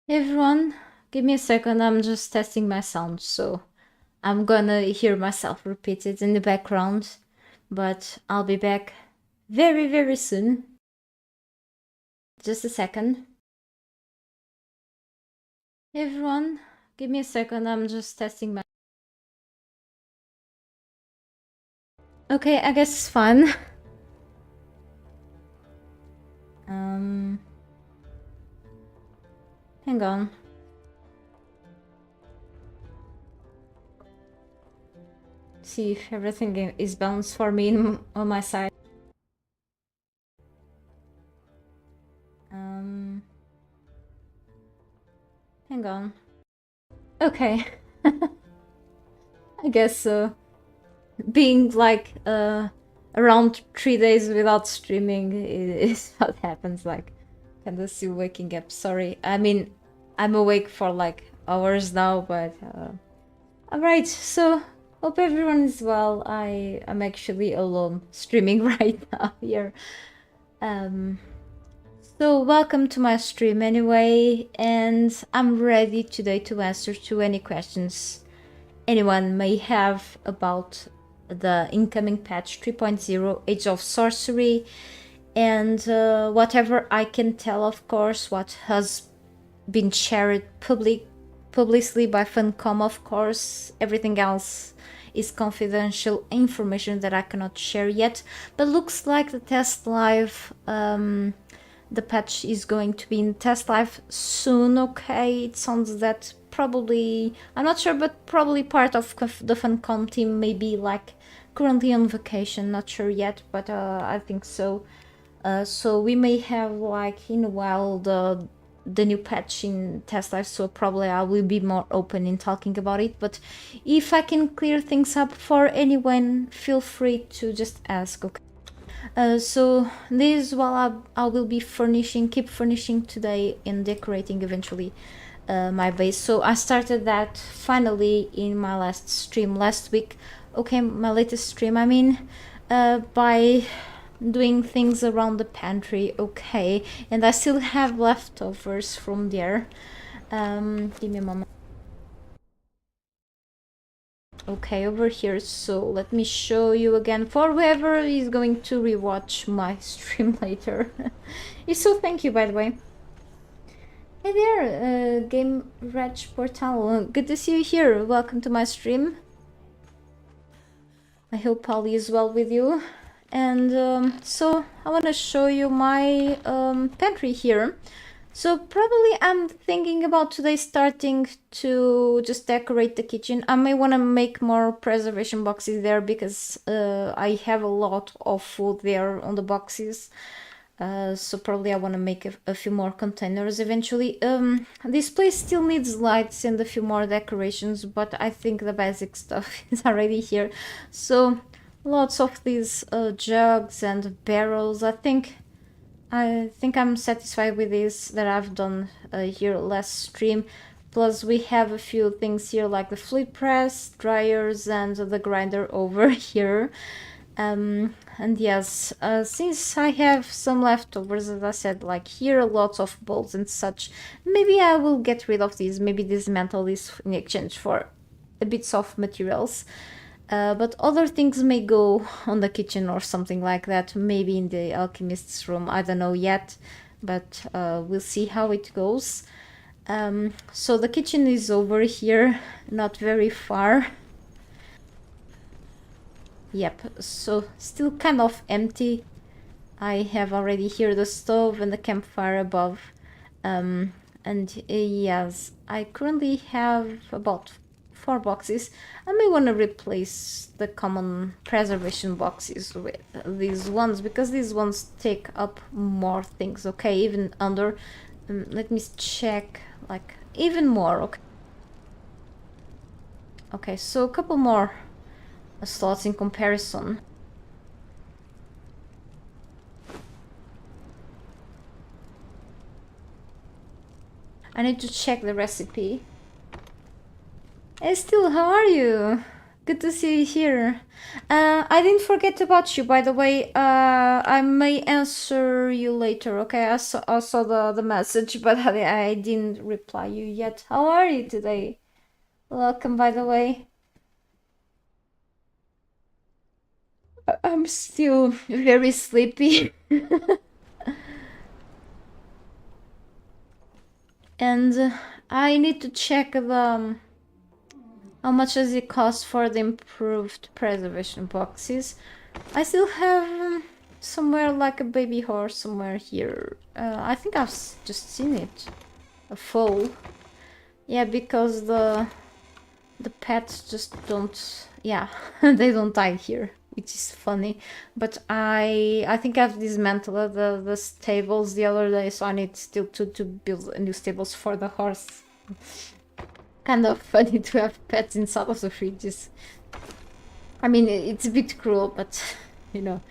Hey everyone, give me a second, I'm just testing my sound, so I'm gonna hear myself repeated in the background, but I'll be back very, very soon. Just a second. Hey everyone, give me a second, I'm just testing my... Okay, I guess it's fine. Hang on. See if everything is balanced for me on my side. Hang on. Okay. I guess so. Being like around 3 days without streaming is what happens. Like, kind of still waking up. Sorry, I mean, I'm awake for like hours now, but all right. So hope everyone is well. I'm actually alone streaming right now here. So welcome to my stream anyway, and I'm ready today to answer to any questions anyone may have about the incoming patch 3.0 Age of Sorcery, and whatever I can tell, of course, what has been shared publicly by Funcom, of course. Everything else is confidential information that I cannot share yet, but looks like the test live the patch is going to be in test live soon. Okay, it sounds that probably, I'm not sure, but probably part of the Funcom team may be like currently on vacation, not sure yet, but I think so. So we may have like in a while the new patch in test live, so probably I will be more open in talking about it. But if I can clear things up for anyone, feel free to just ask. Okay. So this while I will be keep furnishing today and decorating eventually my base. So I started that finally in my last stream last week. Okay, my latest stream, I mean, by doing things around the pantry. Okay, and I still have leftovers from there. Give me a moment. Okay, over here, so let me show you again for whoever is going to rewatch my stream later. So thank you, by the way. Hey there, Game Reg Portal, good to see you here. Welcome to my stream. I hope all is well with you. And so I want to show you my pantry here. So probably I'm thinking about today starting to just decorate the kitchen. I may want to make more preservation boxes there because I have a lot of food there on the boxes. So probably I want to make a few more containers eventually. This place still needs lights and a few more decorations, but I think the basic stuff is already here. So lots of these jugs and barrels. I think I'm satisfied with this that I've done here last stream. Plus we have a few things here like the flip press, dryers, and the grinder over here. And yes, since I have some leftovers, as I said, like here, lots of bowls and such, maybe I will get rid of these, maybe dismantle this in exchange for a bits of materials. But other things may go on the kitchen or something like that, maybe in the alchemist's room, I don't know yet, but we'll see how it goes. So the kitchen is over here, not very far. Yep, so still kind of empty. I have already here the stove and the campfire above. And yes, I currently have about 4 boxes. I may want to replace the common preservation boxes with these ones because these ones take up more things. Okay, even under. Let me check, like even more. Okay. Okay, so a couple more slots in comparison. I need to check the recipe. Hey, still, how are you? Good to see you here. I didn't forget about you, by the way. I may answer you later, okay? I saw the message, but I didn't reply you yet. How are you today? Welcome, by the way. I'm still very sleepy. And I need to check how much does it cost for the improved preservation boxes. I still have somewhere like a baby horse somewhere here. I think I've just seen it. A foal. Yeah, because the pets just don't, yeah, they don't die here, which is funny. But I think I've dismantled the stables the other day, so I need still to build new stables for the horse. Kind of funny to have pets inside of the fridges. I mean, it's a bit cruel, but you know.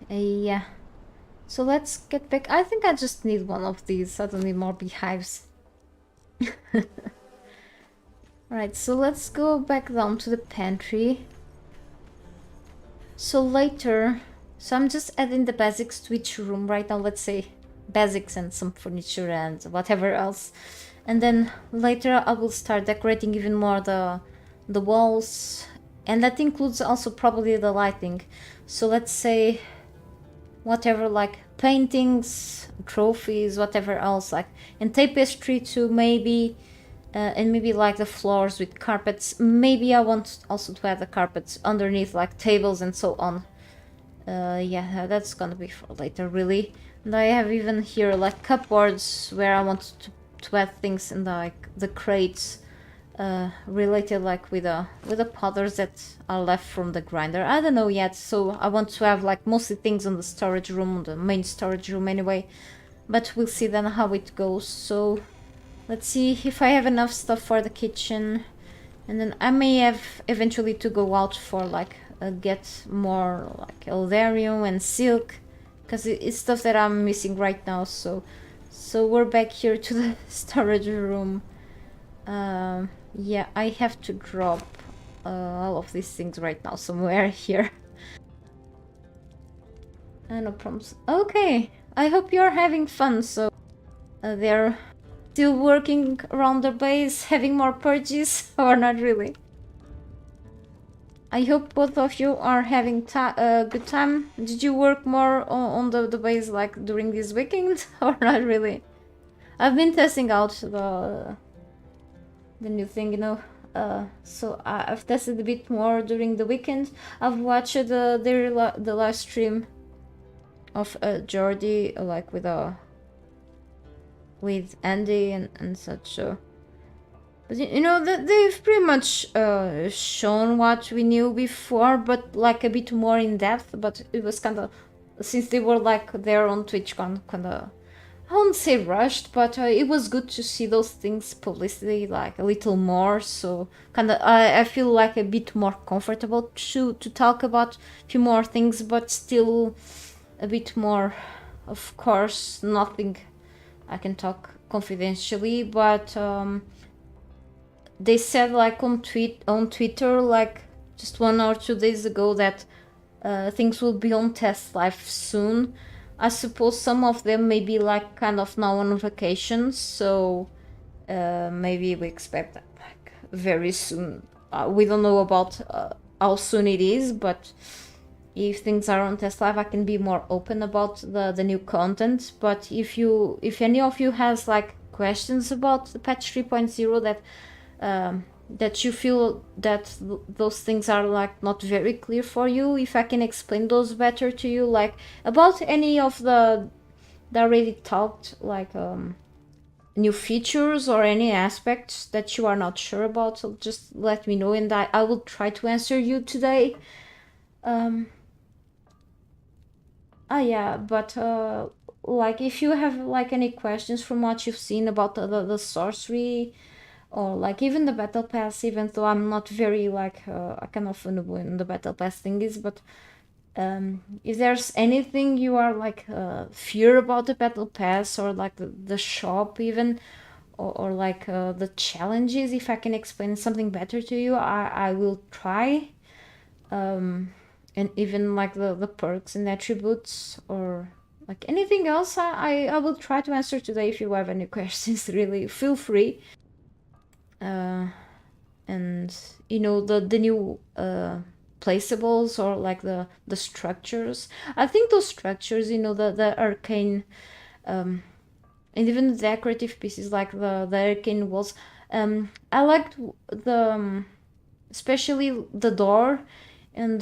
Yeah. So let's get back. I think I just need one of these. I don't need more beehives. Alright, so let's go back down to the pantry. So later, so I'm just adding the basics to each room right now. Let's say basics and some furniture and whatever else. And then later I will start decorating even more the walls. And that includes also probably the lighting. So let's say whatever, like paintings, trophies, whatever else, like, and tapestry too, maybe. And maybe like the floors with carpets. Maybe I want also to add the carpets underneath, like tables and so on. Yeah, that's gonna be for later, really. And I have even here like cupboards where I want to add things in like the crates, related like with the powders that are left from the grinder. I don't know yet, so I want to have like mostly things in the storage room, the main storage room anyway. But we'll see then how it goes. So let's see if I have enough stuff for the kitchen, and then I may have eventually to go out for like get more like eldarium and silk, because it's stuff that I'm missing right now. So we're back here to the storage room. Yeah, I have to drop all of these things right now somewhere here. No problems. Okay, I hope you're having fun. So they're still working around their base, having more purges, or not really? I hope both of you are having a good time. Did you work more on the base like during this weekend, or not really? I've been testing out the new thing, you know. So I've tested a bit more during the weekend. I've watched the live stream of Jordi, like with Andy and such. So, but you know that they've pretty much shown what we knew before, but like a bit more in depth. But it was kind of, since they were like there on Twitch, kind of, I won't say rushed, but it was good to see those things publicity like a little more. So kind of, I feel like a bit more comfortable to talk about a few more things, but still a bit more. Of course, nothing I can talk confidentially, but they said like on Twitter like just 1 or 2 days ago that things will be on test live soon. I suppose some of them may be like kind of now on vacation, so maybe we expect that like very soon. We don't know about how soon it is, but if things are on test live, I can be more open about the new content. But if any of you has like questions about the patch 3.0 that you feel that those things are like not very clear for you, if I can explain those better to you, like about any of the already talked, like new features or any aspects that you are not sure about, so just let me know and I will try to answer you today. Yeah, but like if you have like any questions from what you've seen about the sorcery, or like even the battle pass, even though I'm not very like I kind of know when the battle pass thing is, but if there's anything you are like fear about the battle pass, or like the shop even, or like the challenges. If I can explain something better to you, I will try. And even like the perks and attributes, or like anything else, I will try to answer today. If you have any questions, really feel free. And you know, the new placeables, or like the structures. I think those structures, you know, the arcane, and even the decorative pieces, like the arcane walls. I liked the especially the door and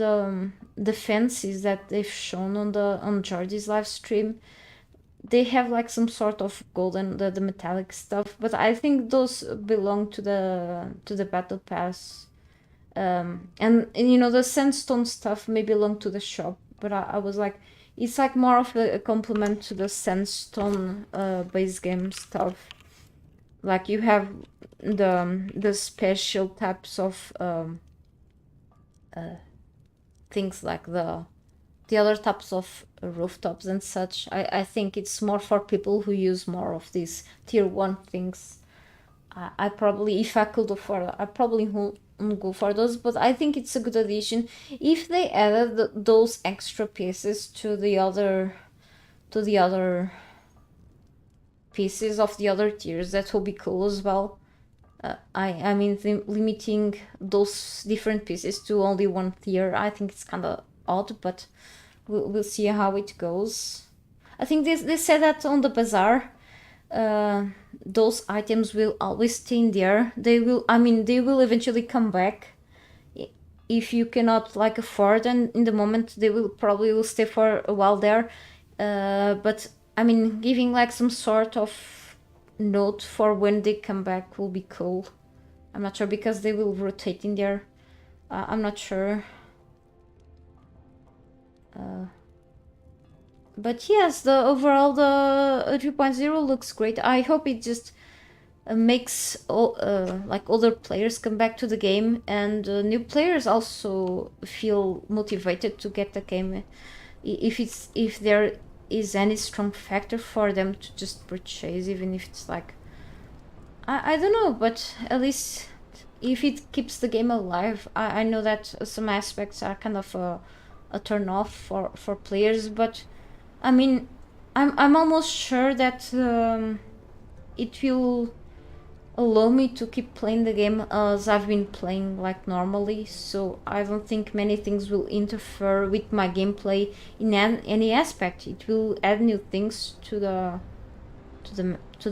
the fences that they've shown on Jordi's live stream. They have like some sort of golden, the metallic stuff, but I think those belong to the battle pass. And you know, the sandstone stuff may belong to the shop, but I was like, it's like more of a complement to the sandstone base game stuff. Like you have the special types of things, like the other types of rooftops and such. I think it's more for people who use more of these tier 1 things. I probably, if I could afford, I probably won't go for those, but I think it's a good addition. If they added those extra pieces to the other pieces of the other tiers, that will be cool as well. I mean, limiting those different pieces to only one tier, I think it's kind of odd, but we'll see how it goes. I think they said that on the bazaar, those items will always stay in there. They will eventually come back. If you cannot like afford them in the moment, they will probably stay for a while there. But I mean, giving like some sort of note for when they come back will be cool. I'm not sure, because they will rotate in there. I'm not sure. But yes, the overall, the 3.0 looks great. I hope it just makes like older players come back to the game, and new players also feel motivated to get the game. If there is any strong factor for them to just purchase, even if it's like, I don't know, but at least if it keeps the game alive. I know that some aspects are kind of a turn off for players, but I mean, I'm almost sure that it will allow me to keep playing the game as I've been playing like normally. So I don't think many things will interfere with my gameplay in any aspect. It will add new things to the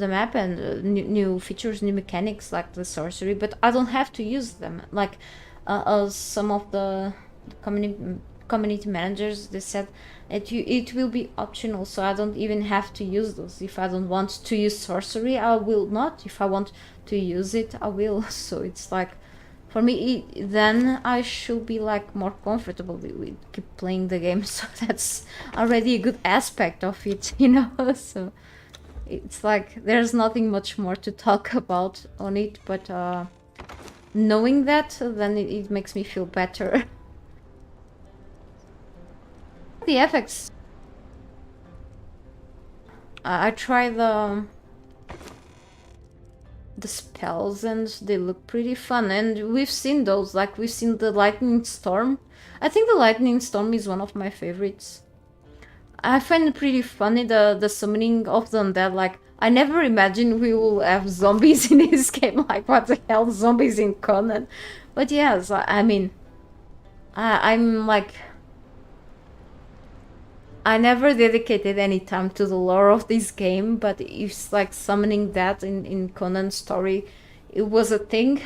map, and new features, new mechanics, like the sorcery, but I don't have to use them. Like as some of the community managers, they said it will be optional, so I don't even have to use those. If I don't want to use sorcery, I will not. If I want to use it, I will. So it's like, for me, then I should be like more comfortable with keep playing the game. So that's already a good aspect of it, you know. So it's like there's nothing much more to talk about on it, but knowing that, then it makes me feel better. The effects, I try the spells, and they look pretty fun, and we've seen those, like we've seen the lightning storm. I think the lightning storm is one of my favorites. I find it pretty funny, the summoning of the undead. Like, I never imagined we will have zombies in this game. Like, what the hell, zombies in Conan? But yes, I mean, I'm like, I never dedicated any time to the lore of this game, but it's like summoning that in Conan's story, it was a thing.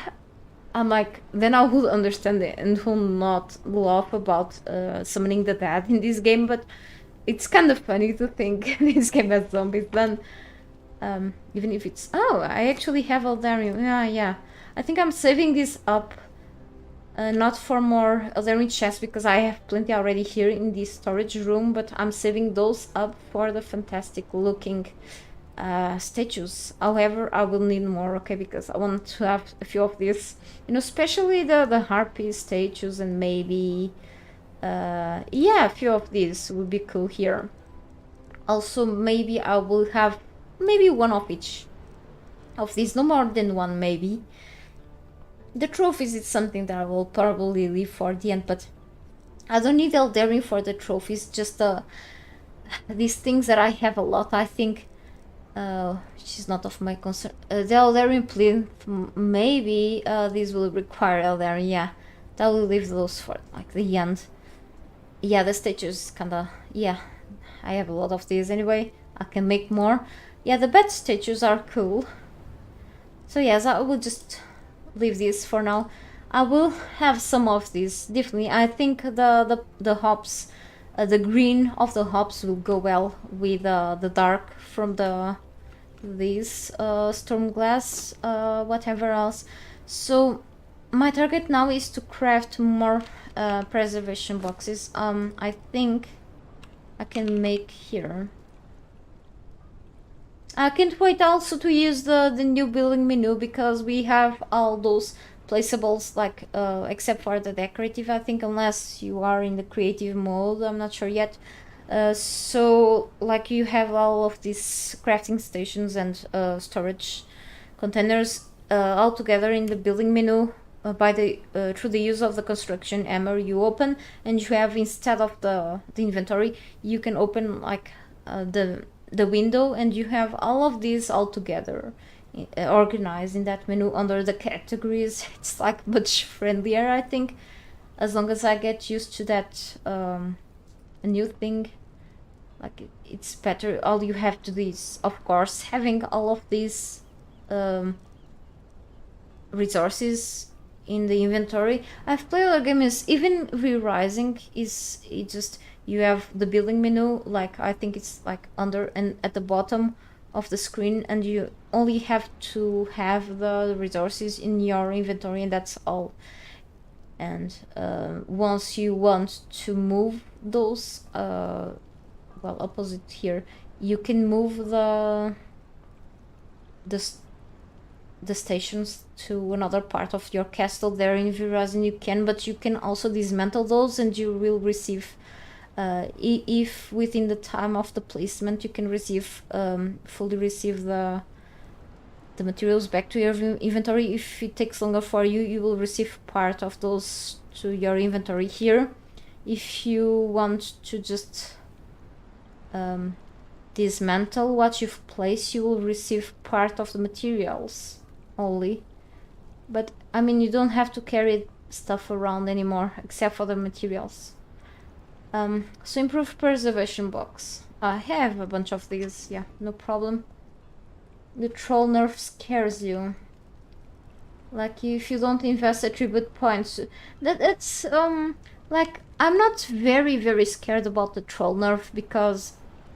I'm like, then I would understand it and will not laugh about summoning the dead in this game, but it's kind of funny to think this game has zombies. Then, even if it's... Oh, I actually have Eldarium. Yeah. I think I'm saving this up. Not for more Eldarium chests, because I have plenty already here in this storage room, but I'm saving those up for the fantastic looking statues. However, I will need more, okay, because I want to have a few of these, you know, especially the harpy statues, and maybe yeah, a few of these would be cool here. Also, maybe I will have maybe one of each. of these, no more than one maybe. The trophies is something that I will probably leave for the end, but I don't need Eldaring for the trophies, just these things that I have a lot, I think, which is not of my concern. The Eldaring plinth, maybe these will require Eldaring, yeah. That will leave those for like the end. Yeah, the statues kinda, yeah, I have a lot of these anyway. I can make more. Yeah, the bat statues are cool. So yes, I will just leave this for now. I will have some of these, definitely. I think the hops, the green of the hops will go well with the dark from these storm glass, whatever else. So my target now is to craft more preservation boxes. I think I can make here. I can't wait also to use the new building menu, because we have all those placeables, like except for the decorative, I think, unless you are in the creative mode, I'm not sure yet. So like you have all of these crafting stations and storage containers all together in the building menu. By the through the use of the construction hammer you open, and you have, instead of the inventory, you can open like the window, and you have all of these all together organized in that menu under the categories. It's like much friendlier, I think, as long as I get used to that a new thing. Like it's better. All you have to do is, of course, having all of these resources in the inventory. I've played other games, even Re-Rising is, it just, you have the building menu, like I think it's like under and at the bottom of the screen, and you only have to have the resources in your inventory, and that's all. And once you want to move those, well, opposite here, you can move the stations to another part of your castle. There in Verizon you can, but you can also dismantle those, and you will receive, if within the time of the placement, you can receive, fully receive the materials back to your inventory. If it takes longer for you, you will receive part of those to your inventory here. If you want to just dismantle what you've placed, you will receive part of the materials only. But I mean, you don't have to carry stuff around anymore except for the materials. So improved preservation box. I have a bunch of these, yeah, no problem. The troll nerf scares you. Like if you don't invest attribute points, that's like I'm not very scared about the troll nerf, because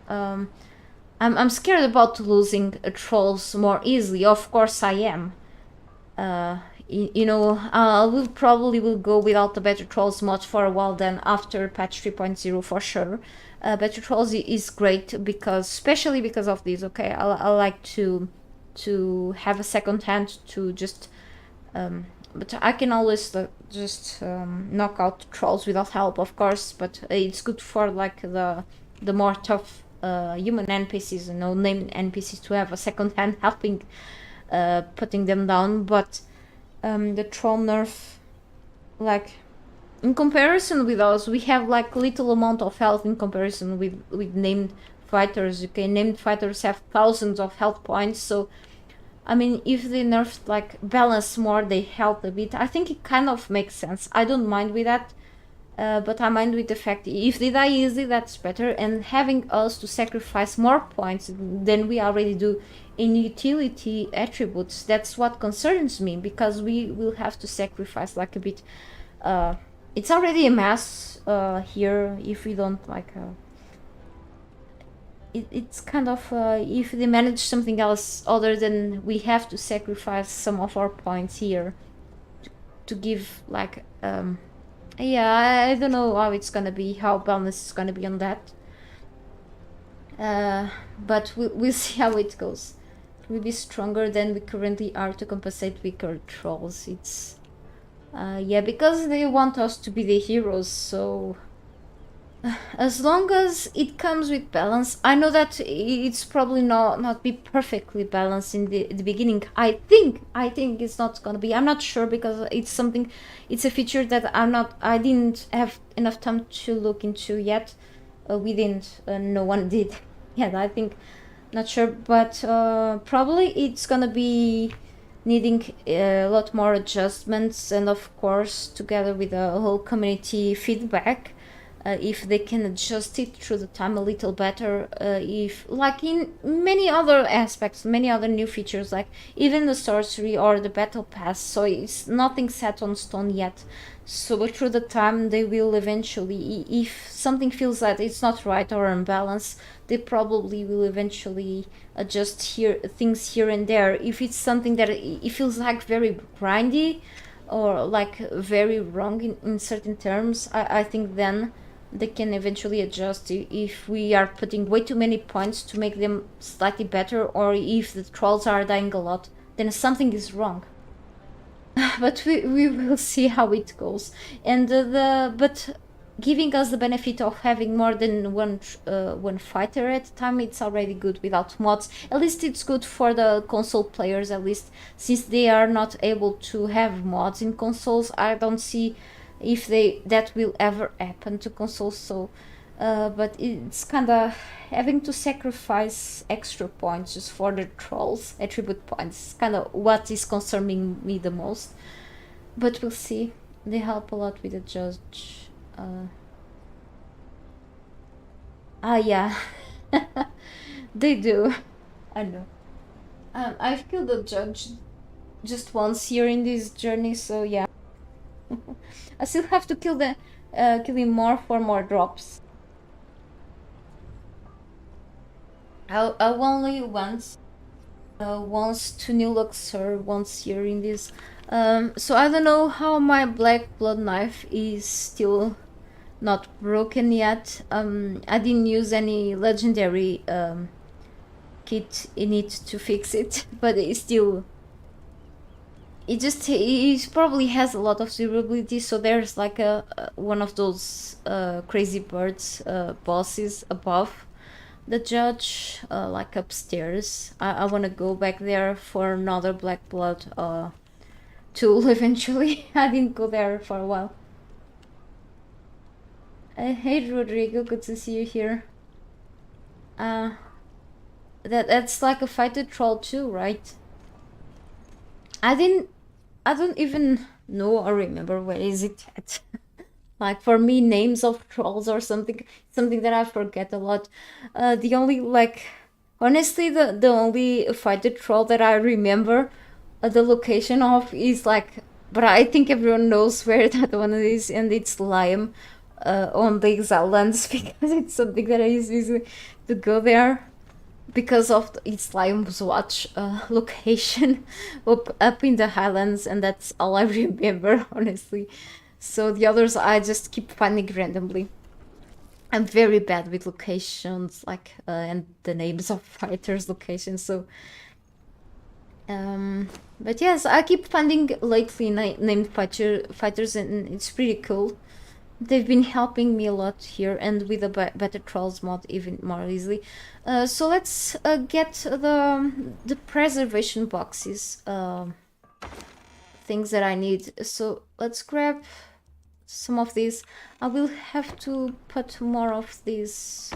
I'm scared about losing trolls more easily. Of course I am. You know, I will probably go without the better trolls mod for a while, then after patch 3.0 for sure. Better trolls is great, because especially because of this. Okay, I like to have a second hand to just but I can always just knock out trolls without help, of course, but it's good for like the more tough human NPCs, you know, named NPCs, to have a second hand helping putting them down. But the troll nerf, like in comparison with us, we have like little amount of health in comparison with named fighters. Okay, named fighters have thousands of health points, so I mean, if they nerf like balance more their health a bit, I think it kind of makes sense. I don't mind with that, but I mind with the fact if they die easy, that's better. And having us to sacrifice more points than we already do in utility attributes, that's what concerns me, because we will have to sacrifice like a bit. It's already a mess here if we don't like. It's kind of if they manage something else other than we have to sacrifice some of our points here to give like yeah, I don't know how it's gonna be, how balanced it's gonna be on that, but we'll see how it goes. We'll be stronger than we currently are to compensate weaker trolls. It's yeah, because they want us to be the heroes, so As long as it comes with balance. I know that it's probably not be perfectly balanced in the beginning. I think it's not gonna be. I'm not sure because it's a feature that I didn't have enough time to look into yet. We didn't, no one did yet, I think. Not sure, but probably it's gonna be needing a lot more adjustments, and of course together with the whole community feedback, if they can adjust it through the time a little better, if like in many other aspects, many other new features, like even the sorcery or the battle pass, so it's nothing set on stone yet. So through the time they will eventually, if something feels that it's not right or unbalanced, they probably will eventually adjust things here and there. If it's something that it feels like very grindy or like very wrong in certain terms, I think then they can eventually adjust if we are putting way too many points to make them slightly better, or if the trolls are dying a lot, then something is wrong. But we will see how it goes. And but giving us the benefit of having more than one fighter at a time, it's already good without mods. At least it's good for the console players, at least, since they are not able to have mods in consoles. I don't see if that will ever happen to consoles. So but it's kind of having to sacrifice extra points just for the trolls attribute points, kind of what is concerning me the most. But we'll see. They help a lot with the judge. Yeah. They do. I know. I've killed a judge just once here in this journey, so yeah. I still have to kill him more for more drops. I only once to New Luxor once here in this. So I don't know how my black blood knife is still not broken yet. I didn't use any legendary kit in it to fix it, but it probably has a lot of durability. So there's like a one of those crazy birds bosses above the judge, like upstairs. I want to go back there for another black blood tool eventually. I didn't go there for a while. Hey Rodrigo, good to see you here. That's like a fighter troll too, right? I don't even know or remember where is it at. Like for me, names of trolls or something that I forget a lot. The only like honestly the only fighter troll that I remember the location of is like, but I think everyone knows where that one is, and it's Lime on the Exile lands because it's something that I use to go there because of its Lime's Watch location up in the Highlands, and that's all I remember honestly. So the others I just keep finding randomly. I'm very bad with locations, like and the names of fighters' locations. So, but yes, I keep finding lately named fighters, and it's pretty cool. They've been helping me a lot here, and with a better trolls mod even more easily. So let's get the preservation boxes, things that I need. So let's grab some of these. I will have to put more of these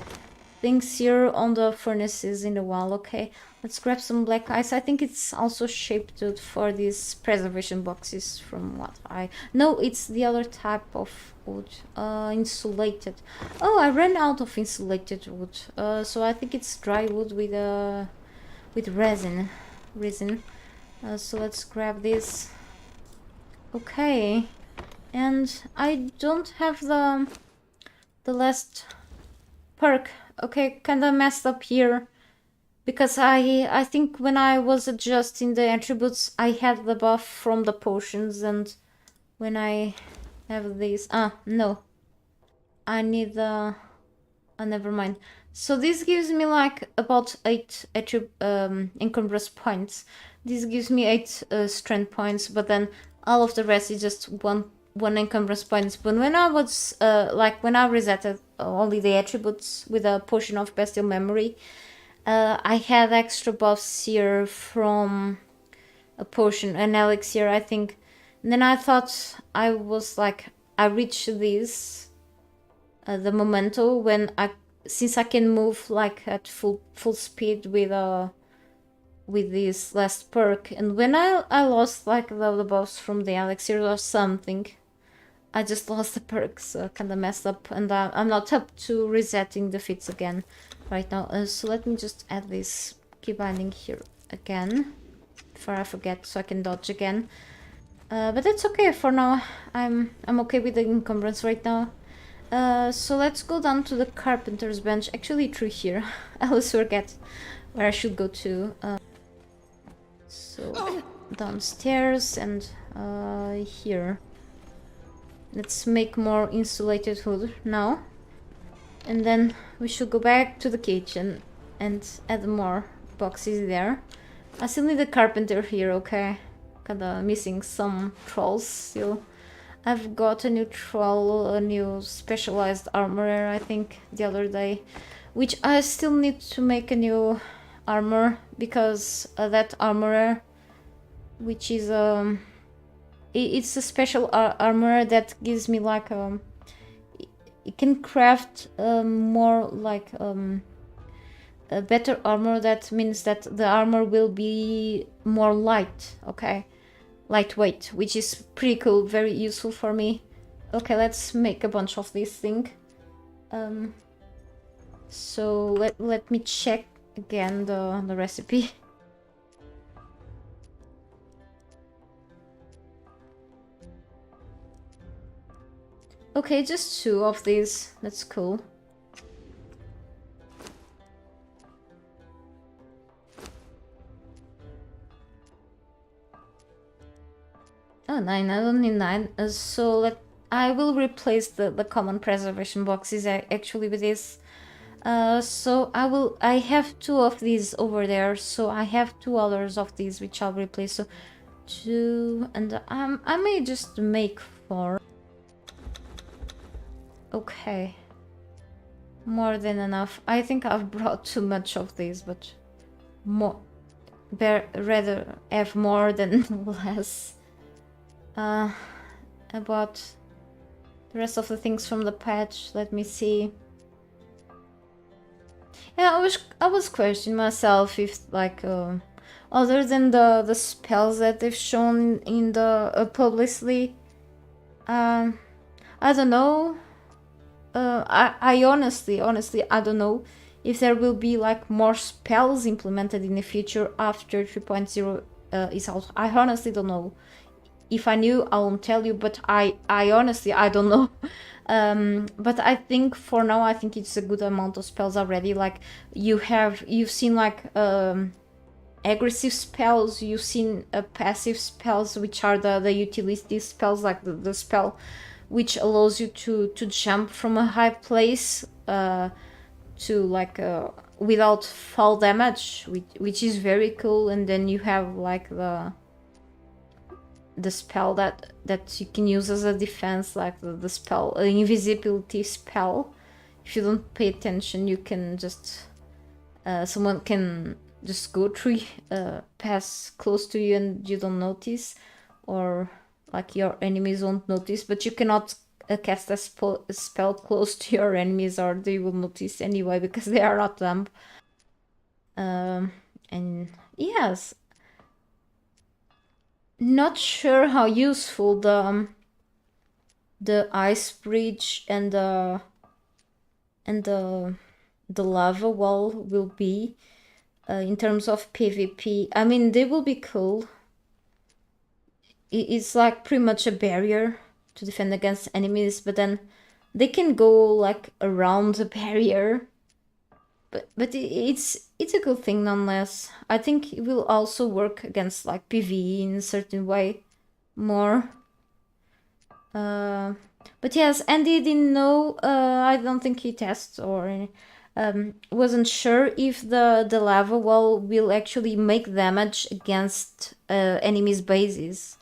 things here on the furnaces in a while. Okay, let's grab some black ice. I think it's also shaped for these preservation boxes from what I know. It's the other type of wood, insulated. Oh, I ran out of insulated wood, so I think it's dry wood with resin. So let's grab this. Okay, and I don't have the last perk. Okay, kinda messed up here because I think when I was adjusting the attributes I had the buff from the potions, and when I have these no, I need the never mind. So this gives me like about 8 encumbrance points. This gives me 8 strength points, but then all of the rest is just one encumbrance points. But when I was like when I resetted only the attributes with a potion of bestial memory. I had extra buffs here from a potion, an elixir, I think. And then I thought I was like, I reached this, the momento when since I can move like at full speed with this last perk, and when I lost like the buffs from the elixir or something, I just lost the perks, so kind of messed up, and I'm not up to resetting the feats again right now. So let me just add this key binding here again before I forget, so I can dodge again. But that's okay for now. I'm okay with the encumbrance right now. So let's go down to the carpenter's bench. Actually, through here. I always forget where I should go to. So downstairs and here. Let's make more insulated hood now. And then we should go back to the kitchen and add more boxes there. I still need a carpenter here, okay? Kinda missing some trolls still. I've got a new troll, a new specialized armorer, I think, the other day. Which I still need to make a new armor, because that armorer, which is it's a special armor that gives me like it can craft more like a better armor. That means that the armor will be more light, okay, lightweight, which is pretty cool, very useful for me. Okay, let's make a bunch of this thing. So let me check again the recipe. Okay, just 2 of these. That's cool. Oh, 9. I don't need 9. So I will replace the common preservation boxes actually with this. So I have 2 of these over there. So I have 2 others of these which I'll replace. So 2, and I may just make 4. Okay, more than enough. I think I've brought too much of these, but rather have more than less. About the rest of the things from the patch, let me see. Yeah, I was questioning myself if like other than the spells that they've shown in the publicly, I don't know. I honestly, I don't know if there will be like more spells implemented in the future after 3.0 is out. I honestly don't know. If I knew, I won't tell you, but I honestly, I don't know. But I think for now, I think it's a good amount of spells already. Like you've seen like aggressive spells, you've seen passive spells, which are the utility spells, like the spell which allows you to jump from a high place to like without fall damage, which is very cool. And then you have like the spell that you can use as a defense, like the spell, invisibility spell. If you don't pay attention, you can just someone can just go through, pass close to you and you don't notice, or like your enemies won't notice, but you cannot cast a spell close to your enemies, or they will notice anyway because they are not dumb. And yes, not sure how useful the ice bridge and the lava wall will be in terms of PvP. I mean, they will be cool. It's like pretty much a barrier to defend against enemies, but then they can go like around the barrier. But it's a good thing nonetheless. I think it will also work against like PvE in a certain way more. But yes, Andy didn't know. I don't think he tested or wasn't sure if the lava wall will actually make damage against enemies' bases.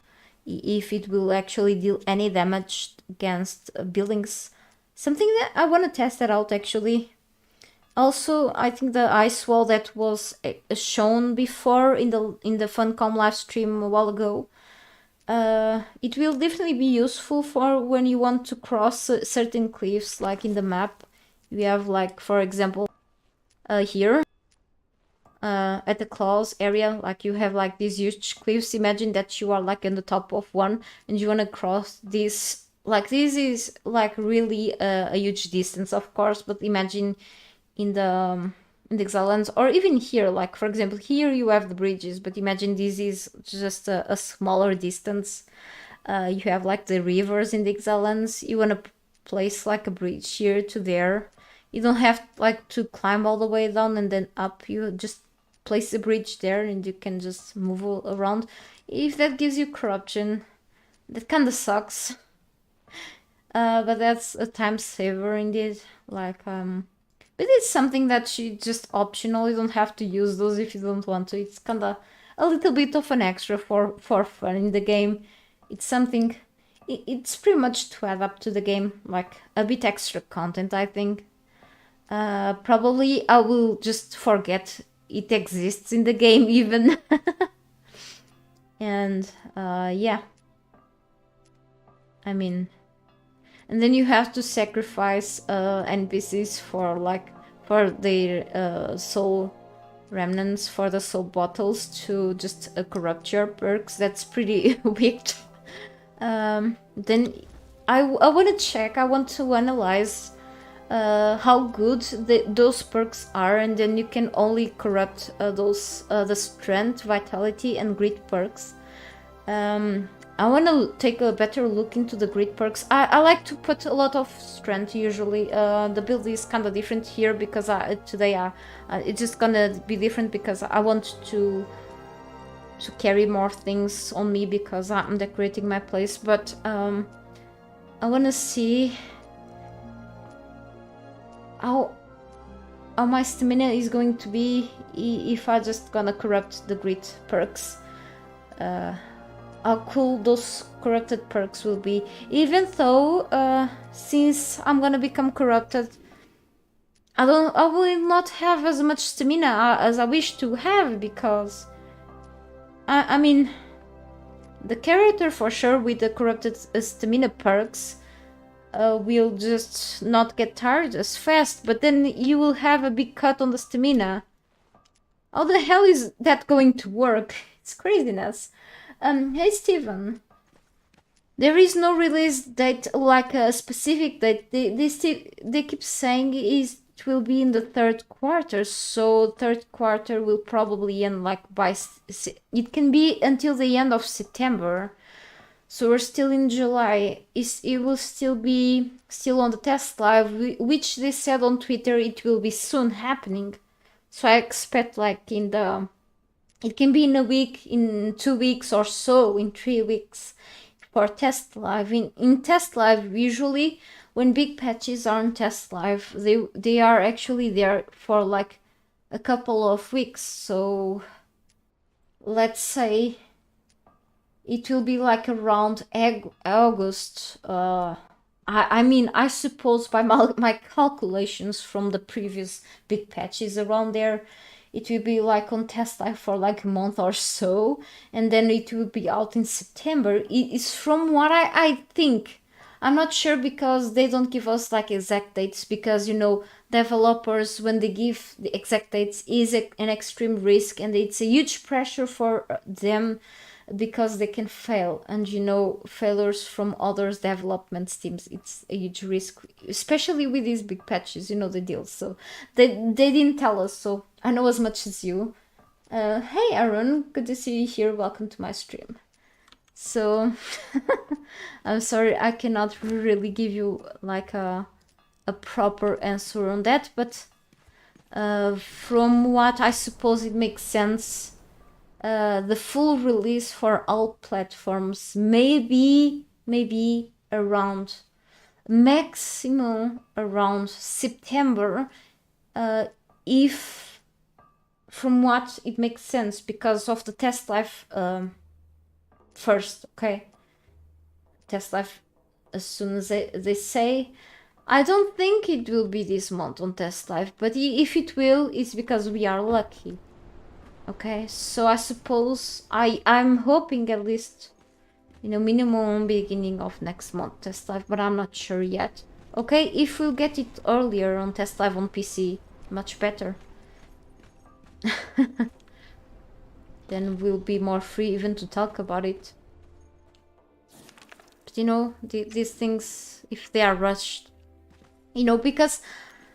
If it will actually deal any damage against buildings. Something that I want to test that out actually. Also, I think the ice wall that was shown before in the Funcom live stream a while ago, it will definitely be useful for when you want to cross certain cliffs, like in the map. We have, like, for example, here at the claws area, like you have like these huge cliffs. Imagine that you are like on the top of one and you want to cross this. Like, this is like really a huge distance, of course, but imagine in the Exile, or even here, like for example here you have the bridges, but imagine this is just a smaller distance. You have like the rivers in the Exile. You want to place like a bridge here to there. You don't have like to climb all the way down and then up. You just place a bridge there and you can just move around. If that gives you corruption, that kind of sucks. But that's a time saver indeed. Like, but it's something that you just optional. You don't have to use those if you don't want to. It's kind of a little bit of an extra for fun in the game. It's something. It's pretty much to add up to the game, like a bit extra content, I think. Probably I will just forget it exists in the game even. And yeah, I mean, and then you have to sacrifice NPCs for their soul remnants, for the soul bottles, to just corrupt your perks. That's pretty weak. Then I want to check, I want to analyze how good those perks are, and then you can only corrupt those the strength, vitality, and grit perks. I want to take a better look into the grit perks. I like to put a lot of strength usually. The build is kind of different here because today it's just gonna be different because I want to carry more things on me because I'm decorating my place. But I want to see how my stamina is going to be if I just gonna corrupt the grit perks. How cool those corrupted perks will be. Even though since I'm gonna become corrupted, I will not have as much stamina as I wish to have, because I mean, the character for sure with the corrupted stamina perks will just not get tired as fast, but then you will have a big cut on the stamina. How the hell is that going to work? It's craziness. Hey Steven, there is no release date, like a specific date. They keep saying it will be in the third quarter, so third quarter will probably end like it can be until the end of September. So we're still in July. It will still be on the test live, which they said on Twitter it will be soon happening. So I expect like it can be in a week, in 2 weeks or so, in 3 weeks for test live. In test live, usually when big patches are on test live, they are actually there for like a couple of weeks. So let's say it will be like around August. I mean, I suppose by my calculations from the previous big patches around there, it will be like on test live for like a month or so, and then it will be out in September. It is from what I think. I'm not sure because they don't give us like exact dates, because you know, developers, when they give the exact dates, is an extreme risk, and it's a huge pressure for them because they can fail, and you know, failures from others development teams, it's a huge risk, especially with these big patches. You know the deal. So they didn't tell us, so I know as much as you. Hey Aaron, good to see you here, welcome to my stream. So I'm sorry I cannot really give you like a proper answer on that, but from what I suppose it makes sense, the full release for all platforms maybe around maximum around September, if from what it makes sense, because of the test life first. Okay, test life as soon as they say, I don't think it will be this month on Test Live, but if it will, it's because we are lucky. Okay, so I suppose I'm hoping at least, you know, minimum beginning of next month Test Live, but I'm not sure yet. Okay, if we'll get it earlier on Test Live on PC, much better. Then we'll be more free even to talk about it. But you know, these things, if they are rushed, you know, because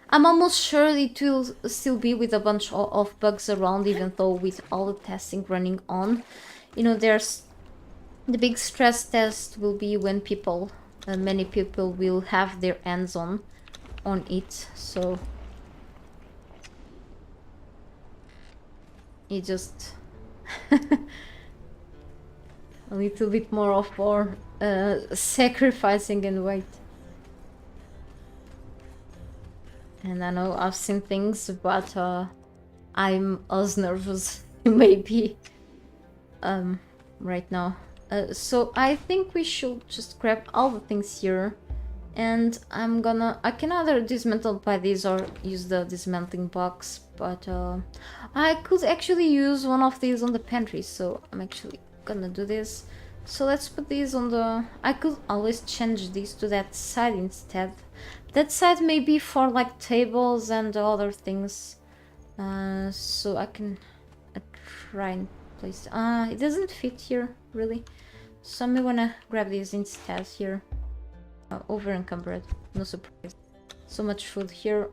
I'm almost sure it will still be with a bunch of bugs around, even though with all the testing running on. You know, there's the big stress test will be when people, many people will have their hands on it, so it just a little bit more of for sacrificing and wait. And I know I've seen things, but I'm as nervous maybe right now. So I think we should just grab all the things here, and I can either dismantle by this or use the dismantling box, but I could actually use one of these on the pantry, so I'm actually gonna do this. So let's put these on the... I could always change these to that side instead. That side may be for like tables and other things, so I can try and place... it doesn't fit here, really. So I may wanna grab these instead here. Over encumbered, no surprise. So much food here.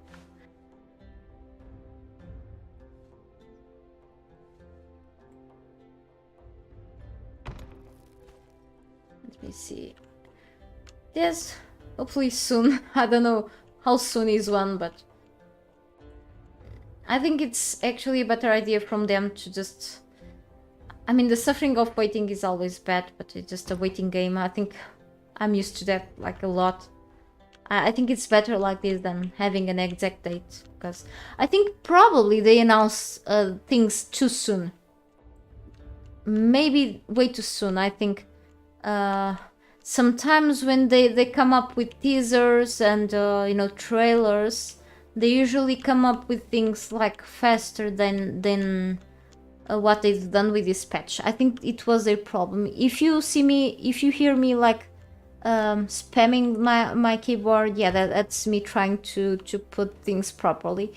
Let me see. Yes, hopefully soon. I don't know how soon is one, but I think it's actually a better idea from them to just... I mean, the suffering of waiting is always bad, but it's just a waiting game. I think I'm used to that like a lot. I think it's better like this than having an exact date, because I think probably they announce things too soon. Maybe way too soon. I think sometimes when they come up with teasers and you know, trailers, they usually come up with things like faster than what they've done with this patch. I think it was their problem. If you hear me like spamming my keyboard, yeah, that's me trying to put things properly.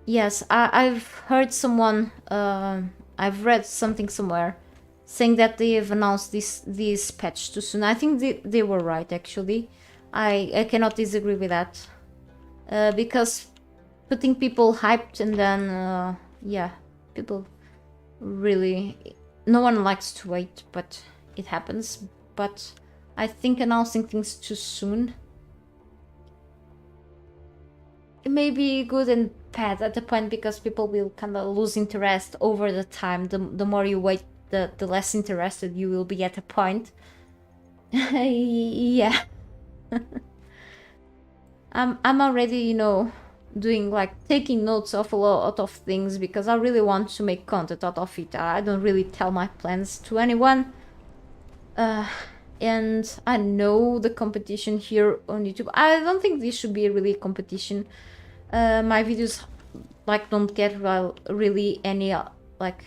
Yes, I've heard someone, I've read something somewhere saying that they have announced this patch too soon. I think they were right, actually. I cannot disagree with that, because putting people hyped and then yeah, people really, no one likes to wait, but it happens. But I think announcing things too soon, it may be good and bad at the point, because people will kind of lose interest over the time. The more you wait, the less interested you will be at a point. Yeah. I'm already, you know, doing like taking notes of a lot of things, because I really want to make content out of it. I don't really tell my plans to anyone. And I know the competition here on YouTube. I don't think this should be really a competition. My videos like don't get really any like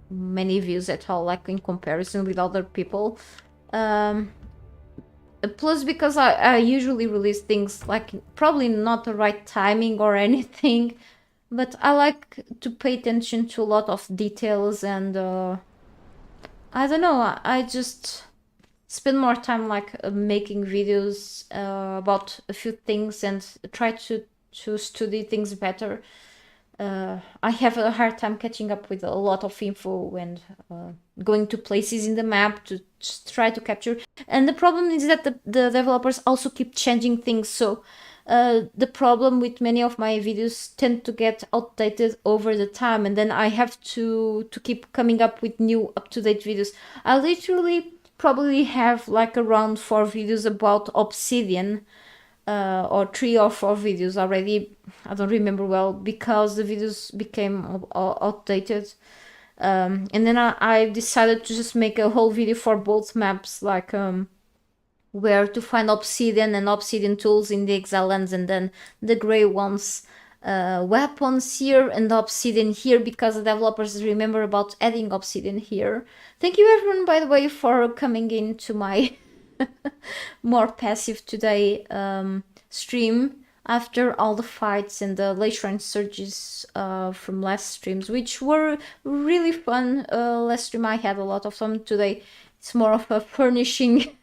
many views at all, like in comparison with other people. Plus, because I usually release things like probably not the right timing or anything, but I like to pay attention to a lot of details, and I don't know, I just spend more time like making videos about a few things and try to study things better. I have a hard time catching up with a lot of info and going to places in the map to just try to capture. And the problem is that the developers also keep changing things. So the problem with many of my videos tend to get outdated over the time, and then I have to keep coming up with new up-to-date videos. I literally probably have like around 4 videos about Obsidian, or 3 or 4 videos already. I don't remember well, because the videos became outdated. And then I decided to just make a whole video for both maps, like where to find obsidian and obsidian tools in the Exile lands, and then the gray ones weapons here and obsidian here, because the developers remember about adding obsidian here. Thank you everyone, by the way, for coming into my more passive today stream after all the fights and the late range surges from last streams, which were really fun. Last stream I had a lot of fun. Today it's more of a furnishing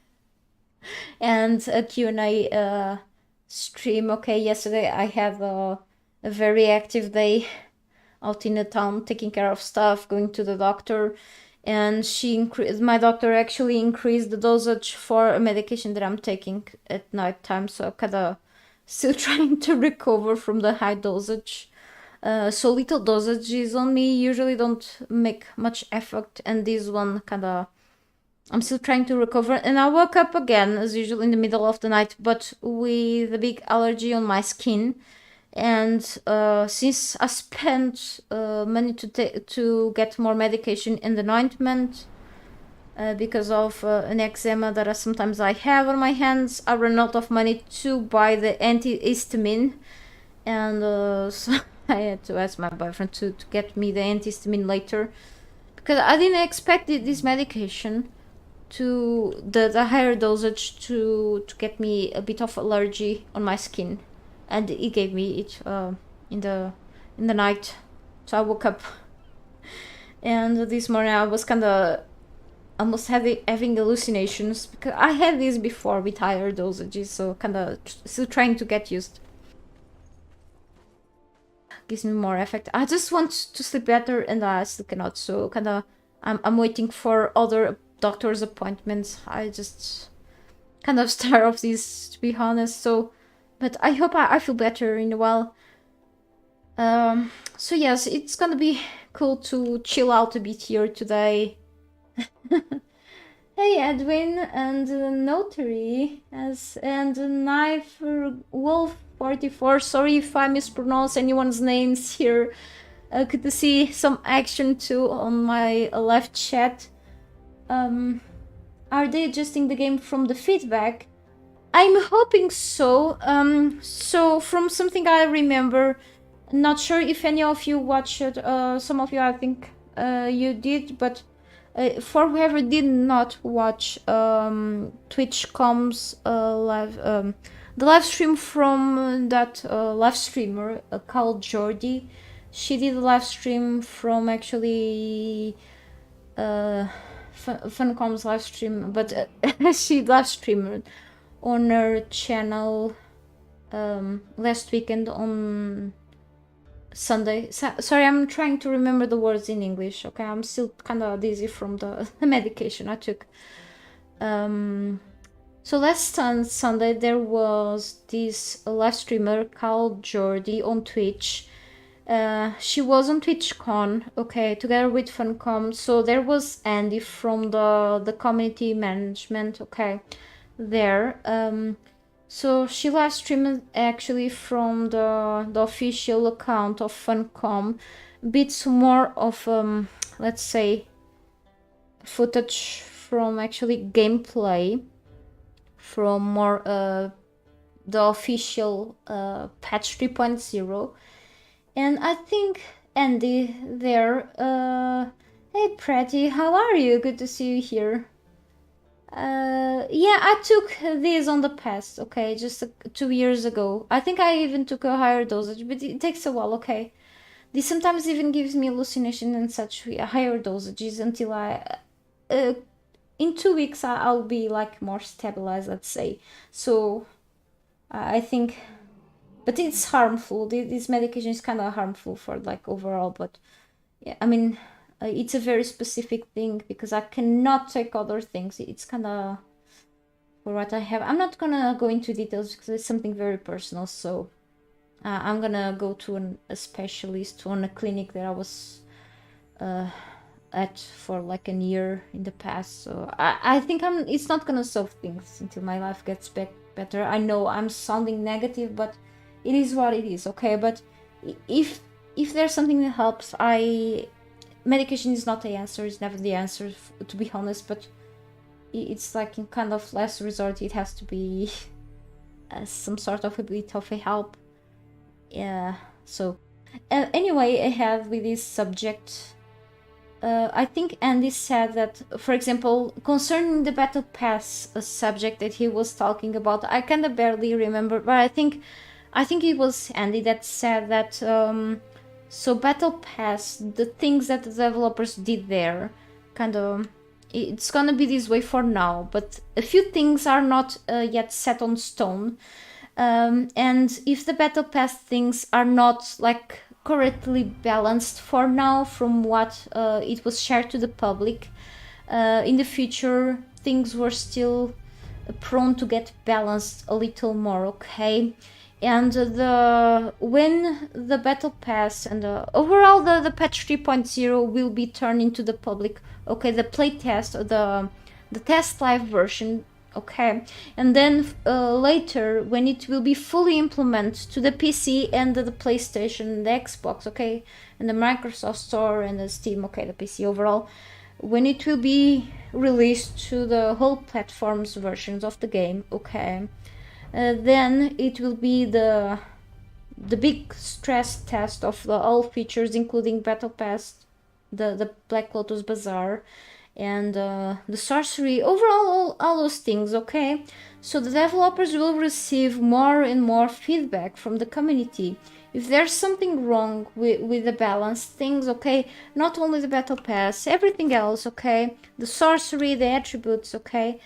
and a Q&A stream. Okay, yesterday I had a very active day out in the town, taking care of stuff, going to the doctor, and my doctor actually increased the dosage for a medication that I'm taking at night time, so I'm kinda still trying to recover from the high dosage. So little dosages on me usually don't make much effect, and this one kinda I'm still trying to recover, and I woke up again as usual in the middle of the night, but with a big allergy on my skin. And since I spent money to get more medication and an ointment because of an eczema that sometimes I have on my hands, I ran out of money to buy the antihistamine, and so I had to ask my boyfriend to get me the antihistamine later, because I didn't expect this medication to the higher dosage to get me a bit of allergy on my skin, and he gave me it in the night. So I woke up, and this morning I was kind of almost having hallucinations, because I had this before with higher dosages, so kind of still trying to get used. Gives me more effect. I just want to sleep better, and I still cannot, so kind of I'm waiting for other doctor's appointments. I just kind of tired of this, to be honest. So, but I hope I feel better in a while. So yes, it's gonna be cool to chill out a bit here today. Hey Edwin and Notary and Knife Wolf 44. Sorry if I mispronounce anyone's names here. Good to see some action too on my live chat. Are they adjusting the game from the feedback? I'm hoping so. So from something I remember, not sure if any of you watched it. Some of you, I think, you did, but for whoever did not watch Twitch.com's the live stream from that live streamer called Jordi, she did a live stream from actually Funcom's live stream, but she live streamed on her channel last weekend on Sunday. Sorry, I'm trying to remember the words in English. Okay, I'm still kind of dizzy from the medication I took. So last Sunday there was this live streamer called Jordi on Twitch. She was on TwitchCon, okay, together with Funcom. So there was Andy from the community management, okay, there. So she live streamed actually from the official account of Funcom, bits more of let's say footage from actually gameplay from more the official patch 3.0. And I think Andy there, hey Pretty, how are you? Good to see you here. Yeah, I took this on the past, okay, just 2 years ago. I think I even took a higher dosage, but it takes a while, okay. This sometimes even gives me hallucination and such higher dosages until in 2 weeks I'll be like more stabilized, let's say. So I think, but it's harmful. This medication is kind of harmful for like overall, but yeah, I mean, it's a very specific thing because I cannot take other things. It's kind of for what I have. I'm not gonna go into details because it's something very personal. So I'm gonna go to a specialist on a clinic that I was at for like a year in the past. So I think it's not gonna solve things until my life gets better. I know I'm sounding negative, but it is what it is, okay? But if there's something that helps, medication is not the answer. It's never the answer, to be honest. But it's like in kind of last resort, it has to be some sort of a bit of a help. Yeah, so anyway, ahead with this subject, I think Andy said that, for example, concerning the battle pass, a subject that he was talking about, I kind of barely remember, but I think it was Andy that said that. So battle pass, the things that the developers did there, kind of, it's gonna be this way for now. But a few things are not yet set on stone. And if the battle pass things are not like correctly balanced for now from what it was shared to the public, in the future things were still prone to get balanced a little more, okay? And when the battle pass and overall the patch 3.0 will be turned into the public, okay, the playtest, the test live version, okay, and then later when it will be fully implemented to the PC and the PlayStation, the Xbox, okay, and the Microsoft Store and the Steam, okay, the PC overall, when it will be released to the whole platforms versions of the game, okay, then it will be the big stress test of all features, including battle pass, the Black Lotus Bazaar, and the sorcery, overall all those things, okay? So the developers will receive more and more feedback from the community. If there's something wrong with the balance things, okay, not only the battle pass, everything else, okay, the sorcery, the attributes, okay,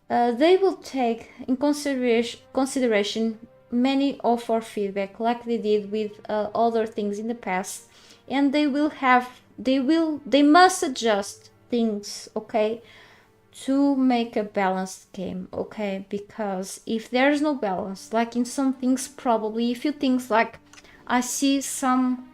they will take in consideration many of our feedback, like they did with other things in the past, and they must adjust things, okay, to make a balanced game, okay? Because if there's no balance, like in some things, probably a few things, like I see some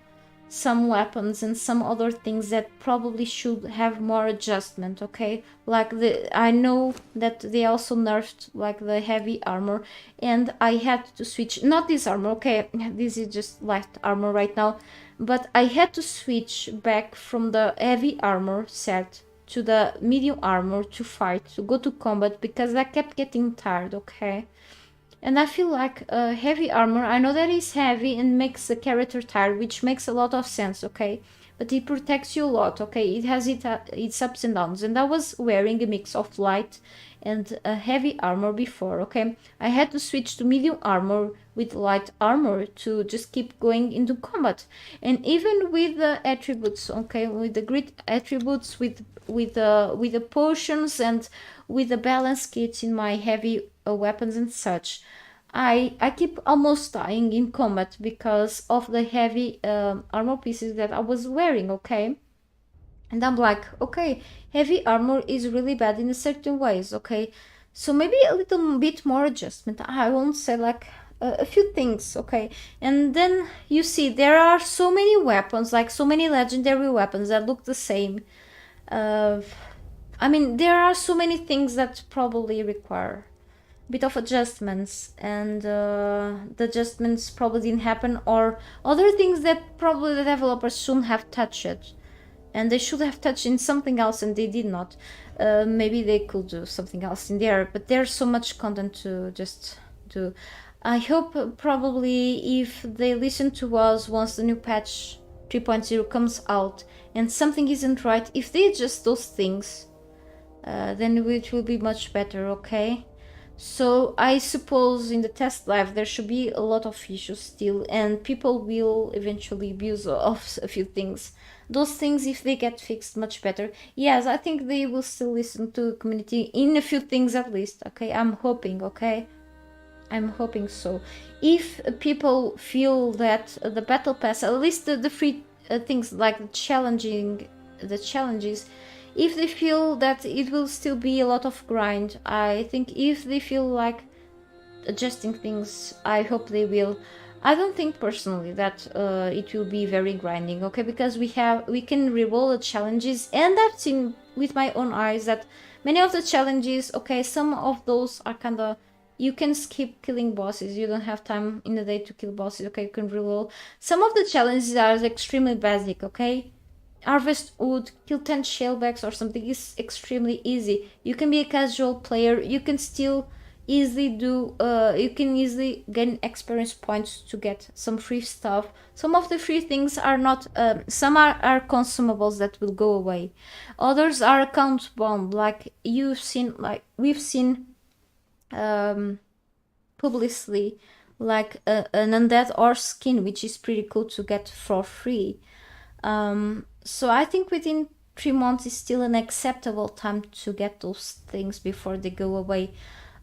weapons and some other things that probably should have more adjustment, okay? Like I know that they also nerfed like the heavy armor, and I had to switch, not this armor, okay, this is just light armor right now, but I had to switch back from the heavy armor set to the medium armor to fight, to go to combat, because I kept getting tired, okay? And I feel like heavy armor, I know that it's heavy and makes the character tired, which makes a lot of sense, okay? But it protects you a lot, okay? It has its ups and downs. And I was wearing a mix of light and heavy armor before, okay? I had to switch to medium armor with light armor to just keep going into combat. And even with the attributes, okay? With the grid attributes, with the potions and with the balance kits in my heavy weapons and such, I keep almost dying in combat because of the heavy armor pieces that I was wearing, okay? And I'm like, okay, heavy armor is really bad in certain ways, okay? So maybe a little bit more adjustment. I won't say like a few things, okay? And then you see there are so many weapons, like so many legendary weapons that look the same. I mean, there are so many things that probably require a bit of adjustments, and the adjustments probably didn't happen, or other things that probably the developers shouldn't have touched, and they should have touched in something else and they did not. Maybe they could do something else in there, but there's so much content to just do. I hope probably if they listen to us once the new patch 3.0 comes out and something isn't right, if they adjust those things, then it will be much better, okay? So I suppose in the test live there should be a lot of issues still, and people will eventually abuse of a few things. Those things, if they get fixed much better, yes, I think they will still listen to the community in a few things at least, okay? I'm hoping, okay? I'm hoping so. If people feel that the battle pass, at least the free things like the challenges, if they feel that it will still be a lot of grind, I think if they feel like adjusting things, I hope they will. I don't think personally that it will be very grinding, okay? Because we can reroll the challenges, and I've seen with my own eyes that many of the challenges, okay, some of those are kind of, you can skip killing bosses, you don't have time in the day to kill bosses, okay, you can reroll. Some of the challenges are extremely basic, okay? harvest wood, kill 10 shellbacks or something is extremely easy. You can be a casual player, you can still easily do you can easily gain experience points to get some free stuff. Some of the free things are not some are consumables that will go away, others are account bound, like we've seen publicly, like an undead or skin, which is pretty cool to get for free. So I think within 3 months is still an acceptable time to get those things before they go away.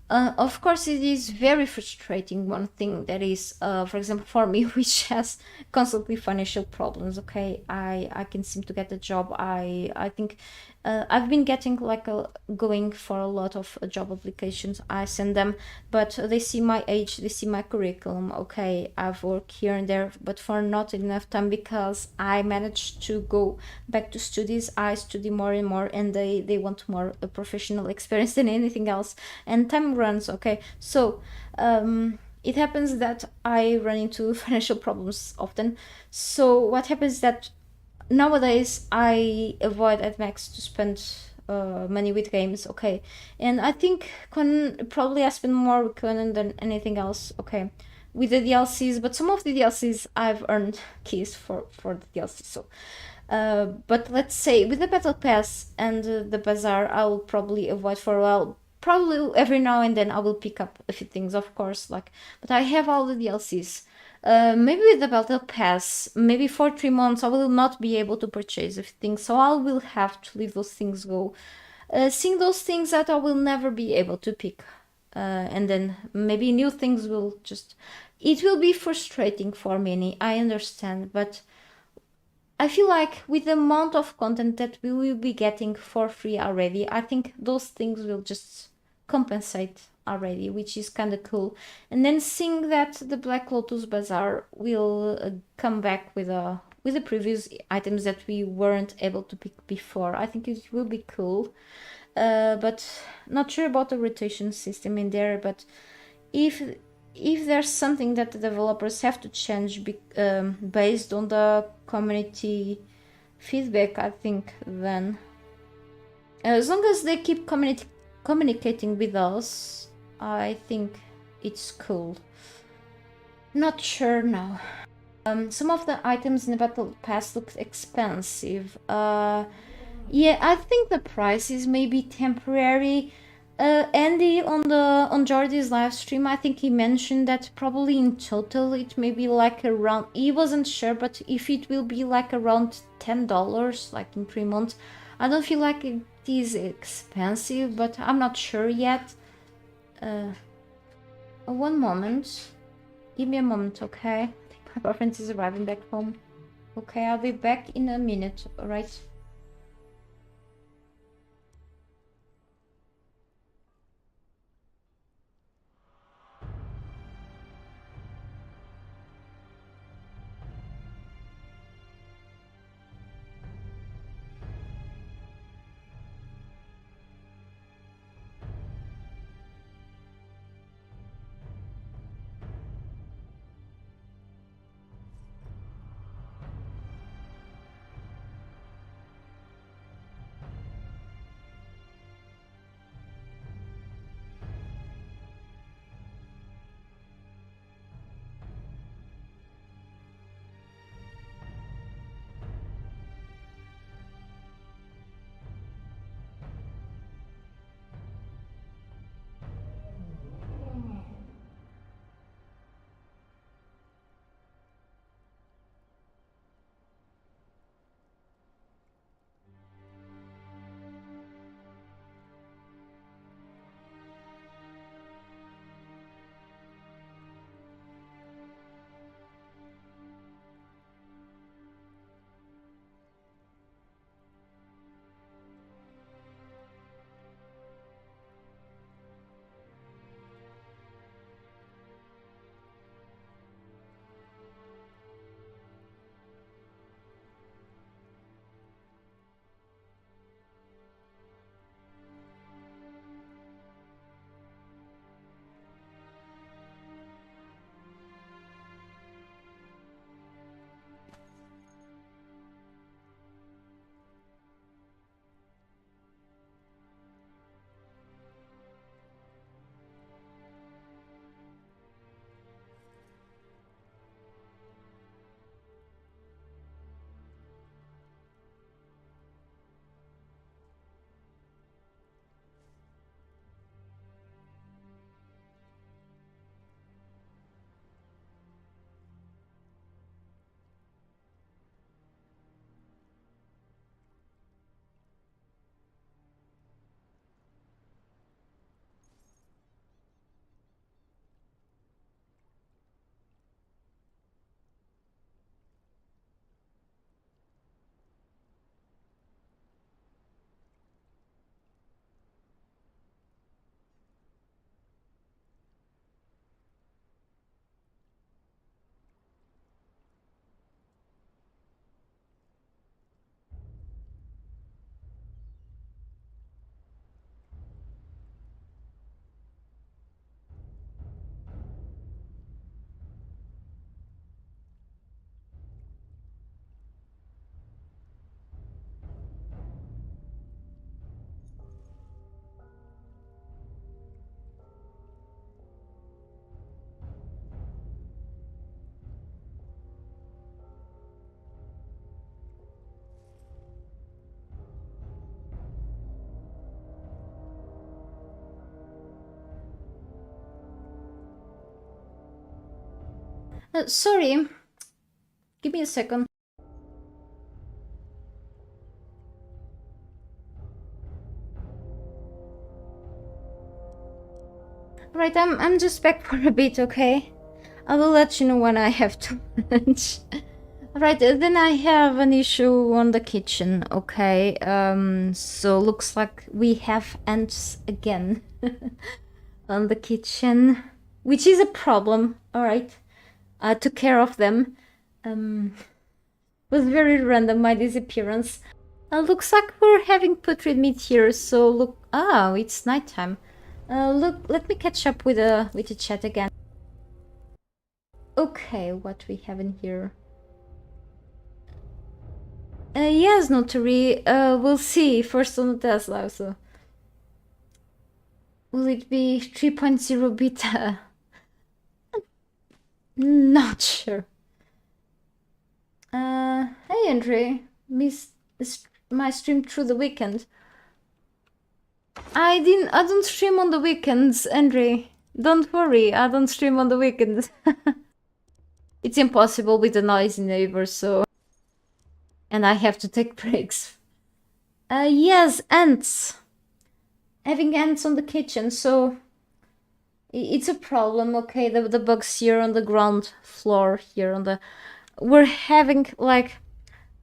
Of course, it is very frustrating. One thing that is, for example, for me, which has constantly financial problems. Okay, I can seem to get a job. I think I've been getting like going for a lot of job applications. I send them, but they see my age, they see my curriculum. Okay, I've worked here and there, but for not enough time, because I managed to go back to studies. I study more and more, and they want more professional experience than anything else, and time runs. Okay, so it happens that I run into financial problems often. So what happens that nowadays I avoid at max to spend money with games. Okay, and I think probably I spend more with Conan than anything else. Okay, with the DLCs, but some of the DLCs I've earned keys for the DLCs. So but let's say with the battle pass and the bazaar, I'll probably avoid for a while. Probably every now and then I will pick up a few things, of course, like, but I have all the DLCs. Maybe with the battle pass, maybe for 3 months I will not be able to purchase a few things, so I will have to leave those things go. Seeing those things that I will never be able to pick, and then maybe new things will just. It will be frustrating for many, I understand, but I feel like with the amount of content that we will be getting for free already, I think those things will just compensate already, which is kind of cool. And then seeing that the Black Lotus Bazaar will come back with the previous items that we weren't able to pick before, I think it will be cool. But not sure about the rotation system in there, but if if there's something that the developers have to change based on the community feedback, I think then as long as they keep communicating with us, I think it's cool. Not sure now. Some of the items in the battle pass look expensive. Yeah, I think the price is maybe temporary. Andy on Jordy's live stream, I think he mentioned that probably in total it may be like around. He wasn't sure, but if it will be like around $10, like in 3 months, I don't feel like it is expensive, but I'm not sure yet. One moment, give me a moment, okay? I think my boyfriend is arriving back home. Okay, I'll be back in a minute. All right. Sorry, give me a second. Right, I'm just back for a bit, okay? I will let you know when I have to lunch. Right, then I have an issue on the kitchen, okay? So looks like we have ants again on the kitchen, which is a problem, alright? I took care of them. Was very random, my disappearance. Looks like we're having putrid meat here, so look... Oh, it's nighttime. Look, let me catch up with the chat again. Okay, what we have in here? Yes, notary. We'll see. First on the Tesla, so... Will it be 3.0 beta? Not sure. Hey Andre. Missed my stream through the weekend. I don't stream on the weekends, Andre. Don't worry, I don't stream on the weekends. It's impossible with the noisy neighbors, so... And I have to take breaks. Yes, ants. Having ants on the kitchen, so... It's a problem, okay? The bugs here on the ground floor, here on the... We're having, like...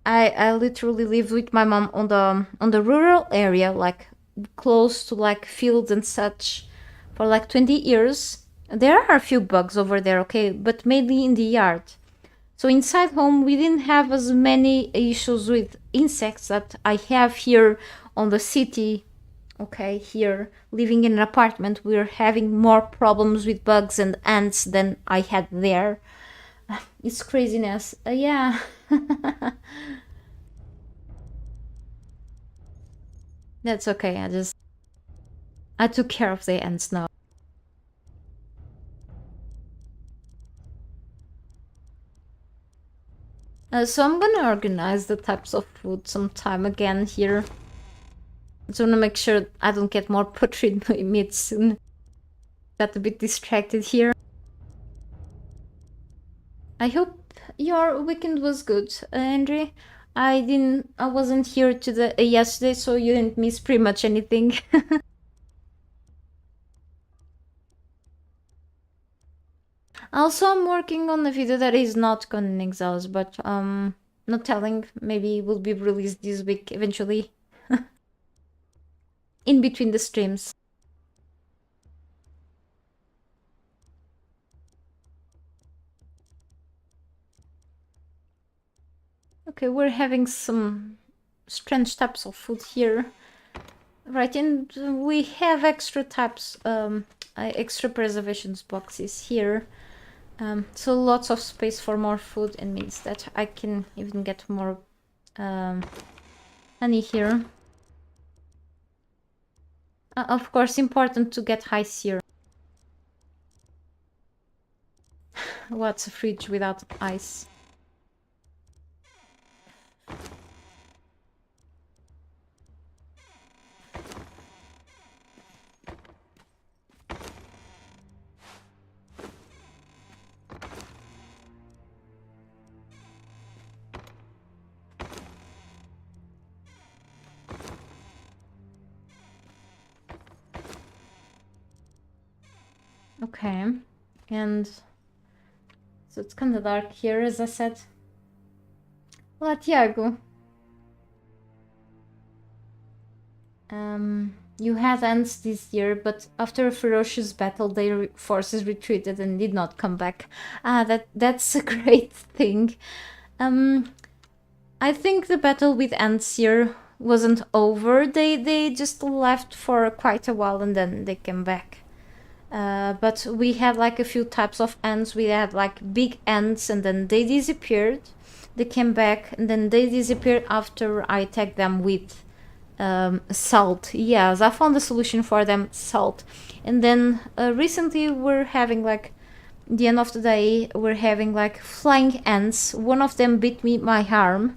I literally live with my mom on the rural area, like, close to, like, fields and such, for, like, 20 years. There are a few bugs over there, okay? But mainly in the yard. So inside home, we didn't have as many issues with insects that I have here on the city. Okay, here, living in an apartment, we're having more problems with bugs and ants than I had there. It's craziness. Yeah. That's okay, I took care of the ants now. So I'm gonna organize the types of food sometime again here. I just wanna make sure I don't get more putrid meat soon. Got a bit distracted here. I hope your weekend was good, Andre. I wasn't here yesterday, so you didn't miss pretty much anything. Also, I'm working on a video that is not Conan Exiles, but not telling. Maybe it will be released this week eventually. In between the streams. Okay, we're having some strange types of food here. Right, and we have extra types, extra preservations boxes here. So lots of space for more food, and means that I can even get more honey here. Of course, important to get ice here. What's a fridge without ice? Okay, and so it's kind of dark here, as I said. Well, Tiago. You had ants this year, but after a ferocious battle, their forces retreated and did not come back. That's a great thing. I think the battle with ants here wasn't over. They just left for quite a while and then they came back. But we had like a few types of ants. We had like big ants and then they disappeared. They came back and then they disappeared after I attacked them with salt. Yes, I found a solution for them, salt. And then recently we're having like, the end of the day, we're having like flying ants. One of them bit me my arm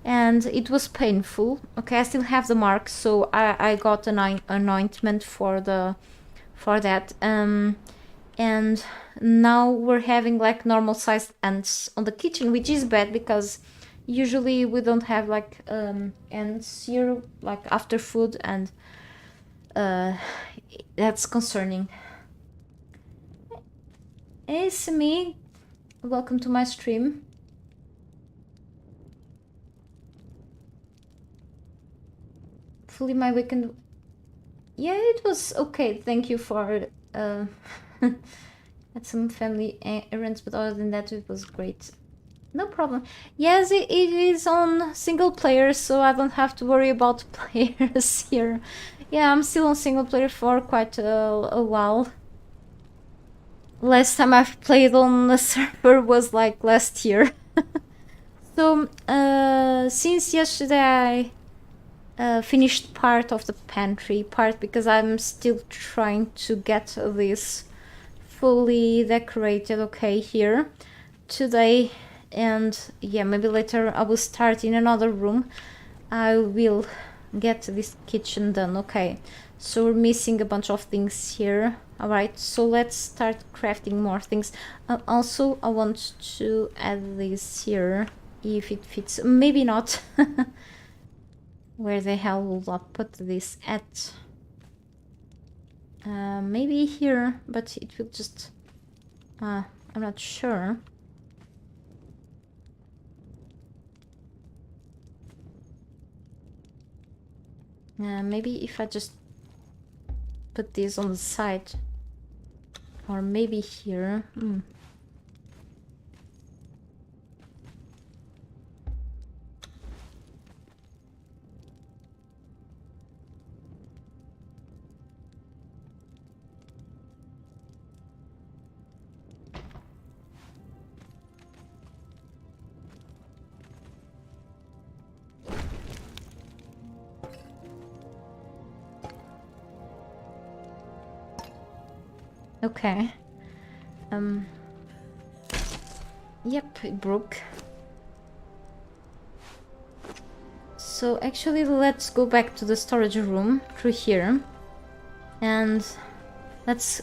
and it was painful. Okay, I still have the marks, so I got an ointment for that. and now we're having like normal sized ants on the kitchen, which is bad because usually we don't have like ants here like after food, and that's concerning. Hey Simi, welcome to my stream. Hopefully my weekend, yeah, it was okay, thank you for had some family errands, but other than that it was great. No problem. Yes, it is on single player, so I don't have to worry about players here. Yeah, I'm still on single player for quite a while. Last time I've played on a server was like last year. So, since yesterday I finished part of the pantry part because I'm still trying to get this fully decorated okay here today, and yeah, maybe later I will start in another room. I will get this kitchen done. Okay, so we're missing a bunch of things here. All right, so let's start crafting more things. Also, I want to add this here if it fits, maybe not. Where the hell will I put this at? Maybe here, but it will just I'm not sure. Maybe if I just put this on the side, or maybe here. Okay. Yep, it broke. So actually, let's go back to the storage room through here, and let's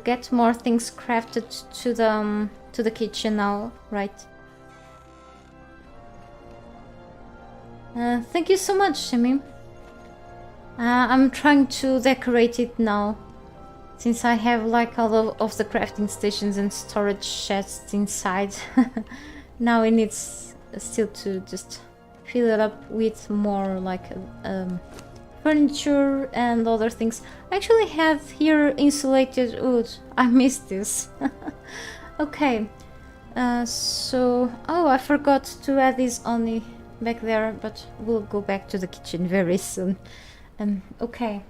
get more things crafted to the kitchen now, right? Thank you so much, Shimi. I'm trying to decorate it now, since I have like all of the crafting stations and storage chests inside. Now it needs still to just fill it up with more like furniture and other things. I actually have here insulated wood. I missed this. Okay, so oh, I forgot to add this only back there, but we'll go back to the kitchen very soon. Okay,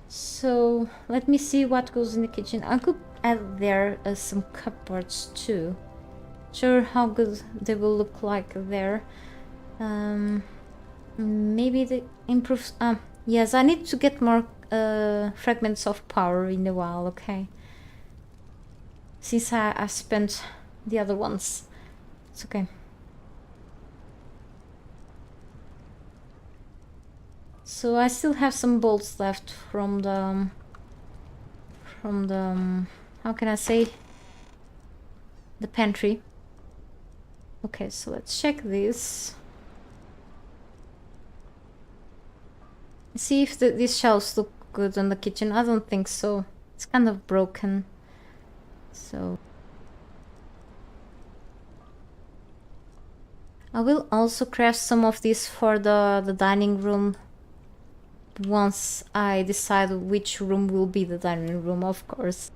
so let me see what goes in the kitchen. I could add there some cupboards too. Sure, how good they will look like there. Maybe they improve. Yes, I need to get more fragments of power in a while. Okay, since I spent the other ones, it's okay. So I still have some bolts left from the how can I say, the pantry. Okay, so let's check this. See if these shelves look good on the kitchen. I don't think so. It's kind of broken. So I will also craft some of these for the dining room once I decide which room will be the dining room, of course.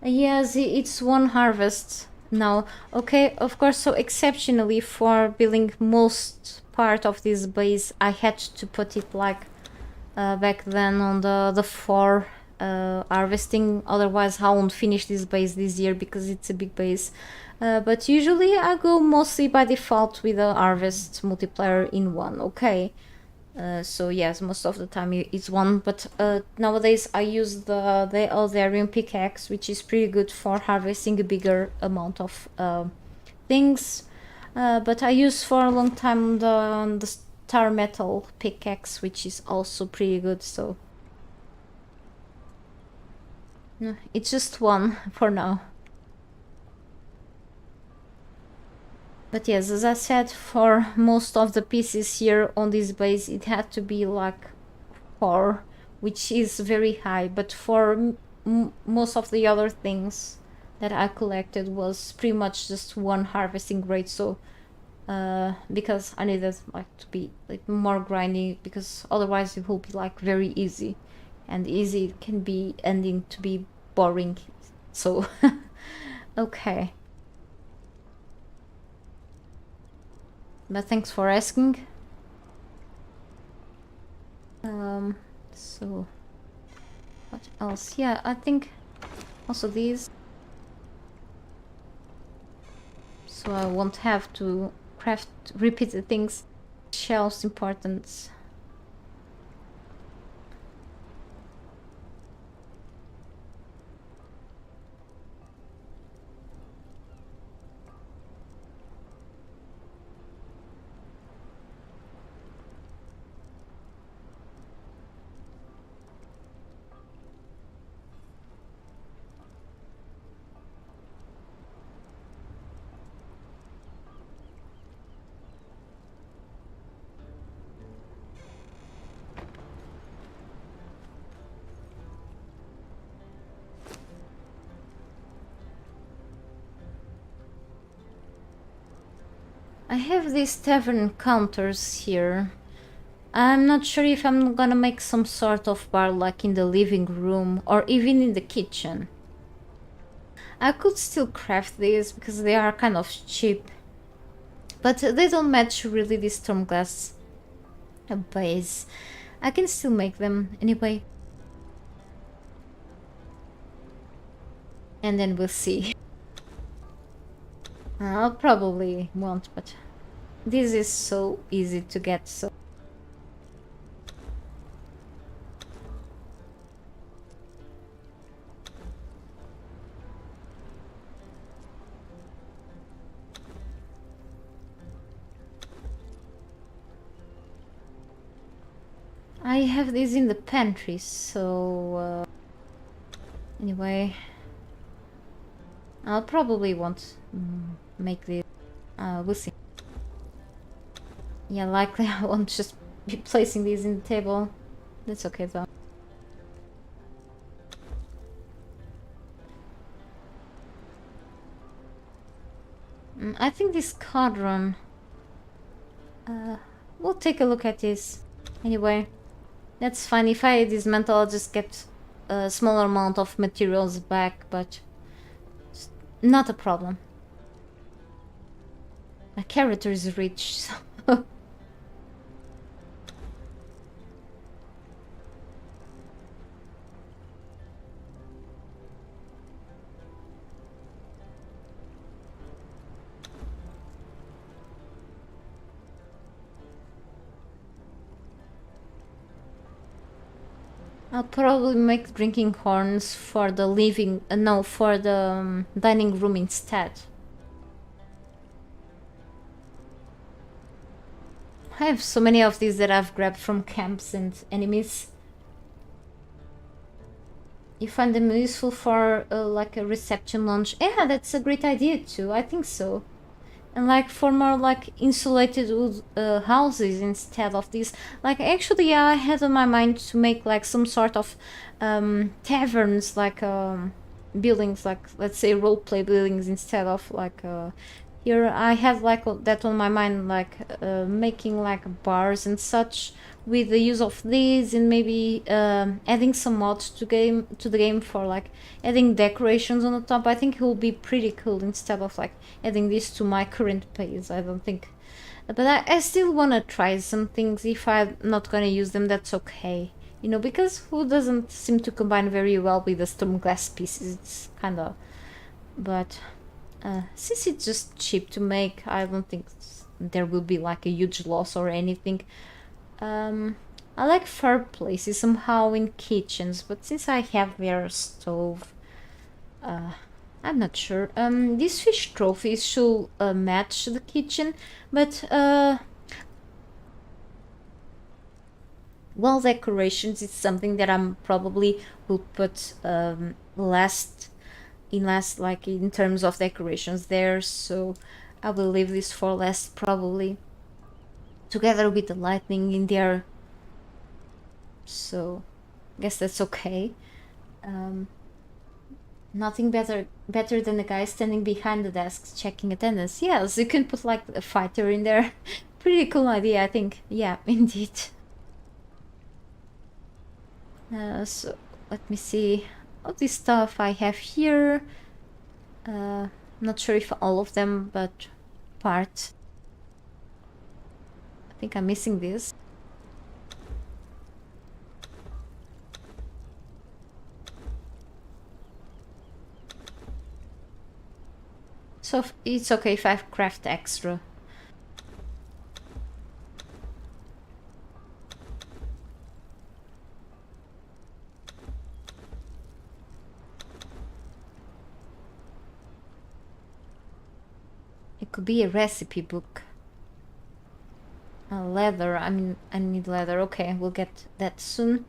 Yes, it's one harvest now. Okay, of course, so exceptionally for building most part of this base, I had to put it like back then on the 4 harvesting, otherwise I won't finish this base this year because it's a big base. But usually I go mostly by default with a harvest multiplier in 1, okay? So yes, most of the time it's 1, but nowadays I use the Eldarian pickaxe, which is pretty good for harvesting a bigger amount of things. But I used for a long time tar metal pickaxe, which is also pretty good, so no, it's just one for now. But yes, as I said, for most of the pieces here on this base, it had to be like 4, which is very high. But for most of the other things that I collected was pretty much just 1 harvesting rate. So because I needed like to be like more grindy, because otherwise it will be like very easy, and easy can be ending to be boring. So okay. But thanks for asking. So what else? Yeah, I think also these, so I won't have to craft repeated things. Shelves important. I have these tavern counters here. I'm not sure if I'm gonna make some sort of bar like in the living room or even in the kitchen. I could still craft these because they are kind of cheap, but they don't match really this storm glass base. I can still make them anyway. And then we'll see. I'll probably won't, but this is so easy to get, so I have these in the pantry, so anyway, I'll probably won't make this. We'll see. Yeah, likely I won't just be placing these in the table. That's okay though. I think this cauldron. We'll take a look at this. Anyway, that's fine. If I dismantle, I'll just get a smaller amount of materials back, but not a problem. My character is rich, so I'll probably make drinking horns for the living, no, for the dining room instead. I have so many of these that I've grabbed from camps and enemies. You find them useful for like a reception lounge? Yeah, that's a great idea too. I think so. And like for more like insulated wood houses instead of this. Like actually, yeah, I had on my mind to make like some sort of taverns, like buildings, like let's say roleplay buildings instead of like here I have like that on my mind, like making like bars and such with the use of these, and maybe adding some mods to the game for like adding decorations on the top. I think it will be pretty cool instead of like adding this to my current base. I don't think, but I still want to try some things. If I'm not gonna use them, that's okay, you know, because who doesn't seem to combine very well with the storm glass pieces. It's kind of, but since it's just cheap to make, I don't think there will be like a huge loss or anything. I like fireplaces somehow in kitchens, but since I have their stove, I'm not sure. These fish trophies should match the kitchen, but wall decorations is something that I'm probably will put last like in terms of decorations there, so I will leave this for last probably, together with the lightning in there, so I guess that's okay. Nothing better than a guy standing behind the desk checking attendance. Yes, you can put like a fighter in there. Pretty cool idea, I think. Yeah, indeed. So let me see all this stuff I have here. Not sure if all of them, but part. I think I'm missing this. So it's okay if I craft extra. It could be a recipe book. Leather, I mean, I need leather. Okay, we'll get that soon.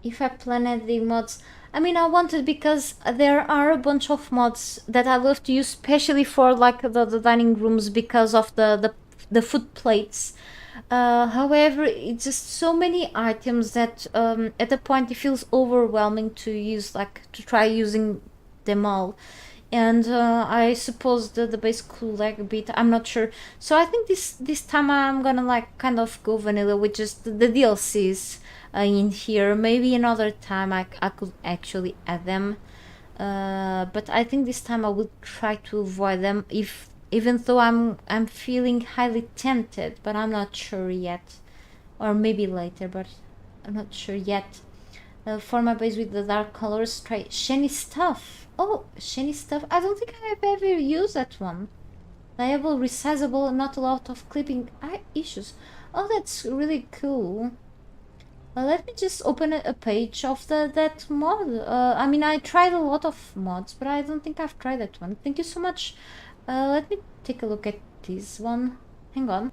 If I plan adding mods, I mean, I wanted because there are a bunch of mods that I love to use, especially for like the dining rooms because of the food plates. However, it's just so many items that at a point it feels overwhelming to use, like to try using them all. And I suppose the base could lag a bit. I'm not sure. So I think this time I'm gonna like kind of go vanilla with just the DLCs in here. Maybe another time I could actually add them. But I think this time I will try to avoid them, if even though I'm feeling highly tempted, but I'm not sure yet. Or maybe later, but I'm not sure yet. For my base with the dark colors, try shiny stuff. Oh, shiny stuff. I don't think I have ever used that one. Liable, resizable, not a lot of clipping issues. Oh, that's really cool. Let me just open a page of that mod. I mean, I tried a lot of mods, but I don't think I've tried that one. Thank you so much. Let me take a look at this one. Hang on.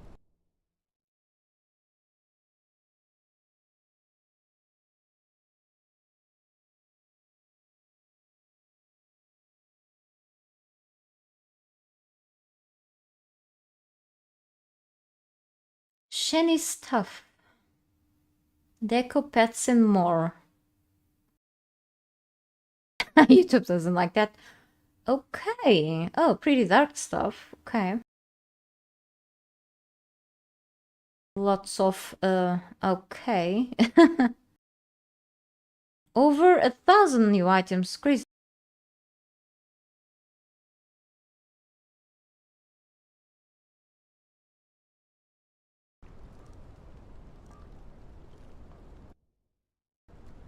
Shiny stuff. Deco pets and more. YouTube doesn't like that. Okay. Oh, pretty dark stuff. Okay. Lots of, okay. Over 1,000 new items. Crazy.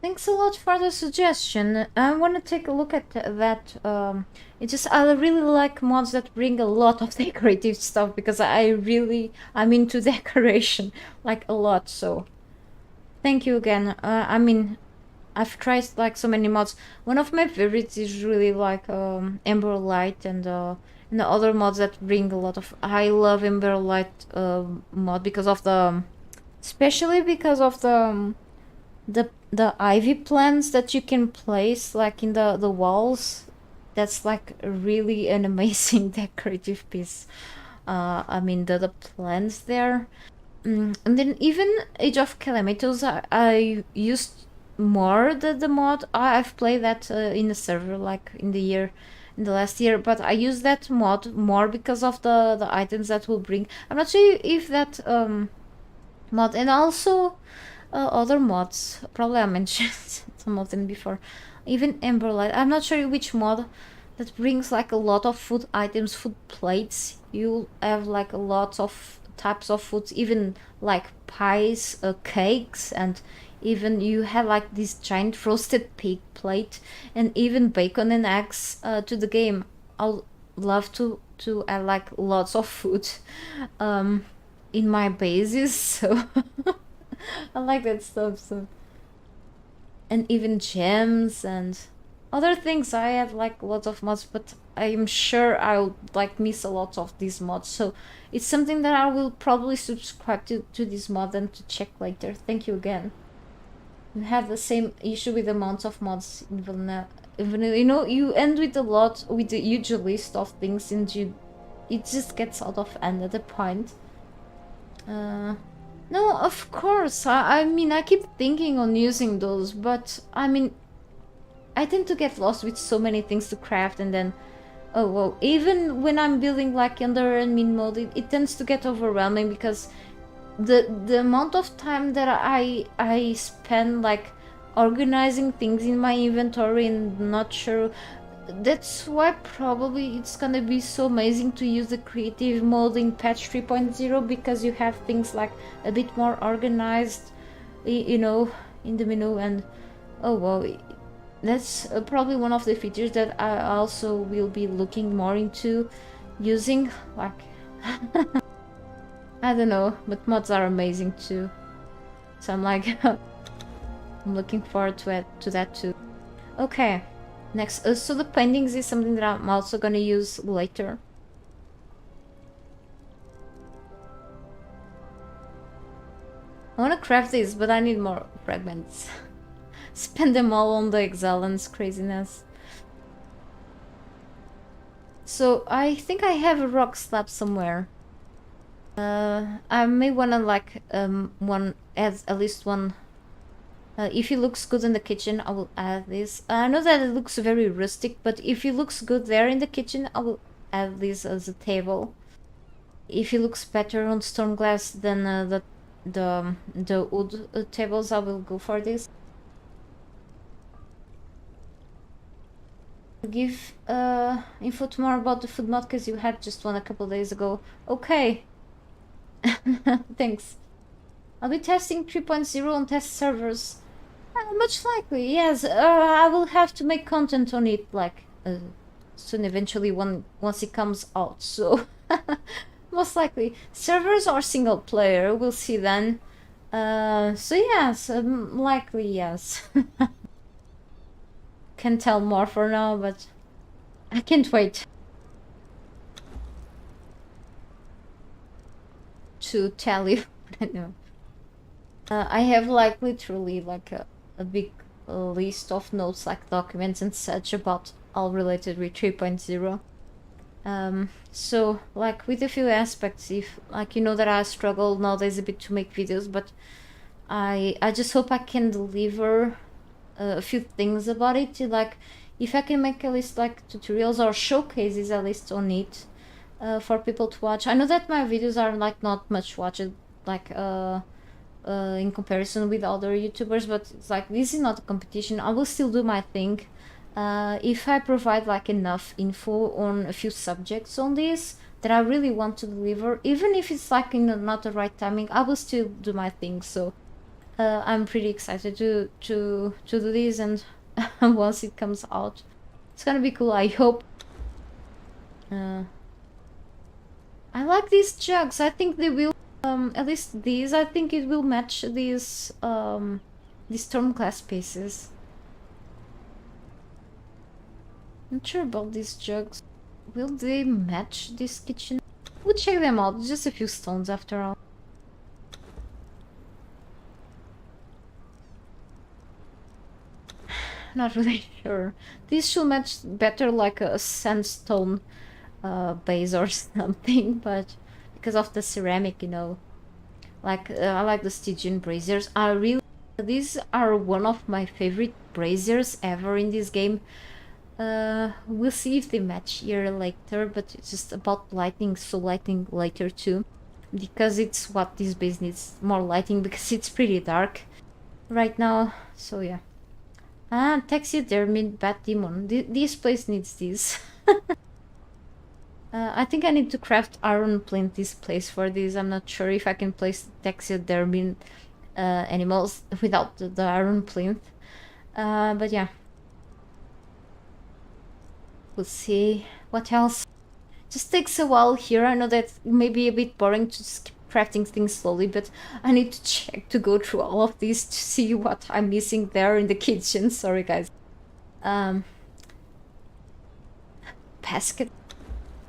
Thanks a lot for the suggestion. I want to take a look at that. It's just I really like mods that bring a lot of decorative stuff because I'm into decoration like a lot. So thank you again. I mean, I've tried like so many mods. One of my favorites is really like Ember Light and the other mods that bring a lot of. I love Ember Light mod because of especially because of the ivy plants that you can place like in the walls. That's like really an amazing decorative piece. I mean the plants there. And then even Age of Calamitos, I used more the mod. I've played that in a server like in the last year, but I use that mod more because of the items that will bring. I'm not sure if that mod, and also other mods. Probably I mentioned some of them before. Even Emberlight. I'm not sure which mod that brings like a lot of food items, food plates. You have like a lot of types of foods, even like pies, cakes, and even you have like this giant roasted pig plate, and even bacon and eggs to the game. I'll love to add like lots of food in my bases. So I like that stuff. So, and even gems and other things. I have like lots of mods, but I'm sure I'll like miss a lot of these mods. So it's something that I will probably subscribe to this mod and to check later. Thank you again. You have the same issue with the amount of mods in vanilla. You know, you end with a lot, with a huge list of things, and it just gets out of hand at a point. No, of course. I mean, I keep thinking on using those, but I mean, I tend to get lost with so many things to craft, and then, oh well, even when I'm building like under and min mode, it tends to get overwhelming because the amount of time that I spend like organizing things in my inventory and not sure. That's why probably it's gonna be so amazing to use the creative mode in patch 3.0 because you have things like a bit more organized, you know, in the menu. And oh well, that's probably one of the features that I also will be looking more into using. Like I don't know, but mods are amazing too, so I'm like I'm looking forward to that too. Okay, next, so the paintings is something that I'm also gonna use later. I wanna craft this, but I need more fragments. Spend them all on the Exiles craziness. So I think I have a rock slab somewhere. I may wanna like add at least one. If it looks good in the kitchen, I will add this. I know that it looks very rustic, but if it looks good there in the kitchen, I will add this as a table. If it looks better on stone glass than the wood tables, I will go for this. Give info tomorrow about the food mod because you had just one a couple days ago. Okay. Thanks. I'll be testing 3.0 on test servers. Much likely, yes. I will have to make content on it, like, soon, eventually, once it comes out, so... Most likely. Servers or single player, we'll see then. So yes, likely yes. Can't tell more for now, but... I can't wait to tell you. I know. I have like literally like a big list of notes, like documents and such, about all related with 3.0. So like with a few aspects, if like you know that I struggle nowadays a bit to make videos, but I just hope I can deliver a few things about it. Like if I can make at least like tutorials or showcases at least on it for people to watch. I know that my videos are like not much watched, like in comparison with other YouTubers, but it's like this is not a competition. I will still do my thing. If I provide like enough info on a few subjects on this that I really want to deliver, even if it's like in not the right timing, I will still do my thing. So I'm pretty excited to do this, and once it comes out, it's gonna be cool. I hope. I like these jugs. I think they will. At least these, I think it will match these storm glass pieces. Not sure about these jugs. Will they match this kitchen? We'll check them out. Just a few stones after all. Not really sure. These should match better like a sandstone base or something, but because of the ceramic, you know. Like I like the Stygian braziers. These are one of my favorite braziers ever in this game. We'll see if they match here later, but it's just about lighting, so lighting later too, because it's what this base needs, more lighting, because it's pretty dark right now. So yeah. Taxidermy bat demon. This place needs this. I think I need to craft iron plinth this place for this. I'm not sure if I can place taxidermy animals without the iron plinth. But yeah. We'll see. What else? Just takes a while here. I know that it may be a bit boring to skip crafting things slowly, but I need to check to go through all of these to see what I'm missing there in the kitchen. Sorry, guys. Basket.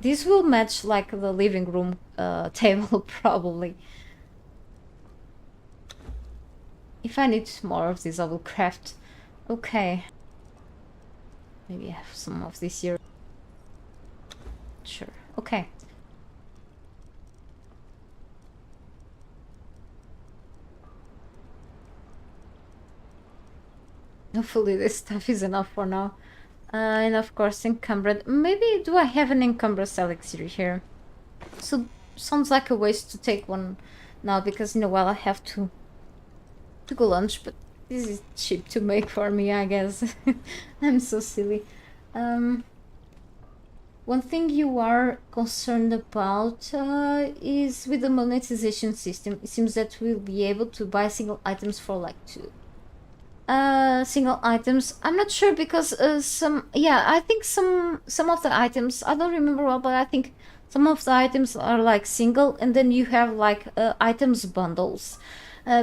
This will match like the living room table probably. If I need more of this, I will craft. Okay. Maybe I have some of this here. Sure. Okay. Hopefully this stuff is enough for now. And of course encumbered. Maybe do I have an encumbered elixir here? So sounds like a waste to take one now, because in a while I have to go lunch, but this is cheap to make for me, I guess. I'm so silly. One thing you are concerned about is with the monetization system. It seems that we'll be able to buy single items for like 2 single items. I'm not sure because I think some of the items, I don't remember well, but I think some of the items are like single, and then you have like items bundles.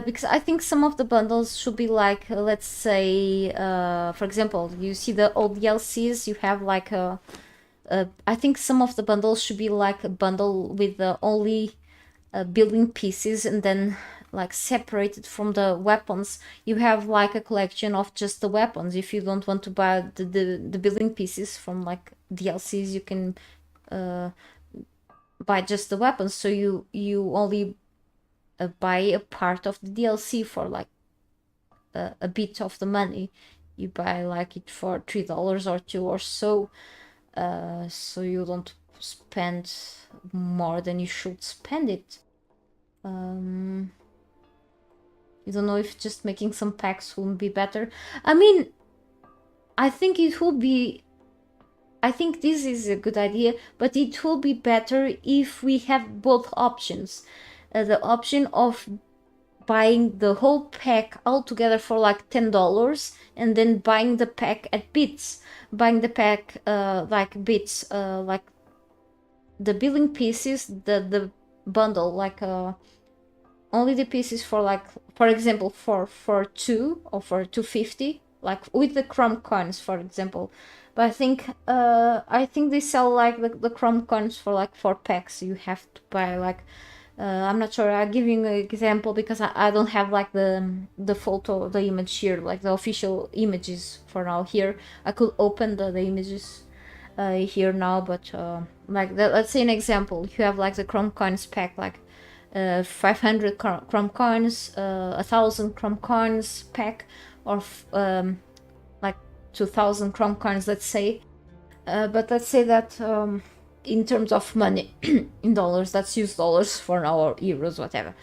Because I think some of the bundles should be like, let's say, for example, you see the old DLCs, you have like I think some of the bundles should be like a bundle with the only building pieces, and then like separated from the weapons you have like a collection of just the weapons. If you don't want to buy the building pieces from like DLCs, you can buy just the weapons, so you only buy a part of the DLC for like a bit of the money. You buy like it for $3 or 2 or so, so you don't spend more than you should spend it. You don't know if just making some packs wouldn't be better. I mean, I think it will be... I think this is a good idea, but it will be better if we have both options. The option of buying the whole pack all together for like $10, and then buying the pack at bits. Buying the pack like bits, like the building pieces, the bundle, like only the pieces for like, for example, for 2 or for 250, like with the chrome coins, for example. But I think they sell like the chrome coins for like 4 packs. You have to buy like I'm not sure. I'll give you an example because I don't have like the photo, the image here, like the official images for now here. I could open the images here now, but like let's say an example. You have like the chrome coins pack, like 500 chrome coins, 1,000 chrome coins pack, or like 2,000 chrome coins, let's say. But let's say that in terms of money, in dollars, let's use dollars for now, or euros, whatever.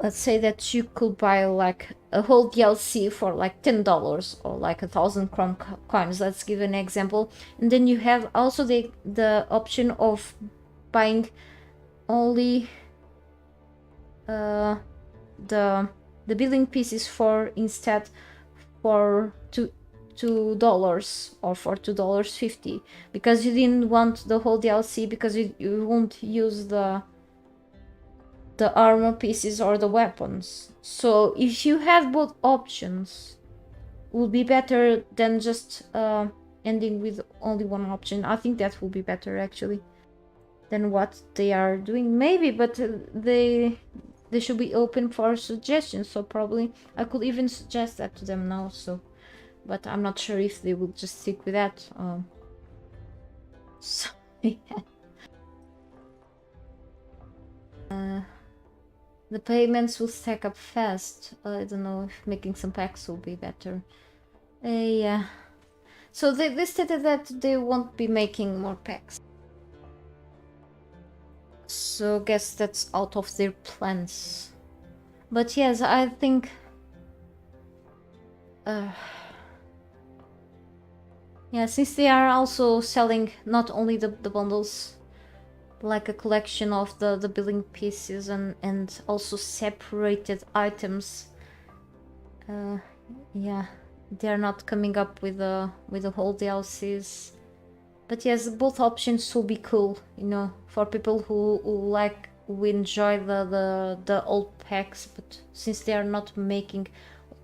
Let's say that you could buy like a whole DLC for like $10 or like 1,000 chrome coins. Let's give an example. And then you have also the option of buying only the building pieces for instead for $2 or for $2.50, because you didn't want the whole DLC, because you won't use the armor pieces or the weapons. So if you have both options, will be better than just ending with only one option. I think that will be better actually than what they are doing, maybe, but they should be open for suggestions, so probably I could even suggest that to them now. So, but I'm not sure if they will just stick with that. So yeah. The payments will stack up fast. I don't know if making some packs will be better. Yeah. So they stated that they won't be making more packs. So guess that's out of their plans. But yes, I think... yeah, since they are also selling not only the bundles, like a collection of the building pieces and also separated items, yeah, they're not coming up with the whole DLCs. But yes, both options will be cool, you know, for people who like we enjoy the old packs, but since they are not making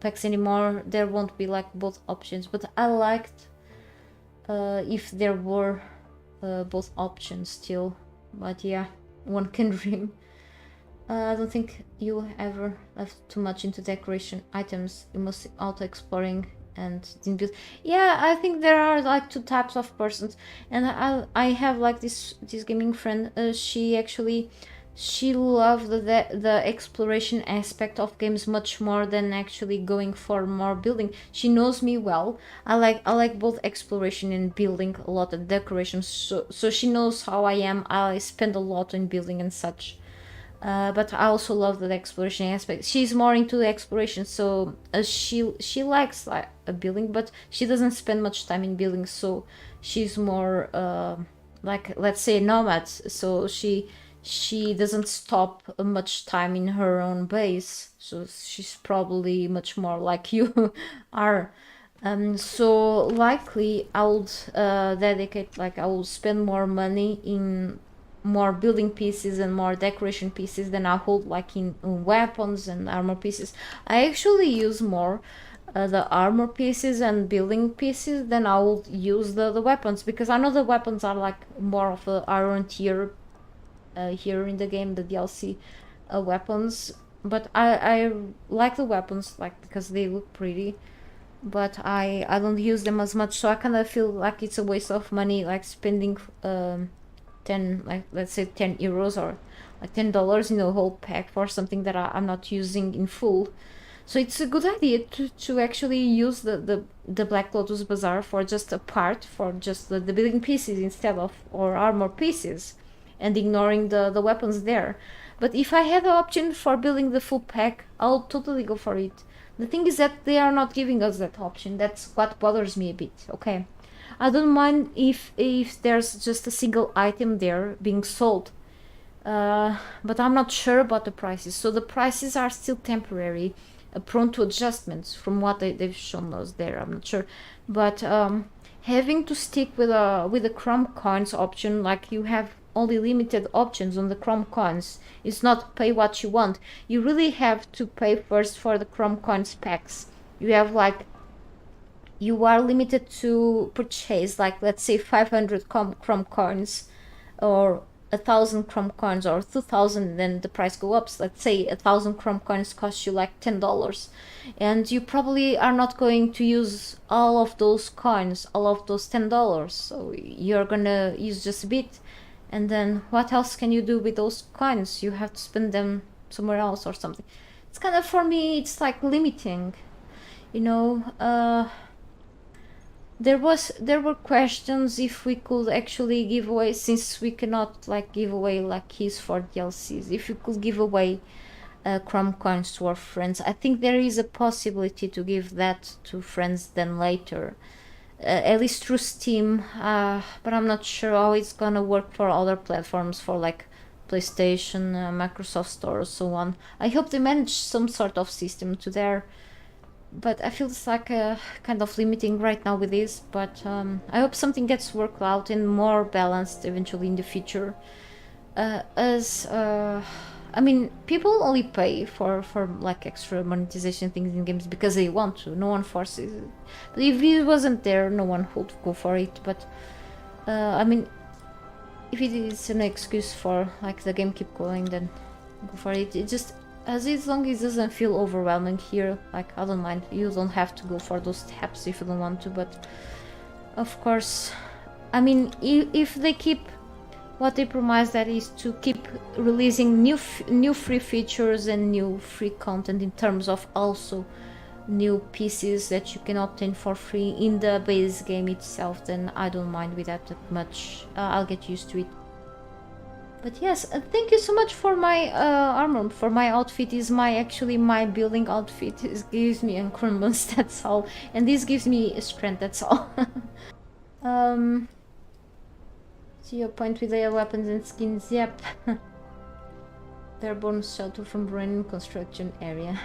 packs anymore, there won't be like both options. But I liked if there were both options still. But yeah, one can dream. I don't think you ever left too much into decoration items. You must auto-exploring and didn't build. Yeah, I think there are like two types of persons, and I have like this gaming friend. She loved the exploration aspect of games much more than actually going for more building. She knows me well. I like both exploration and building a lot of decorations. So she knows how I am. I spend a lot in building and such. But I also love the exploration aspect. She's more into the exploration, so she likes like a building, but she doesn't spend much time in building. So she's more like, let's say, nomad. So she doesn't stop much time in her own base. So she's probably much more like you are. So likely I would dedicate, like I will spend more money in more building pieces and more decoration pieces than I hold like in weapons and armor pieces. I actually use more the armor pieces and building pieces than I would use the weapons, because I know the weapons are like more of the iron tier here in the game, the DLC weapons. But I like the weapons like because they look pretty, but I don't use them as much, so I kind of feel like it's a waste of money, like spending 10, like let's say 10 euros or like $10 in a whole pack for something that I'm not using in full. So it's a good idea to actually use the Black Lotus Bazaar for just a part, for just the building pieces instead of, or armor pieces, and ignoring the weapons there. But if I had the option for building the full pack, I'll totally go for it. The thing is that they are not giving us that option. That's what bothers me a bit. Okay, I don't mind if there's just a single item there being sold, but I'm not sure about the prices. So the prices are still temporary, prone to adjustments from what they've shown us there. I'm not sure, but having to stick with a Chrome coins option, like you have only limited options on the Chrome coins. It's not pay what you want. You really have to pay first for the Chrome coins packs. You have like, you are limited to purchase like, let's say 500 Chrome coins or 1,000 Chrome coins or 2,000, then the price go up. So let's say 1,000 Chrome coins cost you like $10, and you probably are not going to use all of those coins, all of those $10. So you're gonna use just a bit, and then what else can you do with those coins? You have to spend them somewhere else or something. It's kind of, for me, it's like limiting, you know. There were questions if we could actually give away, since we cannot like give away like keys for DLCs, if we could give away Chrome coins to our friends. I think there is a possibility to give that to friends then later, at least through Steam, but I'm not sure how it's gonna work for other platforms, for like PlayStation, Microsoft Store, so on. I hope they manage some sort of system to there, but I feel it's like kind of limiting right now with this. But I hope something gets worked out and more balanced eventually in the future. I mean, people only pay for like extra monetization things in games because they want to. No one forces it. But if it wasn't there, no one would go for it. But I mean, if it is an excuse for like the game keep going, then go for it. It just, as long as it doesn't feel overwhelming here, like I don't mind. You don't have to go for those tabs if you don't want to, but of course, I mean, if they keep what they promise, that is to keep releasing new free features and new free content, in terms of also new pieces that you can obtain for free in the base game itself, then I don't mind with that much. I'll get used to it. But yes, thank you so much for my armor. For my outfit is actually my building outfit. It gives me encumbrance, that's all. And this gives me strength, that's all. See your point with their weapons and skins, yep. They're bonus shelter from rain construction area.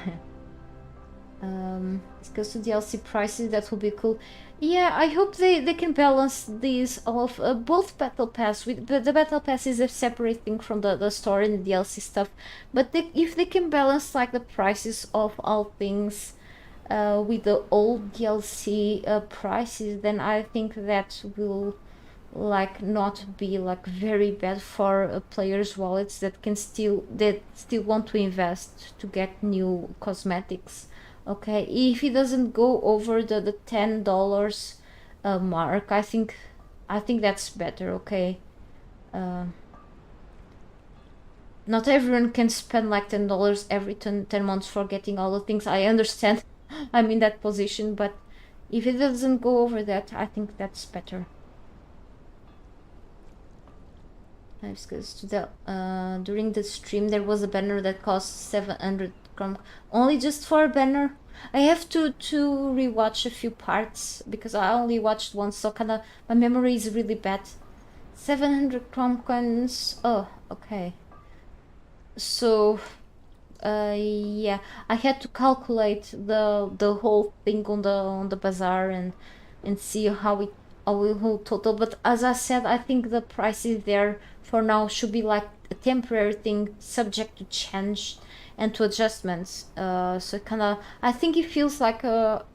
It goes to DLC prices. That will be cool. Yeah, I hope they can balance these of both battle pass. With the battle pass is a separate thing from the store and the DLC stuff. But if they can balance like the prices of all things with the old DLC prices, then I think that will like not be like very bad for players' wallets that still want to invest to get new cosmetics. Okay, if it doesn't go over the $10 mark, I think that's better. Okay, not everyone can spend like $10 every 10 months for getting all the things. I understand. I'm in that position, but if it doesn't go over that, I think that's better. Because during the stream there was a banner that cost 700 krom, only just for a banner. I have to rewatch a few parts because I only watched one, so kinda my memory is really bad. 700 krom coins. Oh, okay. So yeah, I had to calculate the whole thing on the bazaar and see how it will total. But as I said, I think the prices there for now should be like a temporary thing, subject to change and to adjustments. So kind of, I think it feels like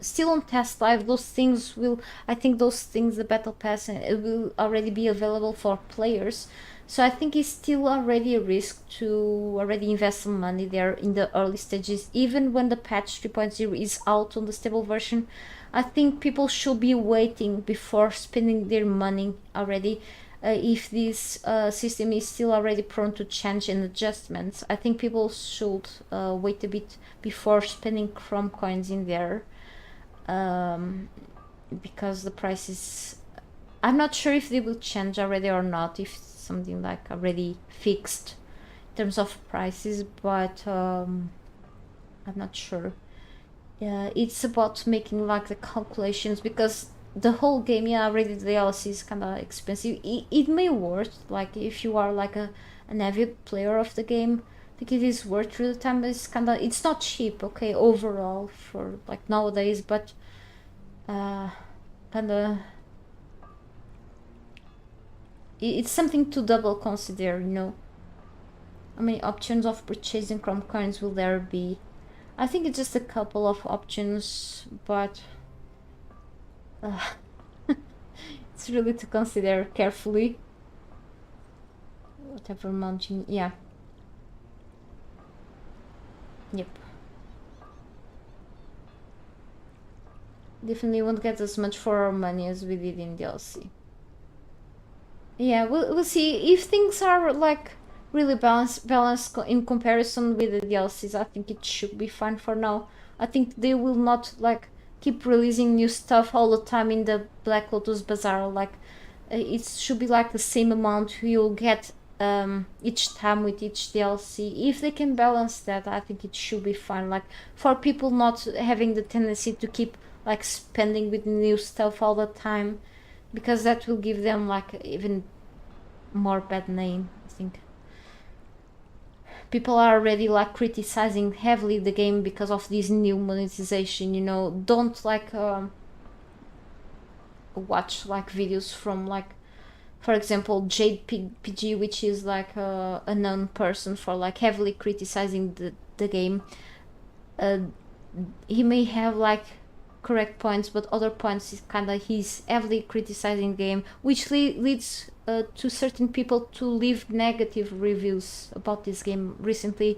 still on test live. Those things will, I think those things, the battle pass, it will already be available for players. So I think it's still already a risk to already invest some money there in the early stages, even when the patch 3.0 is out on the stable version. I think people should be waiting before spending their money already. If this system is still already prone to change and adjustments, I think people should wait a bit before spending Chrome coins in there, because the prices, I'm not sure if they will change already or not, if something like already fixed in terms of prices, but I'm not sure. It's about making like the calculations, because the whole game, yeah, already the DLC is kind of expensive. It may worth, like if you are like an avid player of the game, I think it is worth through the time, but it's not cheap, okay, overall for like nowadays, but kind of it's something to double consider, you know. How many options of purchasing Chrome coins will there be? I think it's just a couple of options, but it's really to consider carefully. Whatever mounting, yeah. Yep. Definitely won't get as much for our money as we did in DLC. Yeah, we'll see if things are like really balanced in comparison with the DLCs. I think it should be fine for now. I think they will not like keep releasing new stuff all the time in the Black Lotus Bazaar. Like it should be like the same amount you'll get each time with each DLC. If they can balance that, I think it should be fine. Like for people not having the tendency to keep like spending with new stuff all the time, because that will give them like even more bad name. I think people are already like criticizing heavily the game because of this new monetization, you know. Don't like watch like videos from like, for example, Jade PG, which is like a known person for like heavily criticizing the game. He may have like correct points, but other points is kind of he's heavily criticizing the game, which leads to certain people to leave negative reviews about this game recently,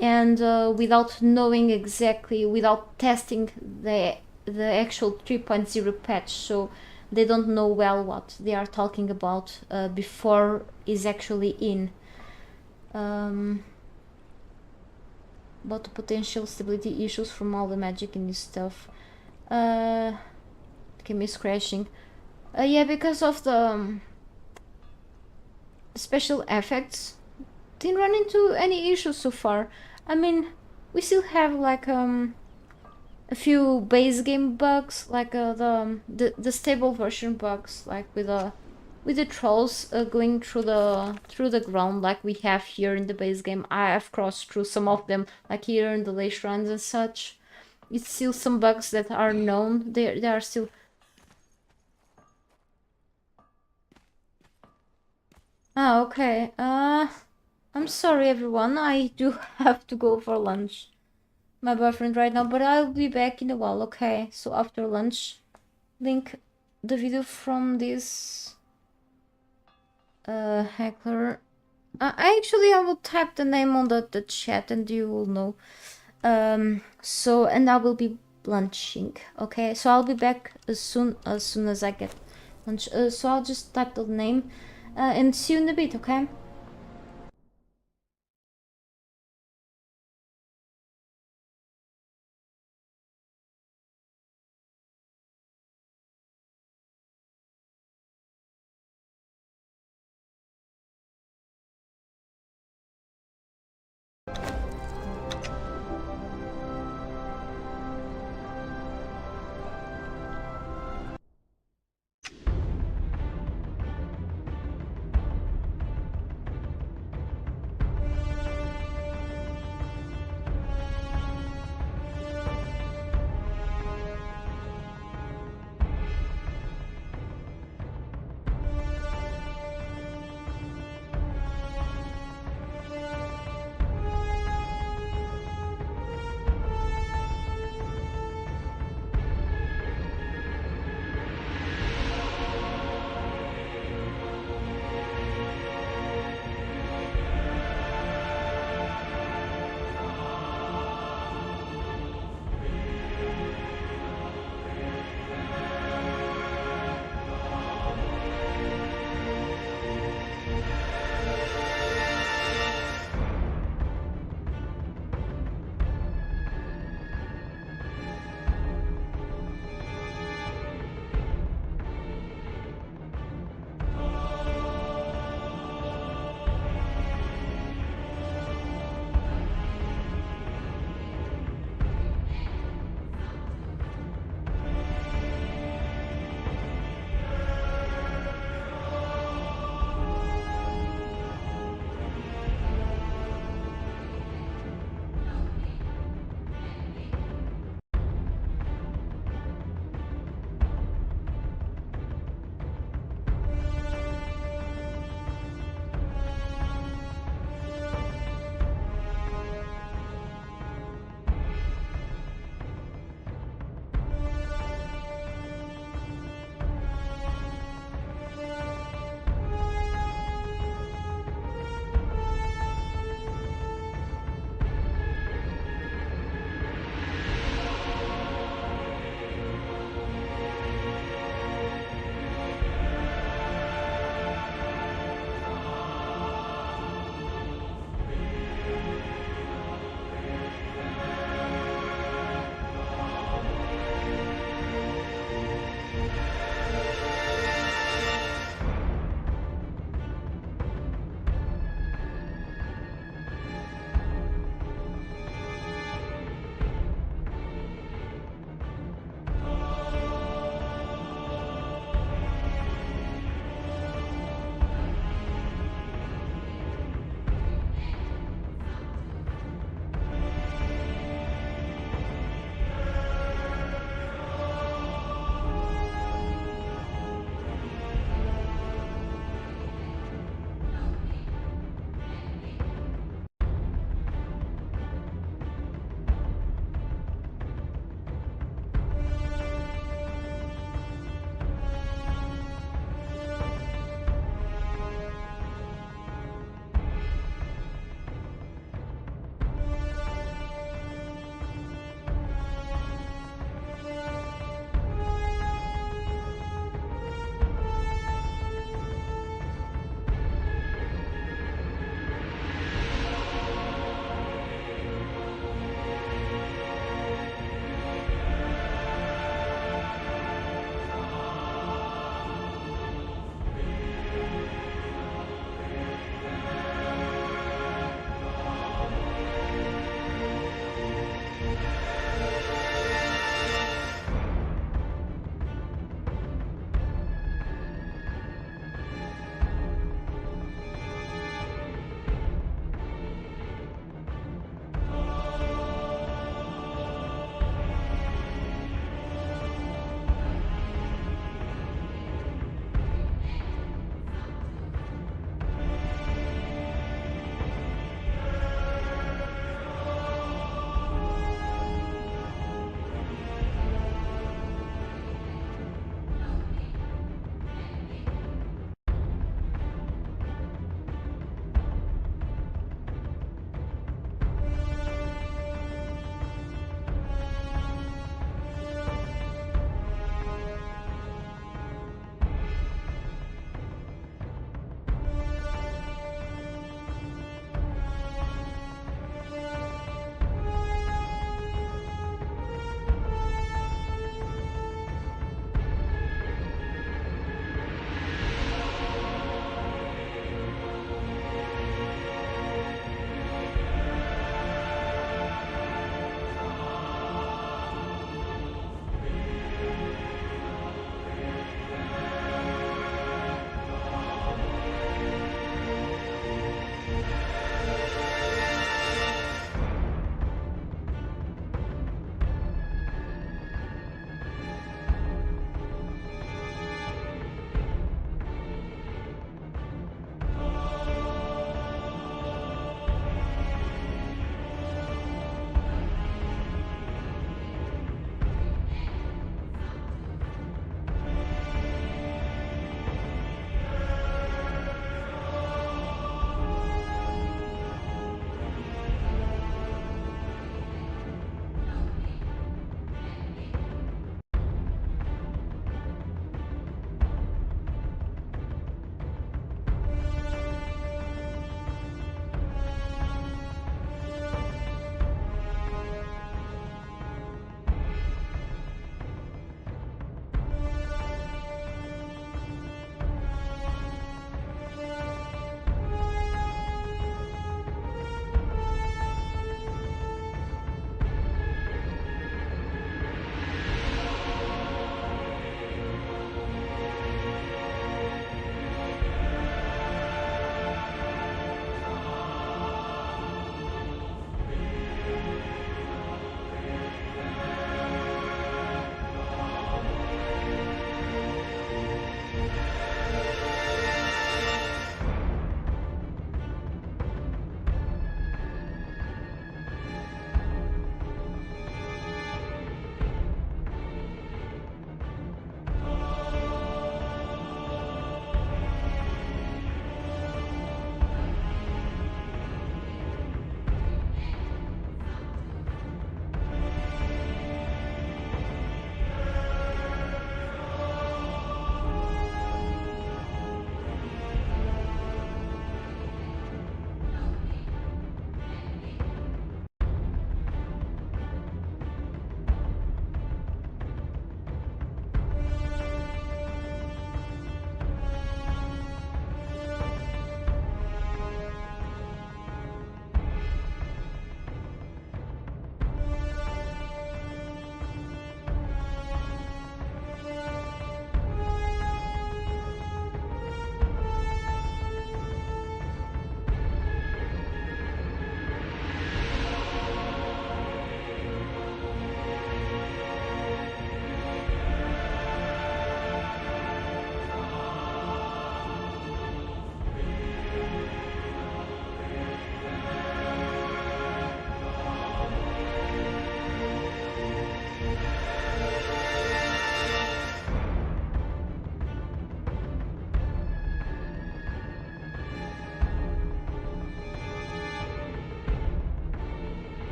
and without knowing exactly, without testing the actual 3.0 patch, so they don't know well what they are talking about before is actually in. About the potential stability issues from all the magic in this stuff. Game is crashing. Yeah, because of the special effects, didn't run into any issues so far. I mean, we still have like a few base game bugs, like the stable version bugs, like with the trolls going through the ground, like we have here in the base game. I have crossed through some of them, like here in the Lace runs and such. it's still some bugs that are known. They are still... Ah, okay. I'm sorry everyone, I do have to go for lunch. My boyfriend right now, but I'll be back in a while, okay? So after lunch, link the video from this hacker. I will type the name on the chat and you will know. So, and I will be lunching, okay? So I'll be back as soon as I get lunch. So I'll just type the name and see you in a bit, okay?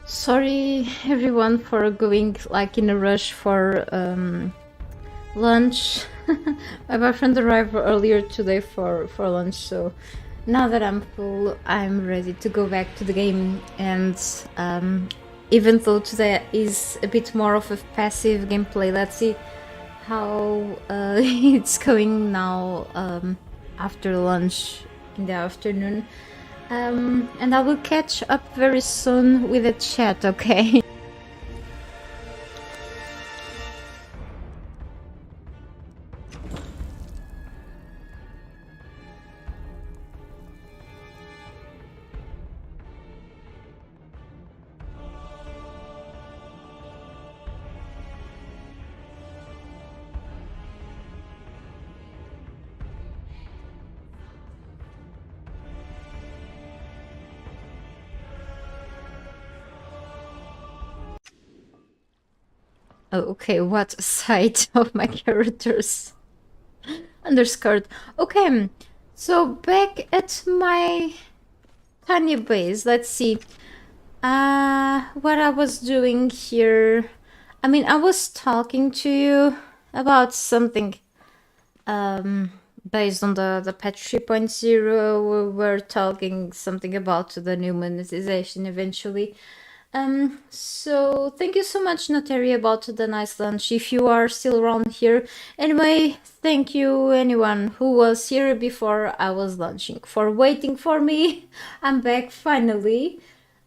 Sorry everyone for going like in a rush for lunch. My boyfriend arrived earlier today for lunch, so now that I'm full, I'm ready to go back to the game. And even though today is a bit more of a passive gameplay, let's see how it's going now after lunch in the afternoon. And I will catch up very soon with the chat, okay? Okay, what side of my characters? Underskirt. Okay, so back at my tiny base, let's see. What I was doing here. I mean, I was talking to you about something based on the patch 3.0. We were talking something about the new monetization eventually. So thank you so much, Notary, about the nice lunch. If you are still around here. Anyway, thank you anyone who was here before I was launching for waiting for me. I'm back finally.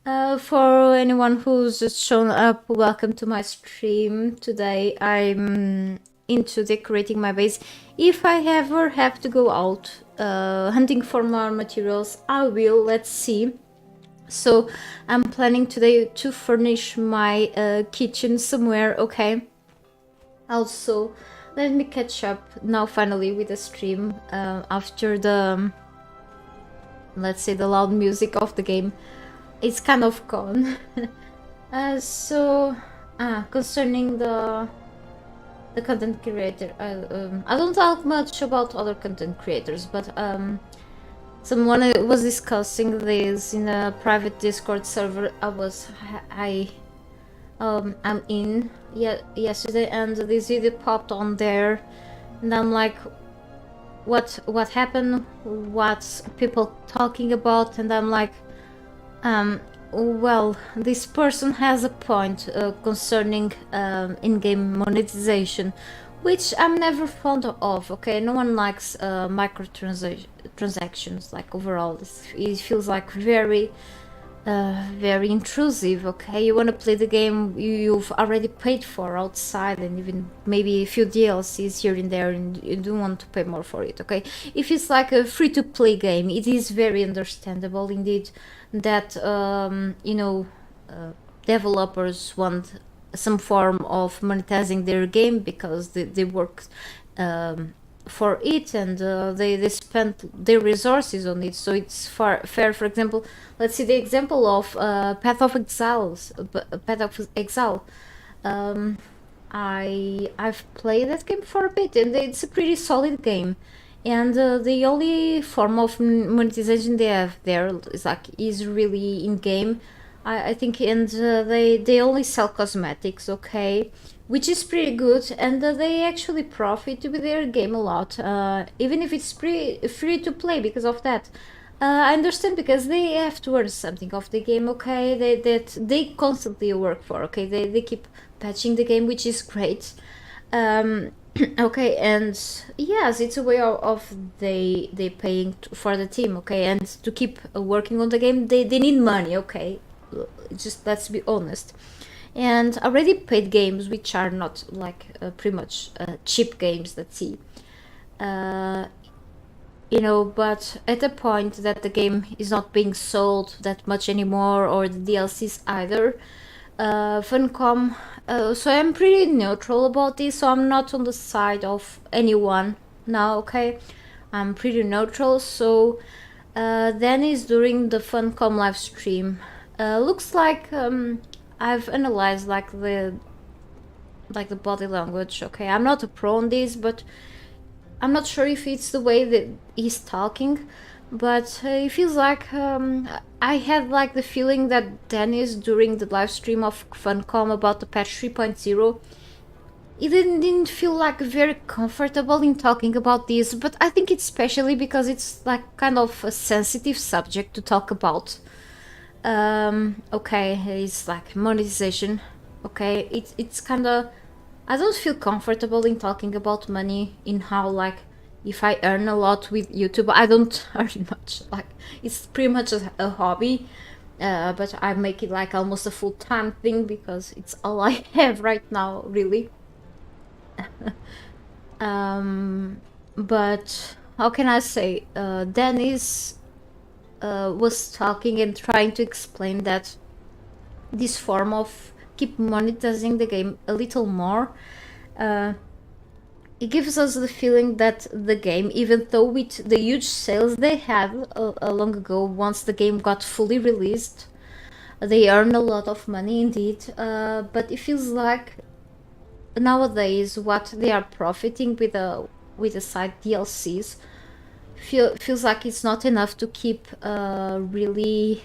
For anyone who's just shown up, welcome to my stream. Today I'm into decorating my base. If I ever have to go out hunting for more materials, I will. Let's see. So I'm planning today to furnish my kitchen somewhere, okay? Also, let me catch up now finally with the stream after the, let's say, the loud music of the game. It's kind of gone. Concerning the content creator, I don't talk much about other content creators, but someone was discussing this in a private Discord server I'm in yesterday, and this video popped on there, and I'm like, what happened? What's people talking about? And I'm like, well, this person has a point concerning in-game monetization, which I'm never fond of, okay? No one likes microtransactions, like overall. It feels like very intrusive, okay? You want to play the game you've already paid for outside, and even maybe a few DLCs here and there, and you don't want to pay more for it, okay? If it's like a free-to-play game, it is very understandable indeed that, developers want some form of monetizing their game because they work for it, and they spend their resources on it, so it's fair. For example, let's see the example of Path of Exile. I've played that game for a bit, and it's a pretty solid game, and the only form of monetization they have there is really in game, I think, and they only sell cosmetics, okay, which is pretty good, and they actually profit with their game a lot, even if it's free to play because of that. I understand, because they have to earn something off the game, okay, they constantly work for, okay, they keep patching the game, which is great. Okay, and yes, it's a way of they paying for the team, okay, and to keep working on the game, they need money, okay, just let's be honest. And already paid games, which are not like pretty much cheap games, let's see, but at a point that the game is not being sold that much anymore, or the DLCs either, Funcom, so I'm pretty neutral about this, so I'm not on the side of anyone now, okay, I'm pretty neutral. So then is during the Funcom live stream, looks like I've analyzed like the body language, okay, I'm not a pro on this, but I'm not sure if it's the way that he's talking, But it feels like I had like the feeling that Dennis during the live stream of Funcom about the patch 3.0, it didn't feel like very comfortable in talking about this, but I think it's especially because it's like kind of a sensitive subject to talk about. Okay, it's like monetization. Okay, it's kind of, I don't feel comfortable in talking about money, in how like if I earn a lot with YouTube, I don't earn much. Like it's pretty much a hobby, but I make it like almost a full-time thing because it's all I have right now, really. But how can I say? Dennis was talking and trying to explain that this form of keep monetizing the game a little more, it gives us the feeling that the game, even though with the huge sales they had long ago, once the game got fully released, they earn a lot of money indeed, but it feels like nowadays what they are profiting with the side DLCs feels like it's not enough to keep really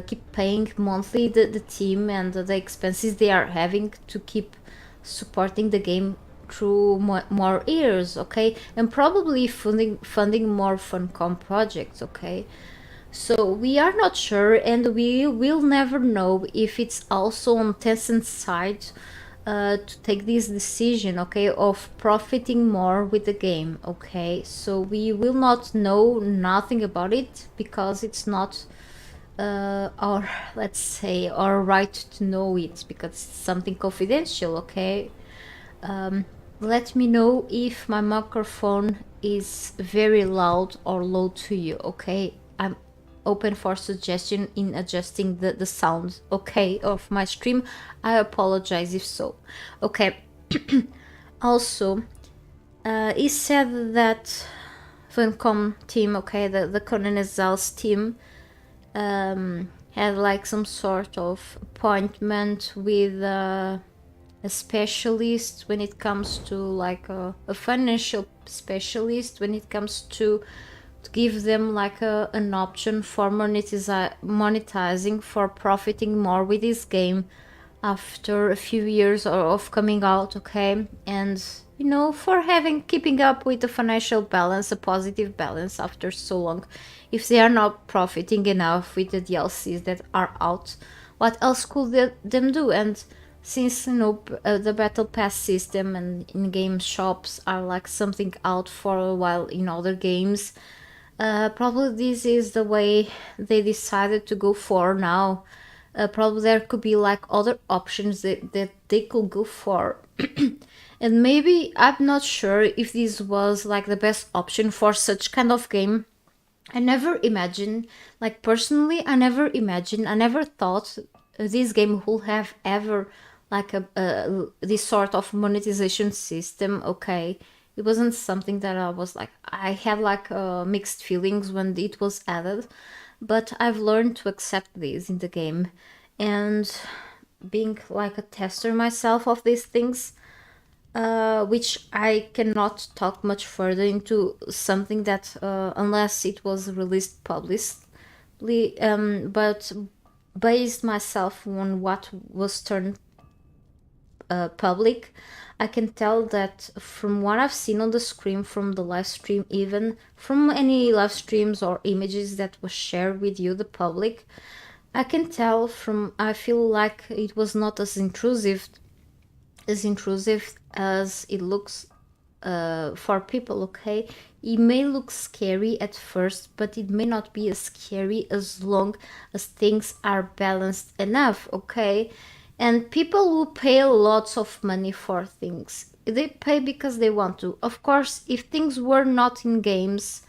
keep paying monthly the team and the expenses they are having to keep supporting the game through more years, okay, and probably funding more Funcom projects, okay. So we are not sure, and we will never know if it's also on Tencent's side to take this decision, okay, of profiting more with the game, okay. So we will not know nothing about it because it's not our, let's say, our right to know it because it's something confidential, okay. Let me know if my microphone is very loud or low to you, okay. I'm open for suggestion in adjusting the sound, okay, of my stream. I apologize if so, okay. Also, he said that Funcom team, okay, the Conan Exiles team, had like some sort of appointment with a specialist when it comes to like a financial specialist when it comes to give them like an option for monetizing, for profiting more with this game after a few years of coming out, okay, and you know, for having keeping up with the financial balance, a positive balance after so long. If they are not profiting enough with the DLCs that are out, what else could them do? And since you know the battle pass system and in-game shops are like something out for a while in other games, probably this is the way they decided to go for now. Probably there could be like other options that they could go for. And maybe I'm not sure if this was like the best option for such kind of game. I never imagined, like personally, I never thought this game would have ever like a this sort of monetization system. Okay, it wasn't something that I was like, I had like mixed feelings when it was added, but I've learned to accept this in the game, and being like a tester myself of these things, which I cannot talk much further into something that unless it was released publicly, but based myself on what was turned public, I can tell that from what I've seen on the screen, from the live stream, even from any live streams or images that was shared with you, the public, I can tell from, I feel like it was not as intrusive as it looks for people, okay. It may look scary at first, but it may not be as scary as long as things are balanced enough, okay. And people will pay lots of money for things, they pay because they want to. Of course, if things were not in games,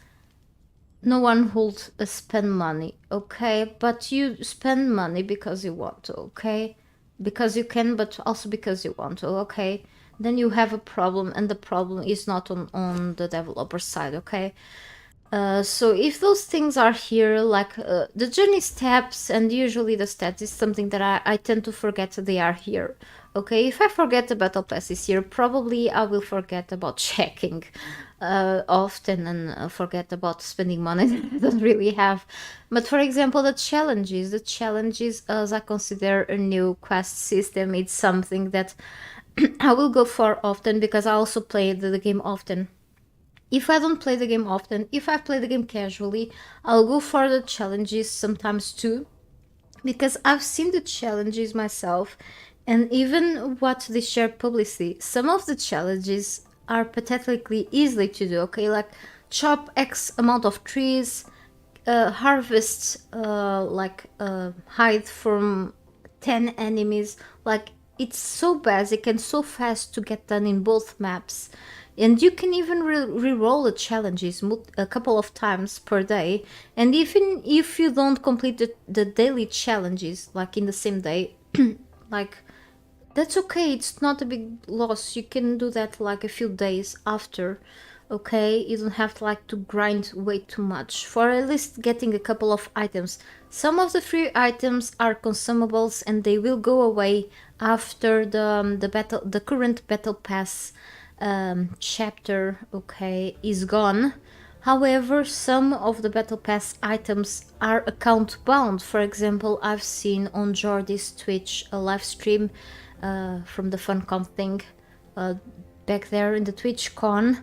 no one would spend money, okay, but you spend money because you want to, okay, because you can, but also because you want to, okay. Then you have a problem, and the problem is not on the developer side, okay. So if those things are here, like the journey steps and usually the stats is something that I tend to forget they are here. Okay, if I forget the battle pass is here, probably I will forget about checking often and forget about spending money that I don't really have. But for example, the challenges as I consider a new quest system, it's something that I will go for often because I also play the game often. If I don't play the game often, if I play the game casually, I'll go for the challenges sometimes too, because I've seen the challenges myself, and even what they share publicly, some of the challenges are pathetically easily to do, okay? Like chop X amount of trees, harvest hide from 10 enemies. Like it's so basic and so fast to get done in both maps, and you can even re-roll the challenges a couple of times per day. And even if you don't complete the daily challenges like in the same day, like that's okay, it's not a big loss. You can do that like a few days after. Okay, you don't have to like to grind way too much for at least getting a couple of items. Some of the free items are consumables and they will go away after the current battle pass chapter, okay, is gone. However, some of the battle pass items are account bound. For example, I've seen on Jordi's Twitch a live stream from the FunCon thing back there in the TwitchCon.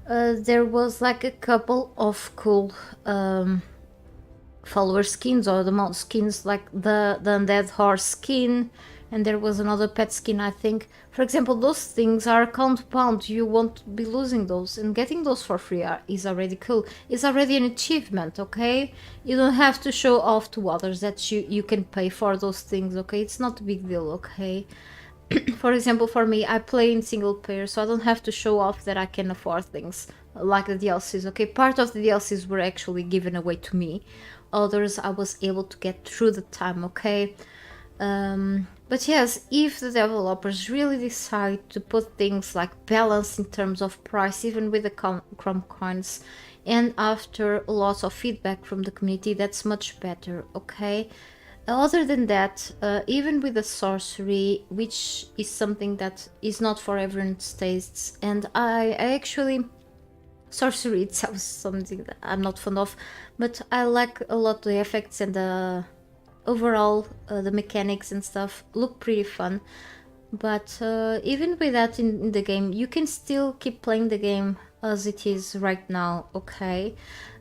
There was like a couple of cool follower skins or the mount skins, like the undead horse skin, and there was another pet skin, I think. For example, those things are account bound. You won't be losing those, and getting those for free is already cool. It's already an achievement, okay? You don't have to show off to others that you can pay for those things, okay? It's not a big deal, okay? For example, for me, I play in single player, so I don't have to show off that I can afford things like the DLCs, okay? Part of the DLCs were actually given away to me. Others I was able to get through the time, okay? But yes, if the developers really decide to put things like balance in terms of price, even with the Chrome coins, and after lots of feedback from the community, that's much better, okay? Other than that, even with the sorcery, which is something that is not for everyone's tastes, and I actually, sorcery itself is something that I'm not fond of, but I like a lot the effects and the overall the mechanics and stuff look pretty fun. But even with that in the game, you can still keep playing the game as it is right now, okay?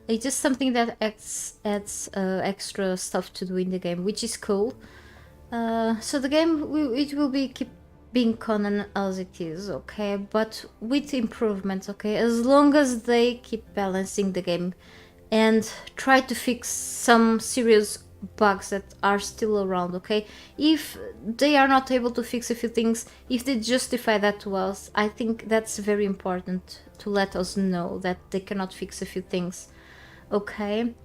It's just something that adds extra stuff to do in the game, which is cool. So the game it will be keep being Conan as it is, okay, but with improvements, okay, as long as they keep balancing the game and try to fix some serious bugs that are still around, okay? If they are not able to fix a few things, if they justify that to us, I think that's very important to let us know that they cannot fix a few things, okay?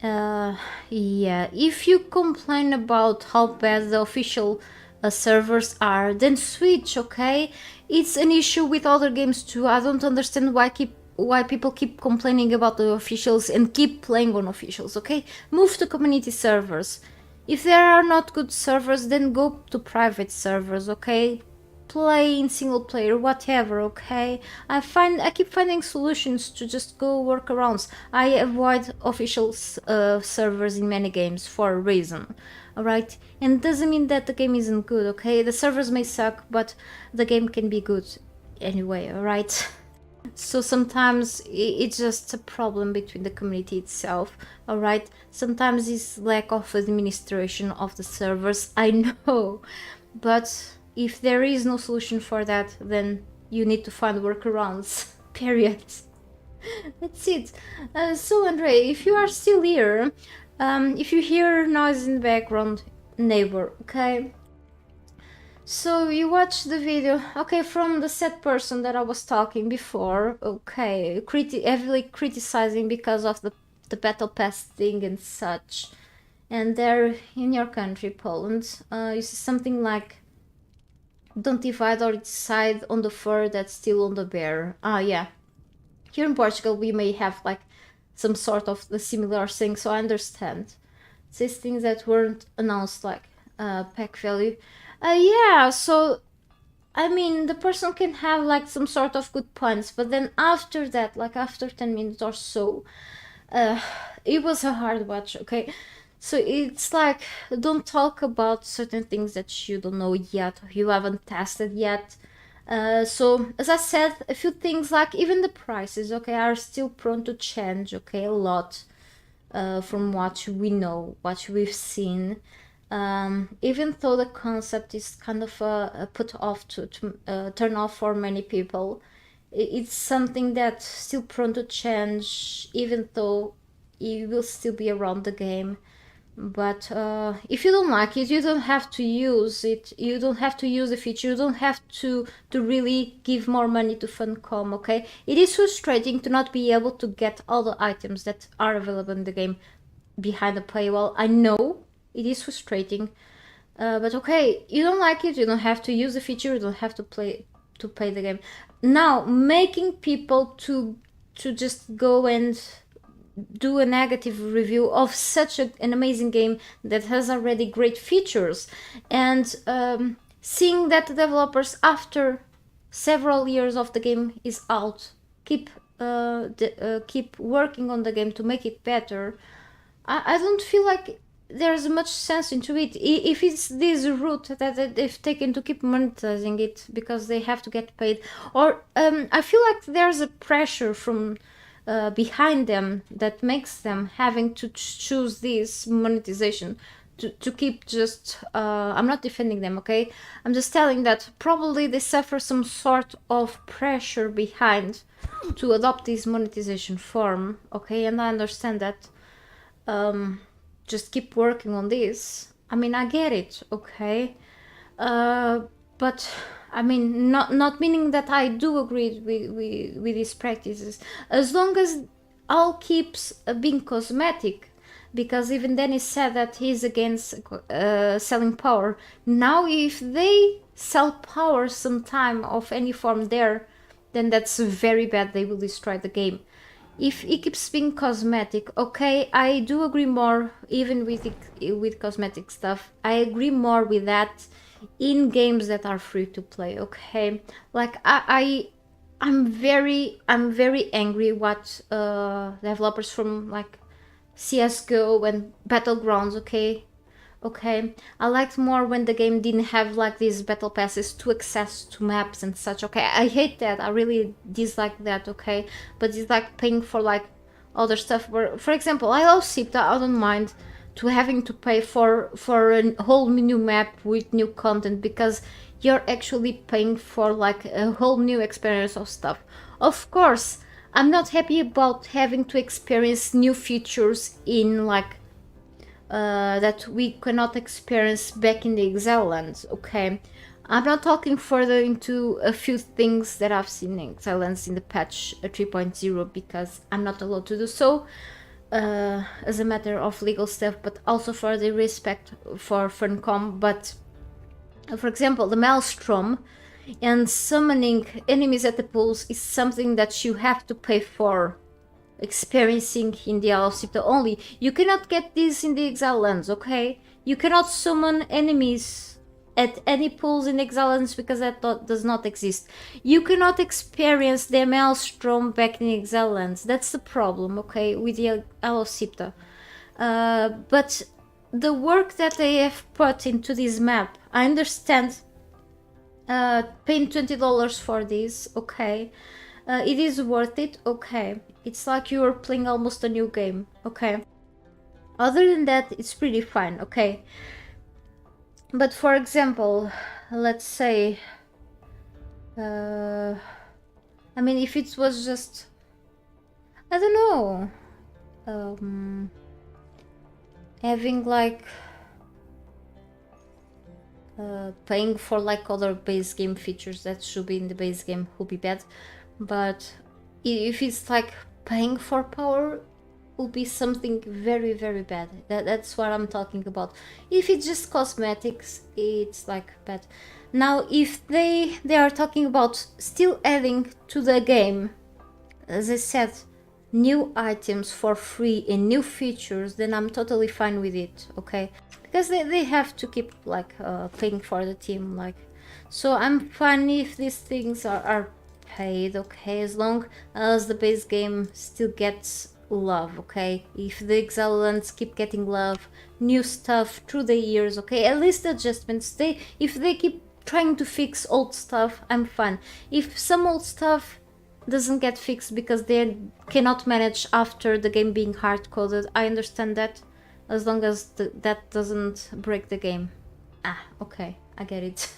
Yeah, if you complain about how bad the official servers are, then switch, okay? It's an issue with other games too. I don't understand why people keep complaining about the officials and keep playing on officials, okay? Move to community servers. If there are not good servers, then go to private servers, okay? Play in single player, whatever, okay? I keep finding solutions to just go workarounds. I avoid official servers in many games for a reason, alright? And doesn't mean that the game isn't good, okay? The servers may suck, but the game can be good anyway, alright? So sometimes it's just a problem between the community itself, alright? Sometimes it's lack of administration of the servers, I know, but if there is no solution for that, then you need to find workarounds, period. That's it. So Andre, if you are still here, if you hear noise in the background, neighbor, okay? So you watched the video, okay, from the sad person that I was talking before, okay, heavily criticizing because of the battle pass thing and such. And there in your country, Poland, you see something like, don't divide or decide on the fur that's still on the bear. Ah, yeah. Here in Portugal, we may have like some sort of the similar thing, so I understand. These things that weren't announced, like pack value. Yeah, so I mean, the person can have like some sort of good points, but then after that, like after 10 minutes or so, it was a hard watch, okay? So it's like, don't talk about certain things that you don't know yet, or you haven't tested yet. So as I said, a few things like even the prices, okay, are still prone to change, okay, a lot from what we know, what we've seen. Even though the concept is kind of a put off to turn off for many people, it's something that's still prone to change, even though it will still be around the game. But if you don't like it, you don't have to use it. You don't have to use the feature. You don't have to really give more money to Funcom, okay? It is frustrating to not be able to get all the items that are available in the game behind the paywall. I know it is frustrating, but okay, you don't like it, you don't have to use the feature, you don't have to pay the game. Now, making people to just go and do a negative review of such an amazing game that has already great features, and seeing that the developers, after several years of the game is out, keep working on the game to make it better, I don't feel like there's much sense into it. If it's this route that they've taken to keep monetizing it because they have to get paid, or I feel like there's a pressure from behind them that makes them having to choose this monetization to keep just I'm not defending them, okay? I'm just telling that probably they suffer some sort of pressure behind to adopt this monetization form, okay? And I understand that. Just keep working on this. I mean, I get it, okay? But I mean, not meaning that I do agree with these practices, as long as all keeps being cosmetic, because even Dennis said that he's against selling power. Now, if they sell power sometime of any form there, then that's very bad. They will destroy the game. If it keeps being cosmetic, okay, I do agree more, even with cosmetic stuff. I agree more with that in games that are free to play, okay? Like I'm very angry what developers from like CS:GO and Battlegrounds, okay, I liked more when the game didn't have like these battle passes to access to maps and such, okay? I hate that. I really dislike that, okay? But it's like paying for like other stuff where, for example, I love SIPTA, I don't mind to having to pay for a whole new map with new content, because you're actually paying for like a whole new experience of stuff. Of course, I'm not happy about having to experience new features in like that we cannot experience back in the Exile lands, okay? I'm not talking further into a few things that I've seen in Exile lands in the patch 3.0, because I'm not allowed to do so as a matter of legal stuff, but also for the respect for Funcom. But for example, the Maelstrom and summoning enemies at the pools is something that you have to pay for experiencing in the Isle of Sipta only. You cannot get this in the Exile lands, okay? You cannot summon enemies at any pools in Exile lands because that does not exist. You cannot experience the Maelstrom back in Exile lands. That's the problem, okay, with the Isle of Sipta. But the work that they have put into this map, I understand paying $20 for this, okay? It is worth it, okay. It's like you're playing almost a new game, okay. Other than that, it's pretty fine, okay. But for example, let's say, I mean, if it was just, I don't know, having like paying for like other base game features that should be in the base game would be bad. But if it's like paying for power, will be something very bad. That's what I'm talking about. If it's just cosmetics, it's like bad. Now if they are talking about still adding to the game, as I said, new items for free and new features, then I'm totally fine with it, okay? Because they have to keep like paying for the team, like, so I'm fine if these things are paid, okay, as long as the base game still gets love, okay? If the Exile lands keep getting love, new stuff through the years, okay, at least adjustments, if they keep trying to fix old stuff, I'm fine. If some old stuff doesn't get fixed because they cannot manage after the game being hard-coded, I understand that, as long as that doesn't break the game. Ah, okay, I get it.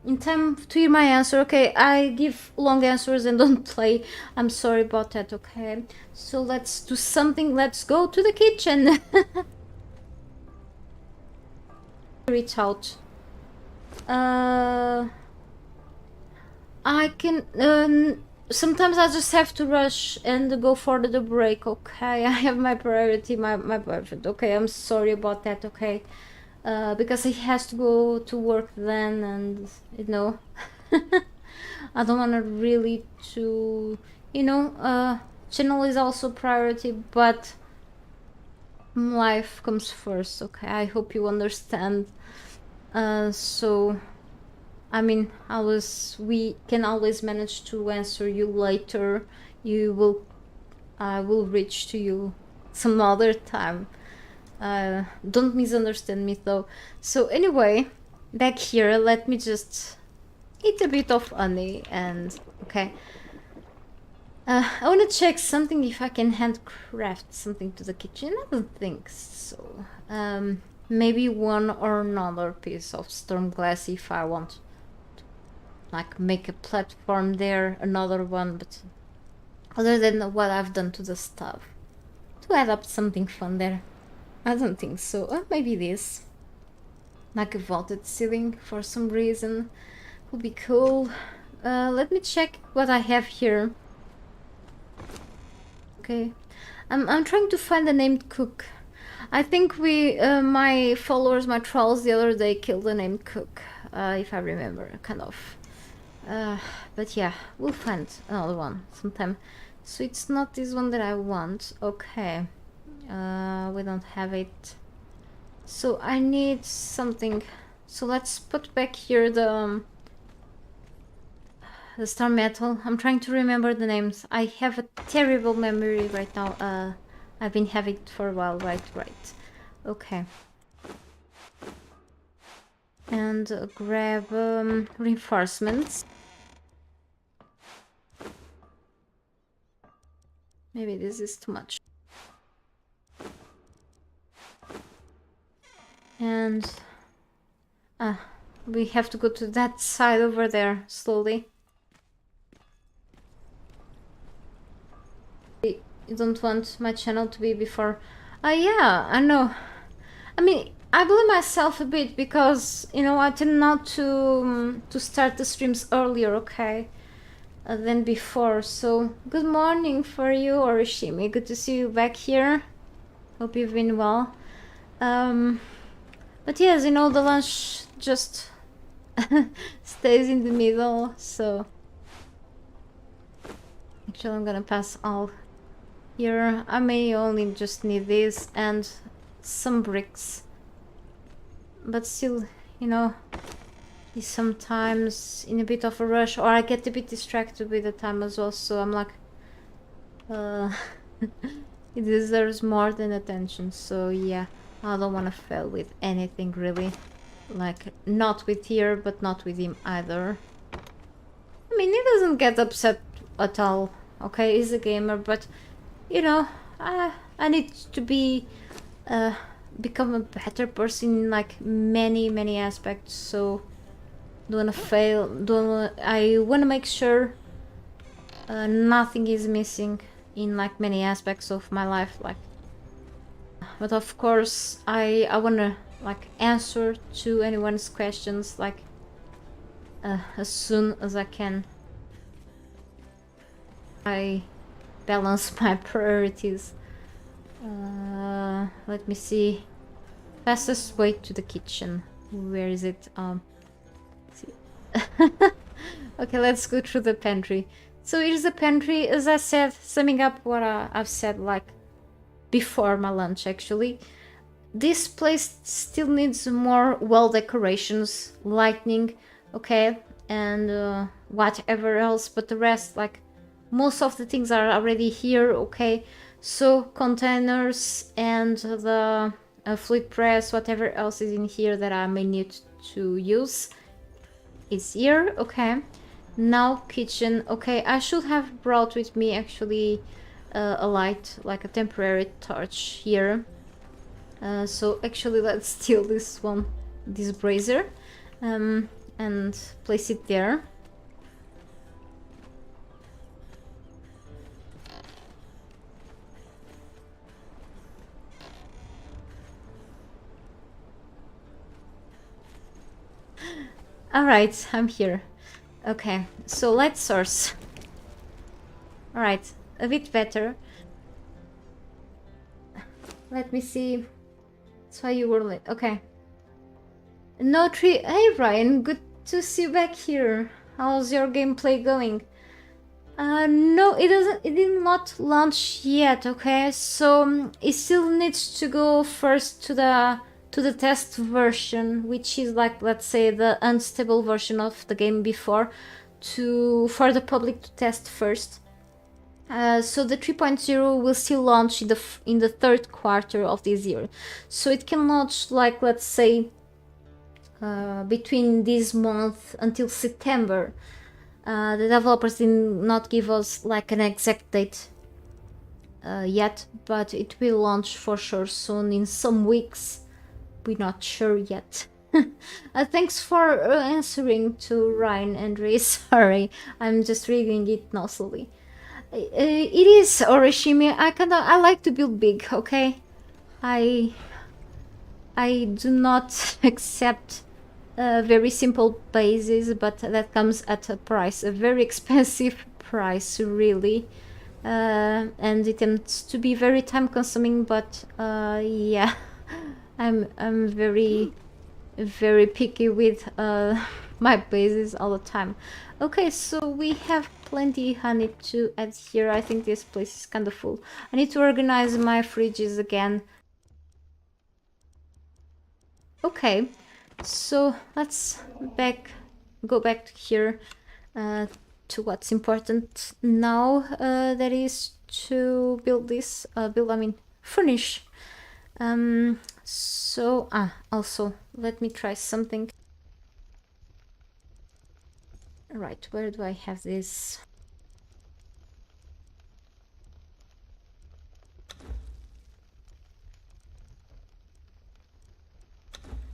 In time to hear my answer, okay, I give long answers and don't play, I'm sorry about that, okay? So let's do something, let's go to the kitchen. Reach out. I can, sometimes I just have to rush and go for the break, okay? I have my priority, my boyfriend, okay? I'm sorry about that, okay? Because he has to go to work then, and you know, I don't want to really to, you know, channel is also priority, but life comes first, okay? I hope you understand. So I mean, we can always manage to answer you later. I will reach to you some other time. Don't misunderstand me though. So anyway, back here, let me just eat a bit of honey and okay. I want to check something if I can handcraft something to the kitchen. I don't think so. Maybe one or another piece of storm glass if I want. Like make a platform there, another one, but other than what I've done to the stuff, to add up something fun there, I don't think so. Maybe this, like a vaulted ceiling for some reason, would be cool. Let me check what I have here. Okay, I'm trying to find a named cook. I think my followers, my trolls the other day killed a named cook, if I remember, kind of. But yeah, we'll find another one sometime. So it's not this one that I want. Okay. We don't have it. So I need something. So let's put back here the star metal. I'm trying to remember the names. I have a terrible memory right now. I've been having it for a while. Right. Okay. And grab reinforcements. Maybe this is too much. And we have to go to that side over there slowly. You don't want my channel to be before. Yeah, I know. I mean, I blame myself a bit because, you know, I tend not to start the streams earlier, okay? Than before. So good morning for you, Orishimi. Good to see you back here. Hope you've been well. But yes, you know, the lunch just stays in the middle, so actually I'm gonna pass all here. I may only just need this and some bricks, but still, you know, sometimes in a bit of a rush, or I get a bit distracted with the time as well, so I'm like, it deserves more than attention. So yeah, I don't want to fail with anything really, like not with here but not with him either. I mean, he doesn't get upset at all, okay? He's a gamer, but you know, I need to be become a better person in like many aspects, so don't wanna fail. I wanna make sure nothing is missing in like many aspects of my life, like. But of course, I wanna like answer to anyone's questions like as soon as I can. I balance my priorities. Let me see. Fastest way to the kitchen. Where is it? See. Okay, let's go through the pantry. So here's the pantry, as I said, summing up what I've said like before my lunch actually. This place still needs more wall decorations, lighting, okay, and whatever else, but the rest, like most of the things are already here, okay. So containers and the fluid press, whatever else is in here that I may need to use is here, okay. Now kitchen, okay. I should have brought with me actually a light, like a temporary torch here. So actually let's steal this one, this brazier, and place it there. Alright, I'm here. Okay, so light source. Alright, a bit better. Let me see. That's why you were late. Okay. No tree. Hey Ryan, good to see you back here. How's your gameplay going? No, it doesn't. It did not launch yet. Okay, so it still needs to go first to the test version, which is like, let's say, the unstable version of the game before, for the public to test first. So the 3.0 will still launch in the third quarter of this year. So it can launch, like, let's say, between this month until September. The developers did not give us like an exact date yet, but it will launch for sure soon, in some weeks. We're not sure yet. Thanks for answering to Ryan and Ray. Sorry, I'm just reading it nosily. It is Orishimi. I like to build big, okay? I do not accept very simple bases, but that comes at a price, a very expensive price, really. And it tends to be very time consuming, but yeah, I'm very picky with my bases all the time. Okay, so we have plenty honey to add here. I think this place is kind of full. I need to organize my fridges again. Okay, so let's go back here to what's important now. That is to build this. Furnish. So also let me try something. Right, where do I have this?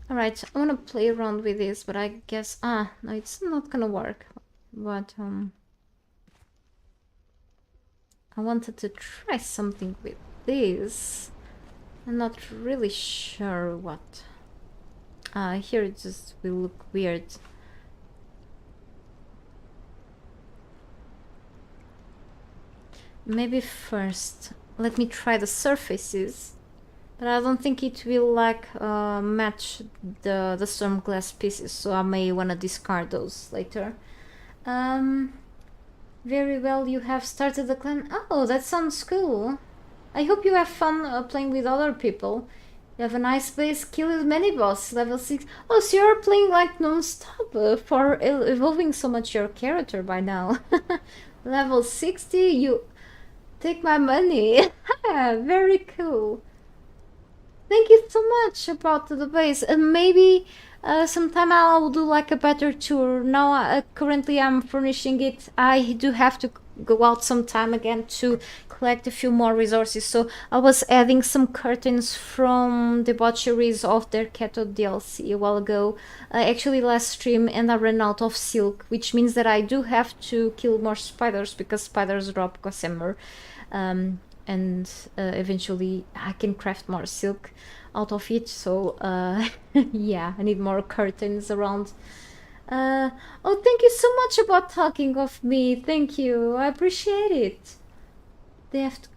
Alright, I want to play around with this, but I guess no, it's not gonna work. But I wanted to try something with this. I'm not really sure what. Here it just will look weird. Maybe first let me try the surfaces, but I don't think it will like match the storm glass pieces, so I may want to discard those later. Very well, you have started the clan. Oh, that sounds cool. I hope you have fun playing with other people. You have a nice base, kill many boss, level 6. Oh, so you're playing like non-stop for evolving so much your character by now. Level 60, you take my money. Very cool. Thank you so much about the base. And maybe sometime I'll do like a better tour. Now currently I'm furnishing it. I do have to go out sometime again to collect a few more resources. So I was adding some curtains from Debaucheries of their Cathode DLC a while ago. Actually last stream, and I ran out of silk, which means that I do have to kill more spiders because spiders drop gossamer. And eventually I can craft more silk out of it, so yeah, I need more curtains around. Oh, thank you so much about talking of me. Thank you, I appreciate it. They have to,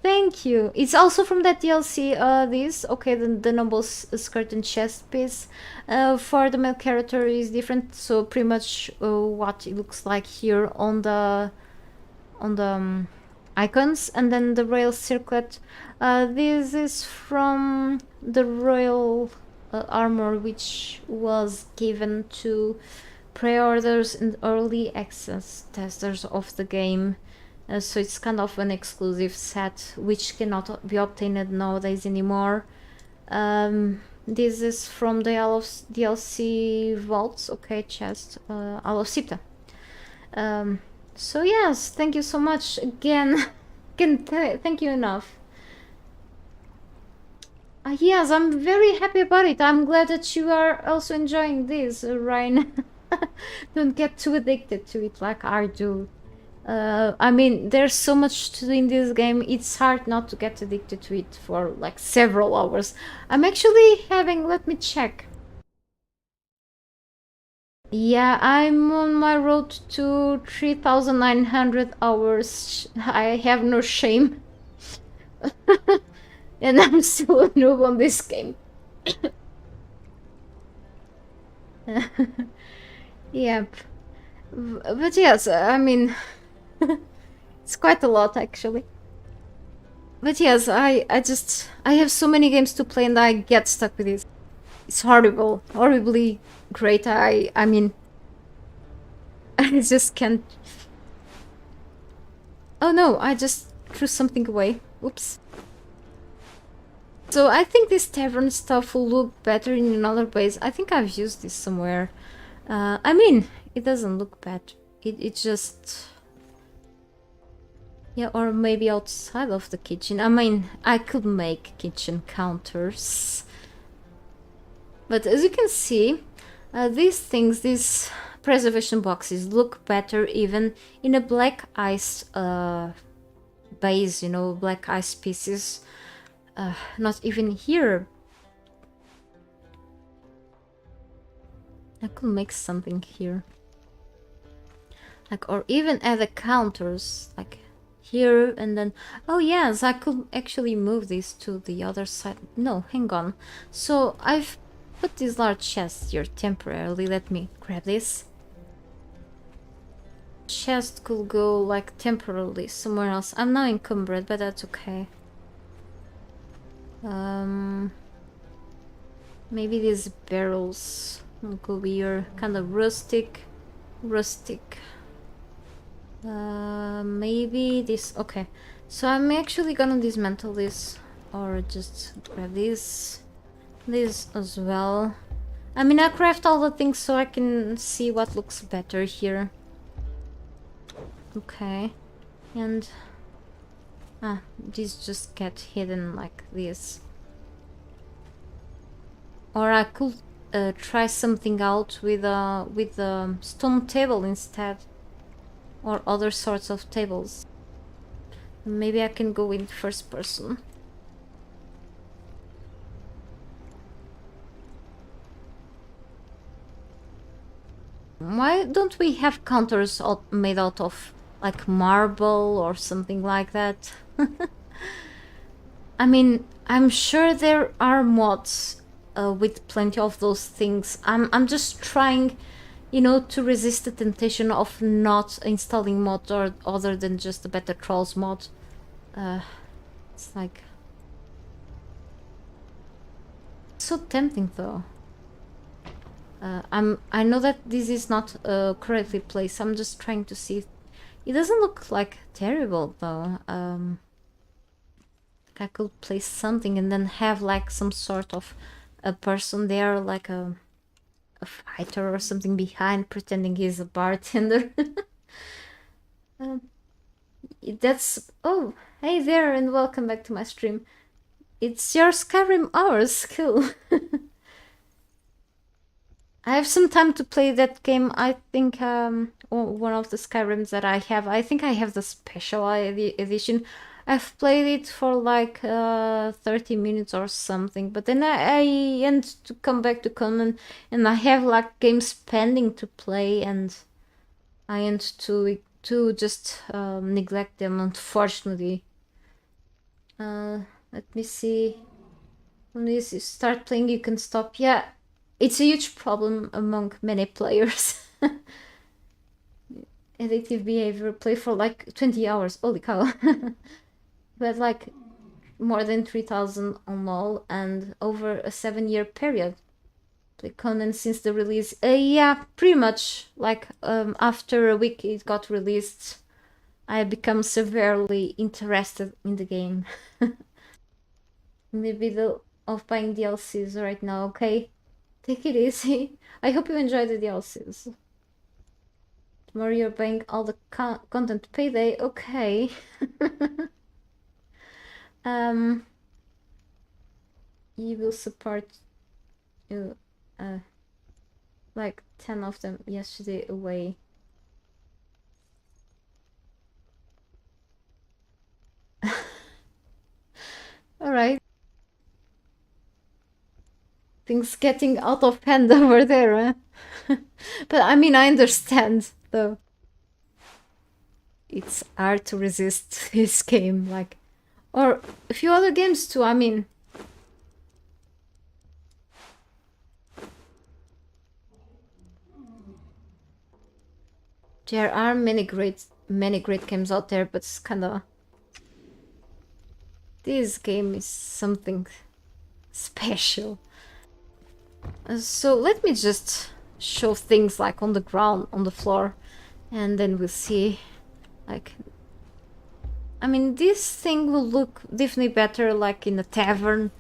Thank you. It's also from that DLC. This okay. The noble skirt and chest piece. For the male character is different. So pretty much what it looks like here on the icons, and then the royal circlet. This is from the royal armor, which was given to pre-orders and early access testers of the game. So it's kind of an exclusive set which cannot be obtained nowadays anymore. This is from the DLC vaults. Okay, chest. Isle of Sipta. So yes, thank you so much again. Thank you enough. Yes, I'm very happy about it. I'm glad that you are also enjoying this, Ryan. Don't get too addicted to it like I do. I mean, there's so much to do in this game. It's hard not to get addicted to it for like several hours. I'm actually having, let me check. Yeah, I'm on my road to 3,900 hours. I have no shame. And I'm still a noob on this game. Yep. But yes, I mean, it's quite a lot actually. But yes, I have so many games to play and I get stuck with it. It's horrible, horribly great. I mean, I just can't. Oh no, I just threw something away. Oops. So I think this tavern stuff will look better in another place. I think I've used this somewhere. I mean, it doesn't look bad. It just... Yeah, or maybe outside of the kitchen. I mean, I could make kitchen counters. But as you can see, these things, these preservation boxes look better even in a black ice base, you know, black ice pieces. Not even here. I could make something here. Like, or even add the counters, like here and then... Oh yes, I could actually move this to the other side. No, hang on. So I've put this large chest here temporarily. Let me grab this. Chest could go like temporarily somewhere else. I'm now encumbered, but that's okay. Maybe these barrels will go here, kind of rustic. Maybe this. Okay, so I'm actually gonna dismantle this, or just grab this as well. I mean, I craft all the things so I can see what looks better here. Okay, and these just get hidden like this. Or I could try something out with a stone table instead, or other sorts of tables. Maybe I can go in first person. Why don't we have counters made out of like marble or something like that? I mean, I'm sure there are mods with plenty of those things. I'm just trying, you know, to resist the temptation of not installing mods or other than just the Better Trolls mod. It's like so tempting though. I know that this is not correctly placed. I'm just trying to see. It doesn't look like terrible though. I could place something and then have like some sort of a person there, like a fighter or something behind, pretending he's a bartender. That's... Oh, hey there and welcome back to my stream. It's your Skyrim hours, cool. I have some time to play that game. I think one of the Skyrims that I have, I think I have the special edition. I've played it for like 30 minutes or something, but then I end to come back to Conan and I have like games pending to play and I end to just neglect them, unfortunately. Let me see. When you start playing, you can stop. Yeah, it's a huge problem among many players. Addictive behavior. Play for like 20 hours. Holy cow. But like more than 3,000 on all and over a 7-year period. Play Conan since the release. Yeah, pretty much. Like after a week it got released, I become severely interested in the game. In the middle of buying DLCs right now, okay? Take it easy. I hope you enjoy the DLCs. Tomorrow you're buying all the content payday, okay. You will support you like 10 of them yesterday away. Alright. Things getting out of hand over there, huh? But I mean, I understand, though. It's hard to resist this game, like... Or a few other games too, I mean... There are many great games out there, but it's kinda... This game is something special. So let me just show things like on the ground, on the floor, and then we'll see. Like, I mean, this thing will look definitely better like in a tavern,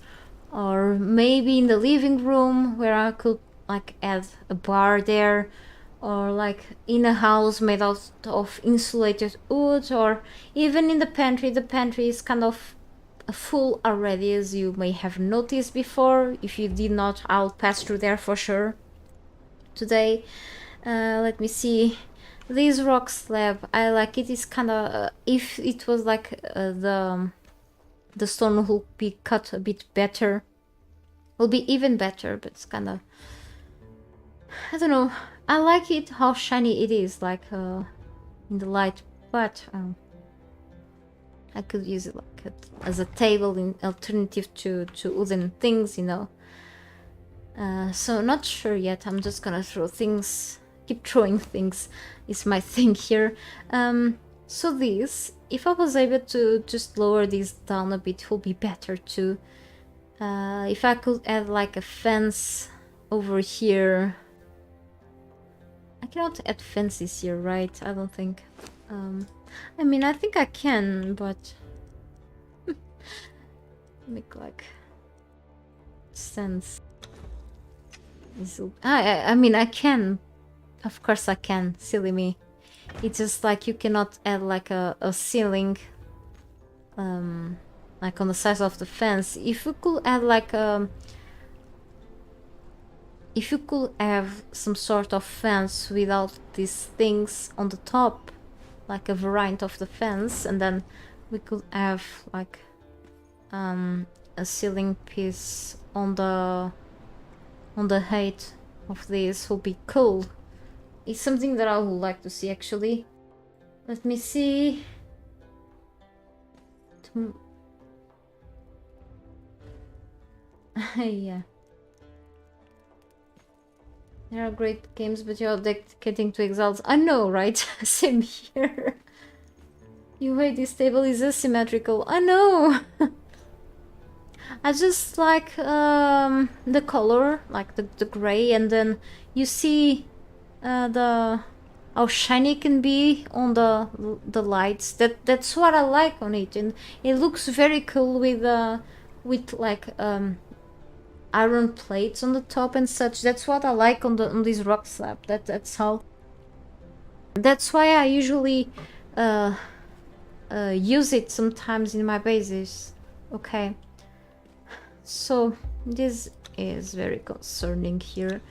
or maybe in the living room where I could like add a bar there, or like in a house made out of insulated wood, or even in the pantry. The pantry is kind of full already, as you may have noticed before. If you did not, I'll pass through there for sure today. Let me see. This rock slab, I like it. Is kind of if it was like the stone will be cut a bit better, will be even better, but it's kind of, I don't know, I like it how shiny it is, like in the light, but I could use it like as a table in alternative to wooden things, you know. So not sure yet. I'm just gonna throw things, keep throwing things is my thing here. So this, if I was able to just lower this down a bit, it will be better too. If I could add like a fence over here. I cannot add fences here, right? I don't think. I mean, I think I can, but make like sense. I mean, I can. Of course I can. Silly me. It's just like you cannot add like a ceiling, like on the size of the fence. If you could add like if you could have some sort of fence without these things on the top, like a variant of the fence, and then we could have like a ceiling piece on the height of this, will be cool. It's something that I would like to see actually. Let me see. Yeah. There are great games, but you're dedicating to Exiles. I know, right? Same here. You hate this table is asymmetrical. I know. I just like the color, like the gray, and then you see how shiny it can be on the lights. That's what I like on it, and it looks very cool with like iron plates on the top and such. That's what I like on this rock slab. That's how. That's why I usually use it sometimes in my bases. Okay. So this is very concerning here,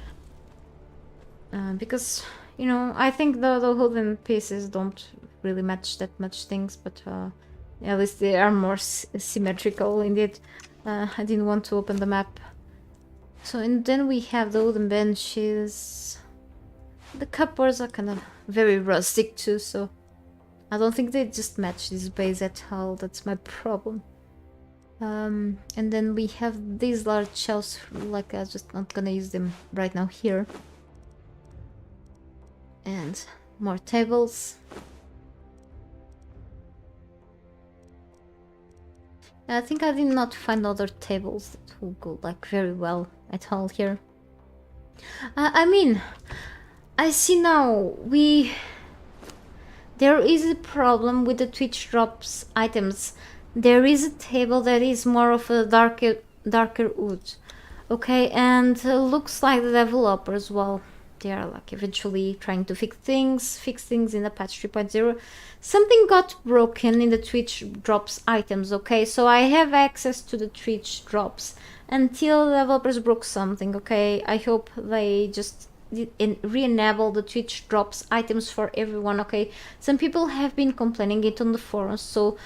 because you know, I think the wooden pieces don't really match that much things, but at least they are more symmetrical indeed. I didn't want to open the map. So, and then we have the wooden benches. The cupboards are kind of very rustic too, so I don't think they just match this base at all. That's my problem. And then we have these large shelves, like I'm just not gonna use them right now here. And more tables. I think I did not find other tables that will go like very well at all here. I mean, I see now there is a problem with the Twitch drops items. There is a table that is more of a darker wood, okay, and looks like the developers, well, they are like eventually trying to fix things in the patch 3.0. Something got broken in the Twitch drops items, okay, so I have access to the Twitch drops until the developers broke something, okay. I hope they just re-enable the Twitch drops items for everyone, okay. Some people have been complaining it on the forums, so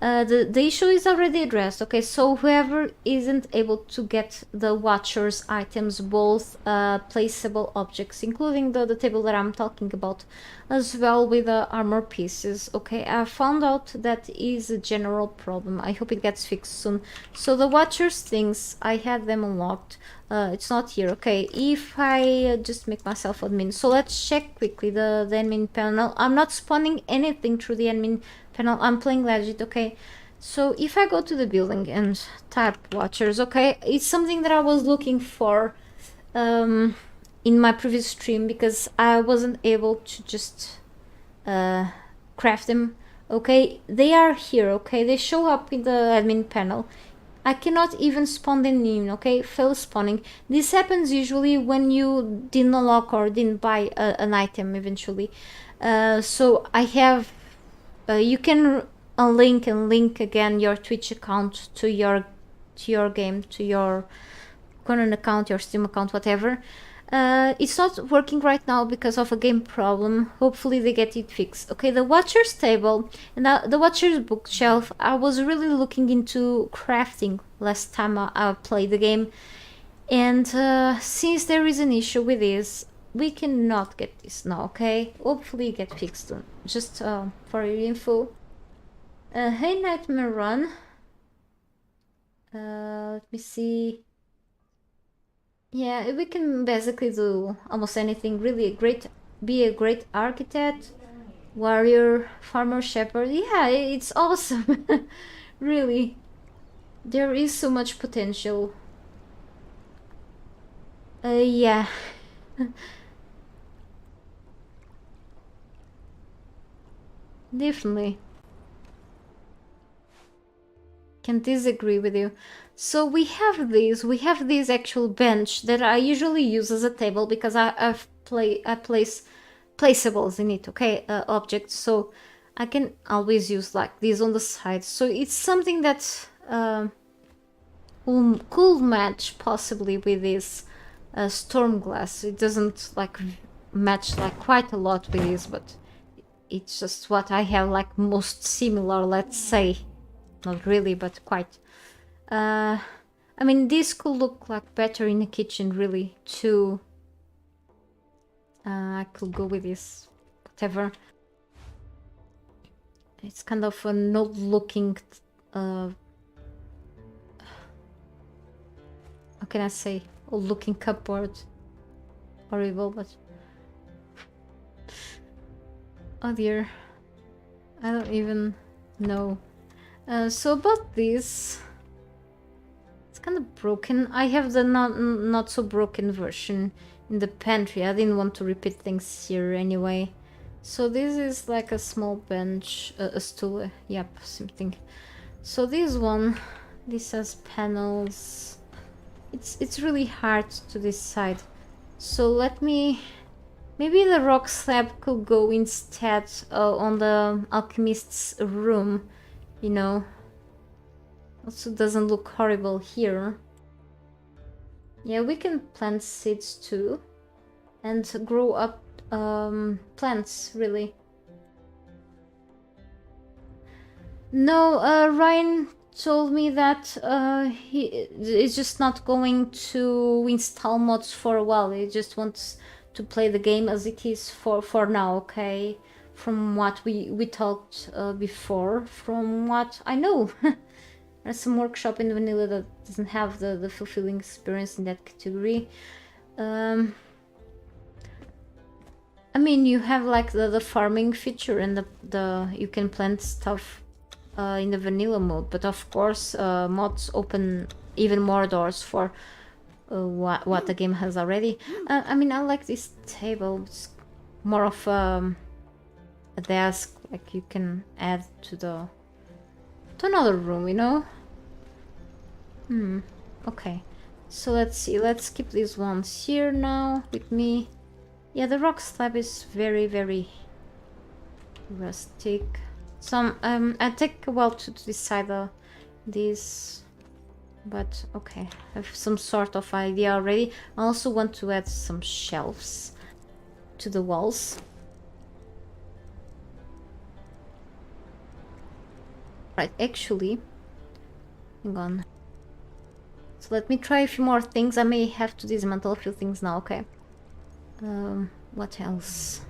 the issue is already addressed, okay. So whoever isn't able to get the Watcher's items, both placeable objects, including the table that I'm talking about, as well with the armor pieces, okay, I found out that is a general problem. I hope it gets fixed soon. So the Watcher's things, I had them unlocked. It's not here, okay. If I just make myself admin, so let's check quickly the admin panel. I'm not spawning anything through the admin panel, I'm playing legit, okay. So if I go to the building and type Watchers, okay, it's something that I was looking for in my previous stream, because I wasn't able to just craft them, okay. They are here, okay, they show up in the admin panel. I cannot even spawn them in, okay, fail spawning. This happens usually when you didn't unlock or didn't buy an item eventually. So I have you can unlink and link again your Twitch account to your game, to your Conan account, your Steam account, whatever. It's not working right now because of a game problem. Hopefully they get it fixed. Okay, the Watcher's table and the Watcher's bookshelf, I was really looking into crafting last time I played the game. And since there is an issue with this, we cannot get this now, okay? Hopefully get fixed soon. Just for your info. Hey Nightmare Run. Let me see. Yeah, we can basically do almost anything. Really be a great architect, warrior, farmer, shepherd. Yeah, it's awesome. Really. There is so much potential. Yeah. Definitely. Can disagree with you. So we have this actual bench that I usually use as a table because I place placeables in it, okay, objects, so I can always use like this on the side. So it's something that could match possibly with this storm glass. It doesn't like match like quite a lot with this, but it's just what I have like most similar, let's say. Not really, but quite. I mean, this could look like better in the kitchen, really, too. I could go with this, whatever. It's kind of an old-looking, how can I say, old-looking cupboard. Horrible, but... Oh dear. I don't even know. So about this, it's kind of broken. I have the not so broken version in the pantry. I didn't want to repeat things here anyway. So this is like a small bench, a stool, yep, something. So this has panels. It's really hard to decide. So let me, maybe the rock slab could go instead on the alchemist's room. You know, also doesn't look horrible here. Yeah, we can plant seeds too and grow up plants, really. No, Ryan told me that he is just not going to install mods for a while. He just wants to play the game as it is for now, okay? From what we talked before, from what I know. There's some workshop in vanilla that doesn't have the fulfilling experience in that category. I mean, you have like the farming feature and the you can plant stuff in the vanilla mode, but of course mods open even more doors for what the game has already. I mean, I like this table. It's more of a desk, like you can add to another room, you know. Okay, so let's see. Let's keep these ones here now with me. Yeah, the rock slab is very rustic. Some I take a while to decide this, but okay, I have some sort of idea already. I also want to add some shelves to the walls. Right, actually, hang on. So let me try a few more things. I may have to dismantle a few things now, okay? What else?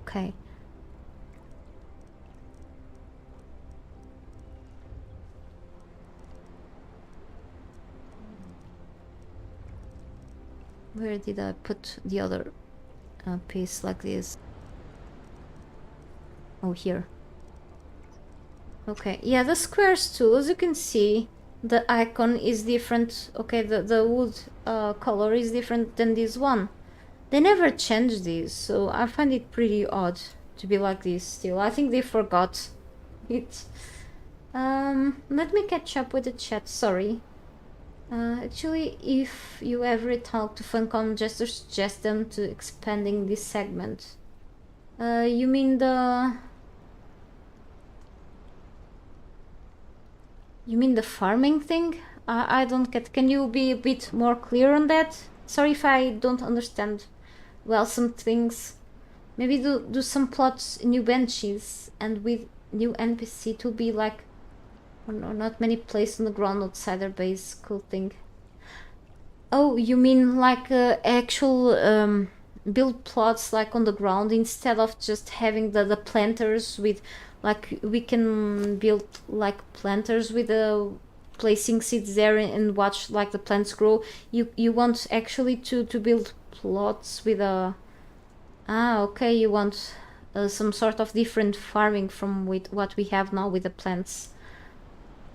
Okay. Where did I put the other piece like this? Oh, here. Okay, yeah, the squares too. As you can see, the icon is different. Okay, the wood color is different than this one. They never changed this, so I find it pretty odd to be like this still. I think they forgot it. Let me catch up with the chat, sorry. Actually, if you ever talk to Funcom, just suggest them to expanding this segment. You mean the... You mean the farming thing? I don't get... Can you be a bit more clear on that? Sorry if I don't understand well some things. Maybe do some plots, new benches, and with new NPC to be like... Or not many places on the ground outside their base. Cool thing. Oh, you mean like actual build plots like on the ground instead of just having the planters with... Like, we can build, like, planters with placing seeds there and watch, like, the plants grow. You want actually to build plots with a... Ah, okay, you want some sort of different farming from with what we have now with the plants.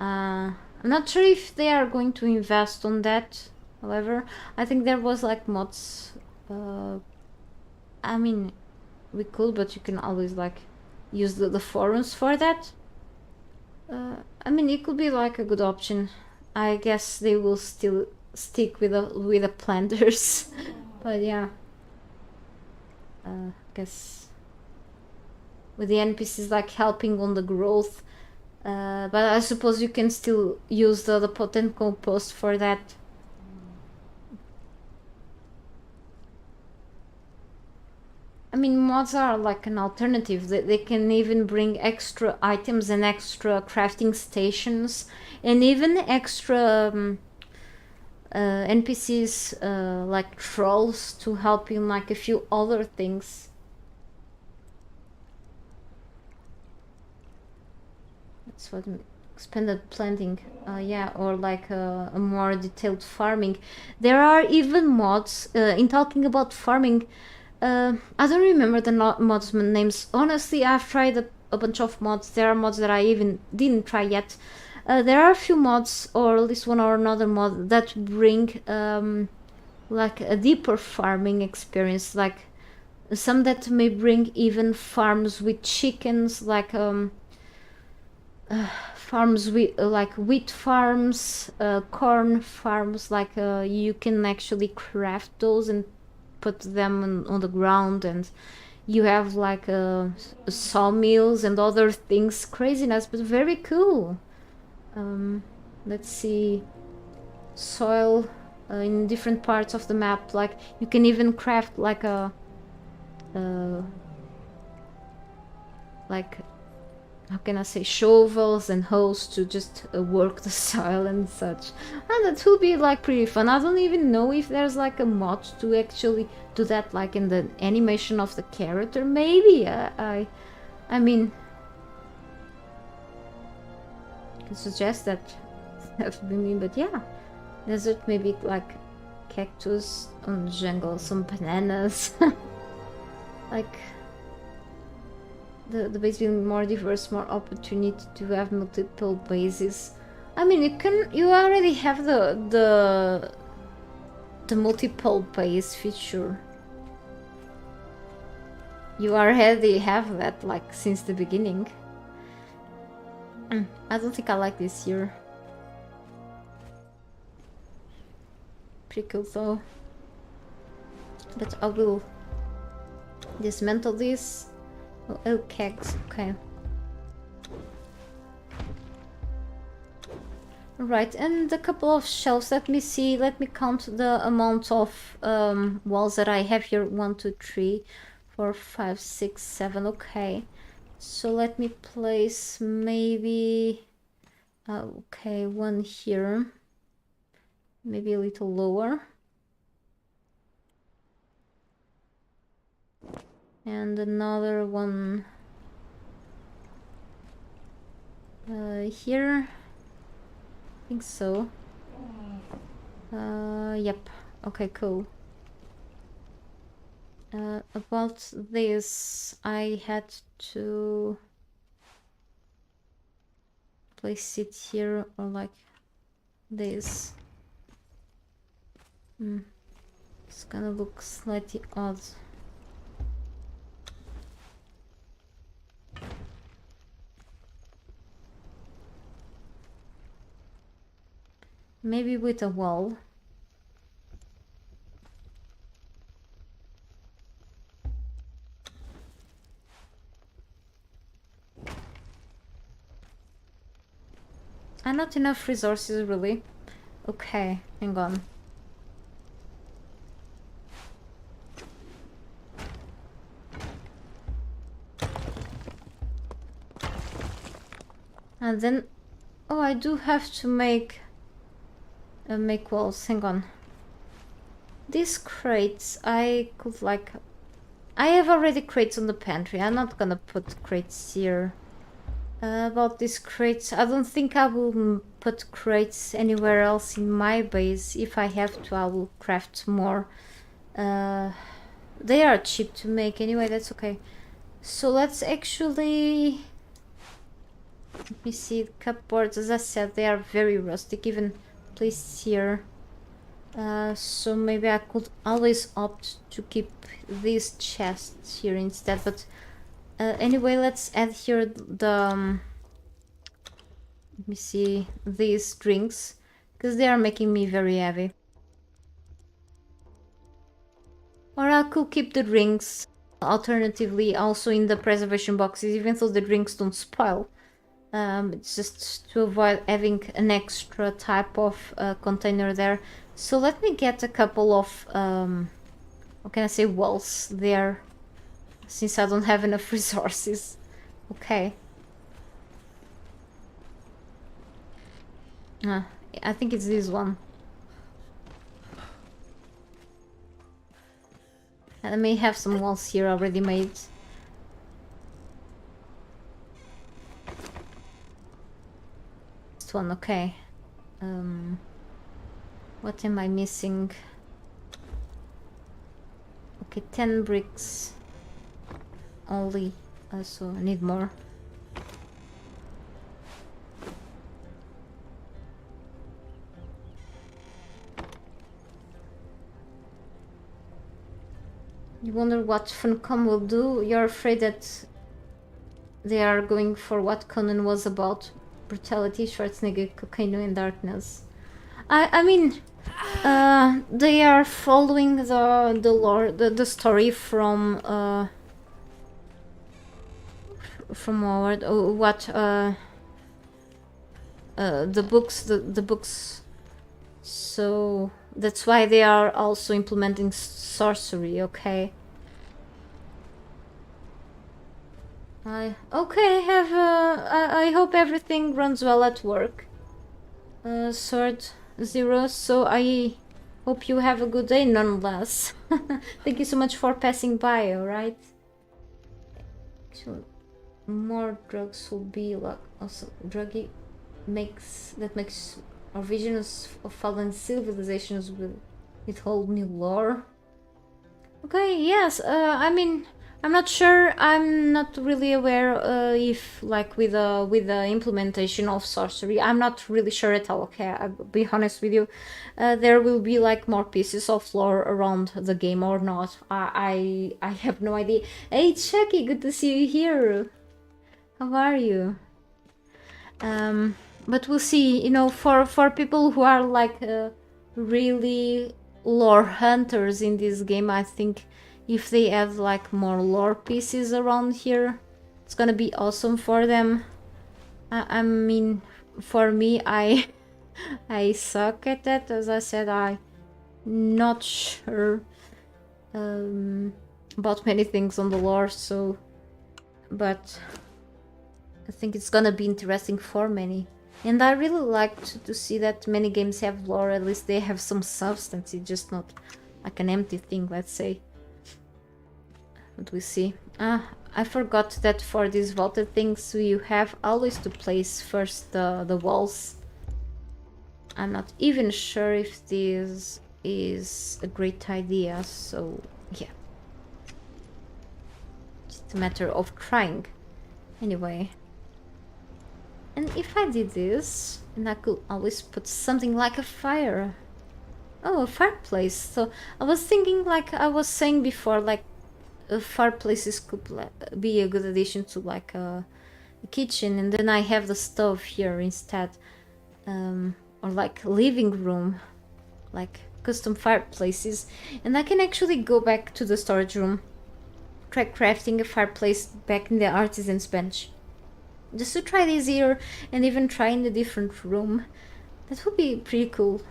I'm not sure if they are going to invest on that, however. I think there was, like, mods... I mean, we could, but you can always, like... use the forums for that. I mean, it could be like a good option. I guess they will still stick with the planters. But yeah, guess with the NPCs like helping on the growth. But I suppose you can still use the potent compost for that. I mean, mods are like an alternative. They can even bring extra items and extra crafting stations, and even extra NPCs like trolls to help in like a few other things. That's what expanded planting, yeah, or like a more detailed farming. There are even mods in talking about farming. I don't remember the mods names. Honestly, I've tried a bunch of mods. There are mods that I even didn't try yet. There are a few mods, or at least one or another mod, that bring like a deeper farming experience. Like some that may bring even farms with chickens, like farms with like wheat farms, corn farms. Like you can actually craft those and put them on the ground, and you have like sawmills and other things. Craziness, but very cool. Let's see, soil in different parts of the map. Like you can even craft like a like, how can I say, shovels and hoes to just work the soil and such. And that will be like pretty fun. I don't even know if there's like a mod to actually do that, like in the animation of the character. Maybe I mean, can suggest that that would be me, but yeah. Desert, maybe like cactus on jungle, some bananas. Like the base being more diverse, more opportunity to have multiple bases. I mean, you already have the multiple base feature. You already have that, like, since the beginning. I don't think I like this here. Pretty cool though. But I will dismantle this. Oh, okay, okay. Right, and a couple of shelves. Let me see. Let me count the amount of walls that I have here. 1, 2, 3, 4, 5, 6, 7. Okay. So let me place maybe okay, one here, maybe a little lower, and another one here. I think so. Yep. Okay, cool. About this, I had to place it here or like this. It's gonna look slightly odd. Maybe with a wall. Not enough resources, really. Okay, hang on. And then, oh, I do have to make walls. Hang on. These crates, I could like. I have already crates on the pantry. I'm not gonna put crates here. About these crates, I don't think I will put crates anywhere else in my base. If I have to, I will craft more. They are cheap to make anyway, that's okay. So let's actually... Let me see, cupboards, as I said, they are very rustic, even placed here. So maybe I could always opt to keep these chests here instead, but anyway, let's add here the let me see, these drinks, because they are making me very heavy. Or I could keep the drinks alternatively also in the preservation boxes, even though the drinks don't spoil. It's just to avoid having an extra type of container there. So let me get a couple of how can I say, walls there, since I don't have enough resources. Okay. I think it's this one. And I may have some walls here already made. This one, okay. What am I missing? Okay, 10 bricks only, so I need more. You wonder what Funcom will do? You're afraid that they are going for what Conan was about. Brutality, Schwarzenegger, cocaine and darkness. I mean, they are following the lore, the story from Howard. Oh, what the books. So that's why they are also implementing sorcery. Okay. I hope everything runs well at work. Sword Zero, so I hope you have a good day nonetheless. Thank you so much for passing by, alright? So, more drugs will be like awesome. Druggy. makes our visions of fallen civilizations with whole new lore. Okay, yes. I mean, I'm not sure. I'm not really aware if, like, with the implementation of sorcery, I'm not really sure at all. Okay, I'll be honest with you. There will be like more pieces of lore around the game or not. I have no idea. Hey, Chucky, good to see you here. How are you? But we'll see. You know, for people who are like really lore hunters in this game, I think if they add like more lore pieces around here, it's gonna be awesome for them. I mean, for me, I I suck at that. As I said, I'm not sure about many things on the lore, so but I think it's gonna be interesting for many. And I really like to see that many games have lore, at least they have some substance, it's just not like an empty thing, let's say. What we see? I forgot that for these vaulted things you have always to place first the walls. I'm not even sure if this is a great idea, so yeah. Just a matter of trying. Anyway. And if I did this, and I could always put something like a fire. Oh, a fireplace. So I was thinking, like I was saying before, like fireplaces could be a good addition to like a kitchen, and then I have the stove here instead. Or like living room, like custom fireplaces. And I can actually go back to the storage room, try crafting a fireplace back in the artisan's bench. Just to try this here and even try in a different room. That would be pretty cool.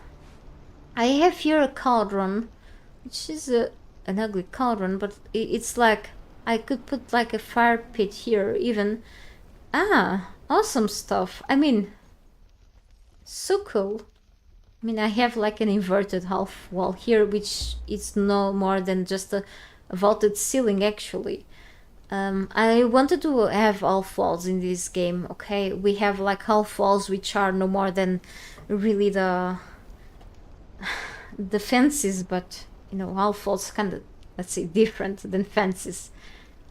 I have here a cauldron, which is an ugly cauldron, but it's like I could put like a fire pit here even. Awesome stuff. I mean, so cool. I mean, I have like an inverted half wall here, which is no more than just a vaulted ceiling actually. I wanted to have half walls in this game, okay? We have like half walls which are no more than really the fences, but you know, half walls kind of, let's say, different than fences.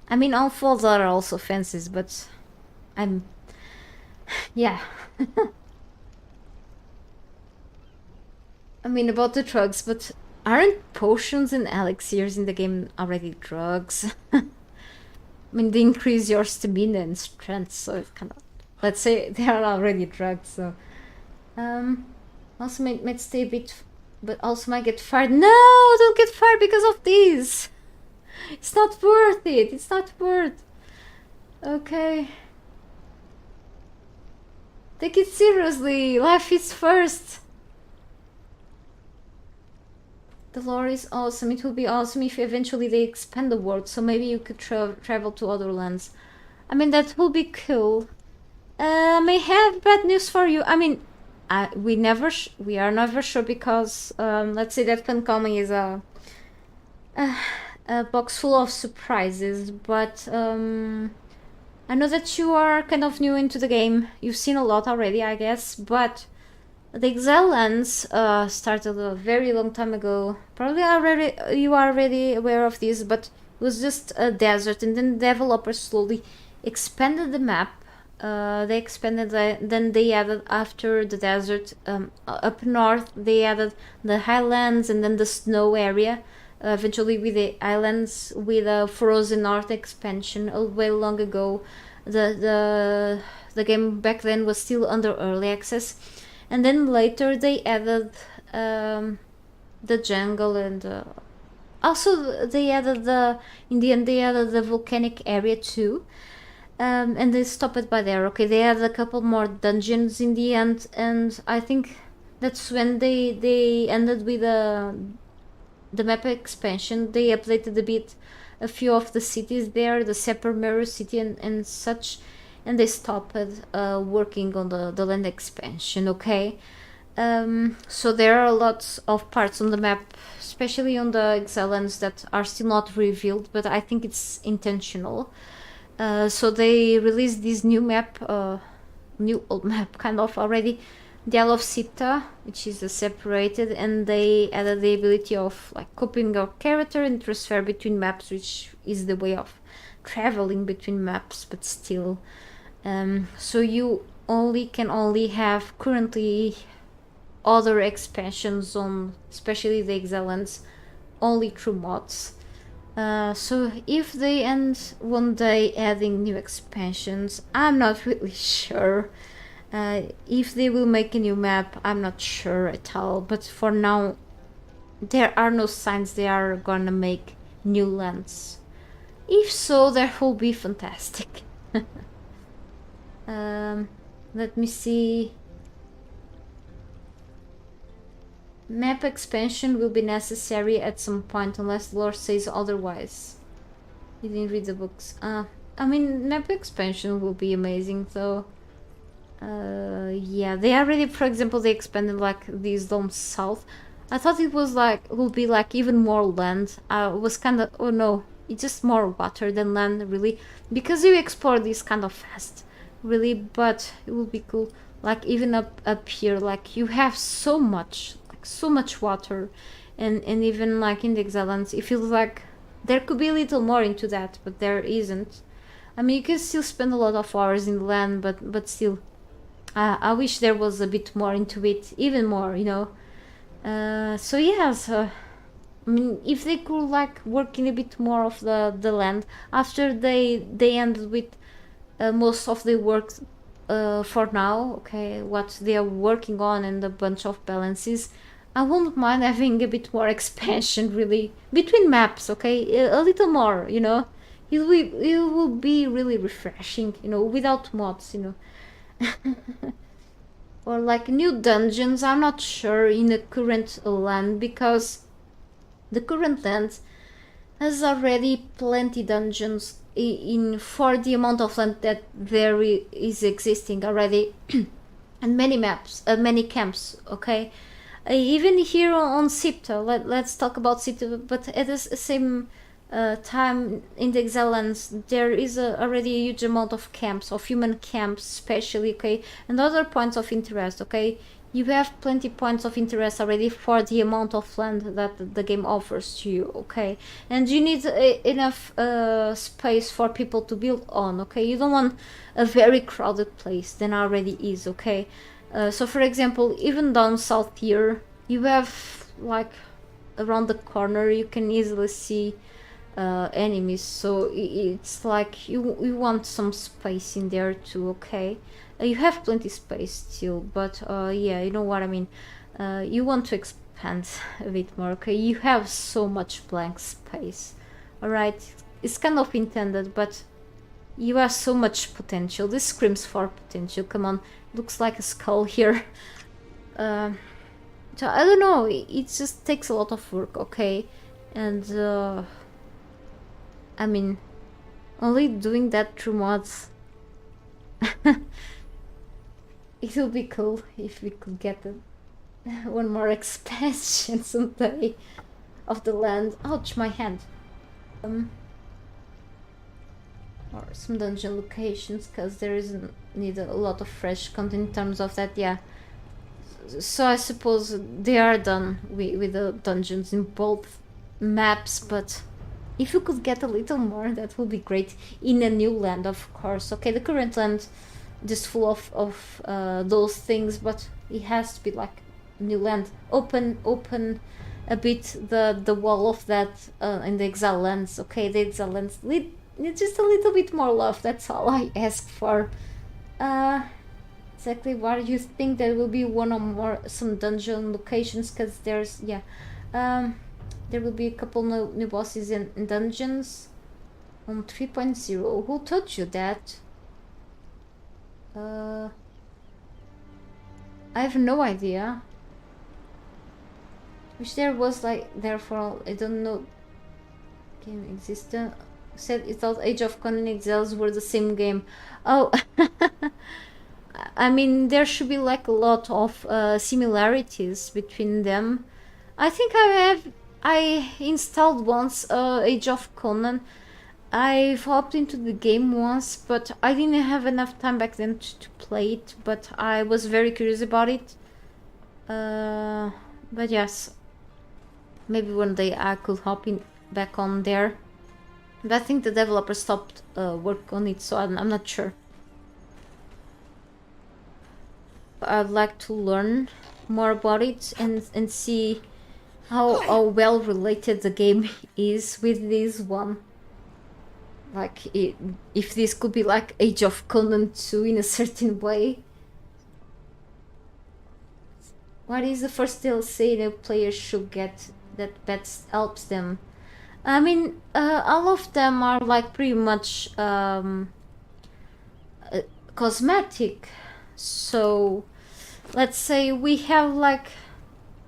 I mean, half walls are also fences, but yeah. I mean, about the drugs, but aren't potions and elixirs in the game already drugs? I mean, they increase your stamina and strength, so it kind of, let's say they are already drugs, so also might stay a bit, but also might get fired. No, don't get fired because of this. It's not worth it. It's not worth. Okay, take it seriously. Life is first. The lore is awesome. It would be awesome if eventually they expand the world, so maybe you could travel to other lands. I mean, that would be cool. May have bad news for you. I mean, we are never sure because let's say that Pancoma is a box full of surprises, but I know that you are kind of new into the game. You've seen a lot already, I guess, but the Exile lands started a very long time ago. Probably you are already aware of this, but it was just a desert, and then developers slowly expanded the map. They expanded then they added after the desert up north. They added the highlands and then the snow area. Eventually, with the islands, with a frozen north expansion, a way long ago. The game back then was still under early access. And then later they added the jungle and also they added in the end they added the volcanic area too. And they stopped it by there. Okay, they added a couple more dungeons in the end, and I think that's when they ended with the map expansion. They updated a bit a few of the cities there, the Sepper Mirror City and such, and they stopped working on the land expansion. Okay, so there are lots of parts on the map, especially on the Exile lands, that are still not revealed, but I think it's intentional. So they released this new map new old map kind of already, the Isle of Sita, which is separated, and they added the ability of like copying your character and transfer between maps, which is the way of traveling between maps, but still. So you can only have currently other expansions on, especially the Exiles, only through mods. So if they end one day adding new expansions, I'm not really sure. If they will make a new map, I'm not sure at all. But for now, there are no signs they are gonna make new lands. If so, that will be fantastic. Let me see. Map expansion will be necessary at some point unless the lore says otherwise. You didn't read the books. I mean, map expansion will be amazing though. Yeah, they already, for example, they expanded like these domes south. I thought it was like, would be like even more land. I was kind of, oh no, it's just more water than land really. Because you explore this kind of fast, really, but it would be cool. Like even up here, like you have so much water, and even like in the Exiles it feels like there could be a little more into that, but there isn't. I mean, you can still spend a lot of hours in the land, but still, I wish there was a bit more into it, even more, you know. So yeah, so I mean, if they could like work in a bit more of the land after they ended with most of the work for now, okay, what they are working on and a bunch of balances, I wouldn't mind having a bit more expansion really between maps, okay, a little more, you know. It will be really refreshing, you know, without mods, you know. Or like new dungeons, I'm not sure in the current land, because the current land has already plenty dungeons in for the amount of land that there is existing already. And many maps, many camps, okay. Even here on Sipta, let's talk about Sipta, but at the same time in the Exiles there is already a huge amount of camps, of human camps especially, okay, and other points of interest, okay. You have plenty points of interest already for the amount of land that the game offers to you, okay, and you need enough space for people to build on, okay. You don't want a very crowded place than already is, okay. So for example, even down south here, you have like around the corner you can easily see enemies, so it's like you want some space in there too, okay. You have plenty space still, but yeah, you know what I mean. You want to expand a bit more, okay. You have so much blank space, all right. It's kind of intended, but you have so much potential. This screams for potential. Come on, looks like a skull here. So I don't know, it just takes a lot of work, okay. And I mean, only doing that through mods. It will be cool if we could get one more expansion someday of the land. Ouch, my hand. Or some dungeon locations, because there isn't need a lot of fresh content in terms of that, yeah. So I suppose they are done with the dungeons in both maps, but if you could get a little more, that would be great. In a new land, of course. Okay, the current land just full of those things, but it has to be like new land. Open a bit the wall of that in the Exile lands. Okay, the Exile lands need just a little bit more love. That's all I ask for. Exactly what you think there will be one or more some dungeon locations, because there's there will be a couple new bosses in dungeons on 3.0. Who told you that? I have no idea. Wish there was like, therefore I don't know. Game existed. Said it thought Age of Conan Exiles were the same game. Oh, I mean, there should be like a lot of similarities between them. I think I installed once Age of Conan. I've hopped into the game once, but I didn't have enough time back then to play it, but I was very curious about it. But yes, maybe one day I could hop in back on there. But I think the developer stopped work on it, so I'm not sure. I'd like to learn more about it and see how well related the game is with this one. Like, if this could be like Age of Conan 2 in a certain way. What is the first DLC the player should get that best helps them? I mean, all of them are like pretty much cosmetic. So, let's say we have like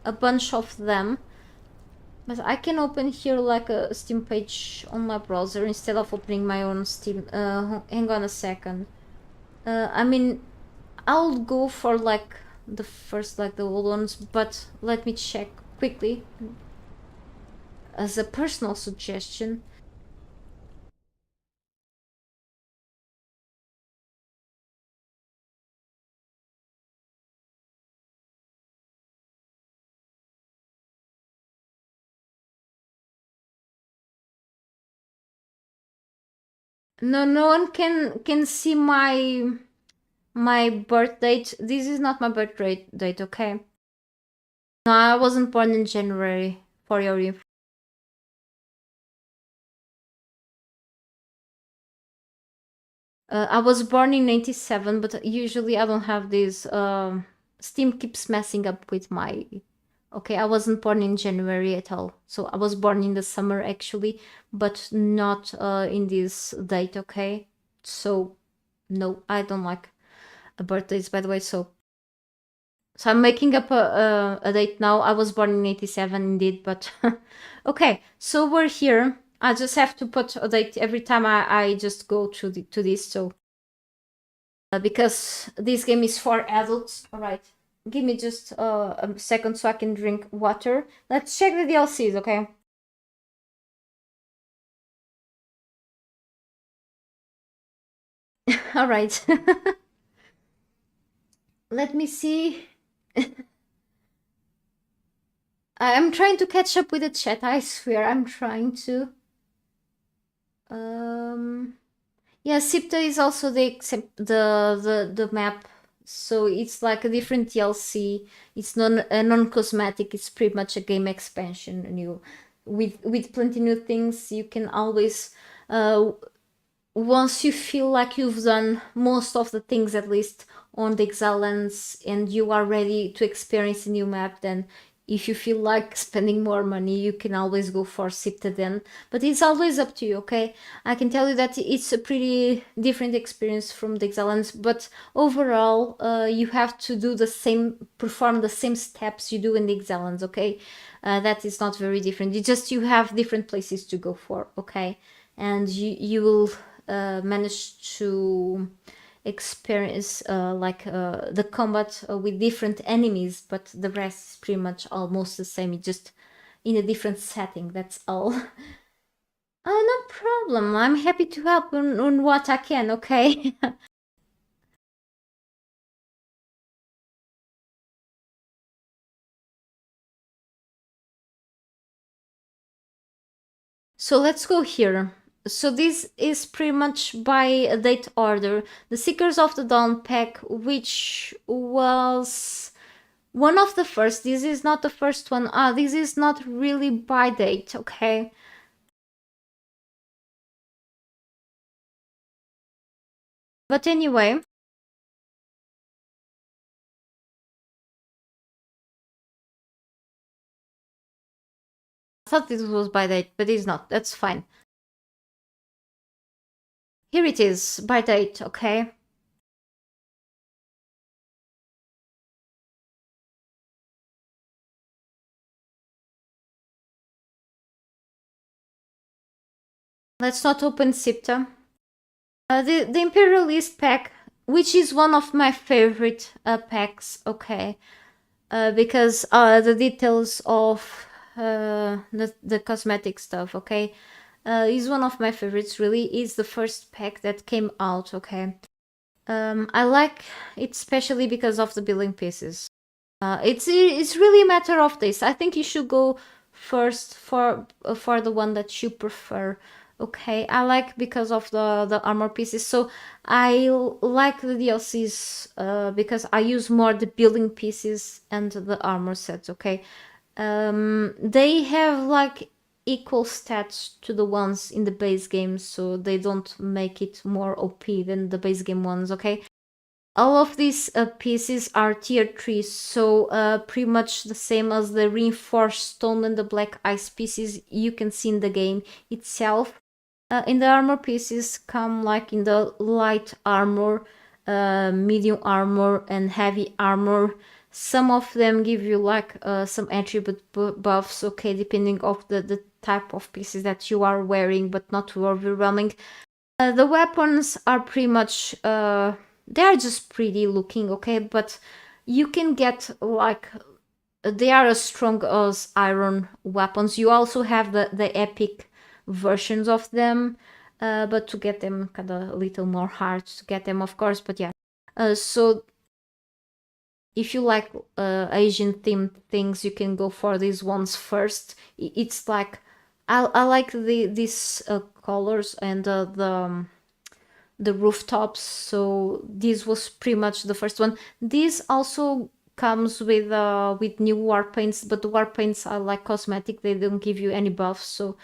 a bunch of them. But I can open here like a Steam page on my browser instead of opening my own Steam. Hang on a second. I mean, I'll go for like the first, like the old ones, but let me check quickly as a personal suggestion. No one can see my birth date. This is not my birth date, okay? No, I wasn't born in January, for your info. I was born in 97, but usually I don't have this. Steam keeps messing up with my. Okay, I wasn't born in January at all. So I was born in the summer actually, but not in this date, okay? So, no, I don't like birthdays, by the way. So I'm making up a date now. I was born in 87 indeed, but okay. So we're here. I just have to put a date every time I just go to this. So because this game is for adults. All right, give me just a second so I can drink water. Let's check the DLCs, okay? All right. Let me see. I'm trying to catch up with the chat. I swear I'm trying to. Yeah, Sipta is also the map, so it's like a different DLC. It's non-cosmetic. It's pretty much a game expansion, and you with plenty new things. You can always once you feel like you've done most of the things, at least on the Exile lands, and you are ready to experience a new map, then if you feel like spending more money, you can always go for Siptaden. But it's always up to you, okay? I can tell you that it's a pretty different experience from the Exile lands, but overall, you have to do perform the same steps you do in the Exile lands, okay? That is not very different. You have different places to go for, okay? And you will manage to experience the combat with different enemies, but the rest is pretty much almost the same. It's just in a different setting. That's all. Oh, no problem. I'm happy to help on what I can. Okay. So let's go here. So this is pretty much by a date order. The Seekers of the Dawn pack, which was one of the first. This is not the first one. This is not really by date, okay? But anyway. I thought this was by date, but it's not. That's fine. Here it is, by date, okay? Let's not open Sipta. The Imperialist pack, which is one of my favorite packs, okay? Because the details of the cosmetic stuff, okay? is one of my favorites, really. It's the first pack that came out, okay? I like it especially because of the building pieces. It's really a matter of this. I think you should go first for the one that you prefer. Okay, I like because of the armor pieces. So like the DLCs because I use more the building pieces and the armor sets. Okay, they have like equal stats to the ones in the base game, so they don't make it more OP than the base game ones. Okay, all of these pieces are tier 3, so pretty much the same as the reinforced stone and the black ice pieces you can see in the game itself. In the armor pieces come like in the light armor, medium armor and heavy armor. Some of them give you like some attribute buffs, okay, depending of the type of pieces that you are wearing, but not too overwhelming. The weapons are pretty much they are just pretty looking, okay, but you can get like they are as strong as iron weapons. You also have the epic versions of them, but to get them kind of a little more hard to get them, of course. But yeah, so if you like Asian themed things, you can go for these ones first. It's like I like these colors and the rooftops, so this was pretty much the first one. This also comes with new war paints, but the war paints are like cosmetic, they don't give you any buffs. So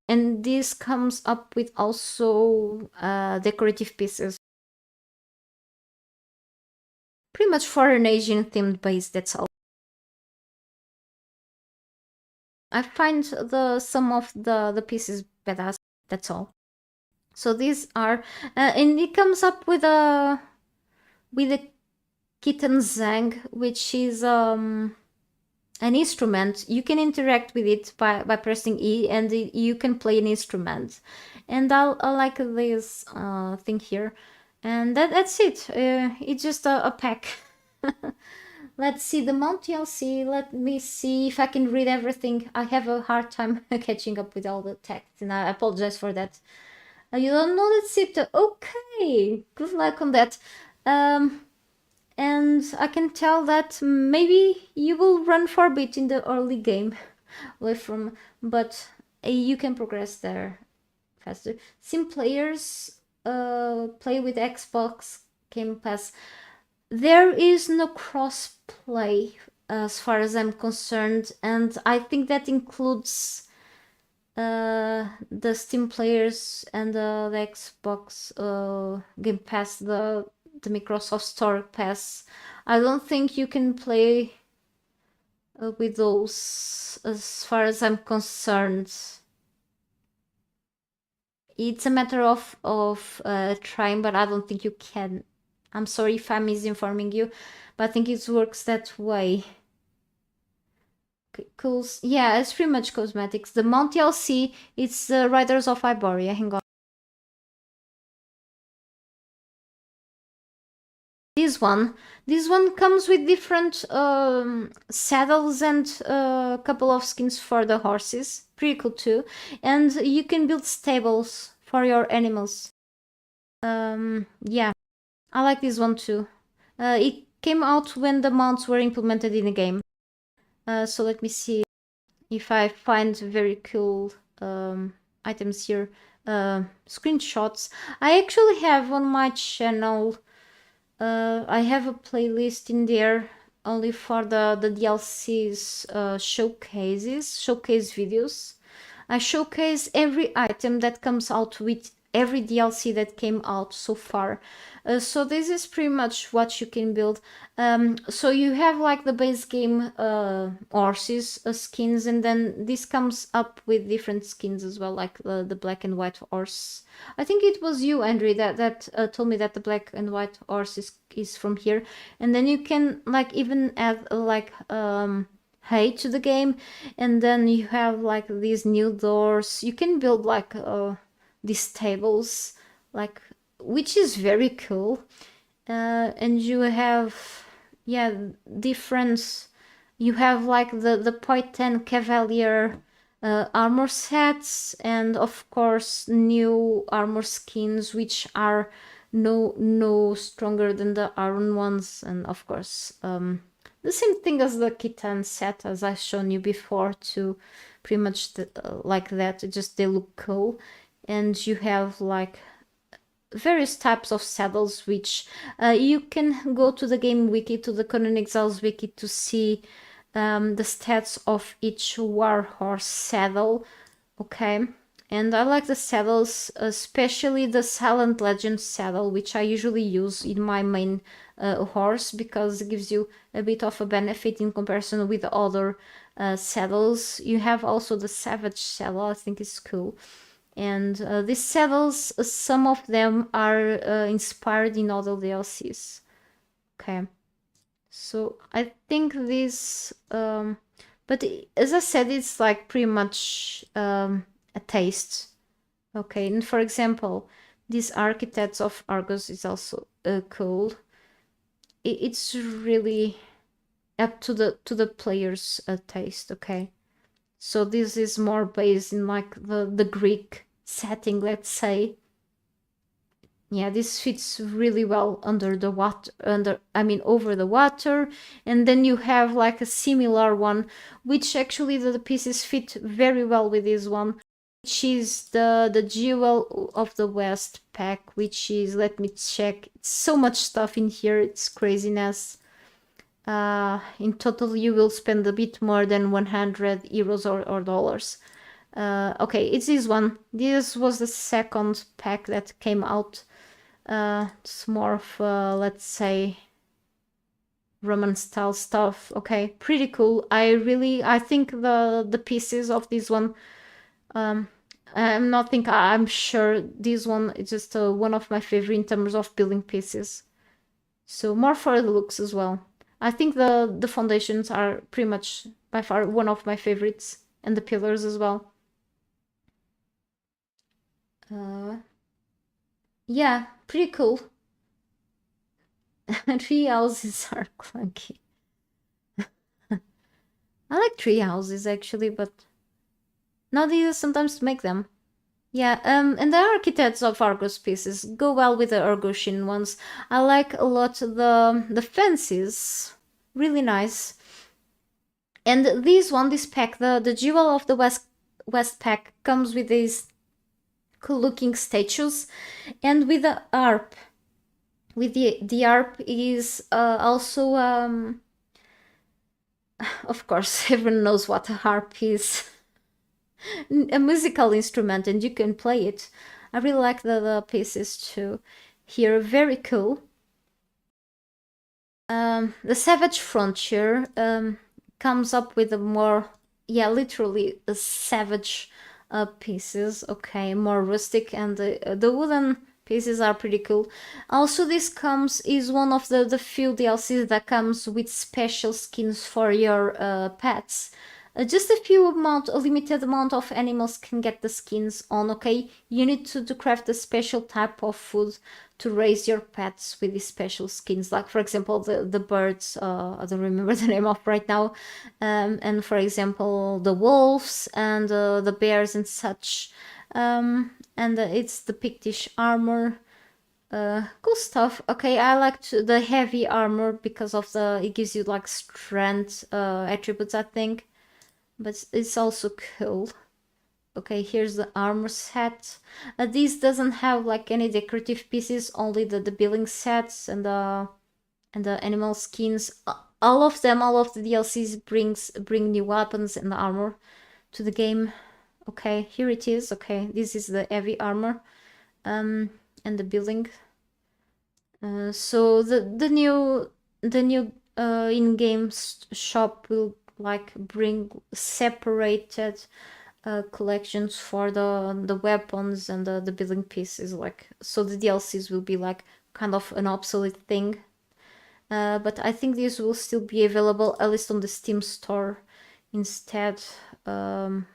and this comes up with also decorative pieces, pretty much for an Asian themed base. That's all. I find some of the pieces badass. That's all. So these are and it comes up with a kitten zang, which is an instrument. You can interact with it by pressing E, and you can play an instrument. And I like this thing here. And that's it. It's just a pack. Let's see the Mount TLC. Let me see if I can read everything. I have a hard time catching up with all the text, and I apologize for that. You don't know the script. Okay, good luck on that. And I can tell that maybe you will run for a bit in the early game, away from, but you can progress there faster. Sim players play with Xbox Game Pass. There is no cross play as far as I'm concerned, and I think that includes the Steam players and the Xbox Game Pass, the Microsoft Store Pass. I don't think you can play with those as far as I'm concerned. It's a matter of trying, but I don't think you can. I'm sorry if I'm misinforming you, but I think it works that way. Cool. Yeah, it's pretty much cosmetics. The Mount TLC, it's the Riders of Iboria. Hang on. This one comes with different saddles and a couple of skins for the horses. Pretty cool too. And you can build stables for your animals. Yeah, I like this one too. It came out when the mounts were implemented in the game. So let me see if I find very cool items here. Screenshots. I actually have on my channel I have a playlist in there only for the DLCs showcase videos. I showcase every item that comes out with every DLC that came out so far. So this is pretty much what you can build. So you have like the base game horses skins, and then this comes up with different skins as well, like the black and white horse. I think it was you, Andre, that told me that the black and white horse is from here. And then you can like even add like hay to the game, and then you have like these new doors. You can build like these tables, like, which is very cool. And you have, yeah, different. You have like the Poitin Cavalier armor sets, and of course new armor skins which are no stronger than the iron ones, and of course the same thing as the Khitan set as I've shown you before too, pretty much like that, just they look cool. And you have like various types of saddles which you can go to the game wiki, to the Conan Exiles wiki, to see the stats of each warhorse saddle. Okay, and I like the saddles, especially the Silent Legend saddle, which I usually use in my main horse because it gives you a bit of a benefit in comparison with other saddles. You have also the Savage saddle, I think it's cool. And these saddles, some of them are inspired in other DLCs. Okay, so I think this, but as I said, it's like pretty much a taste. Okay, and for example, these Architects of Argos is also cool. It's really up to the player's taste. Okay, so this is more based in like the Greek setting, let's say. Yeah, this fits really well under the water, over the water. And then you have like a similar one, which actually the pieces fit very well with this one, which is the Jewel of the West pack, which is, let me check, it's so much stuff in here, it's craziness. In total you will spend a bit more than 100 euros or dollars. Okay, it's this one. This was the second pack that came out. It's more of let's say Roman style stuff. Okay, pretty cool. I think the pieces of this one, I'm sure this one is just one of my favorite in terms of building pieces. So more for the looks as well. I think the foundations are pretty much by far one of my favorites, and the pillars as well. Yeah, pretty cool. Tree houses are clunky. I like tree houses actually, but not easy sometimes to make them. Yeah, and the Architects of Argos pieces go well with the Argosian ones. I like a lot the fences, really nice. And this pack, the Jewel of the West pack, comes with these cool looking statues and with the harp. With the harp is also of course everyone knows what a harp is. A musical instrument, and you can play it. I really like the pieces too here, very cool. The Savage Frontier comes up with a more, yeah, literally a savage pieces. Okay, more rustic, and the wooden pieces are pretty cool. Also, this is one of the few DLCs that comes with special skins for your pets. Just a limited amount of animals can get the skins on, okay? You need to craft a special type of food to raise your pets with these special skins. Like, for example, the birds, I don't remember the name of right now. And for example, the wolves and the bears and such. And it's the Pictish armor. Cool stuff. Okay, I liked the heavy armor because of it gives you like strength attributes, I think. But it's also cool. Okay, here's the armor set. This doesn't have like any decorative pieces, only the building sets and the animal skins. All of the DLCs bring new weapons and armor to the game. Okay, here it is. Okay, this is the heavy armor and the building. So the new in-game shop will like bring separated collections for the weapons and the building pieces, like, so the DLCs will be like kind of an obsolete thing. But I think these will still be available, at least on the Steam store instead.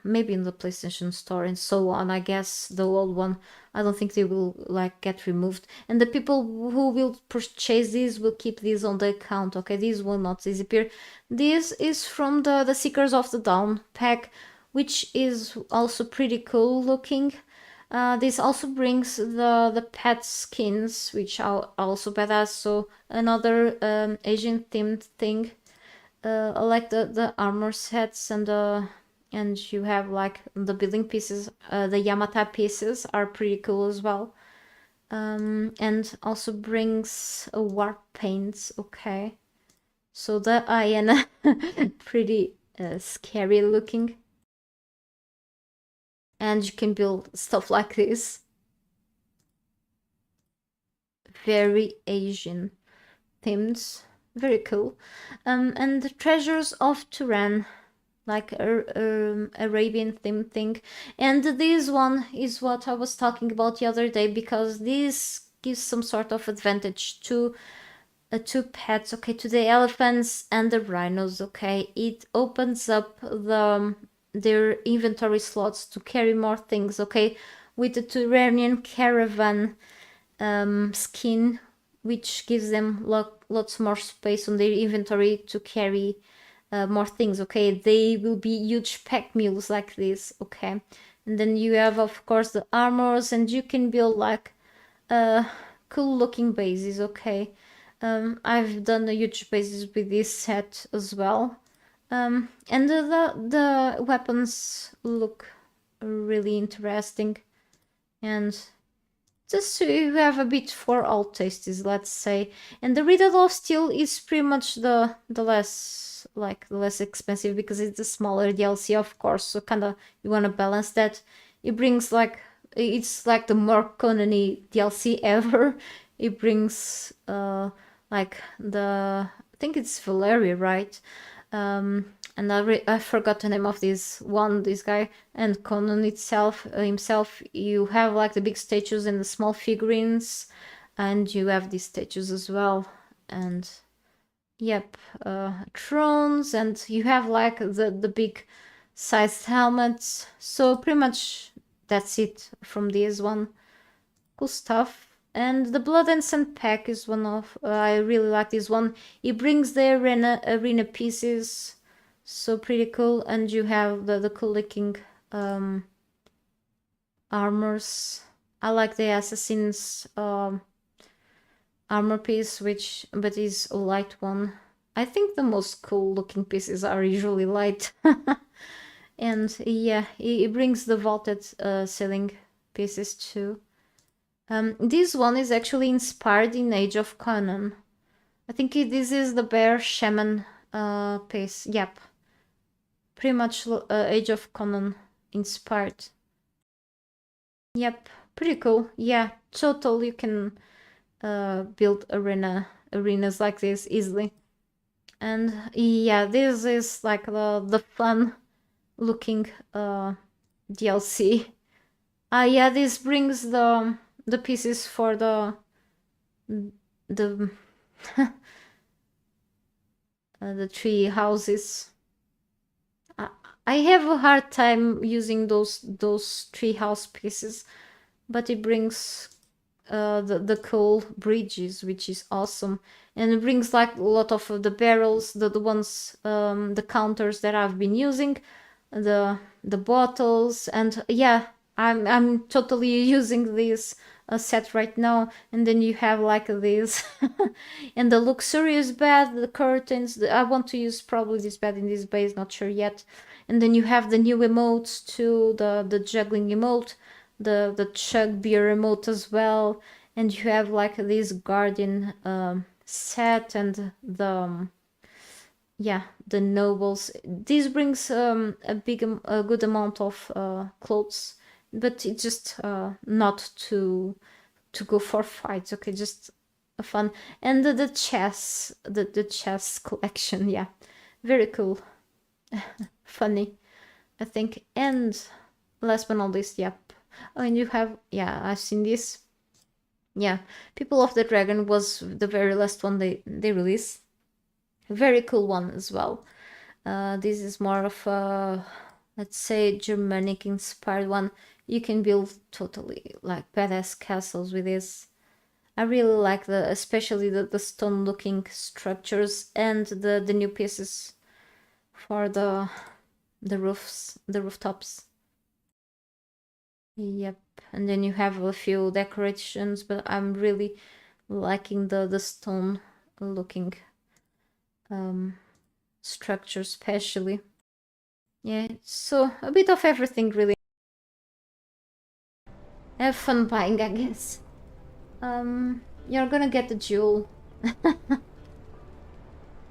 Maybe in the PlayStation store and so on. I guess the old one, I don't think they will like get removed, and the people who will purchase these will keep these on the account. Okay, these will not disappear. This is from the Seekers of the Dawn pack, which is also pretty cool looking. This also brings the pet skins, which are also badass. So another Asian themed thing. I like the armor sets and you have like the building pieces. The Yamata pieces are pretty cool as well. And also brings a warp paints. Okay, so the hyena pretty scary looking, and you can build stuff like this. Very Asian themes, very cool. And the treasures of Turan, like Arabian theme thing. And this one is what I was talking about the other day, because this gives some sort of advantage to two pets, okay, to the elephants and the rhinos, okay. It opens up their inventory slots to carry more things, okay, with the Turanian caravan skin, which gives them lots more space on their inventory to carry more things, okay. They will be huge pack mules like this, okay. And then you have, of course, the armors, and you can build like cool looking bases, okay. I've done a huge bases with this set as well. And the weapons look really interesting, and just so you have a bit for all tastes, let's say. And the Riddle of Steel is pretty much the less expensive, because it's a smaller DLC, of course. So kind of you want to balance that. It brings like, it's like the more Conan-y DLC ever. It brings like the, I think it's Valeria, right? And I forgot the name of this guy. And Conan itself himself, you have like the big statues and the small figurines, and you have these statues as well. And yep, thrones, and you have like the big sized helmets. So pretty much that's it from this one. Cool stuff. And the Blood and Sand pack is one of, I really like this one. It brings the arena pieces, so pretty cool. And you have the cool looking armors. I like the assassin's armor piece, but is a light one. I think the most cool looking pieces are usually light. And yeah, it brings the vaulted ceiling pieces too. This one is actually inspired in Age of Conan. I think this is the bear shaman piece. Yep. Pretty much Age of Conan inspired. Yep. Pretty cool. Yeah, total. You can build arenas like this easily. And yeah, this is like the fun looking DLC. Yeah, this brings the pieces for the the tree houses. I have a hard time using those tree house pieces, but it brings the cool bridges, which is awesome. And it brings like a lot of the barrels, the ones, the counters that I've been using, the bottles, and yeah, I'm totally using this set right now. And then you have like this and the luxurious bed, the curtains. I want to use probably this bed in this base, not sure yet. And then you have the new emotes too, the juggling emote, the chug beer emote as well. And you have like this guardian set, and the yeah, the nobles. This brings a good amount of clothes, but it's just not to go for fights, okay, just a fun. And the chess, the chess collection, yeah, very cool. Funny, I think. And last but not least, yep. Oh, and you have, yeah, I've seen this. Yeah, People of the Dragon was the very last one they released. Very cool one as well. This is more of a, let's say, Germanic inspired one. You can build totally like badass castles with this. I really like especially the stone looking structures, and the new pieces for the the rooftops. Yep, and then you have a few decorations, but I'm really liking the stone looking structure especially. Yeah, so a bit of everything really. Have fun buying, I guess. You're gonna get the jewel.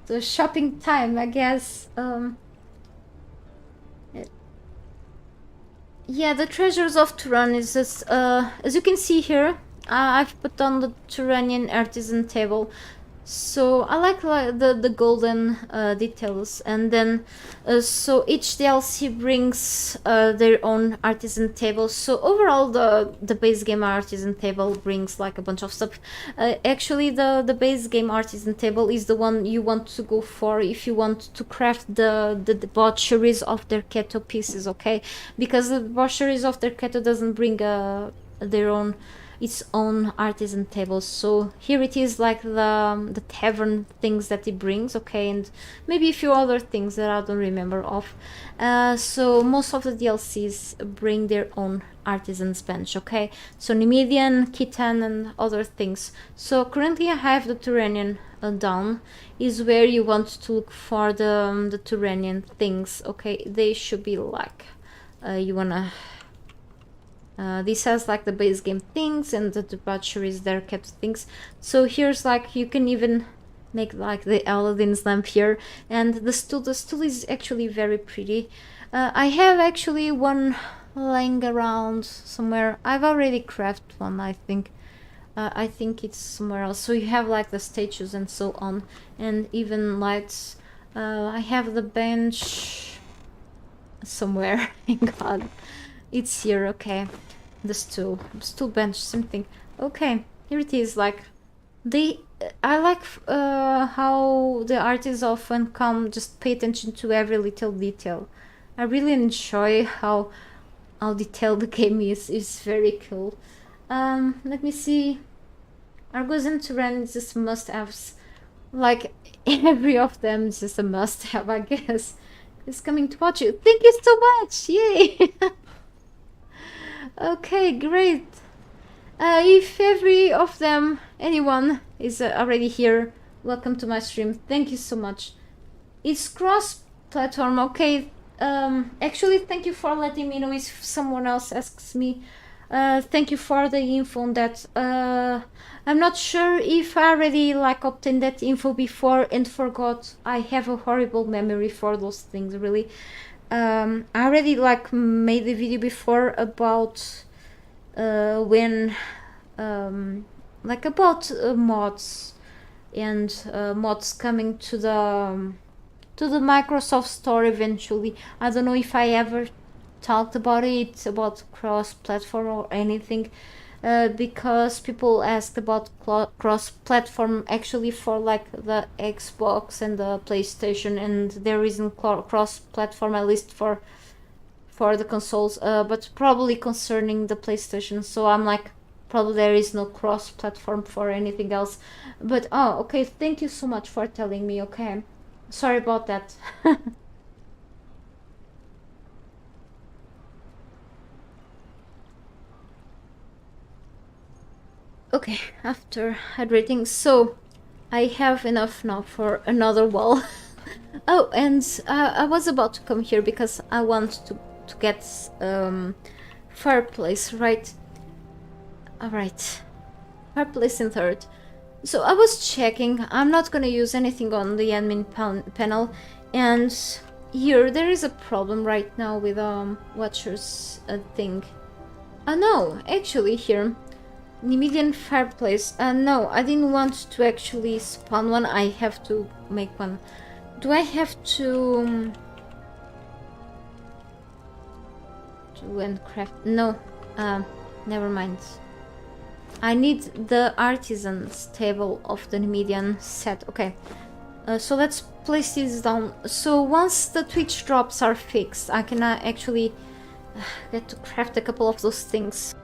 So shopping time, I guess. Yeah, the treasures of Turan is just, as you can see here, I've put on the Turanian artisan table. So I like the golden details, and then so each DLC brings their own artisan table. So overall, the base game artisan table brings like a bunch of stuff. Actually, the base game artisan table is the one you want to go for if you want to craft the debaucheries of their keto pieces, okay? Because the debaucheries of their keto doesn't bring their own its own artisan tables. So here it is, like the tavern things that it brings, okay, and maybe a few other things that I don't remember of. So most of the DLCs bring their own artisan's bench, okay, so Nemedian, Khitan, and other things. So currently I have the Turanian down, is where you want to look for the Turanian things, okay. They should be like you wanna this has like the base game things, and the debaucheries there kept things. So here's like, you can even make like the Aladdin's lamp here, and the stool is actually very pretty. I have actually one laying around somewhere. I've already crafted one, I think. I think it's somewhere else. So you have like the statues and so on, and even lights. I have the bench somewhere. Thank God, it's here. Okay, the stool bench, something. Okay, here it is. Like I like how the artists often come, just pay attention to every little detail. I really enjoy how detailed the game is. It's very cool. Let me see. Argos and Turan is just must-haves. Like every of them is just a must-have, I guess. It's coming to watch you. Thank you so much! Yay! Okay, great. If every of them, anyone is already here, welcome to my stream. Thank you so much. It's cross-platform, okay. Actually, thank you for letting me know if someone else asks me. Thank you for the info on that. I'm not sure if I already like obtained that info before and forgot. I have a horrible memory for those things, really. I already like made the video before about when like about mods and mods coming to the Microsoft Store eventually. I don't know if I ever talked about it, about cross-platform or anything, because people asked about cross-platform actually for like the Xbox and the PlayStation, and there isn't cross-platform, at least for the consoles, but probably concerning the PlayStation. So I'm like, probably there is no cross-platform for anything else. But oh, okay, thank you so much for telling me. Okay, sorry about that. Okay, after hydrating, so I have enough now for another wall. Oh, and I was about to come here because I want to get fireplace, right? Alright, fireplace in third. So I was checking, I'm not gonna use anything on the admin panel, and here there is a problem right now with Watcher's thing. No, actually here, Nemedian fireplace. No, I didn't want to actually spawn one, I have to make one. Do I have to and craft? No, never mind. I need the artisan's table of the Nemedian set. Okay, so let's place this down. So once the Twitch drops are fixed, I can actually get to craft a couple of those things.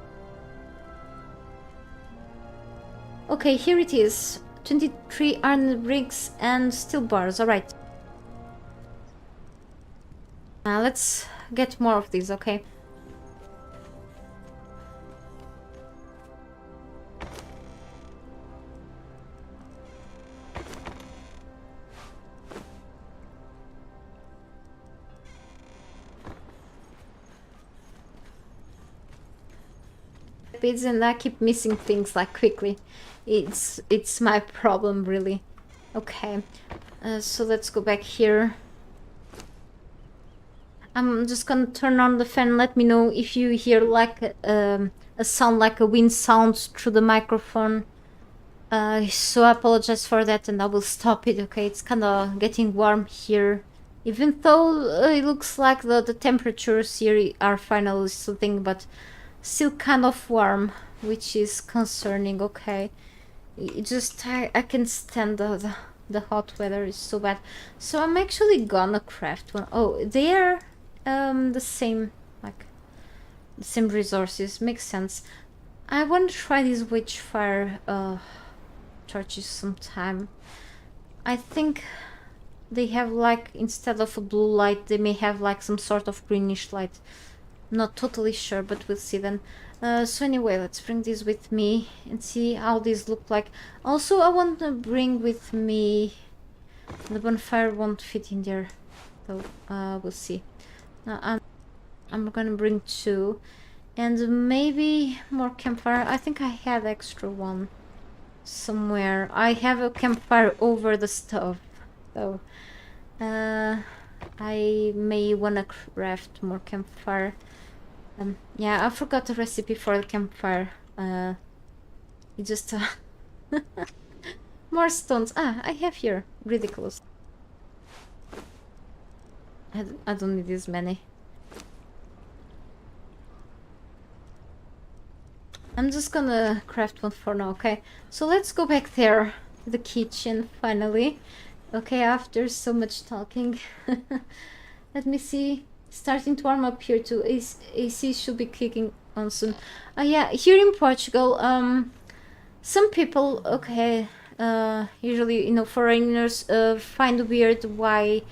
Okay, here it is. 23 iron bricks and steel bars. Alright. Let's get more of these, okay? And I keep missing things like quickly. It's my problem, really. Okay, so let's go back here. I'm just gonna turn on the fan. Let me know if you hear like a sound, like a wind sound through the microphone. So I apologize for that, and I will stop it. Okay, it's kind of getting warm here, even though it looks like the temperatures here are finally soothing, but still kind of warm, which is concerning. Okay, it just I can't stand the hot weather. Is so bad. So I'm actually gonna craft one. Oh, they are the same, like the same resources. Makes sense. I want to try these witchfire torches sometime. I think they have like, instead of a blue light, they may have like some sort of greenish light. Not totally sure, but we'll see then. So anyway, let's bring these with me and see how these look like. Also, I want to bring with me... The bonfire won't fit in there, though. We'll see. I'm gonna bring 2. And maybe more campfire. I think I had extra one somewhere. I have a campfire over the stove, though. I may wanna craft more campfire. Yeah, I forgot the recipe for the campfire. It just more stones. I have here. Ridiculous. I don't need this many. I'm just gonna craft one for now, okay? So let's go back there, the kitchen, finally. Okay, after so much talking. Let me see. Starting to warm up here too. AC should be kicking on soon. Yeah, here in Portugal, some people, okay, usually, you know, foreigners, find weird why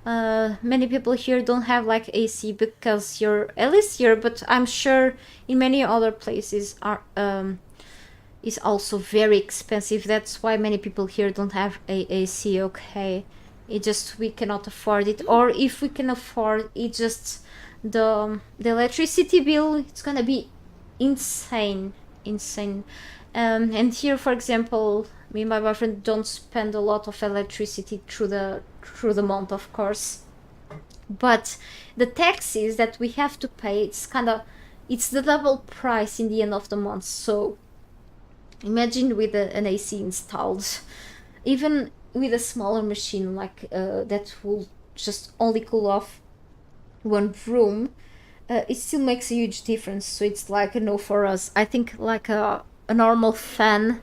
many people here don't have like AC, because you're, at least here, but I'm sure in many other places are is also very expensive. That's why many people here don't have AC. Okay, it just, we cannot afford it, or if we can afford it, just the electricity bill, it's gonna be insane. And here, for example, me and my boyfriend don't spend a lot of electricity through the month, of course, but the taxes that we have to pay, it's the double price in the end of the month. So imagine with an AC installed, even with a smaller machine like that will just only cool off one room, it still makes a huge difference. So it's like a no for us. I think like a normal fan,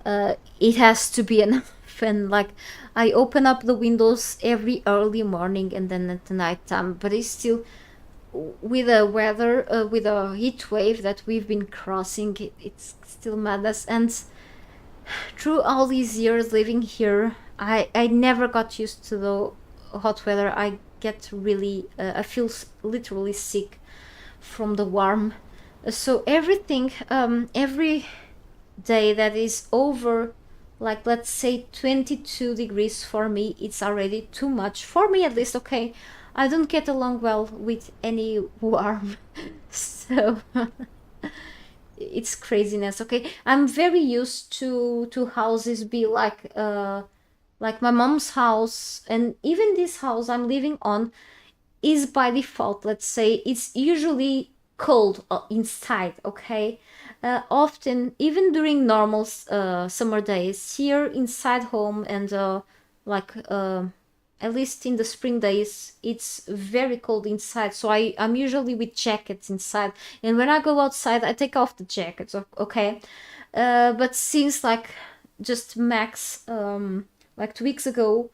it has to be a fan. Like, I open up the windows every early morning and then at the night time, but it's still, with the weather, with a heat wave that we've been crossing, it's still madness. And through all these years living here, I never got used to the hot weather. I get really, I feel literally sick from the warm. So everything, every day that is over, like, let's say 22 degrees, for me it's already too much, for me at least. Okay, I don't get along well with any warm. So it's craziness. Okay, I'm very used to houses be like my mom's house, and even this house I'm living on is by default, let's say, it's usually cold inside. Okay, often, even during normal summer days here inside home, and like at least in the spring days, it's very cold inside. So I'm usually with jackets inside, and when I go outside I take off the jackets. Okay, but since like just max like 2 weeks ago,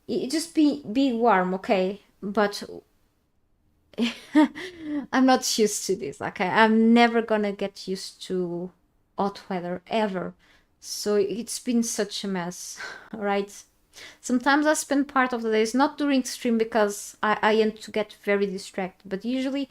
it just be warm. Okay, but I'm not used to this. Okay, I'm never gonna get used to hot weather ever. So it's been such a mess, right? Sometimes I spend part of the days not during stream because I end to get very distracted, but usually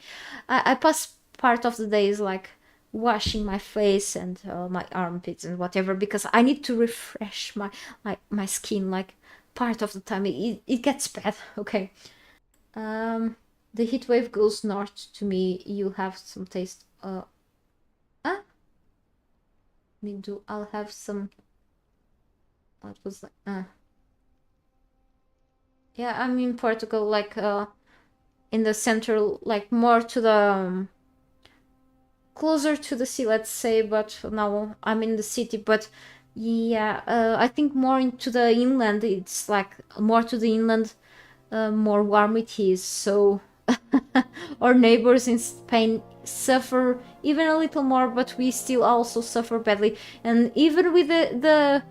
I pass part of the days like washing my face and my armpits and whatever, because I need to refresh my skin like part of the time. It gets bad. Okay. The heat wave goes north to me. You have some taste. Ah, me do. I'll have some. What was that? Yeah, I'm in Portugal, like in the central, like more to the closer to the sea, let's say. But now I'm in the city. But yeah, I think more into the inland. It's like more to the inland, more warm it is. So our neighbors in Spain suffer even a little more, but we still also suffer badly. And even with the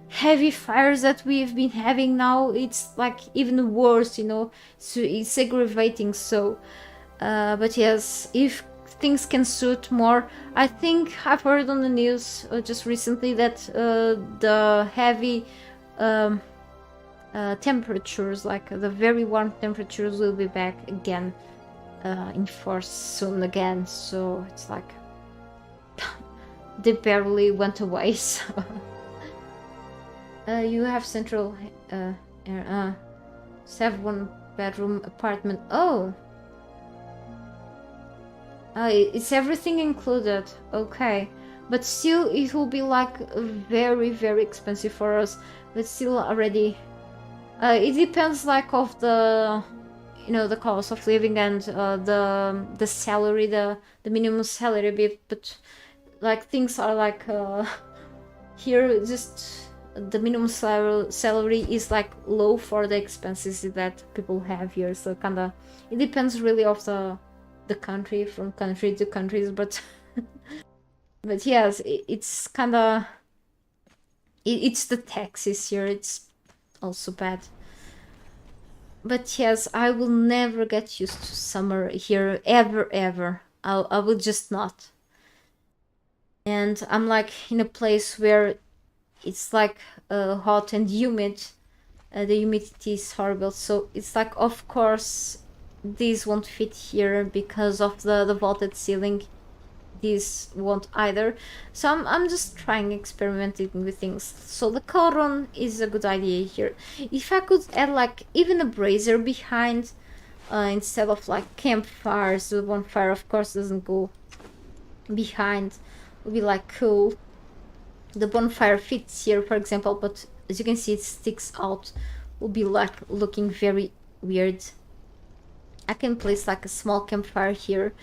heavy fires that we've been having now, it's like even worse, you know. So it's aggravating. So but yes, if things can suit more, I think I've heard on the news just recently that the heavy temperatures, like the very warm temperatures, will be back again in force soon again. So it's like they barely went away. So you have central air, 7 bedroom apartment. Oh, it's everything included. Okay, but still it will be like very very expensive for us. But still already, it depends like of the, you know, the cost of living and the salary, the minimum salary bit. But like things are like here just the minimum salary is like low for the expenses that people have here. So kinda it depends really of the country, from country to countries. But but yes, it's kinda it's the taxes here, it's also bad. But yes, I will never get used to summer here, ever ever. I will just not. And I'm like in a place where it's like hot and humid. The humidity is horrible, so it's like, of course these won't fit here because of the vaulted ceiling. These won't either. So I'm just trying, experimenting with things. So the cauldron is a good idea here. If I could add like even a brazier behind, instead of like campfires, the bonfire of course doesn't go behind, would be like cool. The bonfire fits here, for example, but as you can see it sticks out, will be like looking very weird. I can place like a small campfire here.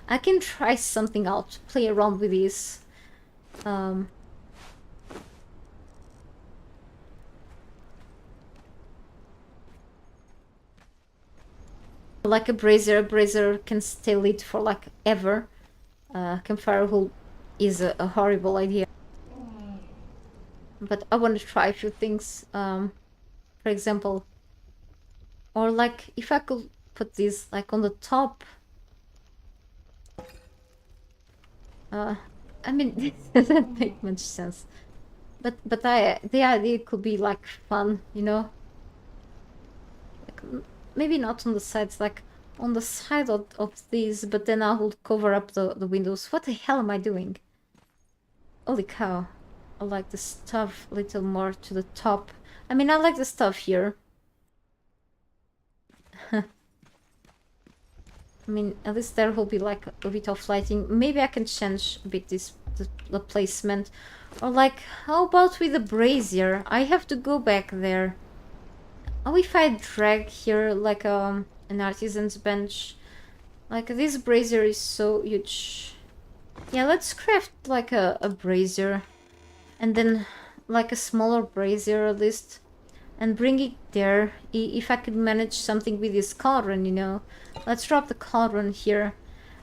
I can try something out, play around with this. Like a brazier can stay lit for like ever. Campfire will is a horrible idea. But I want to try a few things. For example, or like if I could put this like on the top. I mean, this doesn't make much sense. But the idea could be like fun, you know. Like, maybe not on the sides, like on the side of these, but then I will cover up the windows. What the hell am I doing? Holy cow. I like the stuff a little more to the top. I mean, I like the stuff here. I mean, at least there will be like a bit of lighting. Maybe I can change a bit the placement. Or like, how about with the brazier? I have to go back there. Oh, if I drag here like an artisan's bench. Like this brazier is so huge. Yeah, let's craft like a brazier. And then like a smaller brazier at least. And bring it there. If I could manage something with this cauldron, you know. Let's drop the cauldron here.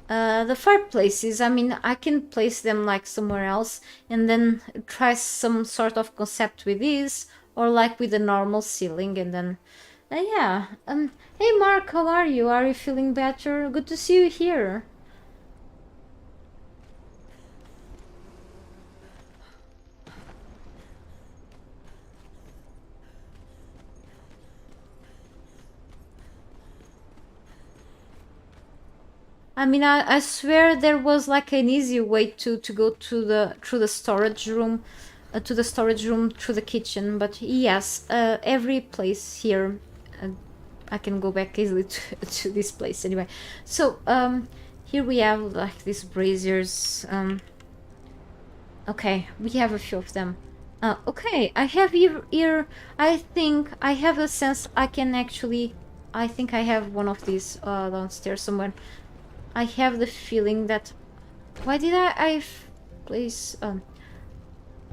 The fireplaces, I mean, I can place them like somewhere else and then try some sort of concept with these, or like with a normal ceiling, and then yeah. Hey Mark, how are you? Are you feeling better? Good to see you here. I mean, I swear there was like an easy way to go to the through the storage room, to the storage room through the kitchen. But yes, every place here, I can go back easily to this place anyway. So here we have like these braziers. Okay, we have a few of them. Okay, I have here. I think I have a sense I can actually. I think I have one of these downstairs somewhere. I have the feeling that... Why did I place...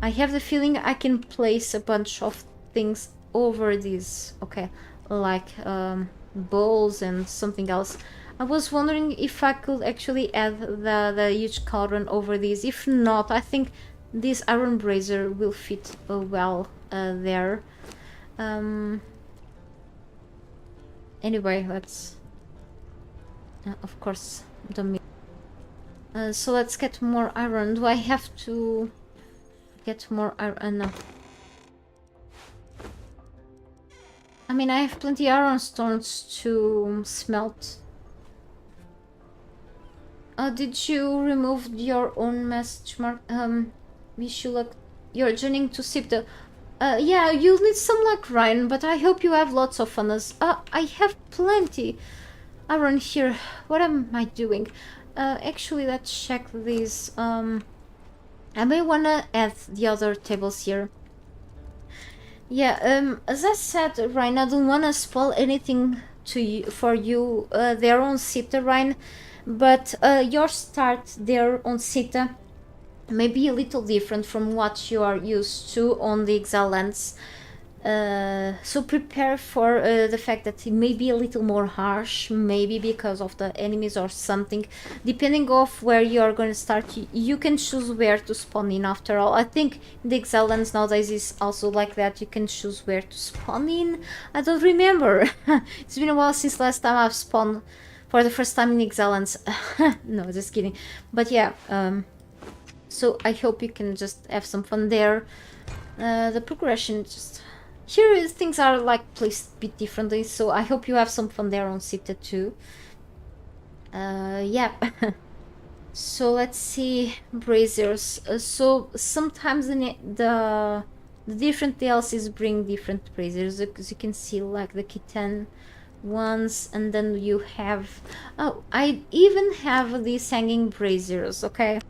I have the feeling I can place a bunch of things over these. Okay, like bowls and something else. I was wondering if I could actually add the huge cauldron over these. If not, I think this iron brazier will fit well there. Anyway, let's... of course, don't... so let's get more iron. Do I have to get more iron? No. I mean, I have plenty iron stones to smelt. Did you remove your own message mark? Wish you luck. You're journeying to Sipta. Yeah, you'll need some luck, Ryan, but I hope you have lots of fun. I have plenty iron here. What am I doing? Actually, let's check these. I may wanna add the other tables here. Yeah, as I said, Ryan, I don't wanna spoil anything to you for you there on Sipta, Ryan, but your start there on Sipta may be a little different from what you are used to on the Exile lands. So prepare for the fact that it may be a little more harsh, maybe because of the enemies or something. Depending of where you are going to start, you can choose where to spawn in after all. I think the Exile lands nowadays is also like that. You can choose where to spawn in. I don't remember. It's been a while since last time I've spawned for the first time in Exile lands. No, just kidding. But yeah, so I hope you can just have some fun there. The progression just... Here things are like placed a bit differently, so I hope you have some fun there on Sipta too. Yeah. So let's see, braziers. So sometimes the different DLCs bring different braziers. As you can see, like the kitten ones, and then you have... Oh, I even have these hanging braziers, okay?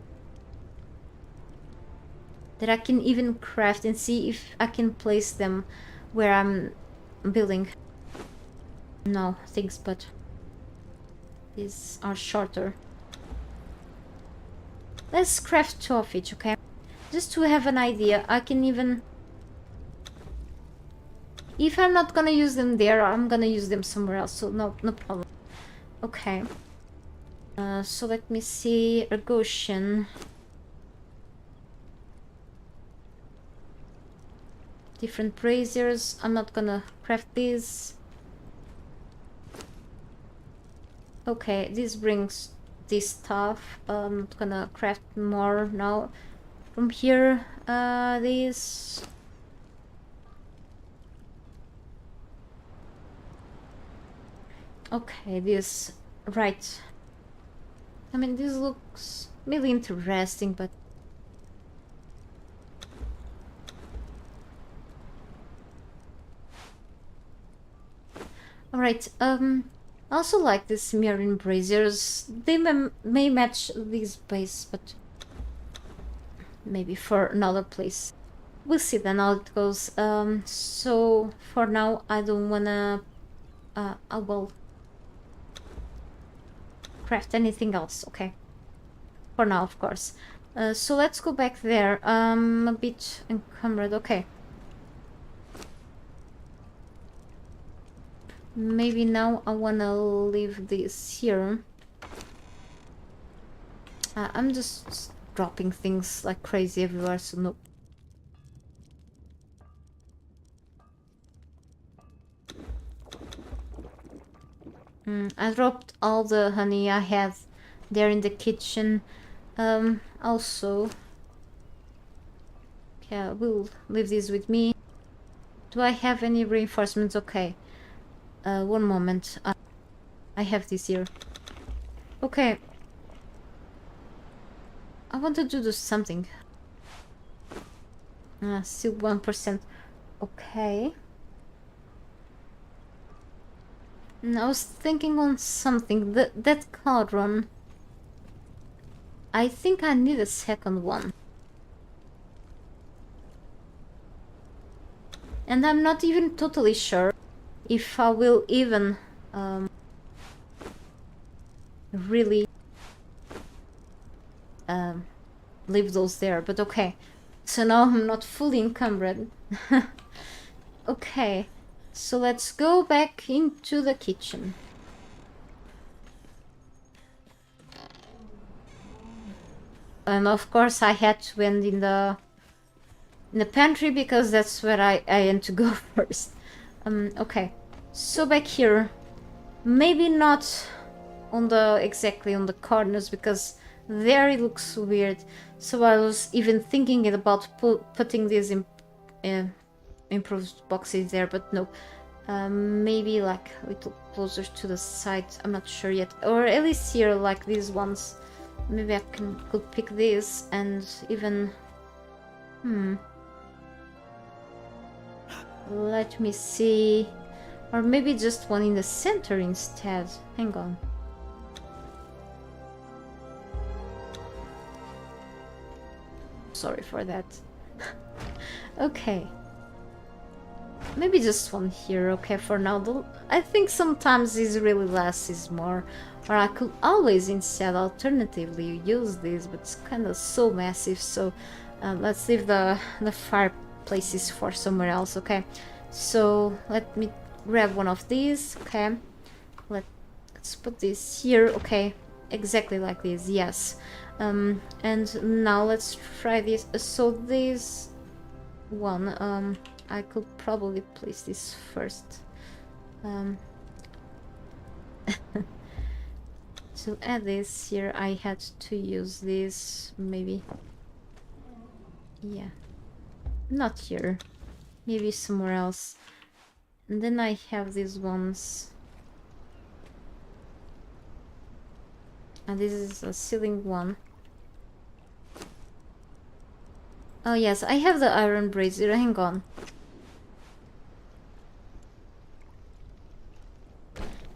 That I can even craft and see if I can place them where I'm building. No, thanks, but these are shorter. Let's craft 2 of each, okay? Just to have an idea. I can even... If I'm not gonna use them there, I'm gonna use them somewhere else, so no problem. Okay. So let me see. Ergosian. Different braziers. I'm not gonna craft these. Okay, this brings this stuff. I'm not gonna craft more now. From here, these. Okay, this... Right. I mean, this looks really interesting, but... Alright, I also like these mirroring braziers. They may match this base, but maybe for another place. We'll see then how it goes. So for now, I don't wanna... I will craft anything else, okay? For now, of course. So let's go back there. I'm a bit encumbered, okay. Maybe now I wanna leave this here. I'm just dropping things like crazy everywhere, so no. I dropped all the honey I had there in the kitchen. Also, yeah, we'll leave this with me. Do I have any reinforcements? Okay. One moment. I have this here. Okay. I wanted to do something. Still 1%. Okay. And I was thinking on something. That cauldron. I think I need a second one. And I'm not even totally sure if I will even really leave those there. But okay. So now I'm not fully encumbered. Okay. So let's go back into the kitchen. And of course I had to end in the pantry because that's where I had to go first. Okay. So back here. Maybe not on the exactly on the corners because there it looks weird. So I was even thinking about putting these improved boxes there, but no. Maybe like a little closer to the side. I'm not sure yet, or at least here, like these ones. Maybe I could pick this and even. Let me see. Or maybe just one in the center instead. Hang on. Sorry for that. Okay. Maybe just one here, okay, for now. I think sometimes is really less is more. Or I could always instead alternatively use this, but it's kind of so massive, so let's leave the fireplaces for somewhere else, okay? So let me grab one of these, okay? Let's put this here, okay? Exactly like this, yes. And now let's try this. So this one, I could probably place this first. To add this here, I had to use this, maybe. Yeah. Not here. Maybe somewhere else. And then I have these ones. And this is a ceiling one. Oh yes, I have the iron brazier, hang on.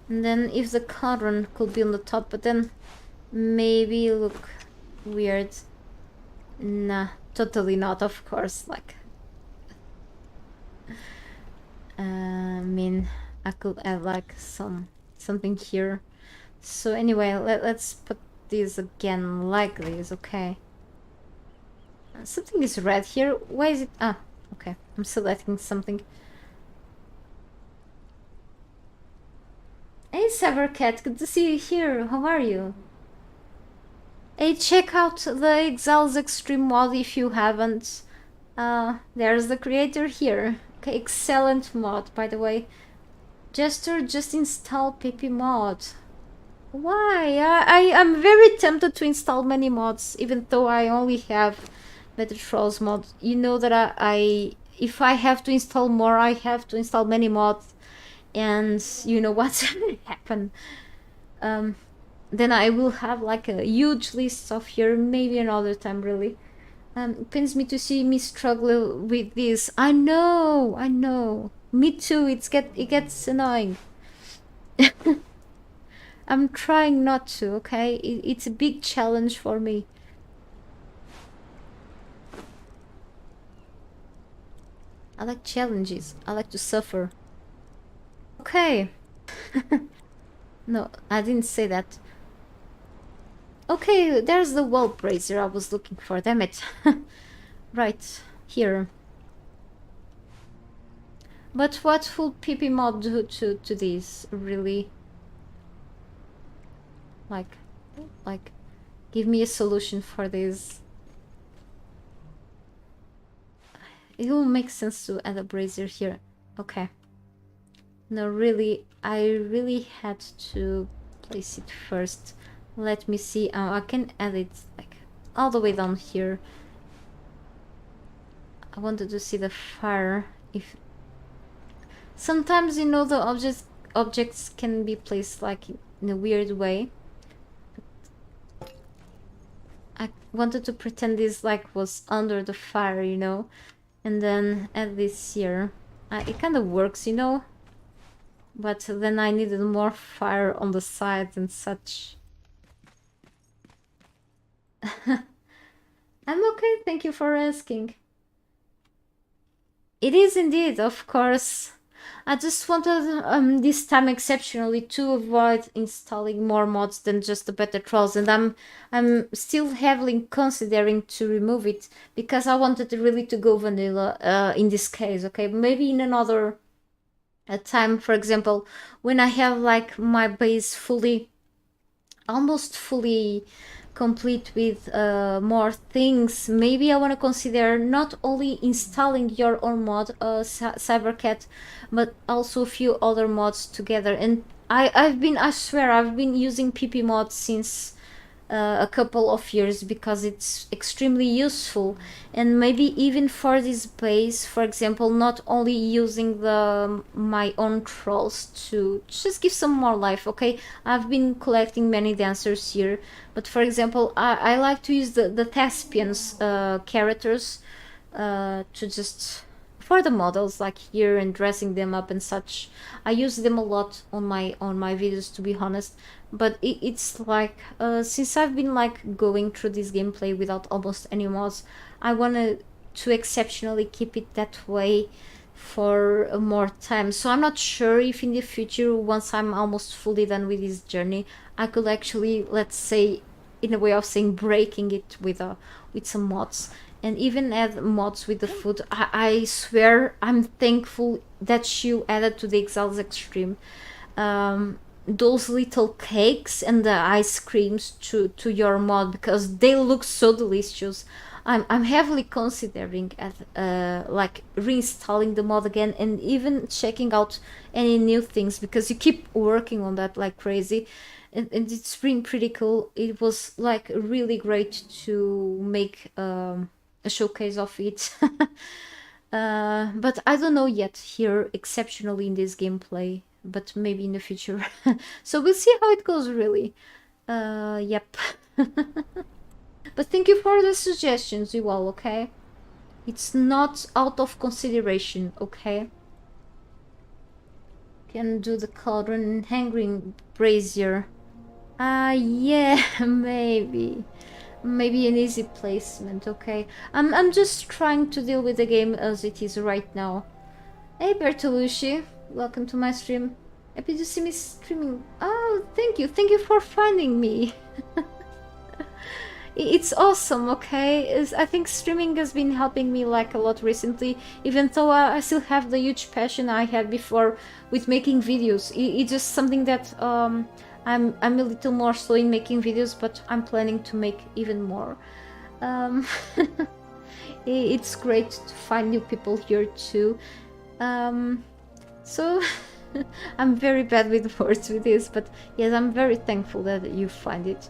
And then if the cauldron could be on the top, but then maybe look weird. Nah, totally not, of course, like... I mean, I could add like something here. So anyway, let's put this again like this, okay? Something is red here. Why is it? Ah, okay. I'm selecting something. Hey, Cybercat, good to see you here. How are you? Hey, check out the Exiles Extreme mod if you haven't. There's the creator here. Okay, excellent mod, by the way. Jester, just install PP mod. Why? I'm very tempted to install many mods, even though I only have Better Trolls mod. You know that if I have to install more, I have to install many mods. And you know what's gonna happen? Then I will have like a huge list of here, maybe another time, really. It pains me to see me struggle with this. I know. Me too, it gets annoying. I'm trying not to, okay? It's a big challenge for me. I like challenges. I like to suffer. Okay. No, I didn't say that. Okay, there's the wall brazier I was looking for, damn it. Right, here. But what will PP mod do to this, really? Like, give me a solution for this. It will make sense to add a brazier here. Okay. No, really, I really had to place it first. Let me see. I can add it like all the way down here. I wanted to see the fire. If sometimes, you know, the objects can be placed like in a weird way. I wanted to pretend this like was under the fire, you know, and then add this here. It kind of works, you know, but then I needed more fire on the sides and such. I'm okay, thank you for asking. It is indeed, of course. I just wanted this time exceptionally to avoid installing more mods than just the beta trolls, and I'm still heavily considering to remove it because I wanted really to go vanilla in this case. Okay, maybe in another time, for example, when I have like my base almost fully complete with more things, maybe I want to consider not only installing your own mod, Cybercat, but also a few other mods together. And I swear I've been using PP mods since a couple of years because it's extremely useful, and maybe even for this base, for example, not only using my own trolls to just give some more life. Okay, I've been collecting many dancers here, but for example, I like to use the thespians characters to just for the models like here and dressing them up and such. I use them a lot on my videos, to be honest, but it's like since I've been like going through this gameplay without almost any mods, I wanted to exceptionally keep it that way for more time. So I'm not sure if in the future, once I'm almost fully done with this journey, I could actually, let's say, in a way of saying, breaking it with some mods, and even add mods with the food. I swear I'm thankful that you added to the Exiles Extreme those little cakes and the ice creams to your mod, because they look so delicious. I'm heavily considering at like reinstalling the mod again and even checking out any new things, because you keep working on that like crazy, and it's been pretty cool. It was like really great to make a showcase of it. But I don't know yet here exceptionally in this gameplay, but maybe in the future. So we'll see how it goes, really. Yep. But thank you for the suggestions, you all, okay? It's not out of consideration, okay? Can do the cauldron and hanging brazier. Yeah, maybe. Maybe an easy placement, okay? I'm just trying to deal with the game as it is right now. Hey Bertolucci, welcome to my stream. Happy to see me streaming. Oh, thank you for finding me. It's awesome, okay? I think streaming has been helping me like a lot recently, even though I still have the huge passion I had before with making videos. It's just something that I'm a little more slow in making videos, but I'm planning to make even more. It's great to find new people here too. So I'm very bad with words with this, but yes, I'm very thankful that you find it.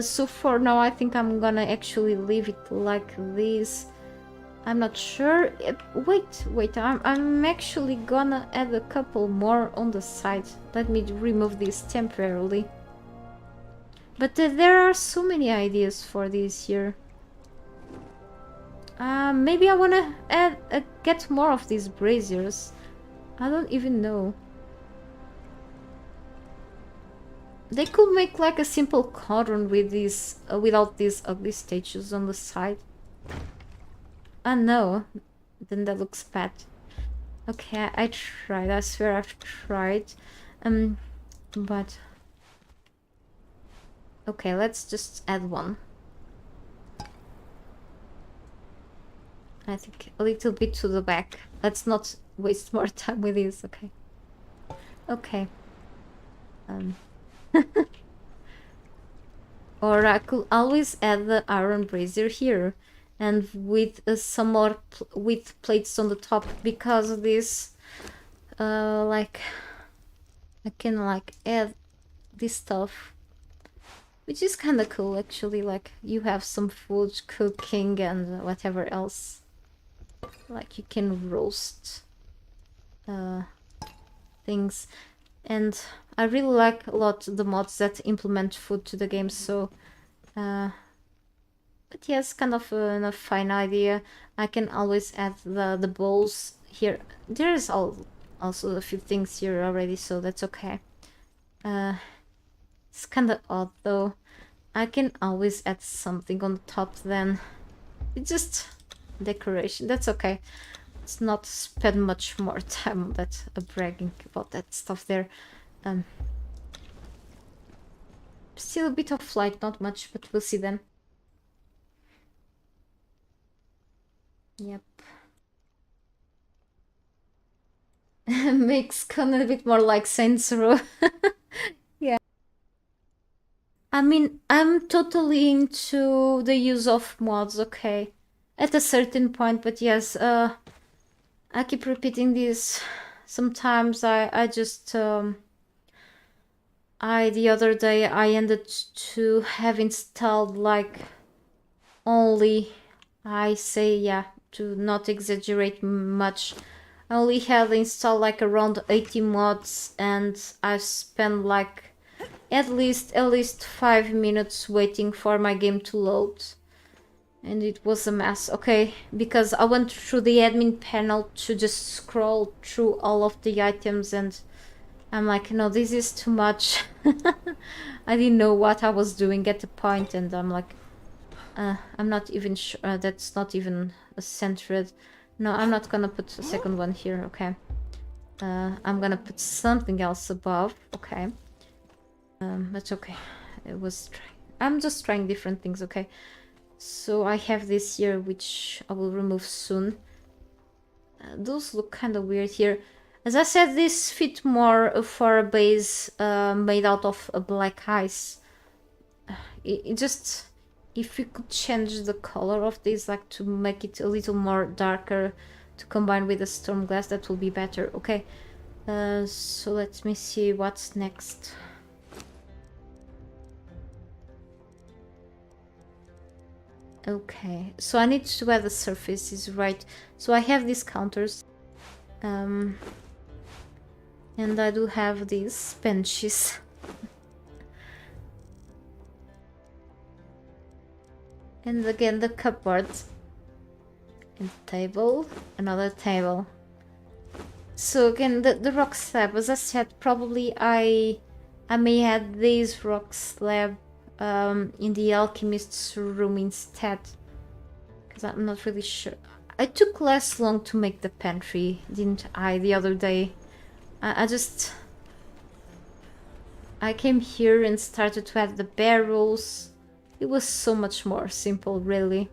So for now, I think I'm gonna actually leave it like this. I'm not sure. Wait, I'm actually gonna add a couple more on the side. Let me remove this temporarily. But there are so many ideas for this here. Maybe I wanna get more of these braziers. I don't even know. They could make like a simple cauldron with these, without these ugly statues on the side. No, then that looks bad. Okay, I tried. I swear I've tried. But okay, let's just add one. I think a little bit to the back. Let's not waste more time with this. Okay. Okay. Or I could always add the iron brazier here, and with some more with plates on the top, because this like I can like add this stuff, which is kind of cool actually. Like you have some food cooking and whatever else, like you can roast things. And I really like a lot the mods that implement food to the game, so But yes, kind of a fine idea. I can always add the bowls here. There is also a few things here already, so that's okay. It's kind of odd though. I can always add something on the top then. It's just decoration. That's okay. Let's not spend much more time on that, bragging about that stuff there. Still a bit of light, not much, but we'll see then. Yep. Makes Conan a bit more like Saints Row. Yeah. I mean, I'm totally into the use of mods, okay? At a certain point, but yes, I keep repeating this. Sometimes I just, the other day, I ended to have installed like only, I say, yeah, to not exaggerate much, I only had installed like around 80 mods, and I spent like at least 5 minutes waiting for my game to load, and it was a mess. Okay, because I went through the admin panel to just scroll through all of the items, and I'm like, no, this is too much. I didn't know what I was doing at the point, and I'm like, I'm not even sure. That's not even a centered. No, I'm not gonna put a second one here. Okay. I'm gonna put something else above. Okay. That's okay. It was. I'm just trying different things. Okay. So I have this here, which I will remove soon. Those look kind of weird here. As I said, this fit more for a base made out of black ice. It just, if we could change the color of this, like to make it a little more darker to combine with the storm glass, that will be better. Okay, so let me see what's next. Okay, so I need to add the surfaces, right? So I have these counters, and I do have these benches. And again the cupboard, and table, another table. So again the rock slab, as I said, probably I may add this rock slab in the alchemist's room instead, because I'm not really sure. I took less long to make the pantry, didn't I, the other day? I came here and started to add the barrels. It was so much more simple, really.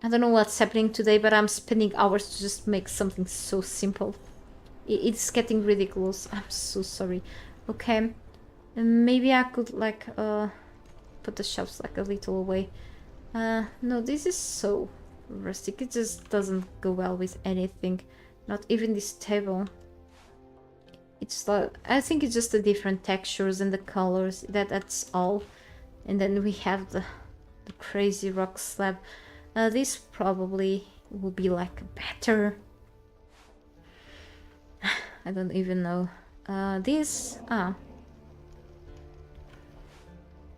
I don't know what's happening today, but I'm spending hours to just make something so simple. It's getting ridiculous. I'm so sorry. Okay, maybe I could like put the shelves like a little away. No, this is so rustic. It just doesn't go well with anything. Not even this table. It's like, I think it's just the different textures and the colors. That's all. And then we have the crazy rock slab. This probably will be like better. I don't even know.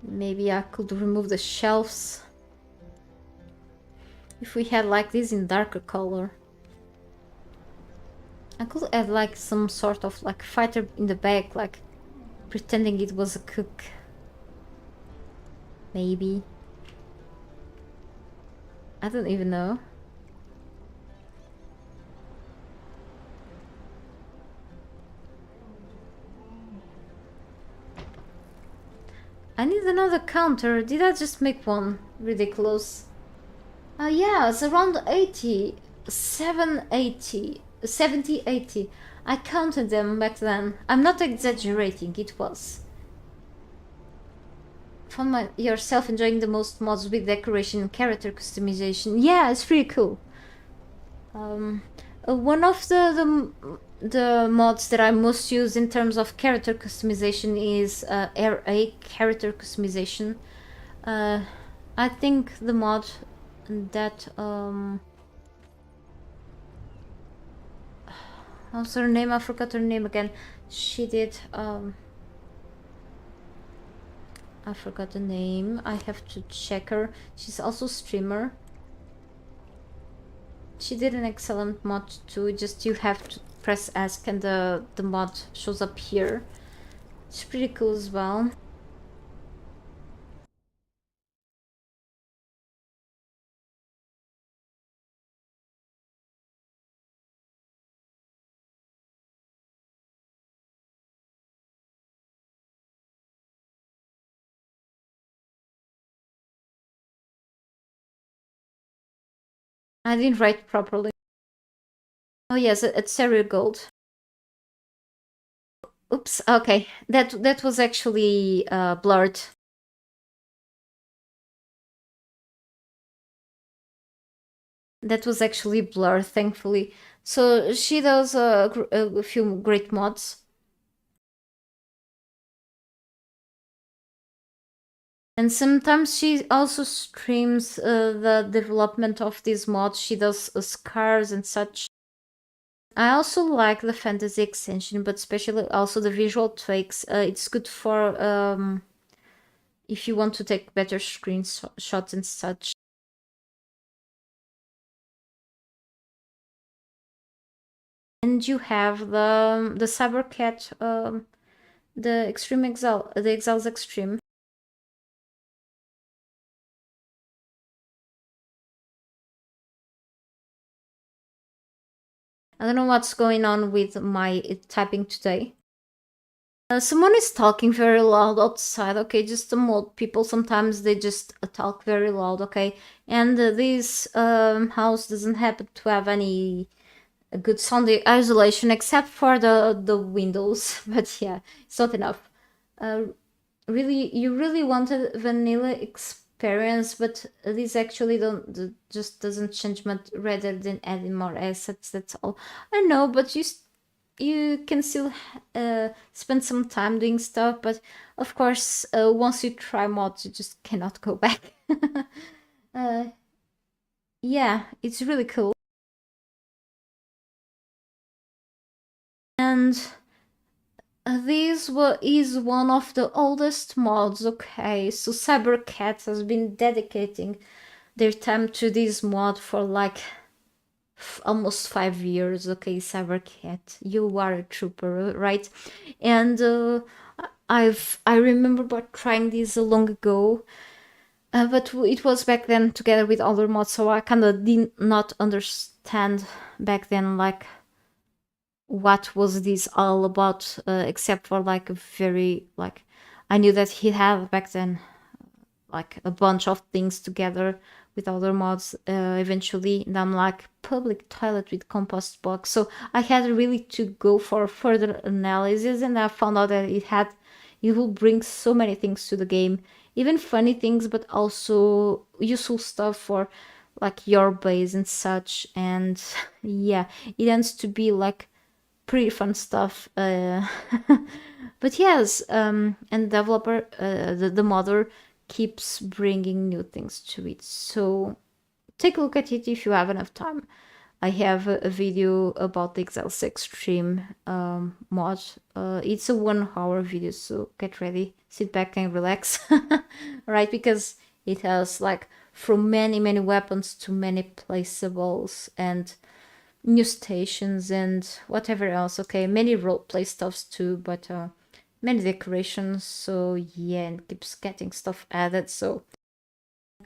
Maybe I could remove the shelves. If we had like this in darker color. I could add like some sort of like fighter in the back, like pretending it was a cook. Maybe. I don't even know. I need another counter. Did I just make one? Ridiculous. Yeah, it's around 80. 780. 70, 80. I counted them back then. I'm not exaggerating, it was. Found yourself enjoying the most mods with decoration and character customization. Yeah, it's pretty cool. One of the mods that I most use in terms of character customization is RA character customization. I think the mod that what's her name? I forgot her name again. She did I forgot the name. I have to check her. She's also streamer. She did an excellent mod too. Just you have to press ask and the mod shows up here. It's pretty cool as well. I didn't write properly. Oh yes, it's Serial Gold. Oops. Okay, that was actually blurred. That was actually blurred, thankfully. So she does a few great mods. And sometimes she also streams the development of these mods. She does scars and such. I also like the fantasy extension, but especially also the visual tweaks. It's good for if you want to take better screenshots and such. And you have the Cybercat, the Extreme Exile, the Exiles Extreme. I don't know what's going on with my typing today. Someone is talking very loud outside, okay? Just the mod people, sometimes they just talk very loud, okay? And this house doesn't happen to have any good sound isolation except for the windows, but yeah, it's not enough. Really, you really wanted vanilla experience, but this actually just doesn't change much rather than adding more assets. That's all. I know, but you can still spend some time doing stuff, but of course, once you try mods, you just cannot go back. Yeah, it's really cool. And this is one of the oldest mods, okay? So Cybercat has been dedicating their time to this mod for like almost 5 years, okay? Cybercat, you are a trooper, right? And I remember about trying this long ago, but it was back then together with other mods, so I kind of did not understand back then like what was this all about, except for like a very like I knew that he had back then like a bunch of things together with other mods eventually, and I'm like public toilet with compost box, so I had really to go for further analysis, and I found out that it will bring so many things to the game, even funny things, but also useful stuff for like your base and such. And yeah, it ends to be like pretty fun stuff. But yes, and developer, the modder keeps bringing new things to it. So take a look at it if you have enough time. I have a video about the Exiles Extreme mod. It's a 1 hour video, so get ready, sit back and relax, right? Because it has like from many weapons to many placeables and new stations and whatever else. Okay, many roleplay stuffs too, but many decorations. So yeah, and keeps getting stuff added. So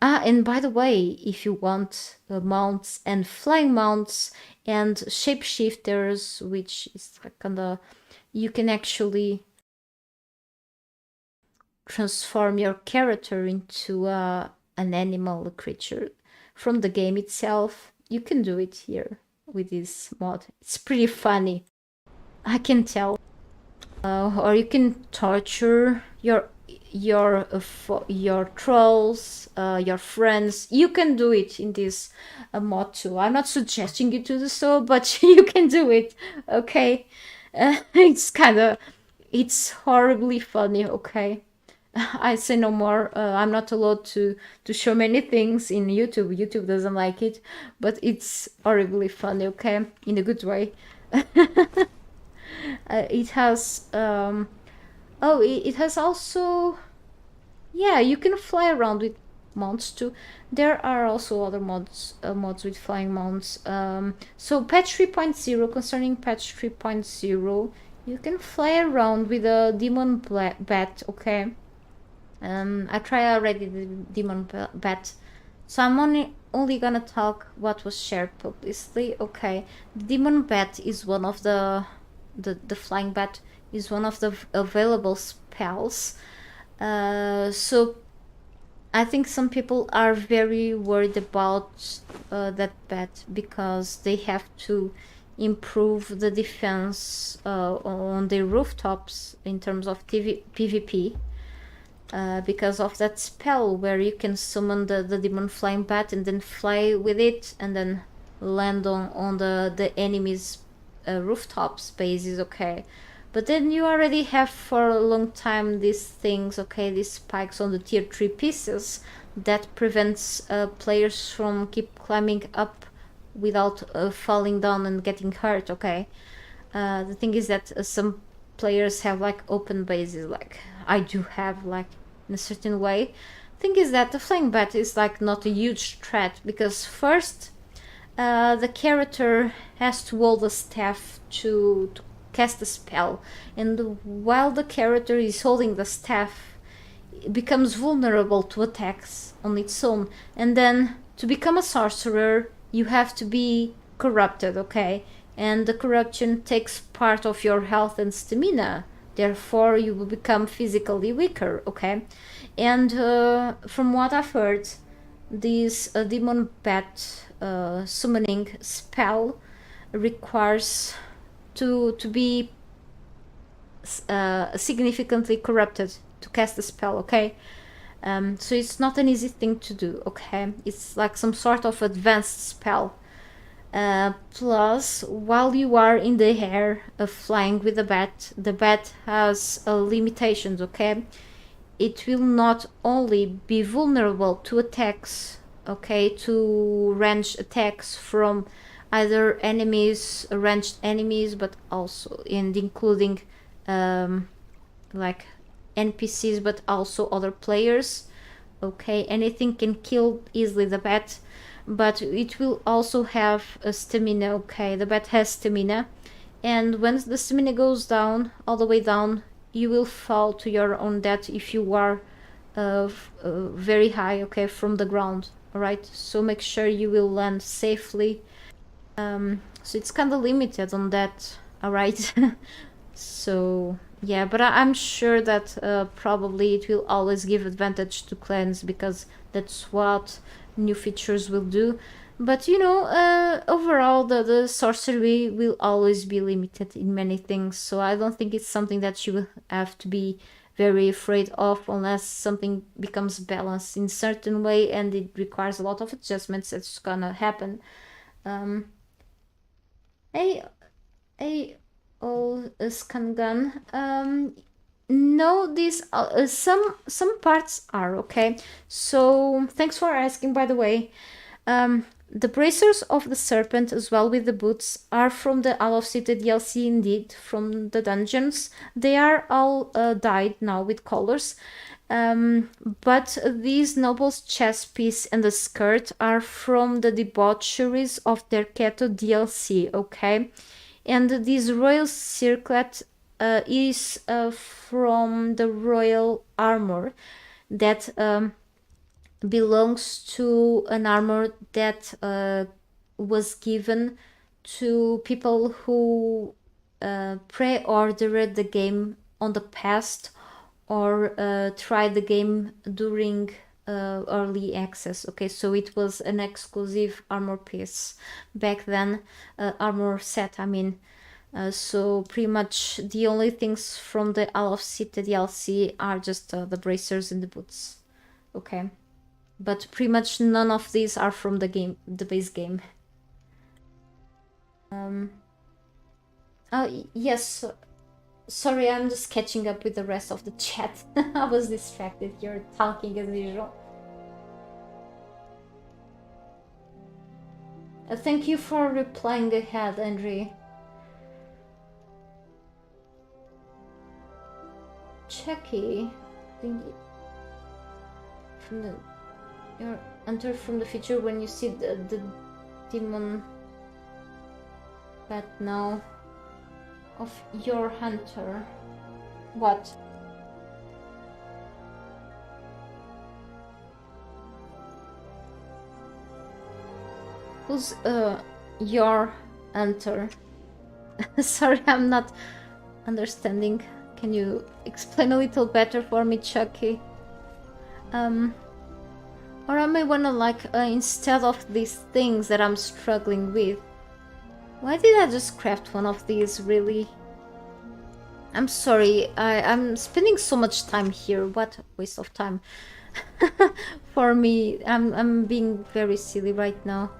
and by the way, if you want mounts and flying mounts and shapeshifters, which is like kinda, you can actually transform your character into an animal creature from the game itself. You can do it here with this mod. It's pretty funny, I can tell. Or you can torture your trolls, your friends. You can do it in this mod too. I'm not suggesting you to do so, but you can do it. Okay, it's horribly funny. Okay. I say no more. I'm not allowed to show many things in YouTube. YouTube doesn't like it, but it's horribly funny. Okay, in a good way. It has oh, it has also Yeah, you can fly around with mounts too. There are also other mods with flying mounts. So patch 3.0, concerning patch 3.0, you can fly around with a demon bat, okay? I tried already the demon bat. So I'm only gonna talk what was shared publicly, okay? The demon bat is one of the flying bat is one of the available spells. So I think some people are very worried about that bat because they have to improve the defense on the rooftops in terms of PvP. Because of that spell where you can summon the demon flying bat and then fly with it and then land on the enemy's rooftops bases, okay? But then you already have for a long time these things, okay, these spikes on the tier 3 pieces that prevents players from keep climbing up without falling down and getting hurt, okay? The thing is that some players have like open bases, like I do have, like in a certain way. Thing is that the flying bat is like not a huge threat because first the character has to hold the staff to cast a spell, and while the character is holding the staff, it becomes vulnerable to attacks on its own. And then to become a sorcerer, you have to be corrupted, okay? And the corruption takes part of your health and stamina. Therefore, you will become physically weaker, okay? And from what I've heard, this demon bat summoning spell requires to be significantly corrupted to cast the spell, okay? So it's not an easy thing to do, okay? It's like some sort of advanced spell. Plus, while you are in the air flying with the bat has limitations, okay? It will not only be vulnerable to attacks, okay, to ranged attacks from either enemies, ranged enemies, but also including like NPCs, but also other players, okay? Anything can kill easily the bat, but it will also have a stamina, okay? The bat has stamina, and when the stamina goes down, all the way down, you will fall to your own death if you are very high, okay, from the ground. All right, so make sure you will land safely. So it's kind of limited on that. All right. So yeah, but I'm sure that probably it will always give advantage to clans because that's what new features will do. But you know, overall, the sorcery will always be limited in many things. So I don't think it's something that you will have to be very afraid of unless something becomes balanced in certain way and it requires a lot of adjustments. That's gonna happen. Hey, hey, old scan gun. No, these some parts are okay. So thanks for asking. By the way, the bracers of the serpent, as well with the boots, are from the Isle of City DLC. Indeed, from the dungeons. They are all dyed now with colors. But these noble's chest piece and the skirt are from the debaucheries of their Keto DLC, okay? And this royal circlet is from the royal armor that belongs to an armor that was given to people who pre-ordered the game on the past or tried the game during early access. Okay, so it was an exclusive armor piece back then, armor set, I mean. So pretty much the only things from the Isle of City DLC are just the bracers and the boots. Okay, but pretty much none of these are from the game, the base game. Oh yes, sorry, I'm just catching up with the rest of the chat. I was distracted. You're talking as usual. Thank you for replying ahead, Andre. Checky. from the your enter from the future when you see the demon bat now of your hunter. What? Who's your hunter? Sorry, I'm not understanding. Can you explain a little better for me, Chucky? Or I may wanna like, instead of these things that I'm struggling with, why did I just craft one of these, really? I'm sorry, I'm spending so much time here. What a waste of time. For me, I'm being very silly right now.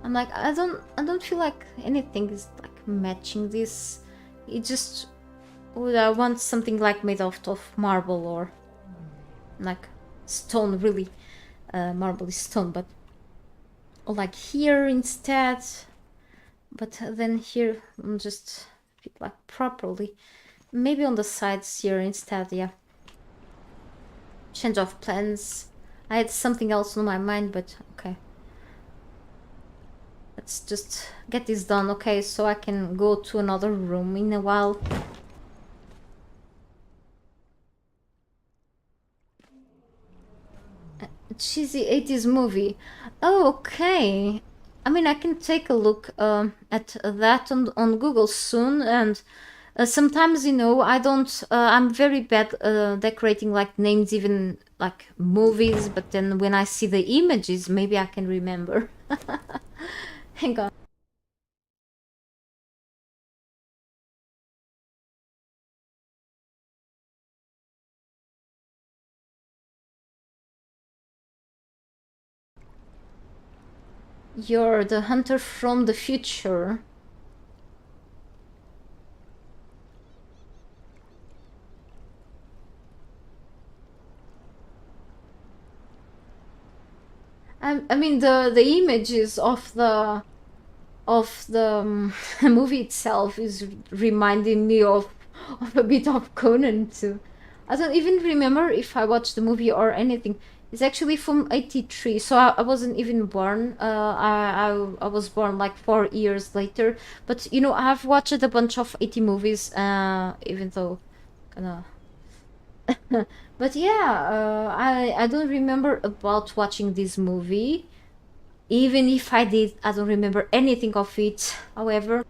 I'm like, I don't feel like anything is like matching this. It just would I want something like made out of marble or like stone, really. Marble is stone, but like here instead. But then here just fit like properly. Maybe on the sides here instead, yeah. Change of plans. I had something else on my mind, but okay. Let's just get this done, okay, so I can go to another room in a while. A cheesy 80s movie. Oh, okay. I mean, I can take a look at that on Google soon, and sometimes, you know, I don't, I'm very bad decorating like names, even like movies, but then when I see the images, maybe I can remember. Hang on. You're the hunter from the future. I mean, the images of the movie itself is reminding me of a bit of Conan too. I don't even remember if I watched the movie or anything. It's actually from '83, so I wasn't even born. I was born like 4 years later. But you know, I've watched a bunch of '80 movies, even though kind of. But yeah, I don't remember about watching this movie. Even if I did, I don't remember anything of it, however.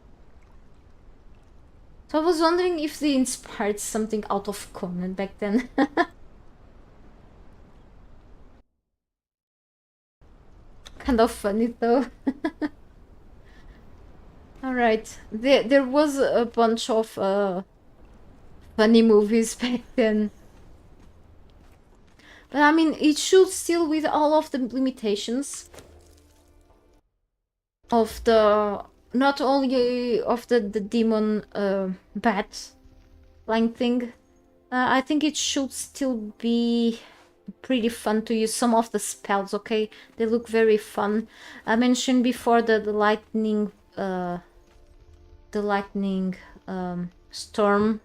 So I was wondering if they inspired something out of Conan back then. Kind of funny though. Alright, there was a bunch of funny movies back then. But I mean, it should still, with all of the limitations of the, not only of the demon bat flying thing, I think it should still be pretty fun to use some of the spells, okay? They look very fun. I mentioned before that the lightning storm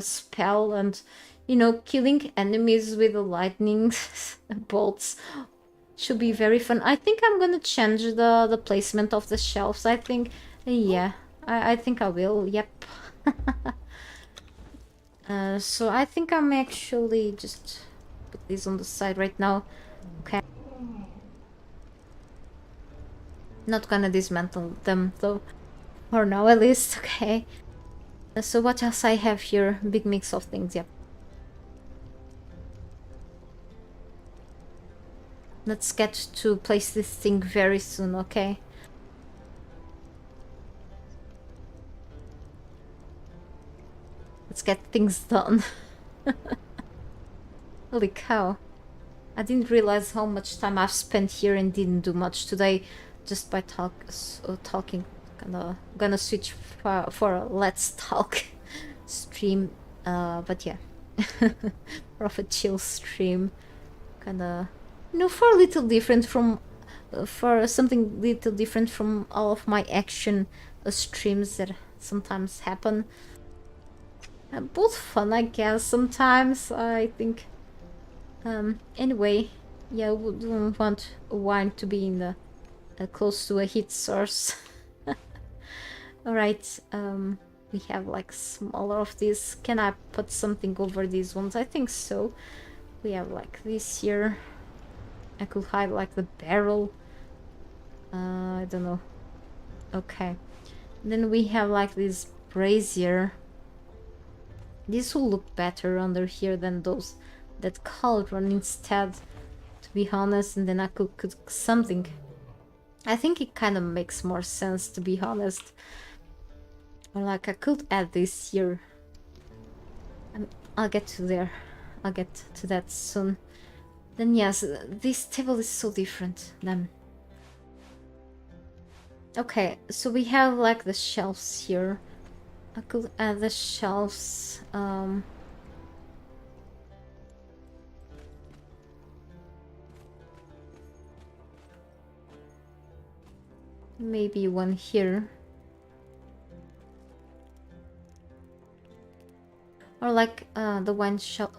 spell, and you know, killing enemies with the lightning bolts should be very fun. I think I'm gonna change the placement of the shelves. I think, yeah, I think I will, yep. So I think I'm actually just put these on the side right now. Okay. Not gonna dismantle them though, for now at least. Okay. So what else I have here? Big mix of things, yep. Let's get to place this thing very soon, okay? Let's get things done. Holy cow. I didn't realize how much time I've spent here and didn't do much today just by talking. Gonna switch for a let's talk stream, but yeah. More of a chill stream. Kinda, you know, for a little different from for something little different from all of my action streams that sometimes happen. Both fun, I guess, sometimes, I think. Anyway, Yeah, I wouldn't want a wine to be in the close to a heat source. Alright, we have like smaller of these. Can I put something over these ones? I think so. We have like this here. I could hide like the barrel. I don't know. Okay. Then we have like this brazier. This will look better under here than those that cauldron instead, to be honest. And then I could cook something. I think it kind of makes more sense, to be honest. Or like I could add this here. I'll get to there. I'll get to that soon. Then yes, this table is so different then. Okay, so we have like the shelves here. I could add the shelves. Maybe one here. Or like the wine shelf.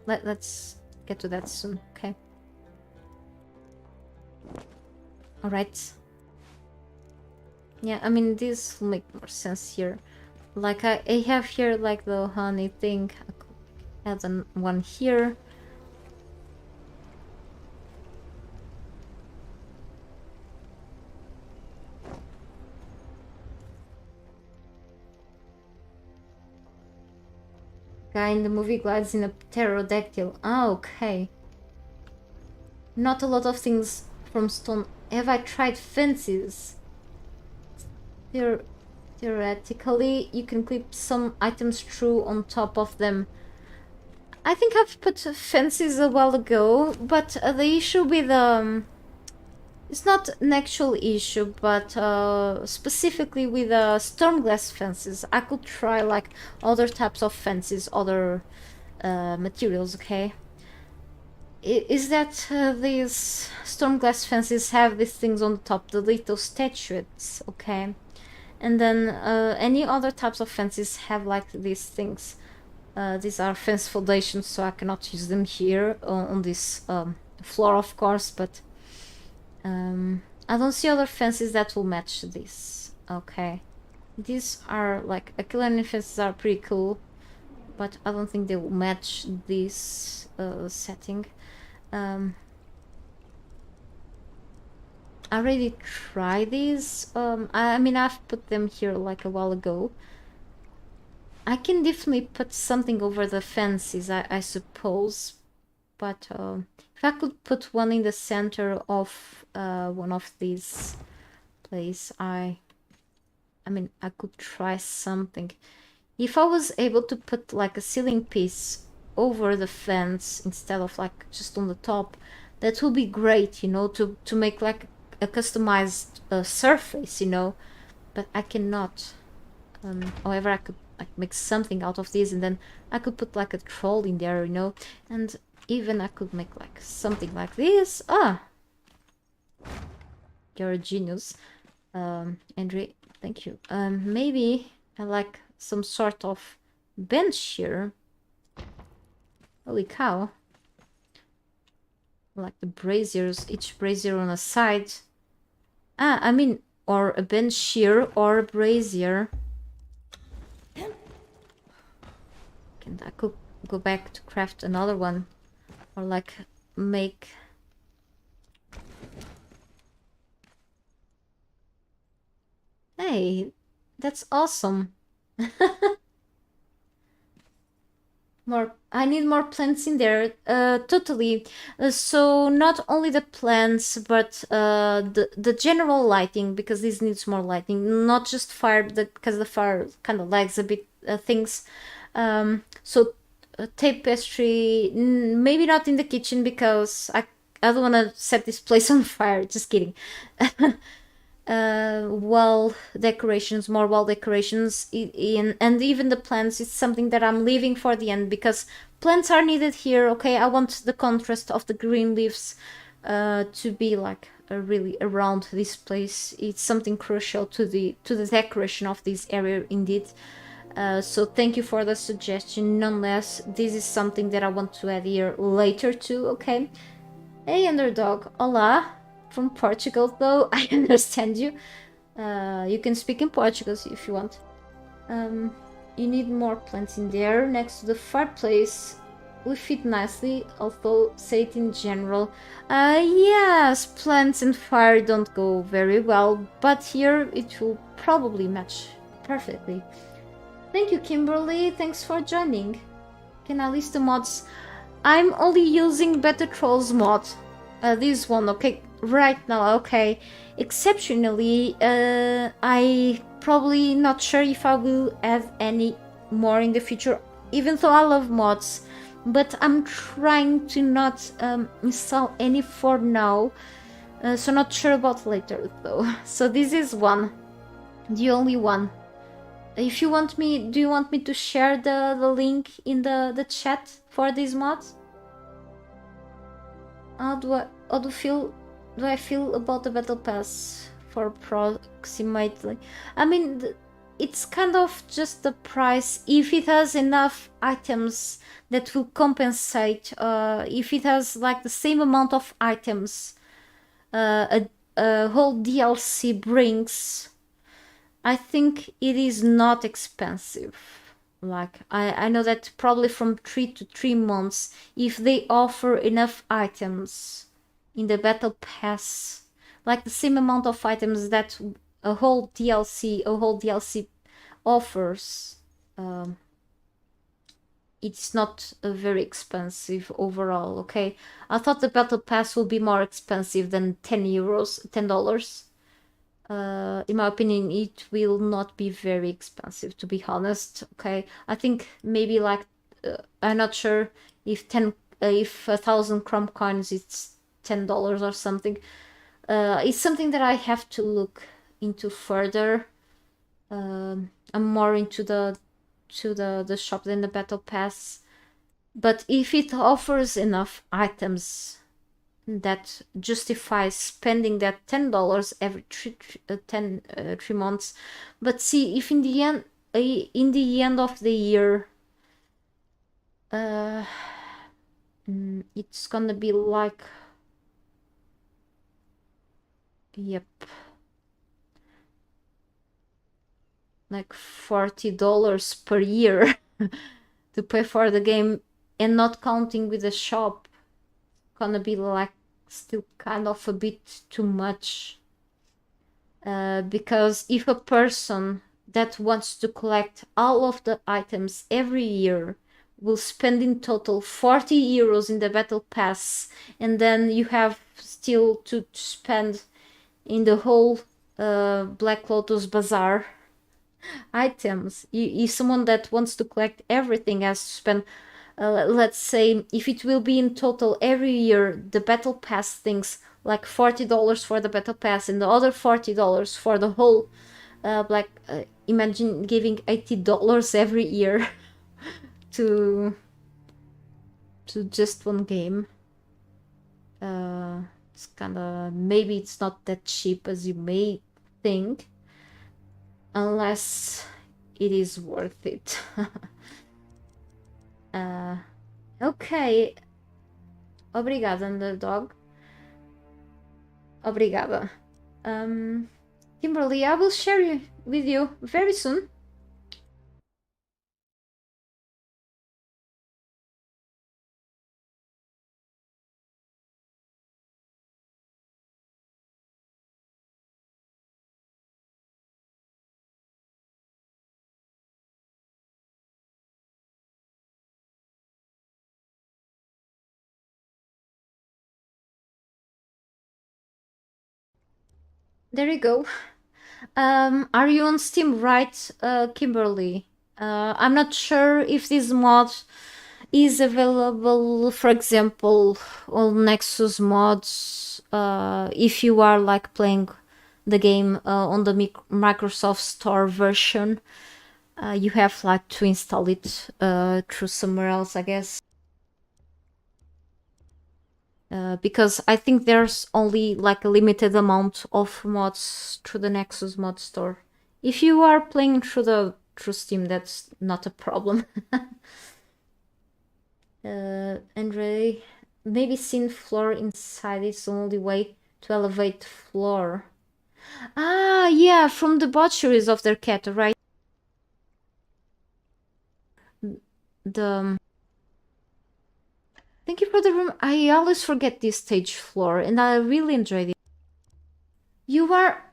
Let's get to that soon, okay? Alright. Yeah, I mean, this will make more sense here. Like, I have here, like, the honey thing. I could add one here. Guy in the movie glides in a pterodactyl. Ah, okay. Not a lot of things from stone. Have I tried fences? Theoretically, you can clip some items through on top of them. I think I've put fences a while ago, but the issue with it's not an actual issue, but specifically with storm glass fences, I could try like other types of fences, other materials, okay? Is that these storm glass fences have these things on the top, the little statuettes, okay? And then any other types of fences have like these things. These are fence foundations, so I cannot use them here on this floor, of course, but I don't see other fences that will match this. Okay. These are like Aquilanian fences are pretty cool, but I don't think they will match this setting. I already tried these. I mean, I've put them here like a while ago. I can definitely put something over the fences, I suppose. But if I could put one in the center of one of these places, I mean, I could try something. If I was able to put like a ceiling piece over the fence instead of like just on the top, that would be great, you know, to make like a customized surface, you know. But I cannot. However, I could like make something out of this, and then I could put like a troll in there, you know, and even I could make like something like this. Ah, you're a genius, Andre. Thank you. Maybe I like some sort of bench here. Holy cow! Like the braziers, each brazier on a side. Ah, I mean, or a bench here or a brazier. And I could go back to craft another one, or like make. Hey, that's awesome. More, I need more plants in there. Totally. So not only the plants, but the general lighting, because this needs more lighting. Not just fire, because the fire kind of lags a bit things. So tapestry, maybe not in the kitchen because I don't want to set this place on fire. Just kidding. Wall decorations, more wall decorations, and even the plants, it's something that I'm leaving for the end because plants are needed here. Okay, I want the contrast of the green leaves to be like really around this place. It's something crucial to the decoration of this area indeed. So thank you for the suggestion. Nonetheless, this is something that I want to add here later too. Okay, Hey, underdog. Olá. From Portugal, though. I understand you. You can speak in Portuguese if you want. You need more plants in there next to the fireplace. We fit nicely, although say it in general. Yes, plants and fire don't go very well, but here it will probably match perfectly. Thank you, Kimberly. Thanks for joining. Can I list the mods? I'm only using Better Trolls mod. This one, okay, right now, okay. Exceptionally, I probably not sure if I will add any more in the future, even though I love mods. But I'm trying to not install any for now, so not sure about later though. So this is one, the only one. If you want me, do you want me to share the link in the chat for these mods? How do I feel about the battle pass for approximately? I mean, it's kind of just the price. If it has enough items that will compensate, if it has like the same amount of items, a whole DLC brings, I think it is not expensive. Like, I know that probably from 3 to 3 months, if they offer enough items in the battle pass, like the same amount of items that a whole DLC offers, it's not very expensive overall. Okay, I thought the battle pass would be more expensive than $10. In my opinion, it will not be very expensive, to be honest. Okay, I think maybe like I'm not sure if 1,000 Chrome coins it's $10 or something. It's something that I have to look into further. I'm more into the shop than the battle pass, but if it offers enough items that justifies spending that $10 every 3 months. But see, if in the end of the year, it's gonna be like, yep, like $40 per year to pay for the game, and not counting with the shop, gonna be like still kind of a bit too much. Because if a person that wants to collect all of the items every year will spend in total 40 euros in the battle pass, and then you have still to spend in the whole Black Lotus Bazaar items. If someone that wants to collect everything has to spend, let's say, if it will be in total every year, the battle pass things like $40 for the battle pass and the other $40 for the whole imagine giving $80 every year to just one game. It's kind of, maybe it's not that cheap as you may think, unless it is worth it. Ok. Obrigada, underdog. Obrigada. Kimberly, I will share with you very soon. There you go. Are you on Steam, right, Kimberly? I'm not sure if this mod is available, for example, on Nexus mods. If you are like playing the game on the Microsoft Store version, you have like to install it through somewhere else, I guess. Because I think there's only like a limited amount of mods through the Nexus mod store. If you are playing through Steam, that's not a problem. Andre, maybe scene floor inside is the only way to elevate floor. Ah, yeah, from the butcheries of their cat, right? The Thank you for the room. I always forget this stage floor, and I really enjoyed it. You are.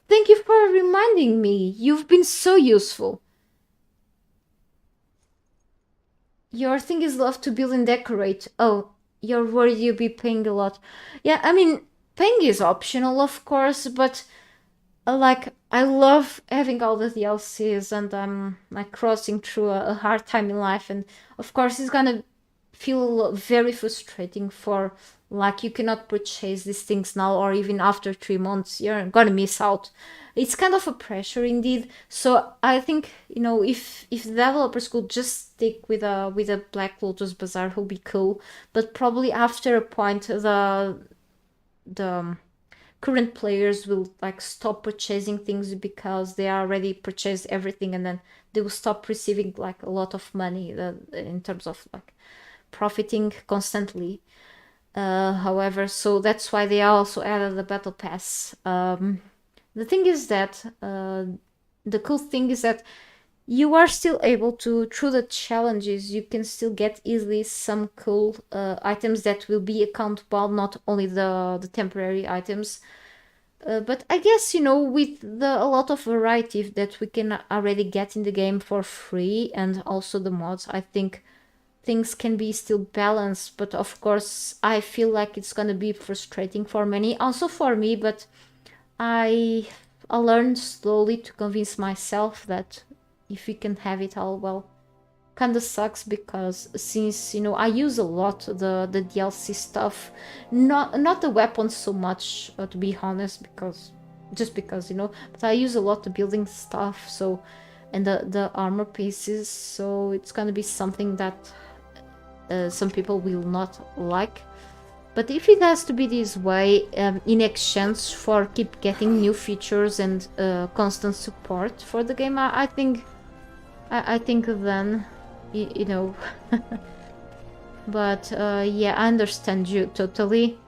Thank you for reminding me. You've been so useful. Your thing is love to build and decorate. Oh, you're worried you'll be paying a lot. Yeah, I mean, paying is optional, of course, but like I love having all the DLCs, and I'm like crossing through a hard time in life, and of course it's gonna feel very frustrating for like you cannot purchase these things now, or even after 3 months you're gonna miss out. It's kind of a pressure indeed. So I think, you know, if the developers could just stick with a Black Lotus Bazaar would be cool, but probably after a point the current players will like stop purchasing things because they already purchased everything, and then they will stop receiving like a lot of money in terms of like profiting constantly. However, so that's why they also added the battle pass. The thing is that the cool thing is that you are still able to, through the challenges, you can still get easily some cool items that will be accountable, not only the temporary items. But I guess, you know, with a lot of variety that we can already get in the game for free, and also the mods, I think things can be still balanced. But of course, I feel like it's gonna be frustrating for many, also for me. But I I learned slowly to convince myself that if we can have it all, well, kinda sucks because since, you know, I use a lot the DLC stuff, not the weapons so much, to be honest, because just because, you know, but I use a lot the building stuff, so, and the armor pieces, so it's gonna be something that some people will not like. But if it has to be this way, in exchange for keep getting new features and constant support for the game, I think I think then, you know. But yeah, I understand you totally.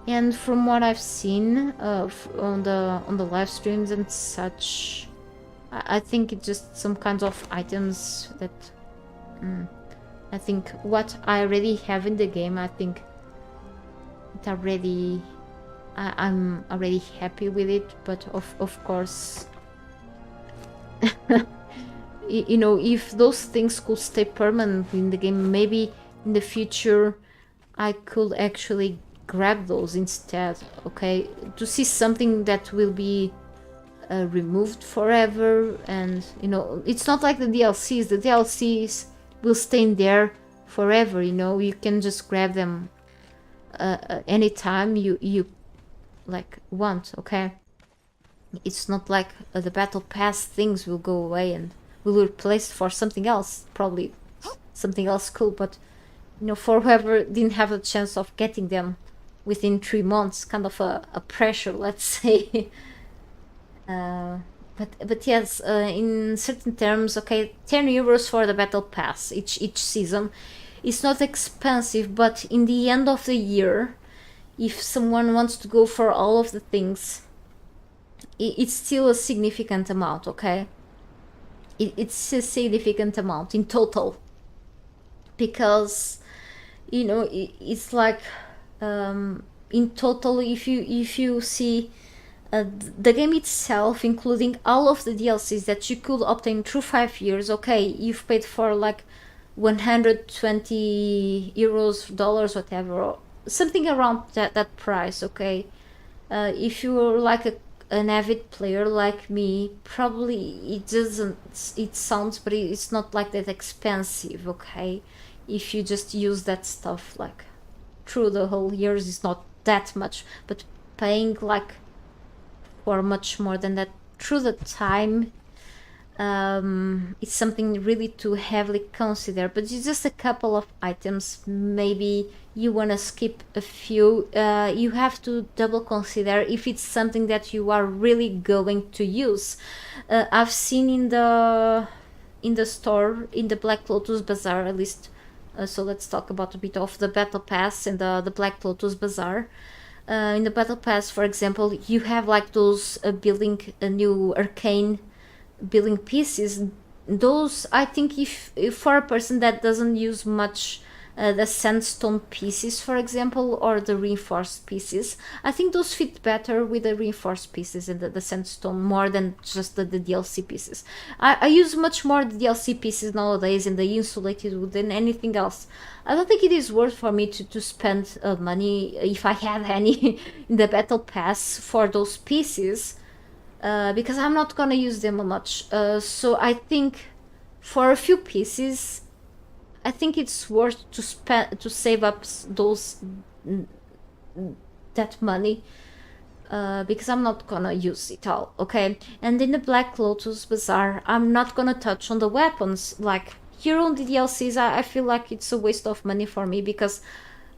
And from what I've seen on the live streams and such, I think it's just some kinds of items that I think what I already have in the game, I think it already I'm already happy with it. But of course, you know, if those things could stay permanently in the game, maybe in the future I could actually grab those instead, okay? To see something that will be removed forever, and, you know, it's not like the DLCs will stay in there forever, you know? You can just grab them anytime you like want, okay? It's not like the battle pass things will go away and will be replaced for something else, probably something else cool. But, you know, for whoever didn't have a chance of getting them within 3 months, kind of a pressure, let's say. But yes, in certain terms, okay, 10 euros for the battle pass each season. It's not expensive, but in the end of the year, if someone wants to go for all of the things, it's still a significant amount, okay? It's a significant amount in total, because, you know, it's like in total, if you see the game itself, including all of the DLCs that you could obtain through 5 years, okay, you've paid for like 120 euros, dollars, whatever, something around that price, okay? If you're like an avid player like me, probably it sounds, but it's not like that expensive, okay? If you just use that stuff like through the whole years, it's not that much, but paying like for much more than that through the time, it's something really to heavily consider. But it's just a couple of items, maybe you want to skip a few. You have to double consider if it's something that you are really going to use. I've seen in the store, in the Black Lotus Bazaar, at least So let's talk about a bit of the battle pass and the Black Lotus Bazaar. In the battle pass, for example, you have like those building new arcane building pieces. Those, I think, if for a person that doesn't use much the sandstone pieces, for example, or the reinforced pieces, I think those fit better with the reinforced pieces and the sandstone more than just the DLC pieces. I use much more the DLC pieces nowadays and the insulated wood than anything else. I don't think it is worth for me to spend money, if I have any, in the battle pass for those pieces, because I'm not gonna use them much. So I think for a few pieces, I think it's worth to save up those that money, because I'm not gonna use it all. Okay, and in the Black Lotus Bazaar, I'm not gonna touch on the weapons. Like here on the DLCs, I feel like it's a waste of money for me because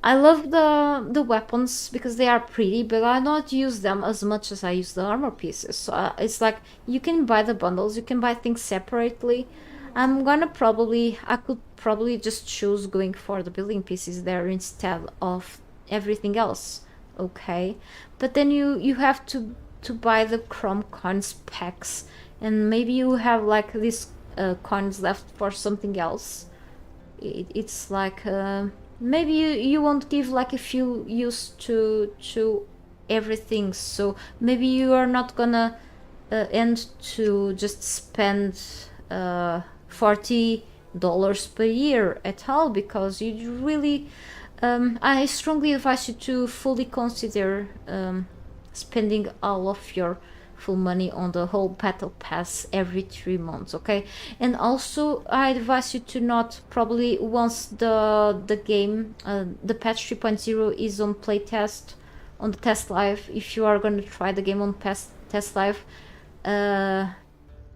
I love the weapons because they are pretty, but I don't use them as much as I use the armor pieces. So it's like you can buy the bundles, you can buy things separately. I could probably just choose going for the building pieces there instead of everything else. Okay, but then you have to buy the chrome coins packs, and maybe you have like these coins left for something else. It's like maybe you won't give like a few use to everything, so maybe you are not gonna end to just spend $40 per year at all, because you really I strongly advise you to fully consider spending all of your full money on the whole battle pass every 3 months. Okay, and also I advise you to not, probably once the game the patch 3.0 is on playtest, on the test live, if you are going to try the game on test live, uh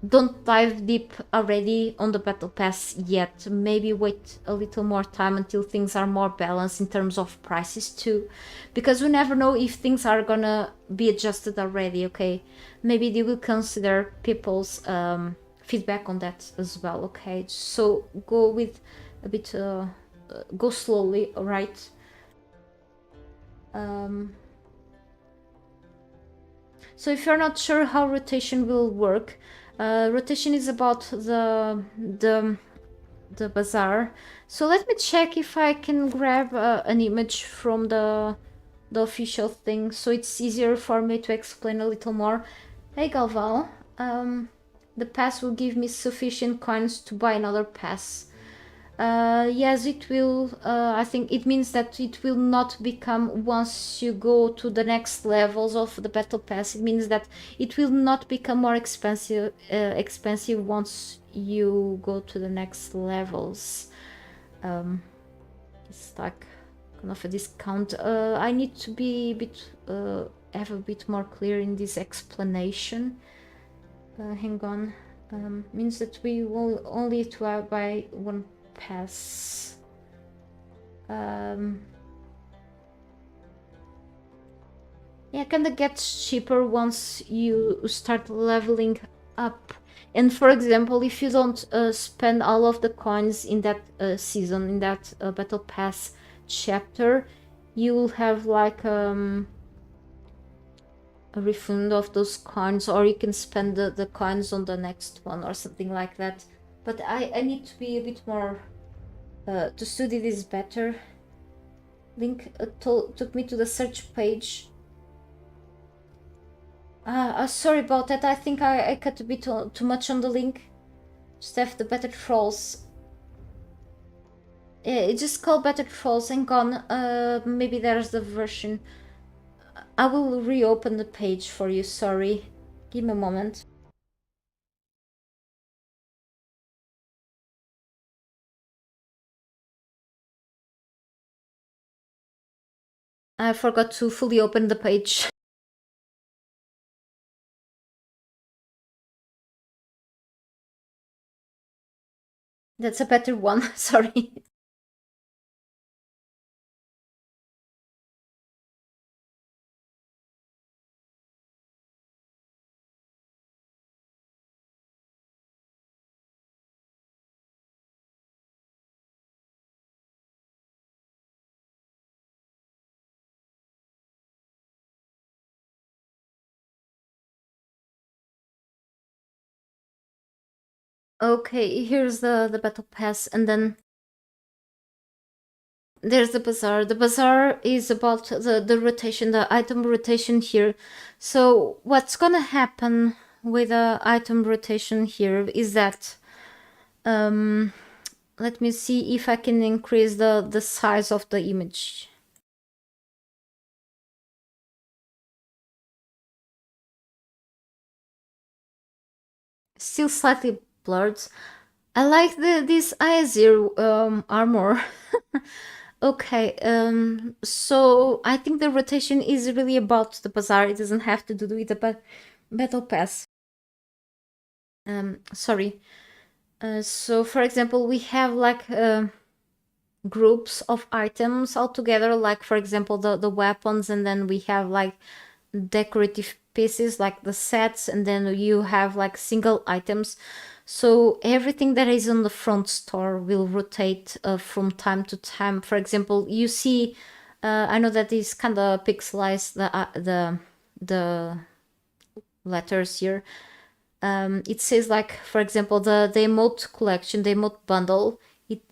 don't dive deep already on the battle pass yet. Maybe wait a little more time until things are more balanced in terms of prices too, because we never know if things are gonna be adjusted already. Okay, maybe they will consider people's feedback on that as well. Okay, so go with a bit go slowly. All right. um So if you're not sure how rotation will work, rotation is about the bazaar. So let me check if I can grab an image from the official thing, so it's easier for me to explain a little more. Hey Galval, the pass will give me sufficient coins to buy another pass. Yes, it will. I think it means that it will not become, once you go to the next levels of the battle pass, it means that it will not become more expensive once you go to the next levels. It's like kind of a discount. I need to be a bit have a bit more clear in this explanation. Hang on. Means that we will only to buy one pass. Yeah, kinda gets cheaper once you start leveling up. And for example, if you don't spend all of the coins in that season, in that battle pass chapter, you will have like a refund of those coins, or you can spend the coins on the next one or something like that. But I need to be a bit more to study this better. Link took me to the search page. Sorry about that. I think I cut a bit too much on the link. Just have the Better Trolls. Yeah, it's just called Better Trolls. Hang on. Maybe there's the version. I will reopen the page for you. Sorry. Give me a moment. I forgot to fully open the page. That's a better one. Sorry. Okay, here's the battle pass, and then there's the bazaar. The bazaar is about the rotation, the item rotation here. So what's gonna happen with the item rotation here is that let me see if I can increase the size of the image. Still slightly blurred. I like this Aesir armor. Okay, so I think the rotation is really about the bazaar. It doesn't have to do with the battle pass. Sorry. So for example, we have like groups of items all together, like for example the weapons, and then we have like decorative pieces like the sets, and then you have like single items. So everything that is on the front store will rotate from time to time. For example, you see, I know that is kind of pixelized, the letters here. It says like, for example, the emote collection, the emote bundle,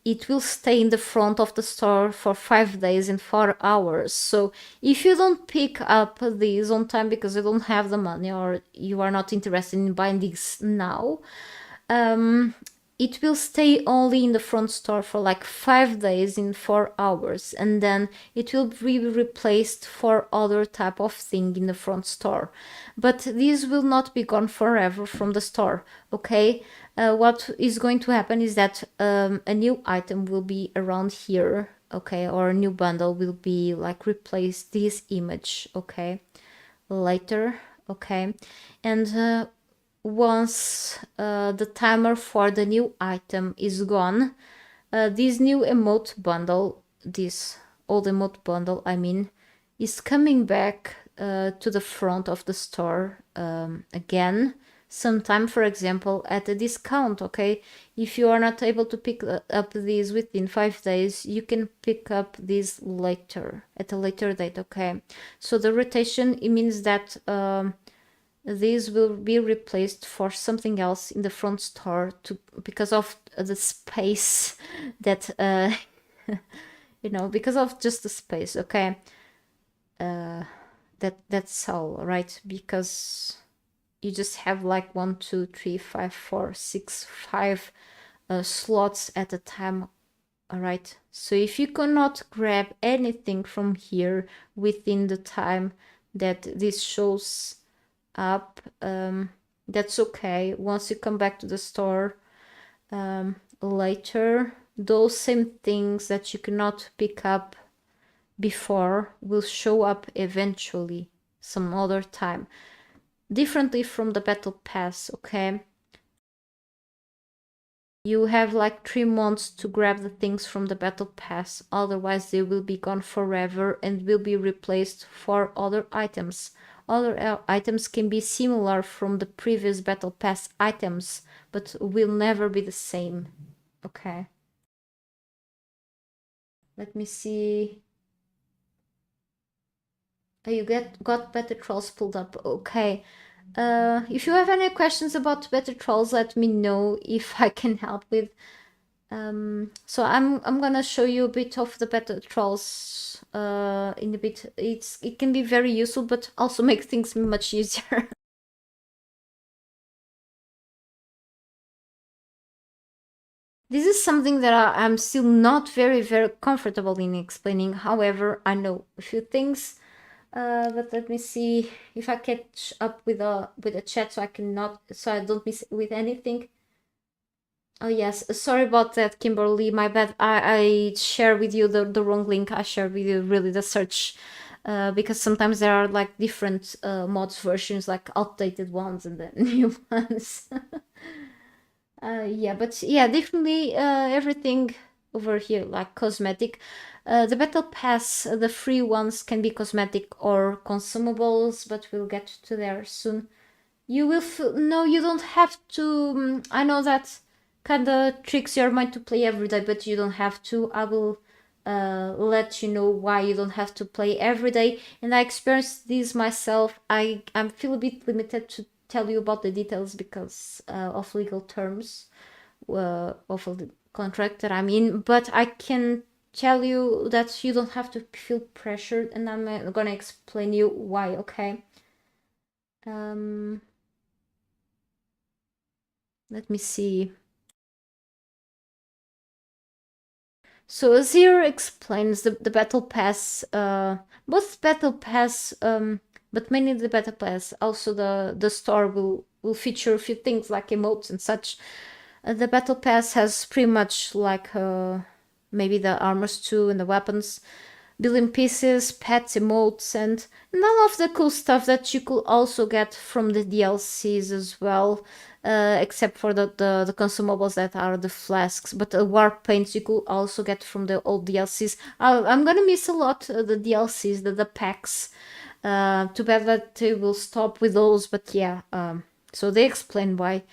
it will stay in the front of the store for 5 days and 4 hours. So if you don't pick up these on time because you don't have the money or you are not interested in buying these now, it will stay only in the front store for like 5 days in 4 hours, and then it will be replaced for other type of thing in the front store. But this will not be gone forever from the store. Okay, what is going to happen is that a new item will be around here. Okay, or a new bundle will be like replace this image. Okay, later. Okay, and once the timer for the new item is gone, this new emote bundle, this old emote bundle, I mean, is coming back to the front of the store again. Sometime, for example, at a discount. Okay, if you are not able to pick up these within 5 days, you can pick up these later at a later date. Okay, so the rotation, it means that these will be replaced for something else in the front store because of the space that because of just the space. Okay, that's all right, because you just have like 1, 2, 3, 5, 4, 6, 5 slots at a time. All right, so if you cannot grab anything from here within the time that this shows up, that's okay. Once you come back to the store later, those same things that you cannot pick up before will show up eventually some other time, differently from the battle pass. Okay, you have like 3 months to grab the things from the battle pass, otherwise they will be gone forever and will be replaced for other items. Other items can be similar from the previous battle pass items, but will never be the same. Okay, let me see. Oh, you got better trolls pulled up. Okay, if you have any questions about better trolls, let me know if I can help with. So I'm gonna show you a bit of the better trolls in a bit. It can be very useful, but also makes things much easier. This is something that I'm still not very comfortable in explaining. However, I know a few things. But let me see if I catch up with the chat so I don't miss with anything. Oh yes, sorry about that, Kimberly. My bad. I share with you the wrong link. I share with you really the search, because sometimes there are like different mods versions, like outdated ones and then new ones. Yeah, but yeah, definitely everything over here like cosmetic. The battle pass, the free ones can be cosmetic or consumables, but we'll get to there soon. You will no, you don't have to. I know that kind of tricks your mind to play every day, but you don't have to. I will let you know why you don't have to play every day. And I experienced this myself. I feel a bit limited to tell you about the details because of legal terms. of a contract that I'm in, but I can tell you that you don't have to feel pressured, and I'm gonna explain you why, okay? Let me see. So Azir explains the battle pass, both battle pass, but mainly the battle pass. Also, the store will feature a few things like emotes and such. The battle pass has pretty much like maybe the armors too and the weapons, building pieces, pets, emotes, and none of the cool stuff that you could also get from the DLCs as well, except for the consumables that are the flasks. But the war paints you could also get from the old DLCs. I'm gonna miss a lot the DLCs, the packs. Too bad that they will stop with those, but yeah. So they explain why.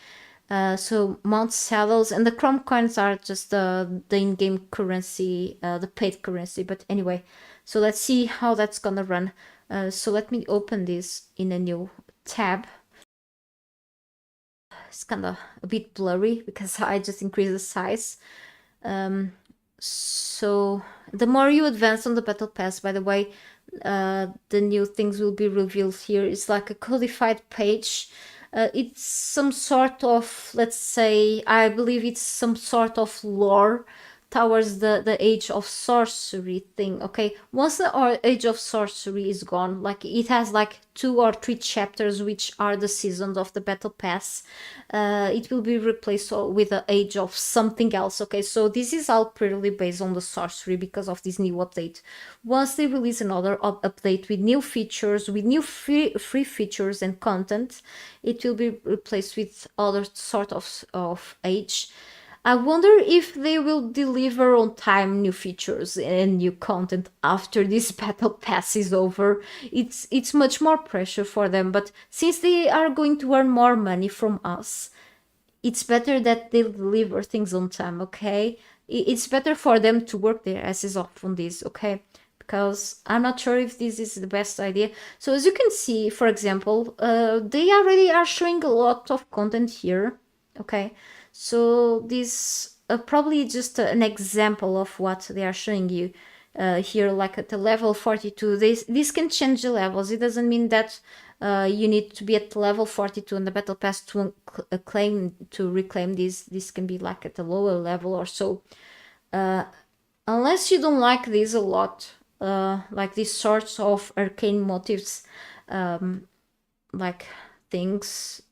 So mount saddles and the chrome coins are just the in-game currency, the paid currency. But anyway, so let's see how that's gonna run. So let me open this in a new tab. It's kind of a bit blurry because I just increased the size. So the more you advance on the battle pass, by the way, the new things will be revealed here. It's like a codified page. It's some sort of, let's say, I believe it's some sort of lore towards the age of sorcery thing. Okay, once the age of sorcery is gone, like it has like 2 or 3 chapters which are the seasons of the battle pass, it will be replaced with the age of something else. Okay, so this is all purely based on the sorcery because of this new update. Once they release another update with new features, with new free features and content, it will be replaced with other sort of age. I wonder if they will deliver on time new features and new content after this battle pass is over. It's much more pressure for them, but since they are going to earn more money from us, it's better that they deliver things on time, okay? It's better for them to work their asses off on this, okay? Because I'm not sure if this is the best idea. So as you can see, for example, they already are showing a lot of content here, okay? So this probably just an example of what they are showing you here, like at the level 42. This can change the levels. It doesn't mean that you need to be at level 42 in the battle pass to reclaim this. This can be like at a lower level or so. Unless you don't like this a lot, like these sorts of arcane motives, like things,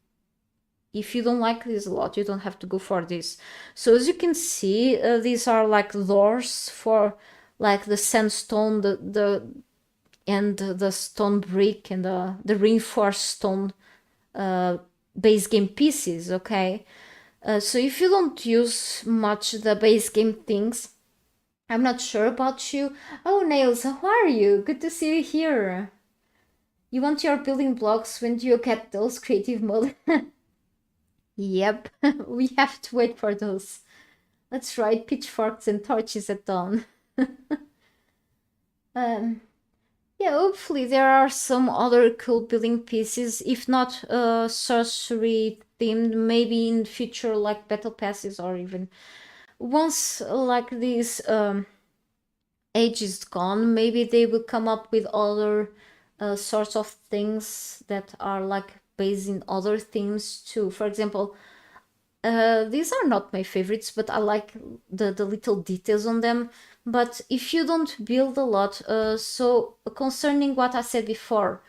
if you don't like this a lot, you don't have to go for this. So as you can see, these are like doors for like the sandstone, and the stone brick and the reinforced stone base game pieces, okay? So if you don't use much the base game things, I'm not sure about you. Oh, Nails, how are you? Good to see you here. You want your building blocks when you get those creative mode? Yep, we have to wait for those. Let's ride pitchforks and torches at dawn. Yeah, hopefully there are some other cool building pieces, if not sorcery themed, maybe in future like battle passes, or even once like this age is gone, maybe they will come up with other sorts of things that are like based in other themes too. For example, these are not my favorites, but I like the little details on them. But if you don't build a lot, so concerning what I said before,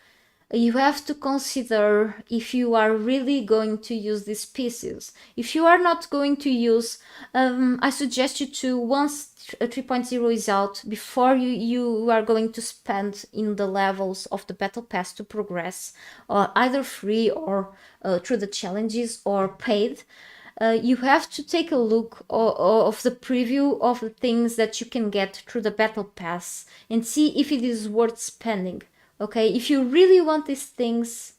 you have to consider if you are really going to use these pieces. If you are not going to use, I suggest you to, once 3.0 is out, before you are going to spend in the levels of the battle pass to progress, either free or through the challenges or paid, you have to take a look of the preview of the things that you can get through the battle pass and see if it is worth spending. Okay, if you really want these things,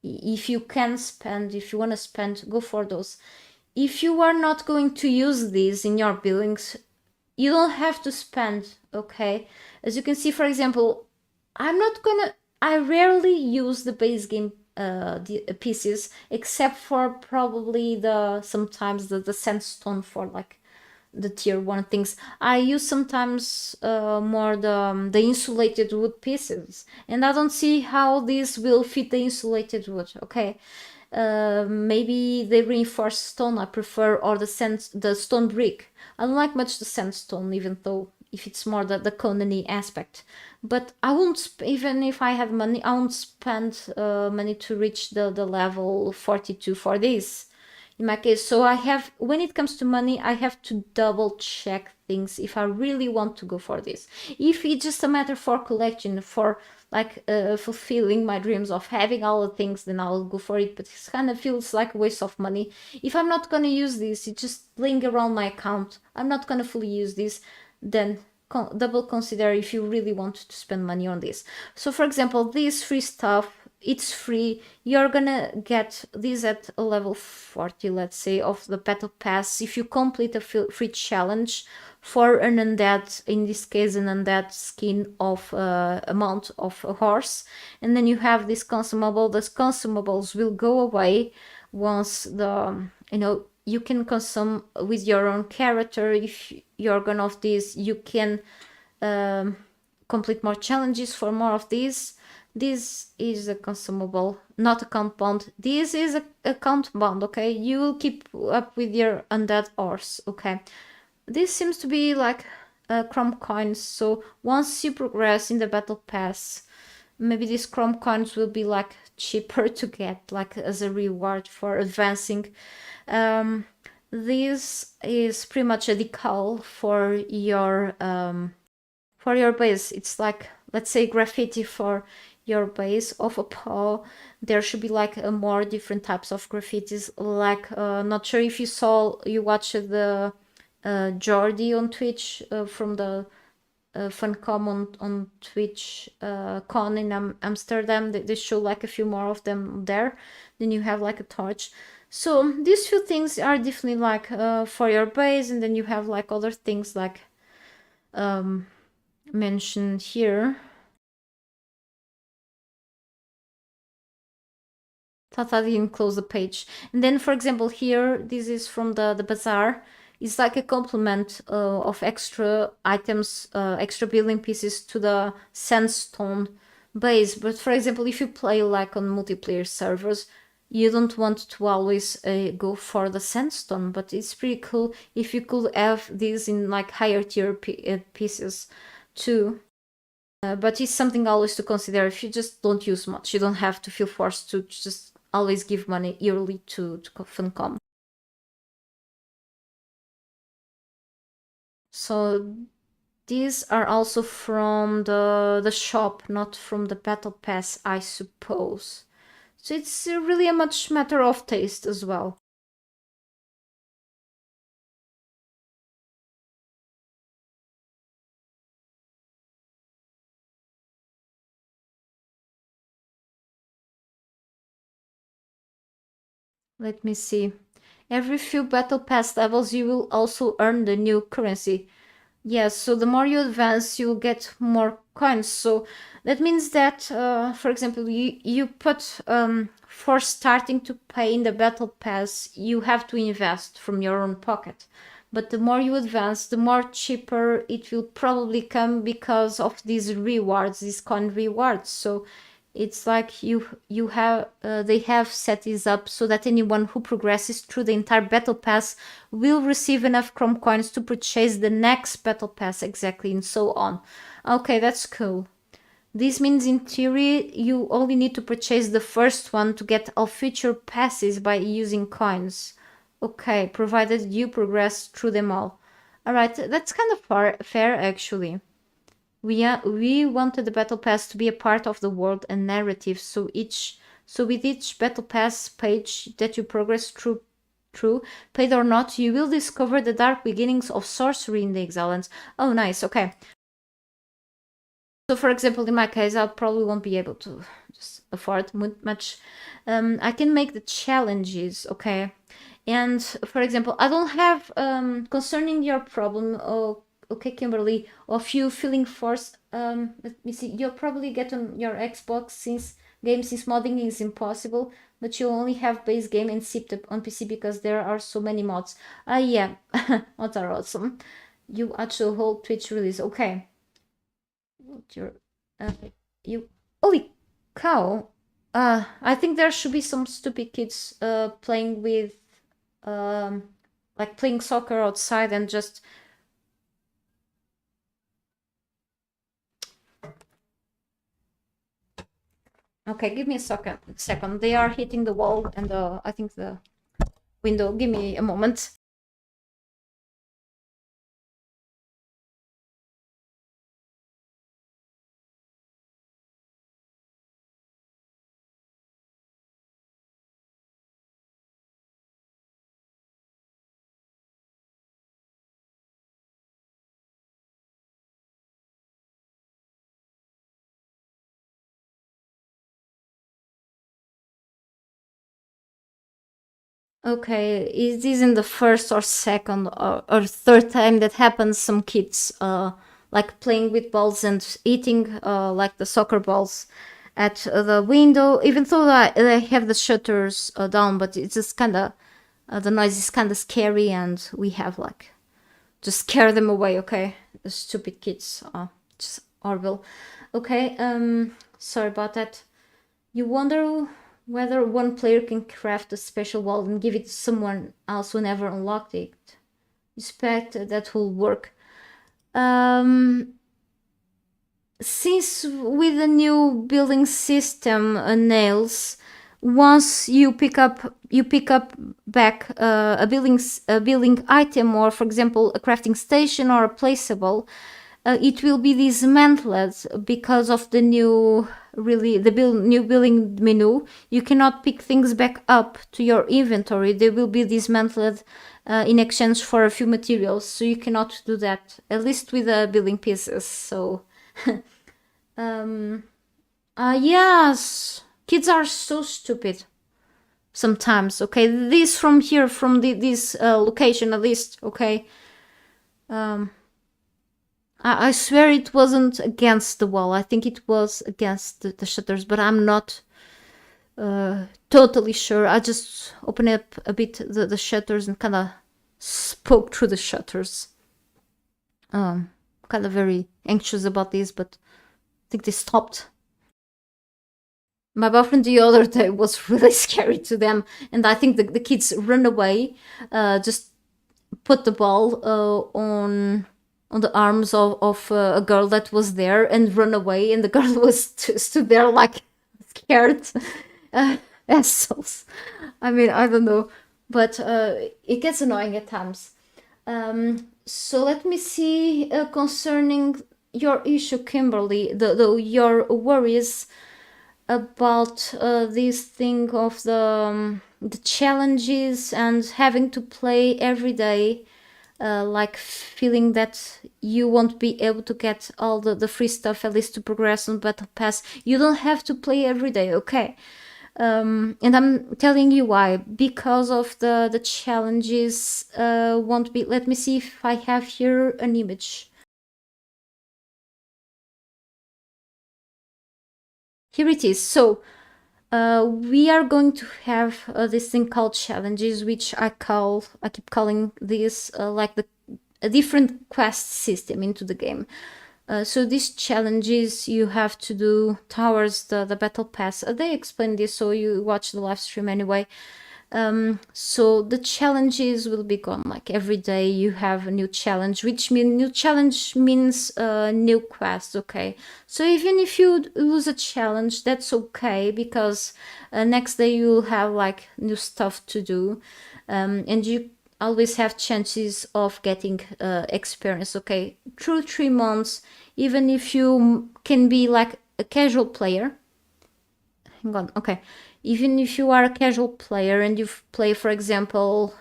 if you can spend, if you want to spend, go for those. If you are not going to use these in your buildings, you don't have to spend, okay? As you can see, for example, I rarely use the base game pieces, except for probably sometimes the sandstone for like the tier 1 things. I use sometimes more the insulated wood pieces, and I don't see how this will fit the insulated wood. Okay, maybe the reinforced stone I prefer, or the stone brick. I don't like much the sandstone, even though if it's more the Conan aspect. But I won't, even if I have money, I won't spend money to reach the level 42 for this in my case. So I have, when it comes to money, I have to double check things if I really want to go for this. If it's just a matter for collection, for like fulfilling my dreams of having all the things, then I'll go for it. But it kind of feels like a waste of money. If I'm not gonna use this, it just laying around my account, I'm not gonna fully use this, then double consider if you really want to spend money on this. So for example, this free stuff, it's free. You're gonna get this at a level 40, let's say, of the battle pass if you complete a free challenge for an undead, in this case an undead skin of amount of a horse. And then you have this consumable. Those consumables will go away once the, you can consume with your own character. If you're gonna of this, you can complete more challenges for more of these. This is a consumable, not a count bond. This is a count bond, okay? You will keep up with your undead horse, okay? This seems to be like chrome coins, so once you progress in the battle pass, maybe these chrome coins will be like cheaper to get, like as a reward for advancing. This is pretty much a decal for your base. It's like, let's say, graffiti for your base of a paw. There should be like more different types of graffitis, like not sure if you watched the Jordi on Twitch from the Funcom on Twitch con in Amsterdam. They show like a few more of them there. Then you have like a torch. So these few things are definitely like for your base, and then you have like other things like mentioned here. Thought I didn't close the page. And then, for example, here, this is from the bazaar. It's like a complement of extra items, extra building pieces to the sandstone base. But for example, if you play like on multiplayer servers, you don't want to always go for the sandstone, but it's pretty cool if you could have these in like higher tier pieces too. But it's something always to consider. If you just don't use much, you don't have to feel forced to just always give money yearly to Funcom. So these are also from the shop, not from the battle pass, I suppose. So it's really a much matter of taste as well. Let me see. Every few battle pass levels you will also earn the new currency. Yes, so the more you advance, you'll get more coins. So that means that, for example, you put, for starting to pay in the battle pass, you have to invest from your own pocket. But the more you advance, the more cheaper it will probably come because of these rewards, these coin rewards. So it's like you have they have set this up so that anyone who progresses through the entire battle pass will receive enough chrome coins to purchase the next battle pass, exactly, and so on. Okay, that's cool. This means in theory you only need to purchase the first one to get all future passes by using coins. Okay, provided you progress through them all. Alright, that's kind of fair actually. We wanted the battle pass to be a part of the world and narrative, so with each battle pass page that you progress through, paid or not, you will discover the dark beginnings of sorcery in the Exiles. Oh, nice. Okay. So, for example, in my case, I probably won't be able to just afford much. I can make the challenges, okay? And for example, I don't have concerning your problem. Oh, okay, Kimberly, of you feeling forced. Let me see. You'll probably get on your Xbox since game since modding is impossible, but you only have base game and zipped up on PC because there are so many mods. Yeah, mods are awesome. You actually hold Twitch release. Okay. Your, uh, you. Holy cow! I think there should be some stupid kids playing with, like playing soccer outside and just. Okay, give me a second. They are hitting the wall and I think the window. Give me a moment. Okay, it isn't the first or second or third time that happens. Some kids like playing with balls and eating like the soccer balls at the window, even though they have the shutters down, but it's just kind of the noise is kind of scary, and we have like to scare them away. Okay, the stupid kids, just horrible. Okay, sorry about that. You wonder whether one player can craft a special wall and give it to someone else who never unlocked it. Expect that will work. Since with the new building system, nails, once you pick up back a building item, or for example a crafting station or a placeable, it will be dismantled because of the new new building menu. You cannot pick things back up to your inventory. They will be dismantled in exchange for a few materials, so you cannot do that, at least with the building pieces. So yes, kids are so stupid sometimes. Okay, this from here, from this location at least. Okay, I swear it wasn't against the wall. I think it was against the shutters, but I'm not totally sure. I just opened up a bit the shutters and kind of spoke through the shutters. Kind of very anxious about this, but I think they stopped. My boyfriend the other day was really scary to them, and I think the kids run away, just put the ball on the arms of a girl that was there and run away, and the girl was stood there like scared. Assholes. I mean, I don't know, but it gets annoying at times. So let me see, concerning your issue, Kimberly, your worries about this thing of the challenges and having to play every day, like feeling that you won't be able to get all the free stuff, at least to progress on Battle Pass. You don't have to play every day, okay? And I'm telling you why. Because of the challenges won't be. Let me see if I have here an image. Here it is. So we are going to have this thing called challenges, which I keep calling this like a different quest system into the game. So these challenges you have to do towards the battle pass. They explain this, so you watch the live stream anyway. So the challenges will be gone, like every day you have a new challenge, which means new challenge means new quest. Okay, so even if you lose a challenge, that's okay, because next day you'll have like new stuff to do, and you always have chances of getting experience. Okay, through 3 months, even if you can be like a casual player. Hang on, okay, even if you are a casual player and you play, for example,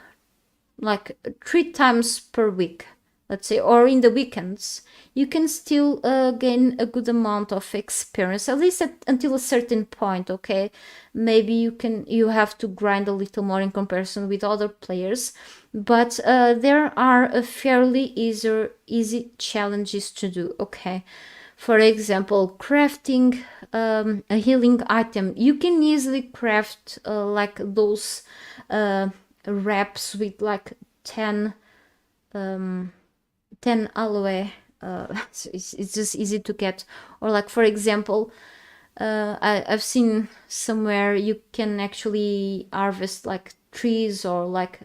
like 3 times per week, let's say, or in the weekends, you can still gain a good amount of experience, at least until a certain point. Okay, maybe you have to grind a little more in comparison with other players, but there are a fairly easy challenges to do. Okay, For example, crafting a healing item. You can easily craft like those wraps with like 10 10 aloe. So it's just easy to get. Or like, for example, I've seen somewhere you can actually harvest like trees or like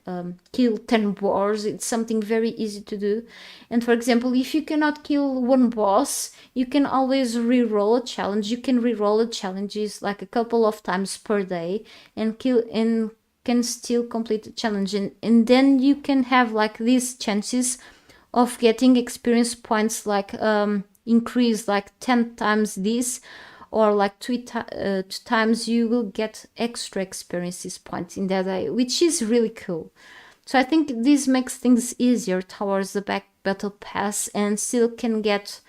kill 10 boars. It's something very easy to do. And for example, if you cannot kill one boss, you can always re-roll a challenge. You can re-roll the challenges like a couple of times per day and kill and can still complete the challenge. And then you can have like these chances of getting experience points like increase like 10 times this, or like two times you will get extra experiences points in that day, which is really cool. So I think this makes things easier towards the back battle pass, and still can get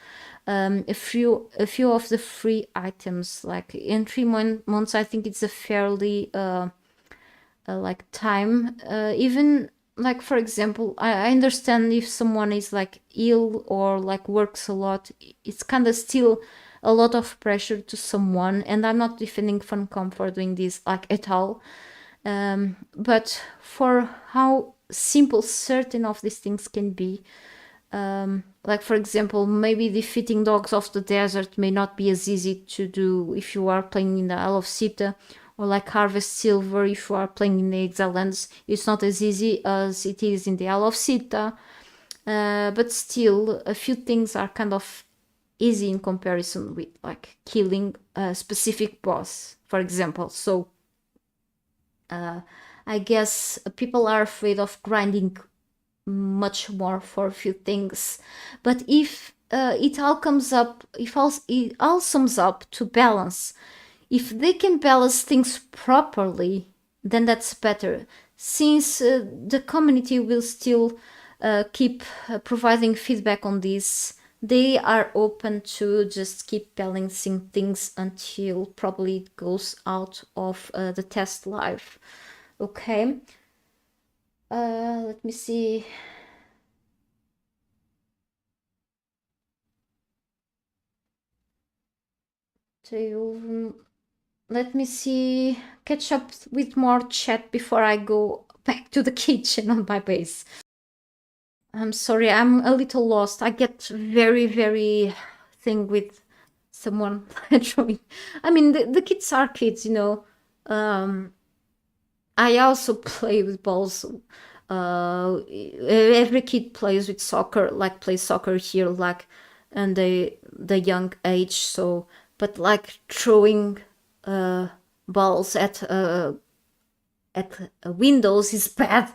a few of the free items. Like in 3 months, I think it's a fairly like time. Even like, for example, I understand if someone is like ill or like works a lot, it's kind of still a lot of pressure to someone, and I'm not defending Funcom for doing this like at all. But for how simple certain of these things can be, like for example, maybe defeating dogs of the desert may not be as easy to do if you are playing in the Isle of Sita, or like harvest silver if you are playing in the Exile Lands. It's not as easy as it is in the Isle of Sita, but still a few things are kind of easy in comparison with like killing a specific boss, for example. So I guess people are afraid of grinding much more for a few things. But if it all comes up, if it all sums up to balance, if they can balance things properly, then that's better. Since the community will still keep providing feedback on this, they are open to just keep balancing things until probably it goes out of the test live. Okay. Let me see. So let me see. Catch up with more chat before I go back to the kitchen on my base. I'm sorry, I'm a little lost. I get very, very thing with someone drawing. I mean, the kids are kids, you know. I also play with balls. Every kid plays with soccer, like plays soccer here, like, and the young age. So, but like throwing balls at windows is bad.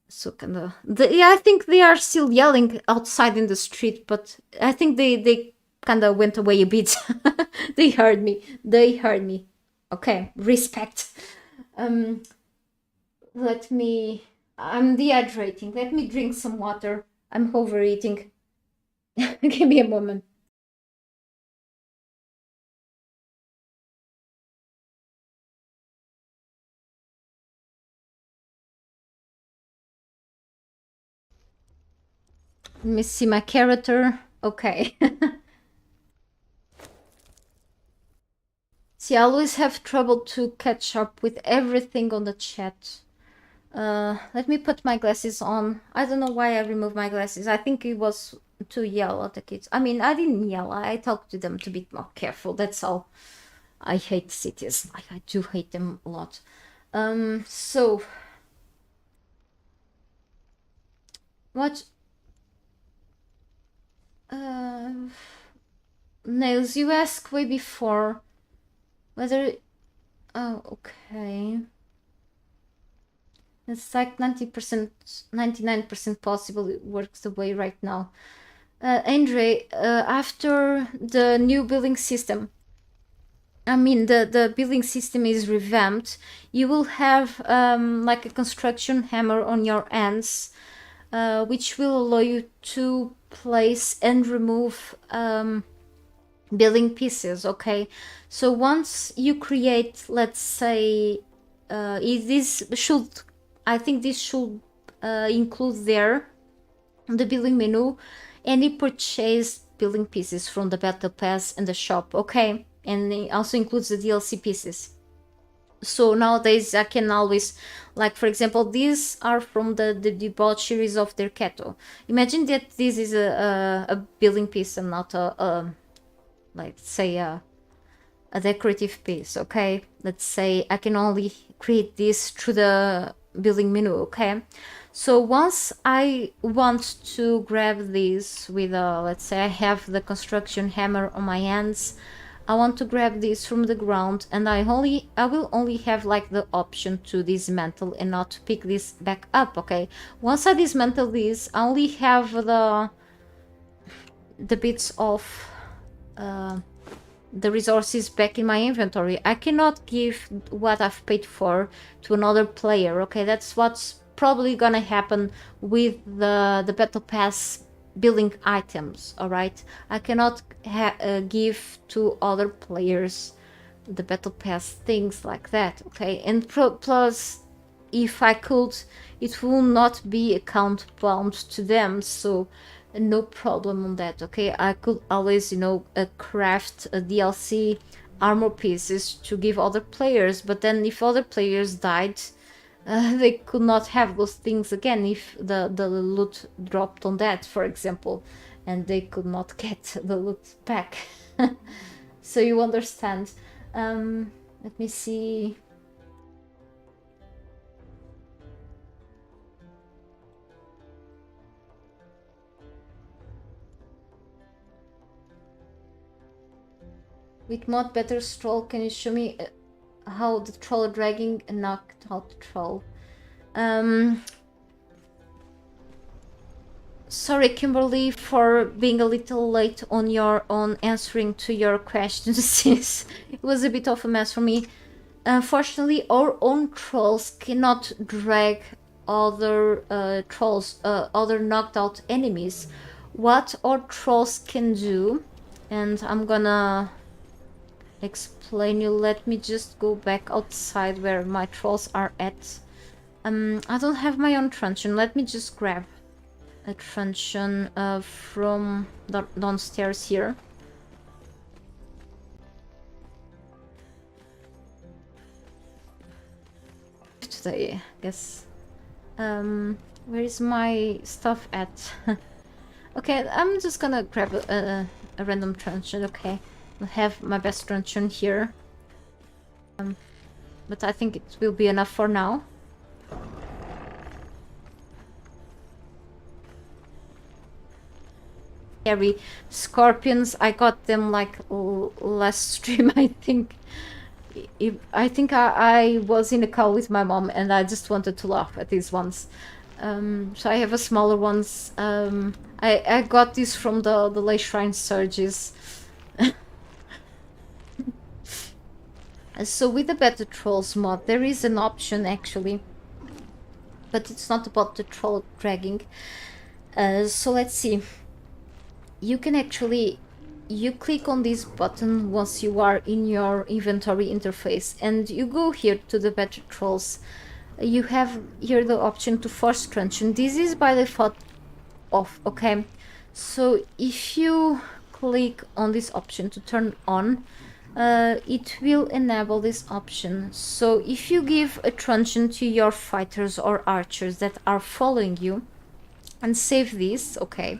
So kind of, yeah, I think they are still yelling outside in the street, but I think they kind of went away a bit. They heard me. They heard me. Okay, respect. Let me. I'm dehydrating. Let me drink some water. I'm overeating. Give me a moment. Let me see my character. Okay. See, I always have trouble to catch up with everything on the chat. Let me put my glasses on. I don't know why I removed my glasses. I think it was to yell at the kids. I mean, I didn't yell. I talked to them to be more careful. That's all. I hate cities. I do hate them a lot. So what? Nails, you asked way before whether. Oh, okay. It's like 90%, 99% possible it works the way right now. Andre, after the new building system, I mean, the building system is revamped, you will have like a construction hammer on your hands, which will allow you to place and remove building pieces. Okay, so once you create, let's say, this should, I think this should include there the building menu, any purchase building pieces from the battle pass and the shop, okay? And it also includes the DLC pieces. So nowadays I can always, like for example, these are from the debaucheries of their Keto. Imagine that this is a building piece and not like say a decorative piece, okay? Let's say I can only create this through the building menu, okay? So once I want to grab this with let's say I have the construction hammer on my hands, I want to grab this from the ground, and I will only have like the option to dismantle and not to pick this back up, okay? Once I dismantle this, I only have the bits of the resources back in my inventory. I cannot give what I've paid for to another player, okay? That's what's probably gonna happen with the battle pass building items, all right? I cannot give to other players the battle pass things like that, okay? And plus, if I could, it will not be account bound to them, so no problem on that, okay? I could always, you know, craft a DLC armor pieces to give other players, but then if other players died, they could not have those things again if the loot dropped on that, for example, and they could not get the loot back. So you understand. Let me see. With mod better troll, can you show me how the troll dragging knocked out the troll? Sorry, Kimberly, for being a little late on answering to your questions, since it was a bit of a mess for me. Unfortunately, our own trolls cannot drag other trolls, other knocked out enemies. What our trolls can do, and I'm gonna explain you. Let me just go back outside where my trolls are at. I don't have my own truncheon. Let me just grab a truncheon from downstairs here. Today, I guess. Where is my stuff at? Okay, I'm just gonna grab a random truncheon, okay? I have my best truncheon here. But I think it will be enough for now. Scary scorpions, I got them like last stream, I think. I think I was in a call with my mom and I just wanted to laugh at these ones. So I have a smaller ones. I got these from the Lay Shrine Surges. So with the Better Trolls mod, there is an option actually, but it's not about the troll dragging. So let's see. You can actually, you click on this button once you are in your inventory interface and you go here to the Better Trolls. You have here the option to force truncheon. This is by default off, okay? So if you click on this option to turn on, it will enable this option. So if you give a truncheon to your fighters or archers that are following you and save this, okay,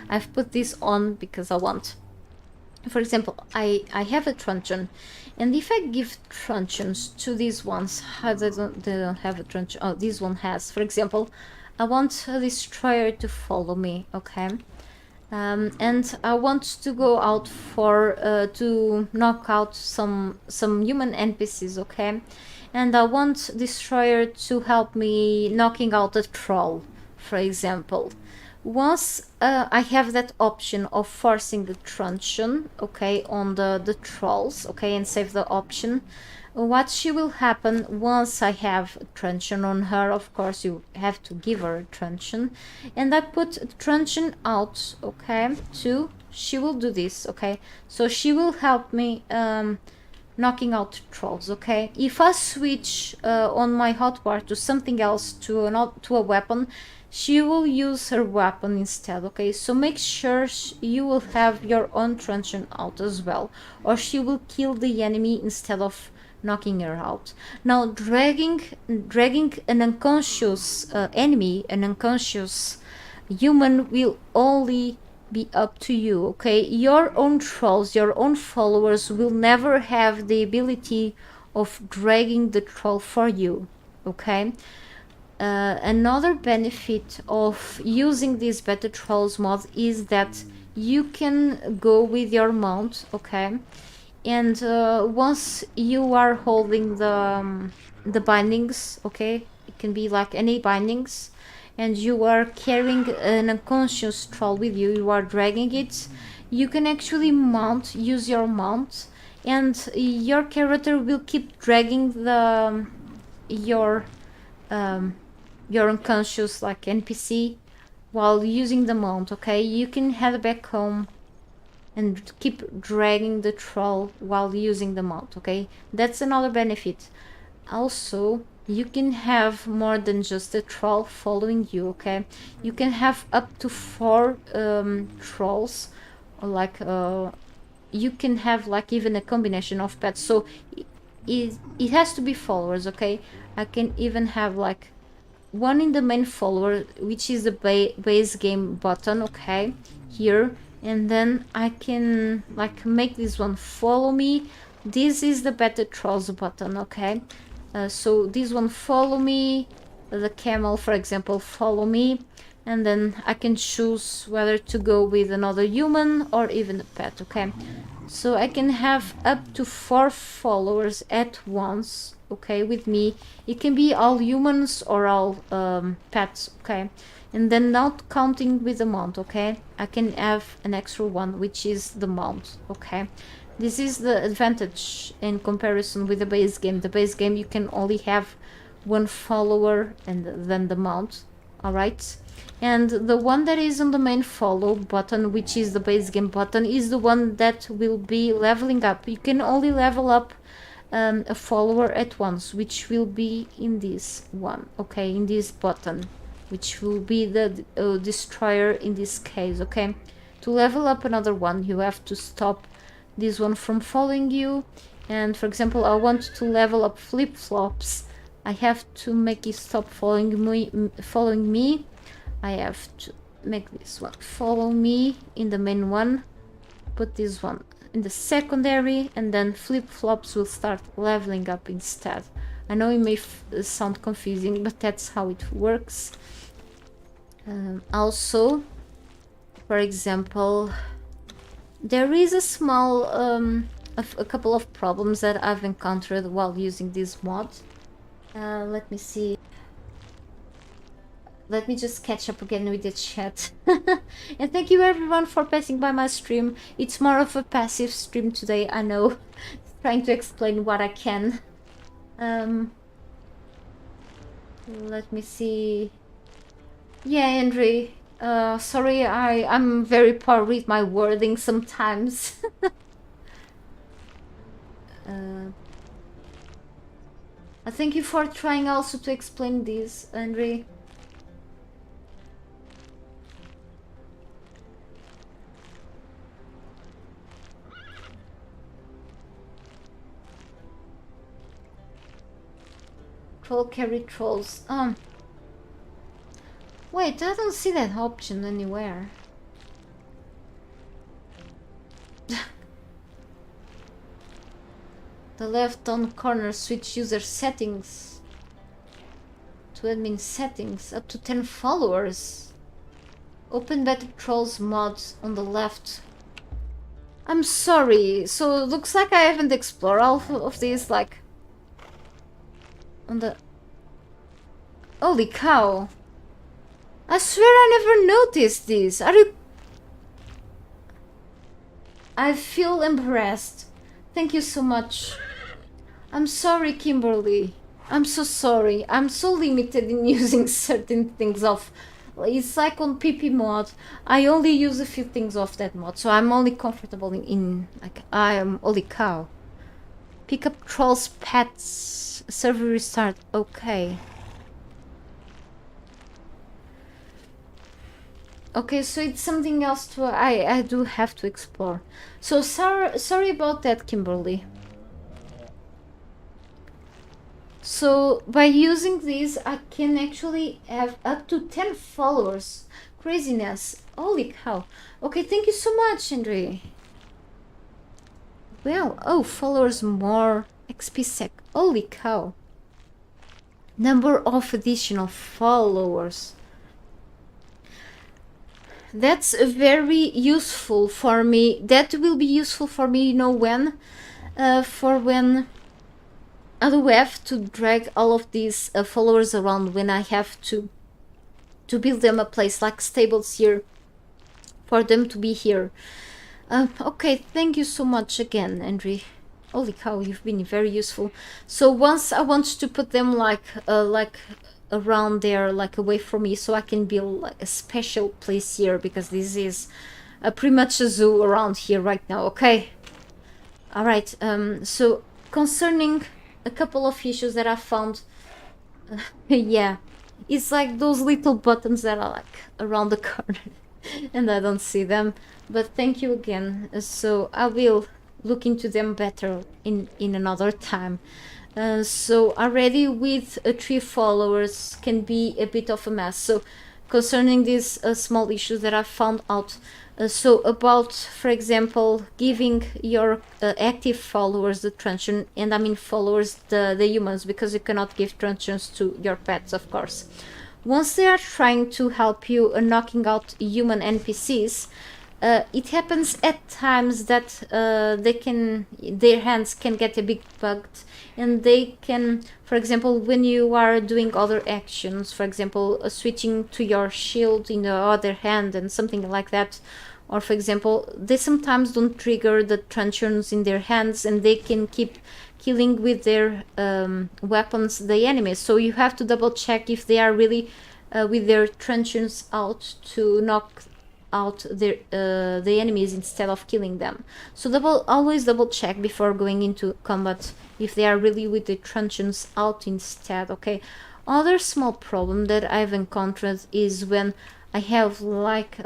I've put this on because I want, for example, I have a truncheon, and if I give truncheons to these ones, how they don't have a truncheon, oh, this one has, for example, I want a destroyer to follow me, okay? And I want to go out for to knock out some human NPCs, okay? And I want destroyer to help me knocking out a troll, for example. Once I have that option of forcing the truncheon, okay, on the trolls, okay, and save the option, what she will happen once I have a truncheon on her, of course you have to give her a truncheon, and I put a truncheon out, okay, she will do this, okay, so she will help me knocking out trolls, okay? If I switch on my hotbar to something else, to a weapon, she will use her weapon instead, okay? So make sure you will have your own truncheon out as well, or she will kill the enemy instead of knocking her out. Now, dragging an unconscious enemy, an unconscious human, will only be up to you, okay? Your own trolls, your own followers will never have the ability of dragging the troll for you, okay? Another benefit of using this Better Trolls mod is that you can go with your mount, okay? And once you are holding the bindings, okay, it can be like any bindings, and you are carrying an unconscious troll with you, you are dragging it, you can actually use your mount, and your character will keep dragging your unconscious like NPC while using the mount, okay? You can head back home and keep dragging the troll while using the mount, okay? That's another benefit. Also, you can have more than just a troll following you, okay? You can have up to 4 trolls, or like you can have like even a combination of pets. So it has to be followers, okay? I can even have like one in the main follower, which is the base game button, okay, here, and then I can like make this one follow me. This is the Better Trolls button, okay? So this one follow me, the camel for example follow me, and then I can choose whether to go with another human or even a pet, okay? So I can have up to 4 followers at once, okay, with me. It can be all humans or all pets, okay? And then not counting with the mount, okay? I can have an extra one, which is the mount, okay? This is the advantage in comparison with the base game. The base game you can only have 1 follower and then the mount, alright? And the one that is on the main follow button, which is the base game button, is the one that will be leveling up. You can only level up a follower at once, which will be in this one, okay, in this button, which will be the destroyer in this case, okay? To level up another one, you have to stop this one from following you. And for example, I want to level up flip-flops. I have to make it stop following me. I have to make this one follow me in the main one, put this one in the secondary, and then flip-flops will start leveling up instead. I know it may sound confusing, but that's how it works. Also, for example, there is a small a couple of problems that I've encountered while using this mod. Let me see. Let me just catch up again with the chat. And thank you everyone for passing by my stream. It's more of a passive stream today, I know. Trying to explain what I can. Let me see. Yeah, Andre. Sorry, I'm very poor with my wording sometimes. I thank you for trying also to explain this, Andre. Troll carry trolls. Wait, I don't see that option anywhere. The left down corner, switch user settings to admin settings, up to 10 followers. Open Better Trolls mods on the left. I'm sorry, so it looks like I haven't explored all of these, like on the... Holy cow! I swear I never noticed this. Are you... I feel embarrassed. Thank you so much. I'm sorry, Kimberly. I'm so sorry. I'm so limited in using certain things off. It's like on PP mod. I only use a few things off that mod, so I'm only comfortable in like I am... Holy cow. Pick up trolls pets. Server restart. Okay. Okay, so it's something else to I do have to explore. So sorry about that, Kimberly. So by using these, I can actually have up to 10 followers. Craziness. Holy cow. Okay, thank you so much, Andre. Well, oh, followers more. XP sec. Holy cow. Number of additional followers. That's very useful for me. That will be useful for me, you know when? For when I do have to drag all of these followers around, when I have to build them a place like stables here for them to be here. Okay, thank you so much again, Andre. Holy cow, you've been very useful. So once I want to put them like around there, like away from me, so I can build like a special place here, because this is pretty much a zoo around here right now. Okay. All right. So concerning a couple of issues that I found, yeah, it's like those little buttons that are like around the corner, and I don't see them. But thank you again. So I will look into them better in another time. So already with 3 followers can be a bit of a mess. So concerning these small issues that I found out, so about, for example, giving your active followers the truncheon, and I mean followers, the humans, because you cannot give truncheons to your pets, of course. Once they are trying to help you knocking out human NPCs, it happens at times that their hands can get a bit bugged, and they can, for example, when you are doing other actions, for example, switching to your shield in the other hand and something like that, or for example, they sometimes don't trigger the truncheons in their hands, and they can keep killing with their weapons the enemies. So you have to double check if they are really with their truncheons out to knock out the enemies instead of killing them. So always double check before going into combat if they are really with the truncheons out instead. Okay. Other small problem that I've encountered is when I have like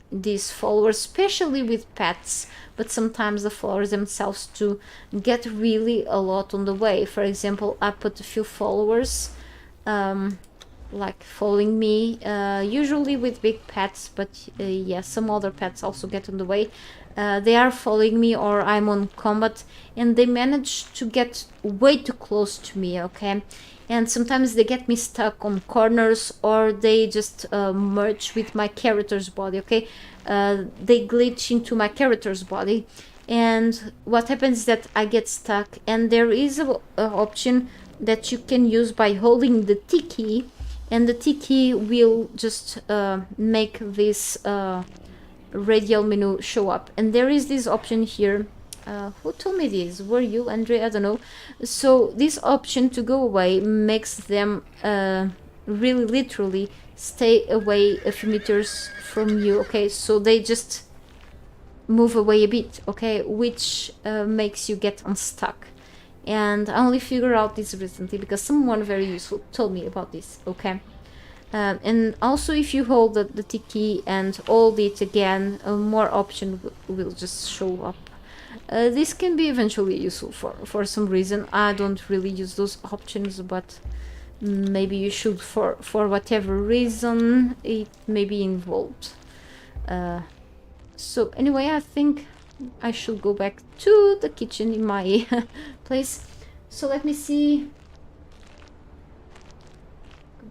these followers, especially with pets, but sometimes the followers themselves to get really a lot on the way. For example, I put a few followers like following me, usually with big pets, but yeah, some other pets also get in the way. They are following me, or I'm on combat, and they manage to get way too close to me. Okay, and sometimes they get me stuck on corners, or they just merge with my character's body. Okay, they glitch into my character's body, and what happens is that I get stuck, and there is a option that you can use by holding the T key, and the T key will just make this radial menu show up. And there is this option here. Who told me this? Were you, Andre? I don't know. So this option to go away makes them really literally stay away a few meters from you. Okay, so they just move away a bit. Okay, which makes you get unstuck. And I only figured out this recently because someone very useful told me about this. Okay, and also if you hold the T key and hold it again, more option will just show up. This can be eventually useful for some reason. I don't really use those options, but maybe you should for whatever reason it may be involved. So anyway, I think I should go back to the kitchen in my place. So let me see.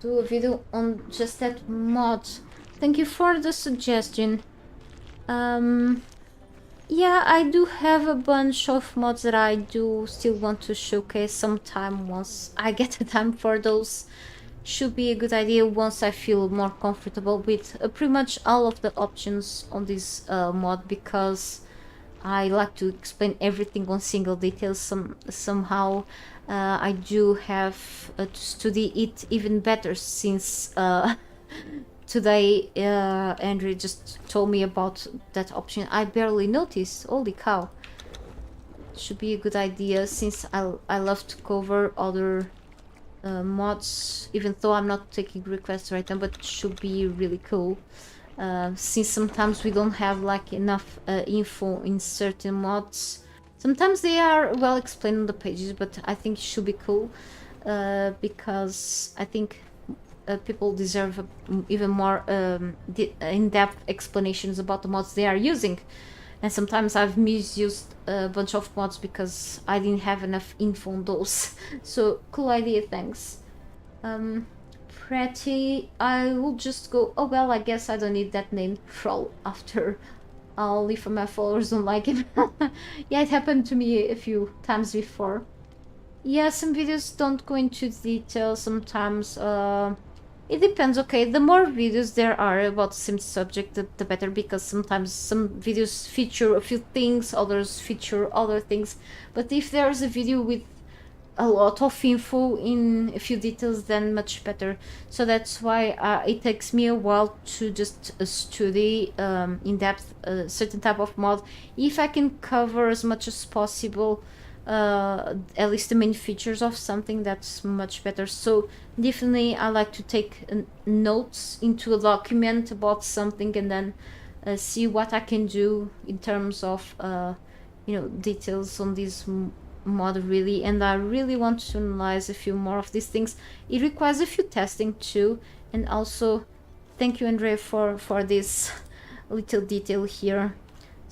Do a video on just that mod. Thank you for the suggestion. Yeah, I do have a bunch of mods that I do still want to showcase sometime once I get the time for those. Should be a good idea once I feel more comfortable with pretty much all of the options on this mod, because I like to explain everything on single details. Somehow I do have to study it even better, since today Andrew just told me about that option. I barely noticed. Holy cow. should be a good idea, since I love to cover other mods, even though I'm not taking requests right now, but it should be really cool. Since sometimes we don't have like enough info in certain mods. Sometimes they are well explained on the pages, but I think it should be cool, because I think people deserve even more in-depth explanations about the mods they are using. And sometimes I've misused a bunch of mods because I didn't have enough info on those. So cool idea, thanks. Pretty, I will just go, oh well, I guess I don't need that name troll after I'll leave for my followers don't like it. Yeah, it happened to me a few times before. Yeah, some videos don't go into detail sometimes. It depends, okay? The more videos there are about the same subject, the better, because sometimes some videos feature a few things, others feature other things. But if there's a video with a lot of info in a few details, then much better. So that's why it takes me a while to just study in depth a certain type of mod. If I can cover as much as possible, at least the main features of something, that's much better. So definitely I like to take notes into a document about something, and then see what I can do in terms of details on this mod, really. And I really want to analyze a few more of these things. It requires a few testing too, and also thank you, Andre, for this little detail here.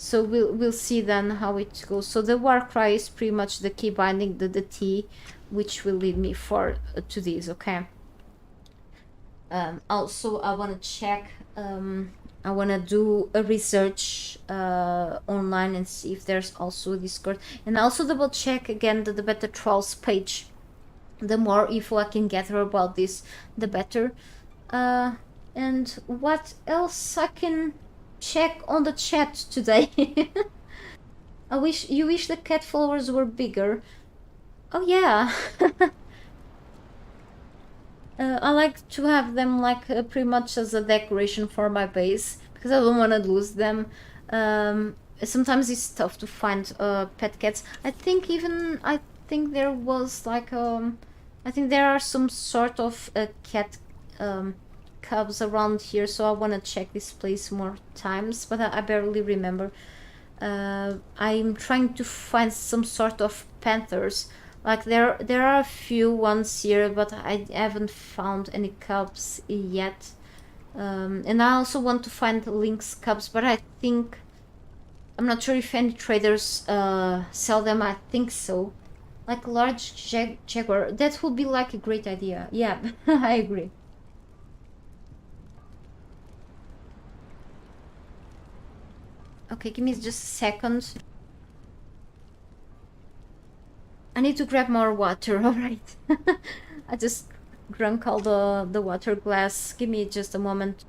So we'll see then how it goes. So the war cry is pretty much the key binding, the T, which will lead me to this. Okay. Also, I want to check. I want to do a research online and see if there's also a Discord, and also double check again the Better Trolls page. The more info I can gather about this, the better. And what else I can check on the chat today? You wish the cat followers were bigger. Oh yeah. I like to have them like pretty much as a decoration for my base, because I don't want to lose them. Sometimes it's tough to find pet cats. I think there was like I think there are some sort of cat cubs around here, so I want to check this place more times, but I barely remember. I'm trying to find some sort of panthers. Like there are a few ones here, but I haven't found any cubs yet. And I also want to find lynx cubs, but I'm not sure if any traders sell them. I think so. Like a large jaguar, that would be like a great idea. Yeah, I agree. Okay, give me just a second. I need to grab more water, alright. I just drank all the water glass. Give me just a moment.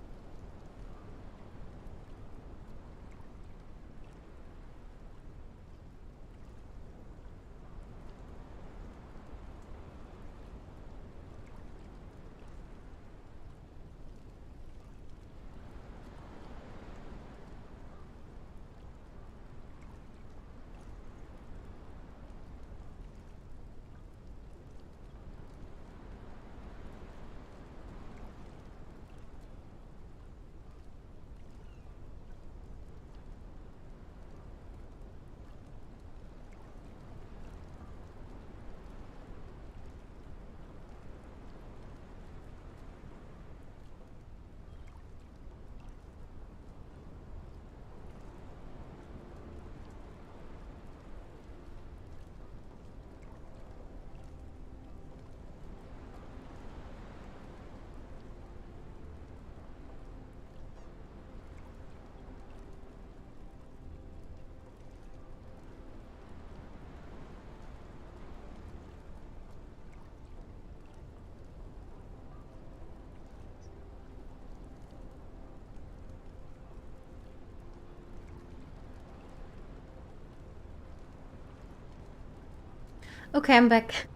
Okay, I'm back.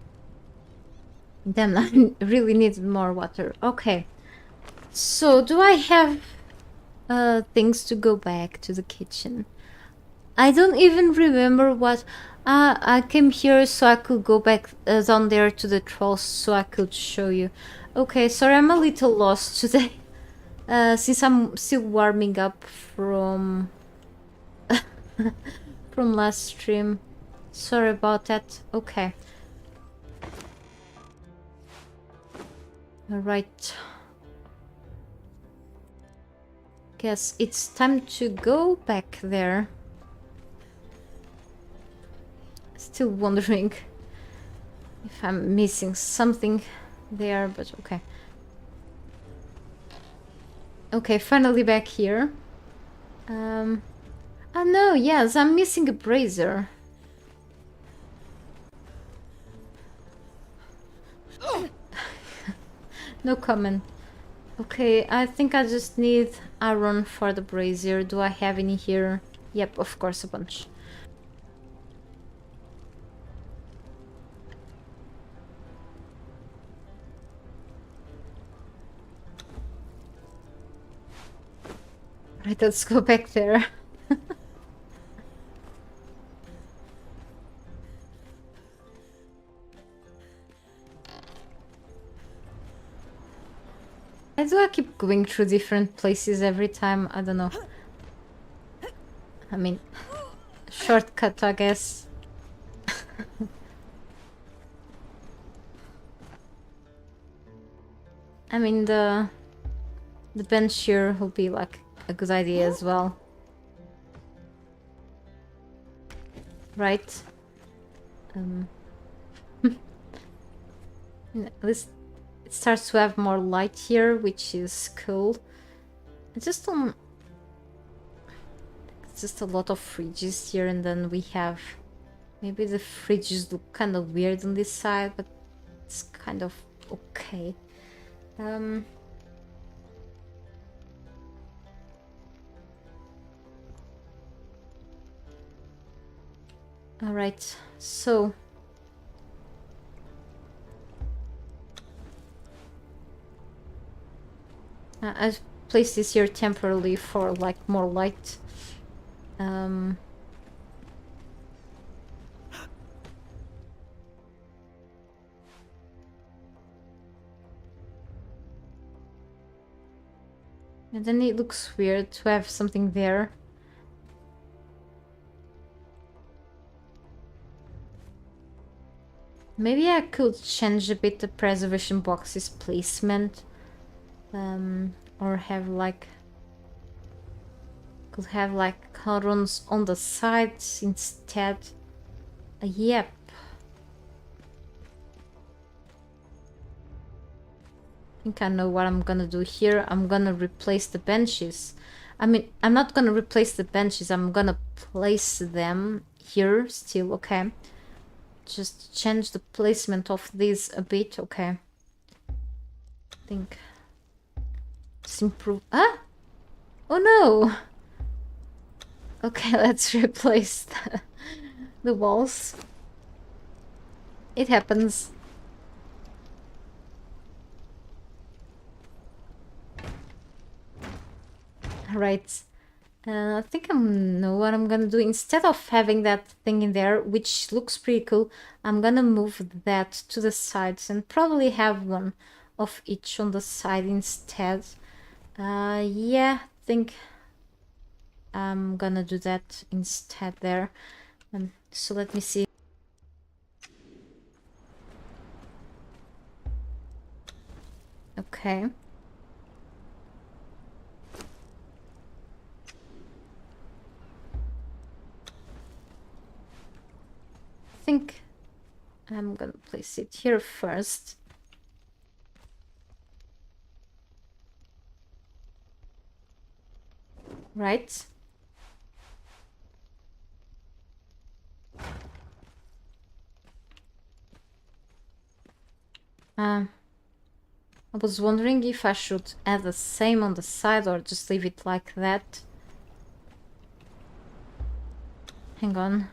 Damn, I really need more water. Okay. So, do I have things to go back to the kitchen? I don't even remember what... I came here so I could go back down there to the trolls so I could show you. Okay, sorry, I'm a little lost today. Since I'm still warming up from from last stream. Sorry about that. Okay. Alright. Guess it's time to go back there. Still wondering if I'm missing something there, but okay. Okay, finally back here. Oh no, yes, I'm missing a brazier. No comment. Okay, I think I just need iron for the brazier. Do I have any here? Yep, of course, a bunch. Right, let's go back there. Why do I keep going through different places every time? I don't know. I mean, shortcut, I guess. I mean, the bench here will be like a good idea as well. Right? At least it starts to have more light here, which is cool. I just don't... It's just a lot of fridges here, and then we have... Maybe the fridges look kind of weird on this side, but it's kind of okay. Alright, so... I've placed this here temporarily for like more light. And then it looks weird to have something there. Maybe I could change a bit the preservation box's placement. Or have like... Could have like cauldrons on the sides instead. Yep. I think I know what I'm gonna do here. I'm gonna replace the benches. I mean, I'm not gonna replace the benches. I'm gonna place them here still, okay? Just change the placement of these a bit, okay? I think... Just improve... Ah! Oh no! Okay, let's replace the walls. It happens. Right. I think I know what I'm gonna do. Instead of having that thing in there, which looks pretty cool, I'm gonna move that to the sides and probably have one of each on the side instead. Yeah, I think I'm gonna do that instead there. So let me see. Okay. I think I'm gonna place it here first. Right? I was wondering if I should add the same on the side or just leave it like that. Hang on.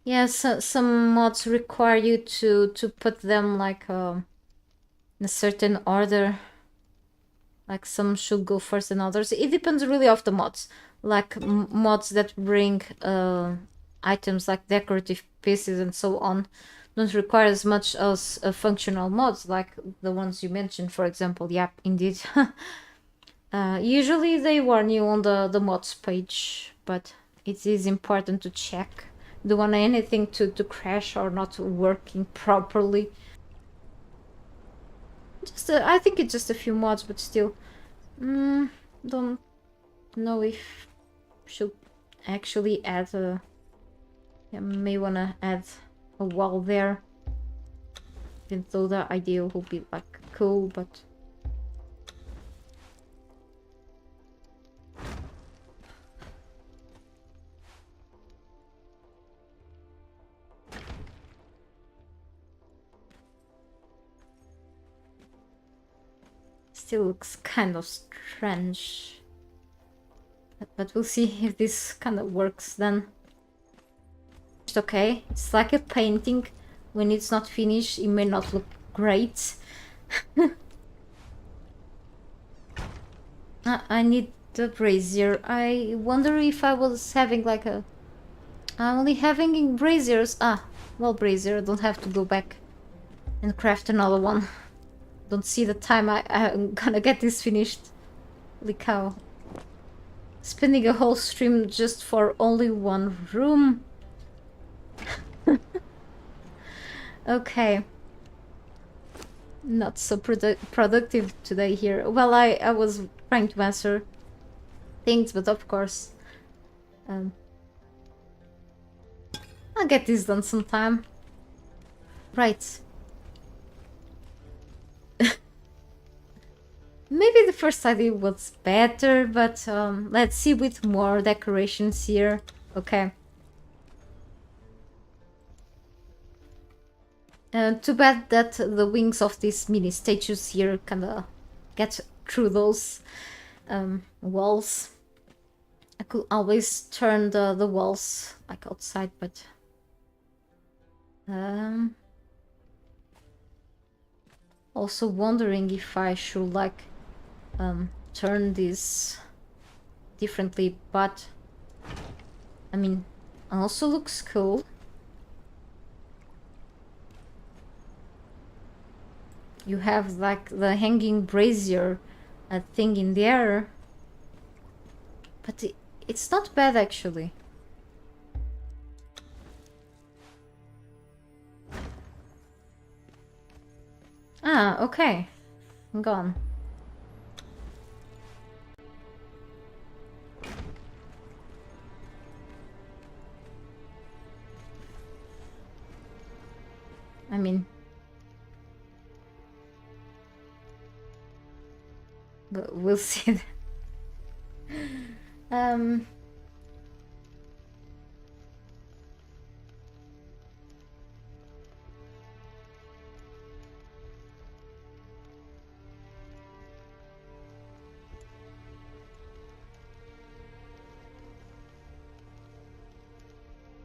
Yeah, so some mods require you to put them like in a certain order. Like some should go first than others. It depends really of the mods. Like mods that bring items like decorative pieces and so on don't require as much as functional mods like the ones you mentioned, for example. Yep, indeed. Usually they warn you on the mods page, but it is important to check. Don't want anything to crash or not working properly. Just I think it's just a few mods, but still. Don't know if should actually add a... I may wanna add a wall there. Even though the idea will be like cool, but... Still looks kind of strange. But we'll see if this kind of works then. Okay, it's like a painting. When it's not finished, it may not look great. I need the brazier. I wonder if I was having like a... I'm only having braziers. Well, brazier. I don't have to go back and craft another one. Don't see the time I'm gonna get this finished. Holy cow. Spending a whole stream just for only one room. Okay. Not so productive today here. Well, I was trying to answer things, but of course... I'll get this done sometime. Right. Maybe the first idea was better, but let's see with more decorations here. Okay. Too bad that the wings of these mini statues here kinda get through those walls. I could always turn the walls like outside, but... Also wondering if I should like turn this differently, but I mean, also looks cool. You have like the hanging brazier thing in there, but it's not bad actually. Okay. I'm gone. I mean... But we'll see.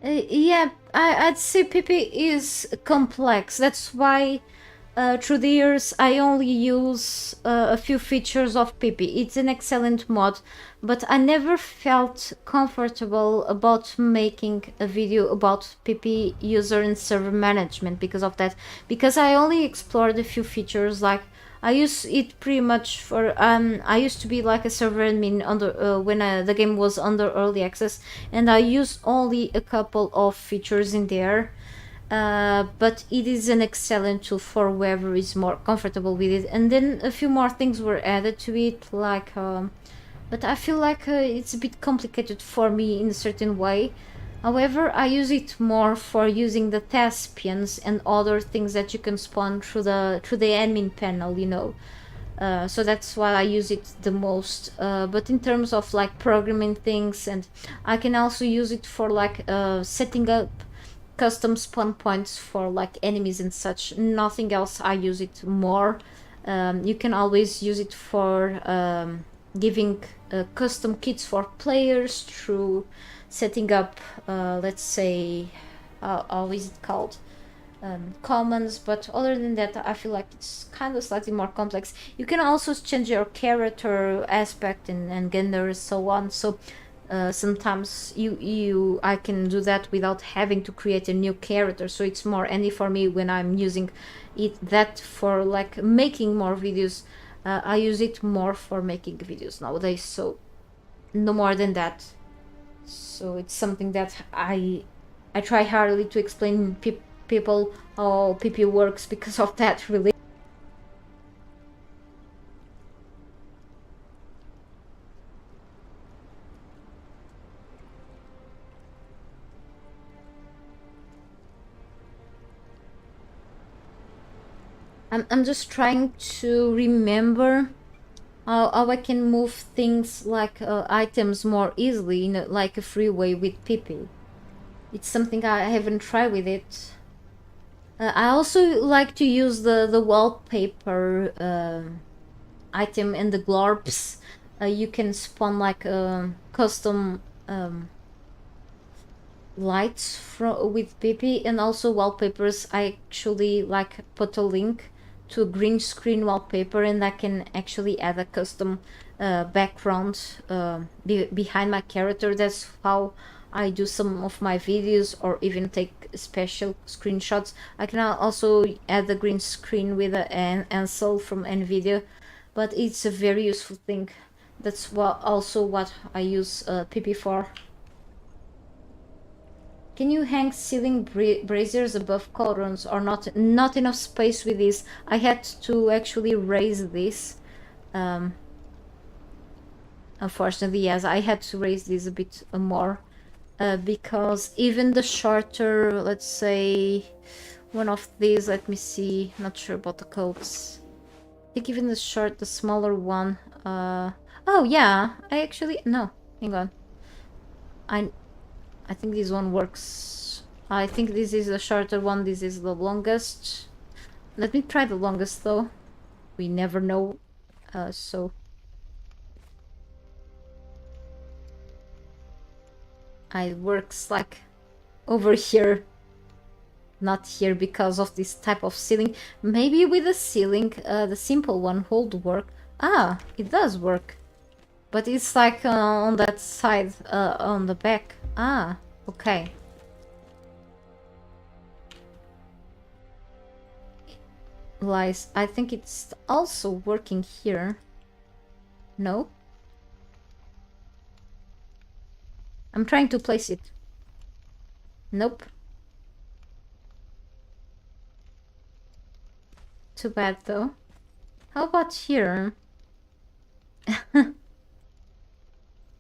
Yeah, I'd say Pippi is complex. That's why through the years I only use a few features of Pippi. It's an excellent mod, but I never felt comfortable about making a video about Pippi user and server management because of that. Because I only explored a few features, like I use it pretty much for... I used to be like a server admin under when the game was under early access, and I used only a couple of features in there. But it is an excellent tool for whoever is more comfortable with it. And then a few more things were added to it, like... but I feel like it's a bit complicated for me in a certain way. However, I use it more for using the thespians and other things that you can spawn through the admin panel, you know. So that's why I use it the most. But in terms of like programming things, and I can also use it for like setting up custom spawn points for like enemies and such. Nothing else I use it more. You can always use it for giving custom kits for players through setting up, let's say, how is it called, commons, but other than that I feel like it's kind of slightly more complex. You can also change your character aspect and gender and so on, so sometimes I can do that without having to create a new character, so it's more handy for me when I'm using that for like making more videos. I use it more for making videos nowadays, so no more than that. So it's something that I try hardly to explain people how PP works because of that, really. I'm just trying to remember how I can move things like items more easily in like a freeway with PP. It's something I haven't tried with it. I also like to use the wallpaper item and the glorbs. You can spawn like custom lights with PP and also wallpapers. I actually like put a link to a green screen wallpaper, and I can actually add a custom background behind my character. That's how I do some of my videos, or even take special screenshots. I can also add the green screen with an Ansel from NVIDIA, but it's a very useful thing. That's also what I use PP for. Can you hang ceiling braziers above cauldrons or not? Not enough space with this. I had to actually raise this. Unfortunately, yes, I had to raise this a bit more. Because even the shorter, let's say, one of these, let me see, not sure about the codes. I think even the smaller one, oh yeah, I actually, no, hang on. I think this one works. I think this is the shorter one, this is the longest. Let me try the longest though. We never know. So it works like over here, not here because of this type of ceiling. Maybe with the ceiling, the simple one would work. Ah, it does work. But it's like on that side, on the back. Ah, okay. Lies. I think it's also working here. No? I'm trying to place it. Nope. Too bad though. How about here?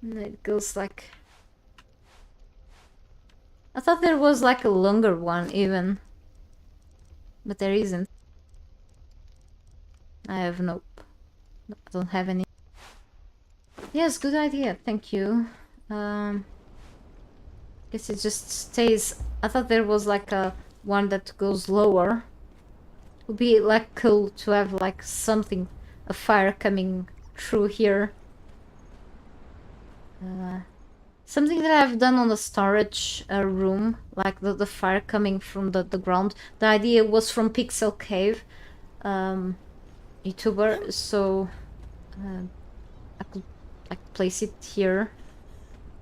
It goes like... I thought there was like a longer one even. But there isn't. I have nope. I don't have any. Yes, good idea, thank you. Guess it just stays. I thought there was like a one that goes lower. It would be like cool to have like something, a fire coming through here. Something that I've done on the storage room, like the fire coming from the ground. The idea was from Pixel Cave, YouTuber, so I could like place it here.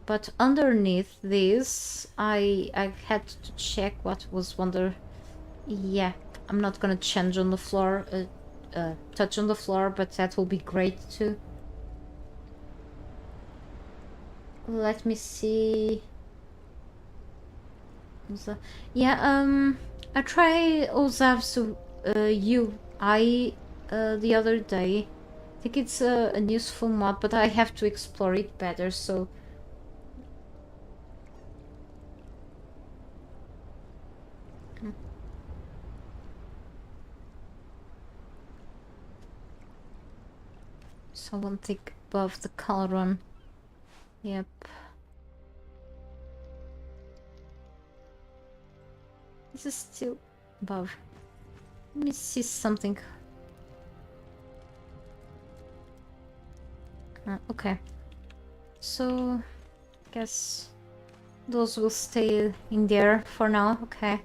But underneath this, I had to check what was under. Yeah, I'm not gonna change on the floor, touch on the floor, but that will be great too. Let me see. Yeah, I tried Ozav's UI the other day. I think it's a useful mod, but I have to explore it better, so... So one tick above the cauldron. Yep. This is still above. Let me see something. Okay. So, guess Those will stay in there for now, okay.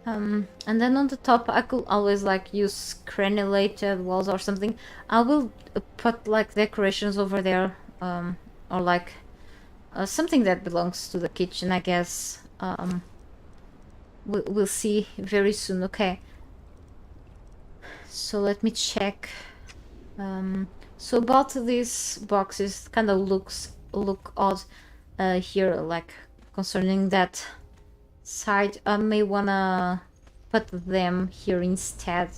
And then on the top I could always like use granulated walls or something. I will put like decorations over there, or like something that belongs to the kitchen, I guess. We'll see very soon, okay. So let me check. So about these boxes, kind of look odd here, like concerning that side. I may wanna put them here instead.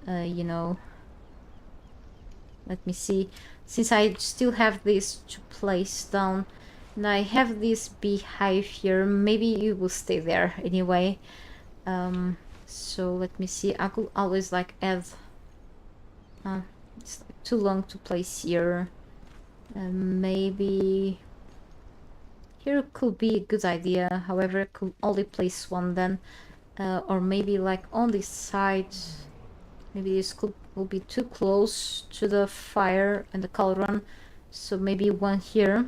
You know, let me see. Since I still have this to place down, and I have this beehive here, maybe you will stay there anyway. So let me see. I could always like add. It's like too long to place here. Maybe here could be a good idea. However, I could only place one then, or maybe like on this side. Maybe this will be too close to the fire and the cauldron, so maybe one here.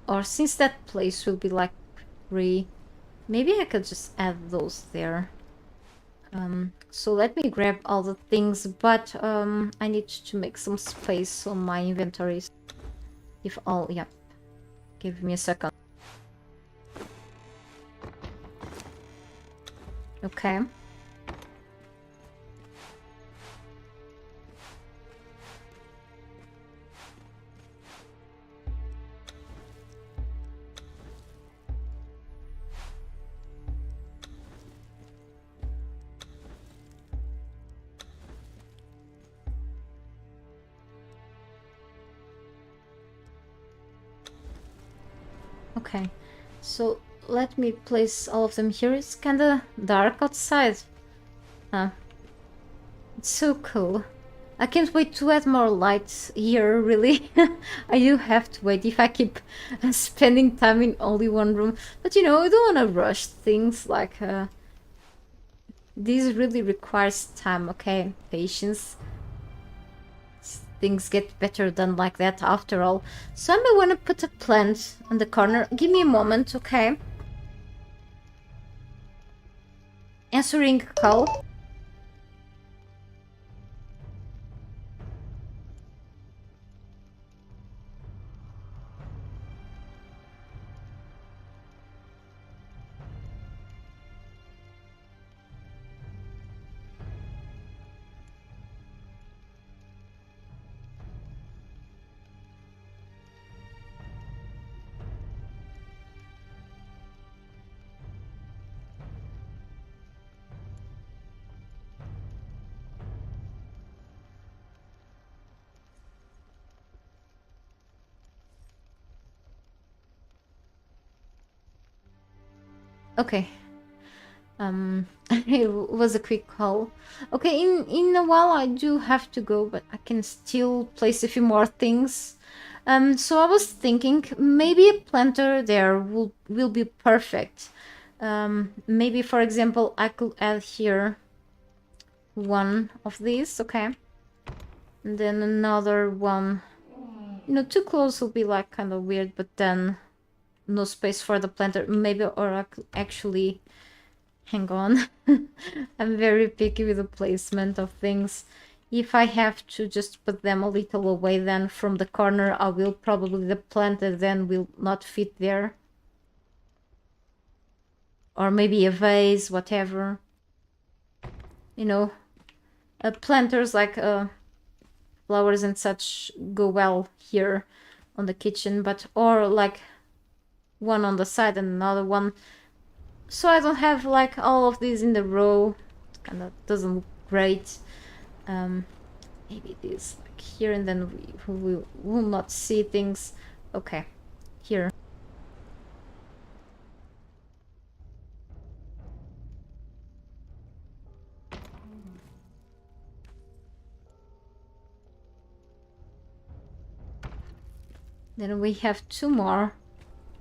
Or since that place will be like free, maybe I could just add those there. So let me grab all the things, but I need to make some space on my inventories. If all, yeah. Give me a second. Okay. Okay, so let me place all of them here. It's kinda dark outside. Huh. It's so cool. I can't wait to add more lights here, really. I do have to wait if I keep spending time in only one room. But you know, I don't want to rush things, like this really requires time, okay? Patience. Things get better done like that after all. So I may want to put a plant on the corner. Give me a moment, okay? Answering call. Okay. It was a quick call. Okay, in a while I do have to go, but I can still place a few more things. So I was thinking maybe a planter there will be perfect. Maybe for example I could add here one of these, okay, and then another one. You know, too close will be like kind of weird, but then no space for the planter. Maybe, or I could actually. Hang on. I'm very picky with the placement of things. If I have to just put them a little away then from the corner, I will probably, the plant then will not fit there. Or maybe a vase, whatever. You know, planters like flowers and such go well here on the kitchen, but or like one on the side and another one. So I don't have like all of these in the row. It kind of doesn't look great. Maybe this like here, and then we will not see things. Okay, here. Then we have two more.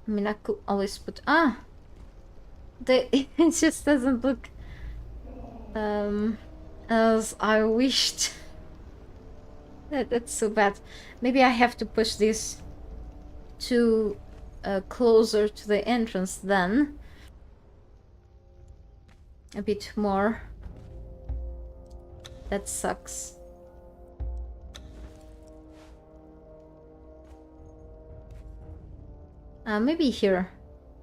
I mean, I could always put it just doesn't look as I wished. That's so bad. Maybe I have to push this to closer to the entrance then. A bit more. That sucks. Maybe here.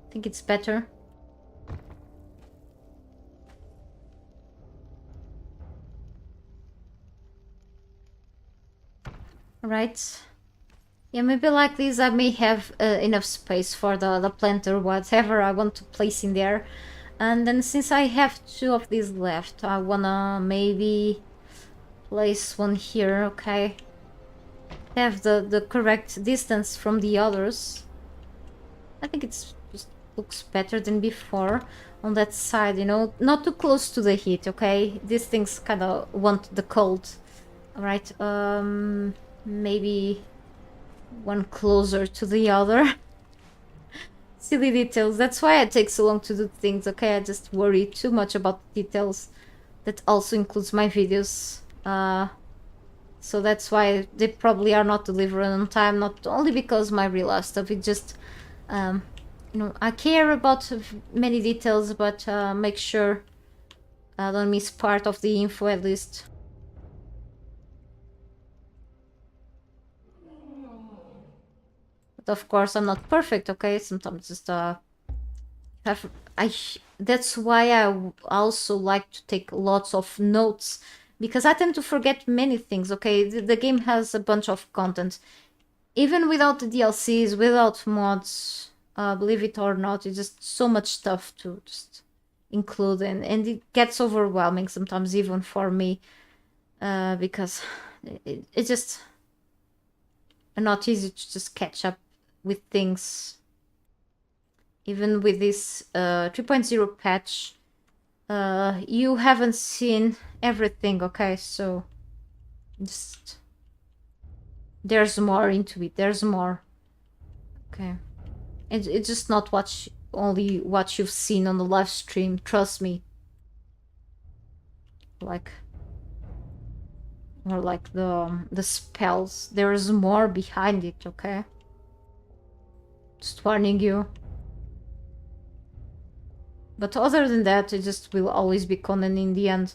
I think it's better. Right. Yeah, maybe like this I may have enough space for the plant or whatever I want to place in there. And then since I have two of these left, I wanna maybe place one here, okay? Have the correct distance from the others. I think it's just looks better than before on that side, you know? Not too close to the heat, okay? These things kind of want the cold. Alright, maybe one closer to the other. Silly details. That's why it takes so long to do things, okay? I just worry too much about details. That also includes my videos. So that's why they probably are not delivered on time, not only because my real life stuff, it just, you know, I care about many details, but make sure I don't miss part of the info at least. But of course, I'm not perfect, okay? Sometimes just have that's why I also like to take lots of notes, because I tend to forget many things, okay? The game has a bunch of content. Even without the DLCs, without mods, believe it or not, it's just so much stuff to just include, and it gets overwhelming sometimes even for me, because it's just not easy to just catch up with things. Even with this 3.0 patch, you haven't seen everything, okay? So just there's more into it. There's more. Okay, it's just not only what you've seen on the live stream. Trust me. Like, or like the spells. There's more behind it. Okay. Just warning you. But other than that, it just will always be Conan in the end.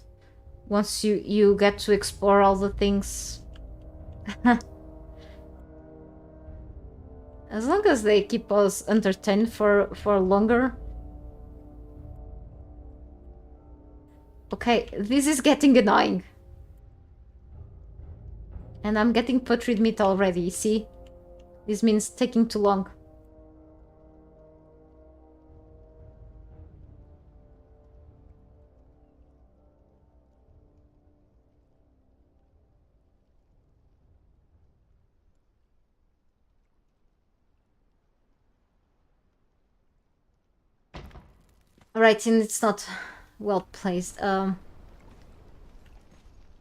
Once you get to explore all the things. As long as they keep us entertained for longer. Okay, this is getting annoying. And I'm getting putrid meat already, see? This means taking too long. Right, and it's not well placed.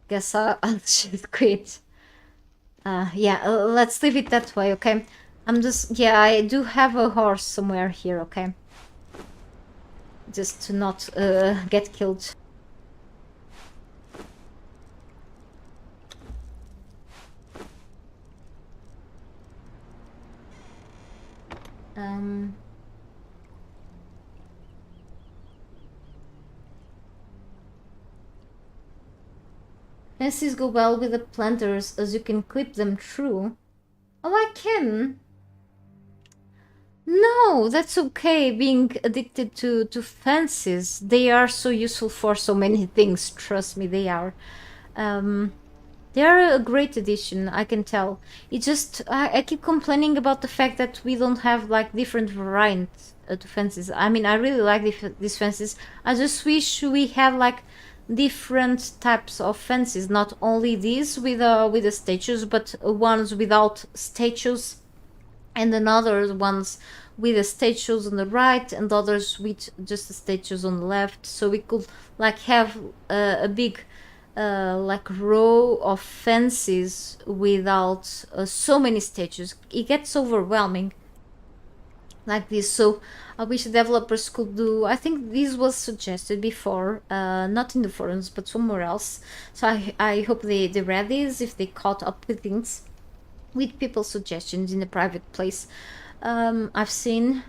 Guess I'll just quit. Yeah, let's leave it that way, okay? I'm just, yeah, I do have a horse somewhere here, okay? Just to not get killed. Fences go well with the planters as you can clip them through. Oh, I can. No, that's okay, being addicted to fences. They are so useful for so many things, trust me, they are. They are a great addition, I can tell. It just, I keep complaining about the fact that we don't have like different variants to fences. I mean, I really like these fences. I just wish we had like different types of fences, not only these with the statues, but ones without statues, and another ones with the statues on the right and others with just the statues on the left, so we could like have a big like row of fences without so many statues. It gets overwhelming. like this. So I wish developers could do, I think this was suggested before, not in the forums but somewhere else. So I hope they read this, if they caught up with things, with people's suggestions in a private place. I've seen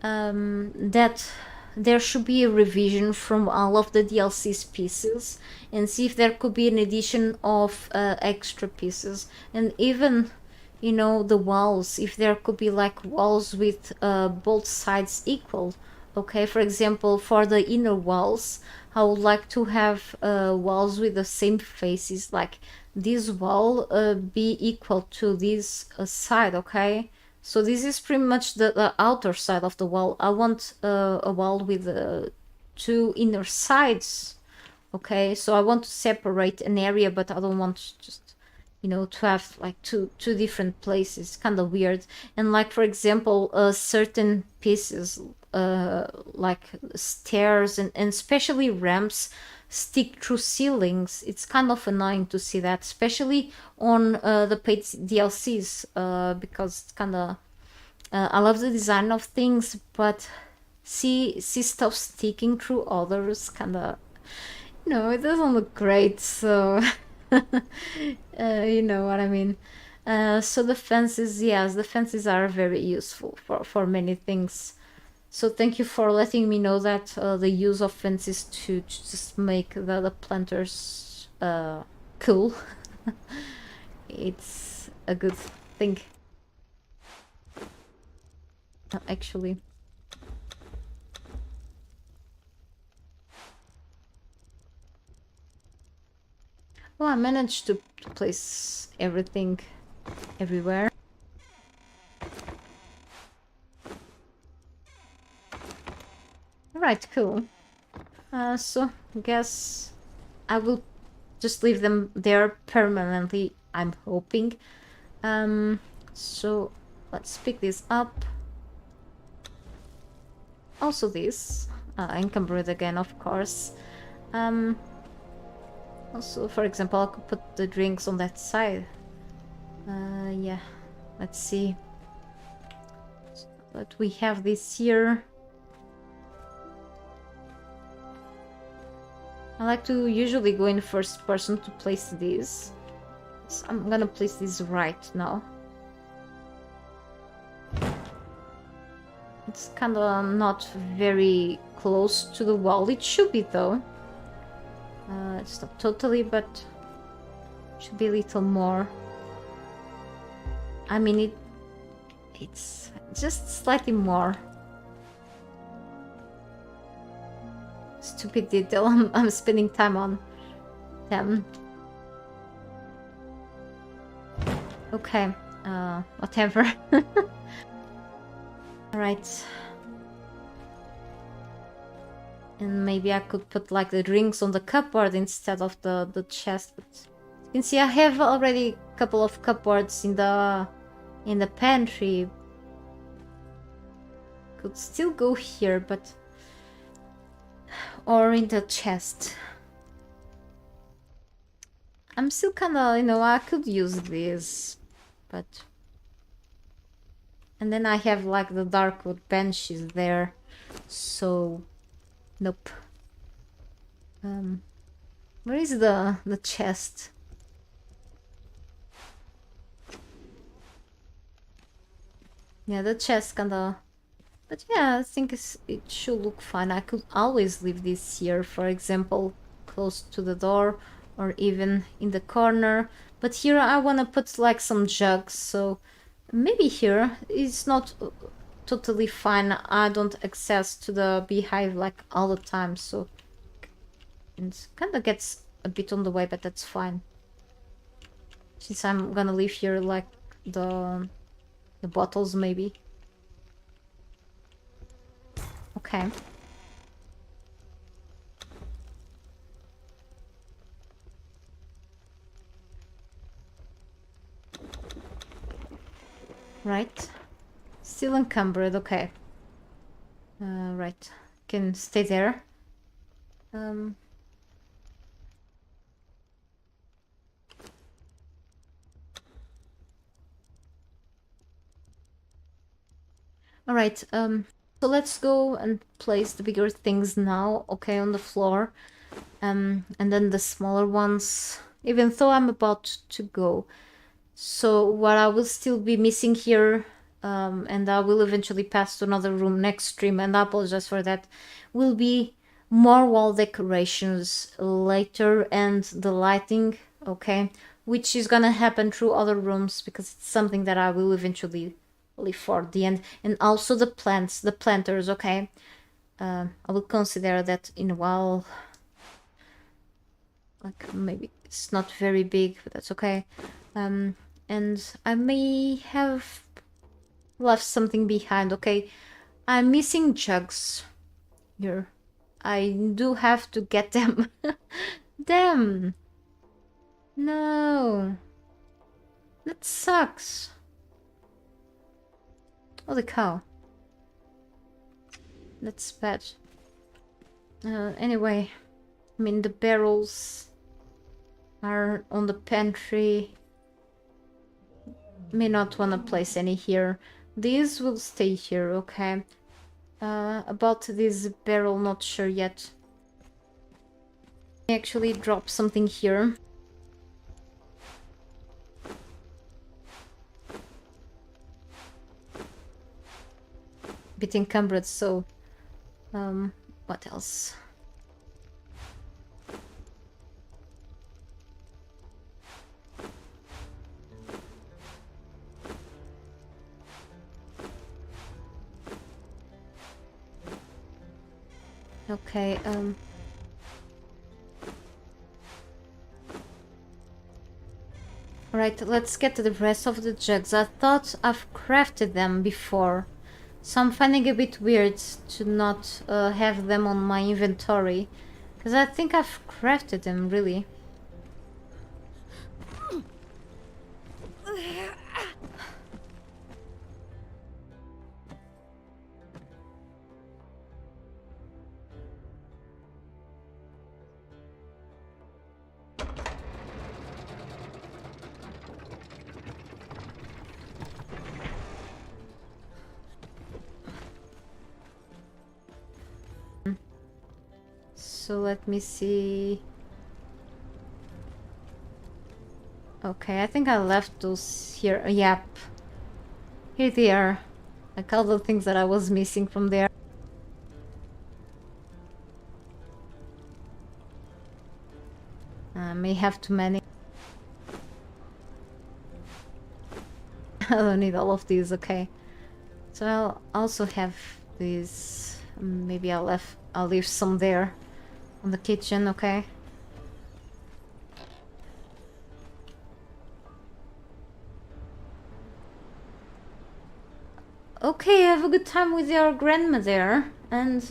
that there should be a revision from all of the DLC's pieces and see if there could be an addition of extra pieces, and even, you know, the walls, if there could be like walls with both sides equal. Okay, for example, for the inner walls, I would like to have walls with the same faces, like this wall be equal to this side. Okay, so this is pretty much the outer side of the wall. I want a wall with two inner sides. Okay, so I want to separate an area, but I don't want just, you know, to have like two different places. Kind of weird. And like, for example, certain pieces like stairs and especially ramps stick through ceilings. It's kind of annoying to see that, especially on the paid DLCs, because it's kind of I love the design of things, but see stuff sticking through others, kind of, you know, it doesn't look great. So you know what I mean. So the fences, yes, the fences are very useful for many things. So thank you for letting me know that the use of fences to just make the planters cool. It's a good thing, actually. Well, I managed to place everything everywhere. Alright, cool. So I guess I will just leave them there permanently, I'm hoping. So let's pick this up. Also this, encumbered again, of course. Also, for example, I could put the drinks on that side. Yeah, let's see. But we have this here. I like to usually go in first person to place these. So I'm gonna place this right now. It's kind of not very close to the wall. It should be though. It's not totally, but should be a little more. I mean, it's just slightly more. Stupid detail. I'm spending time on them. Okay, whatever. Alright. And maybe I could put like the drinks on the cupboard instead of the chest. But you can see I have already a couple of cupboards in the pantry. Could still go here, but or in the chest. I'm still kinda, you know, I could use this, but... And then I have like the darkwood benches there, so... Nope. Where is the chest? Yeah, the chest kinda... But yeah, I think it should look fine. I could always leave this here, for example, close to the door, or even in the corner. But here I wanna put like some jugs, so maybe here it's not totally fine. I don't access to the beehive like all the time, so it kind of gets a bit on the way, but that's fine. Since I'm gonna leave here like the bottles, maybe. Okay. Right. Still encumbered, okay. Right. Can stay there. All right. So let's go and place the bigger things now, okay, on the floor. And then the smaller ones, even though I'm about to go. So what I will still be missing here, and I will eventually pass to another room next stream, and I apologize for that, will be more wall decorations later and the lighting, okay? Which is gonna happen through other rooms because it's something that I will eventually leave for the end. And also the plants, the planters, okay? I will consider that in a while. Like maybe it's not very big, but that's okay. And I may have left something behind, okay? I'm missing jugs here. I do have to get them. Damn! No! That sucks. Holy cow. That's bad. Anyway, I mean the barrels are on the pantry. May not want to place any here. These will stay here, okay? About this barrel, not sure yet. I actually drop something here. Bit encumbered, so what else? Okay, alright, let's get to the rest of the jugs. I thought I've crafted them before, so I'm finding it a bit weird to not have them on my inventory, because I think I've crafted them, really. So let me see. Okay, I think I left those here. Yep. Here they are. Like all the things that I was missing from there. I may have too many. I don't need all of these, okay. So I'll also have these. Maybe I'll leave some there on the kitchen, okay. Okay, have a good time with your grandma there, and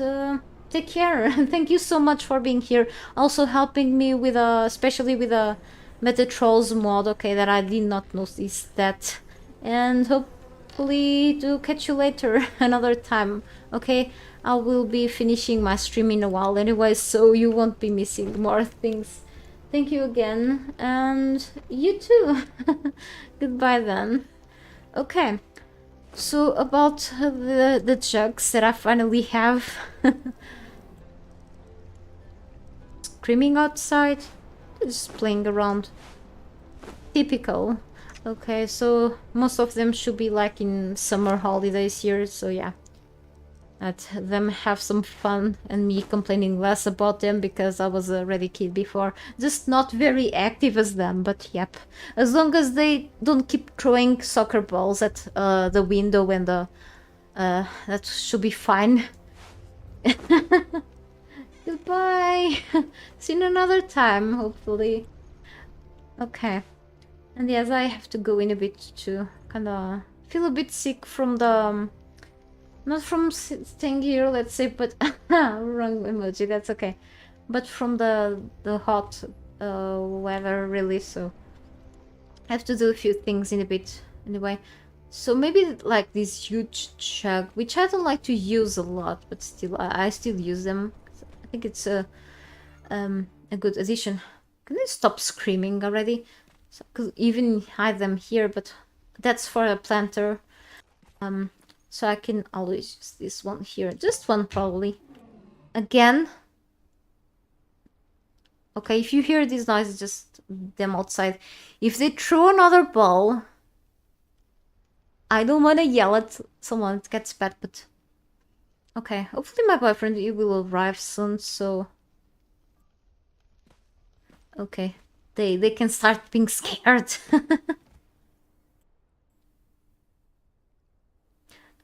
take care. Thank you so much for being here. Also helping me with especially with a Meta Trolls mod, okay, that I did not notice that. And hopefully to catch you later another time, okay? I will be finishing my stream in a while anyway, so you won't be missing more things. Thank you again, and you too. Goodbye then. Okay. So about the jugs that I finally have. Screaming outside, just playing around. Typical. Okay, so most of them should be like in summer holidays here, so yeah. Let them have some fun and me complaining less about them because I was a ready kid before. Just not very active as them, but yep. As long as they don't keep throwing soccer balls at the window and that should be fine. Goodbye! See you another time, hopefully. Okay. And yes, I have to go in a bit to kinda feel a bit sick from the... not from staying here, let's say, but wrong emoji, that's okay. But from the hot weather, really, so I have to do a few things in a bit anyway. So maybe like this huge jug, which I don't like to use a lot, but still, I still use them. I think it's a good addition. Can you stop screaming already? So, could even hide them here, but that's for a planter. So I can always use this one here. Just one probably. Again. Okay, if you hear these noises, just them outside. If they throw another ball, I don't want to yell at someone, it gets bad, but... Okay, hopefully my boyfriend will arrive soon, so... Okay, they can start being scared.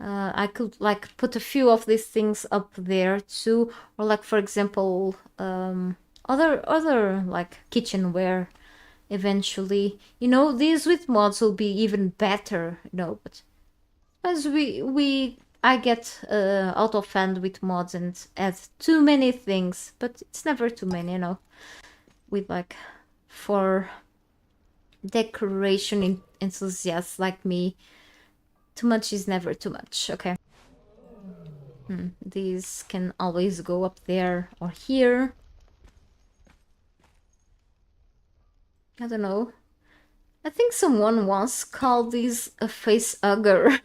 I could like put a few of these things up there too, or like for example, other like kitchenware. Eventually, you know, these with mods will be even better. You know, but as I get out of hand with mods and add too many things, but it's never too many. You know, with like for decoration enthusiasts like me. Too much is never too much, okay. These can always go up there or here. I don't know. I think someone once called this a face hugger.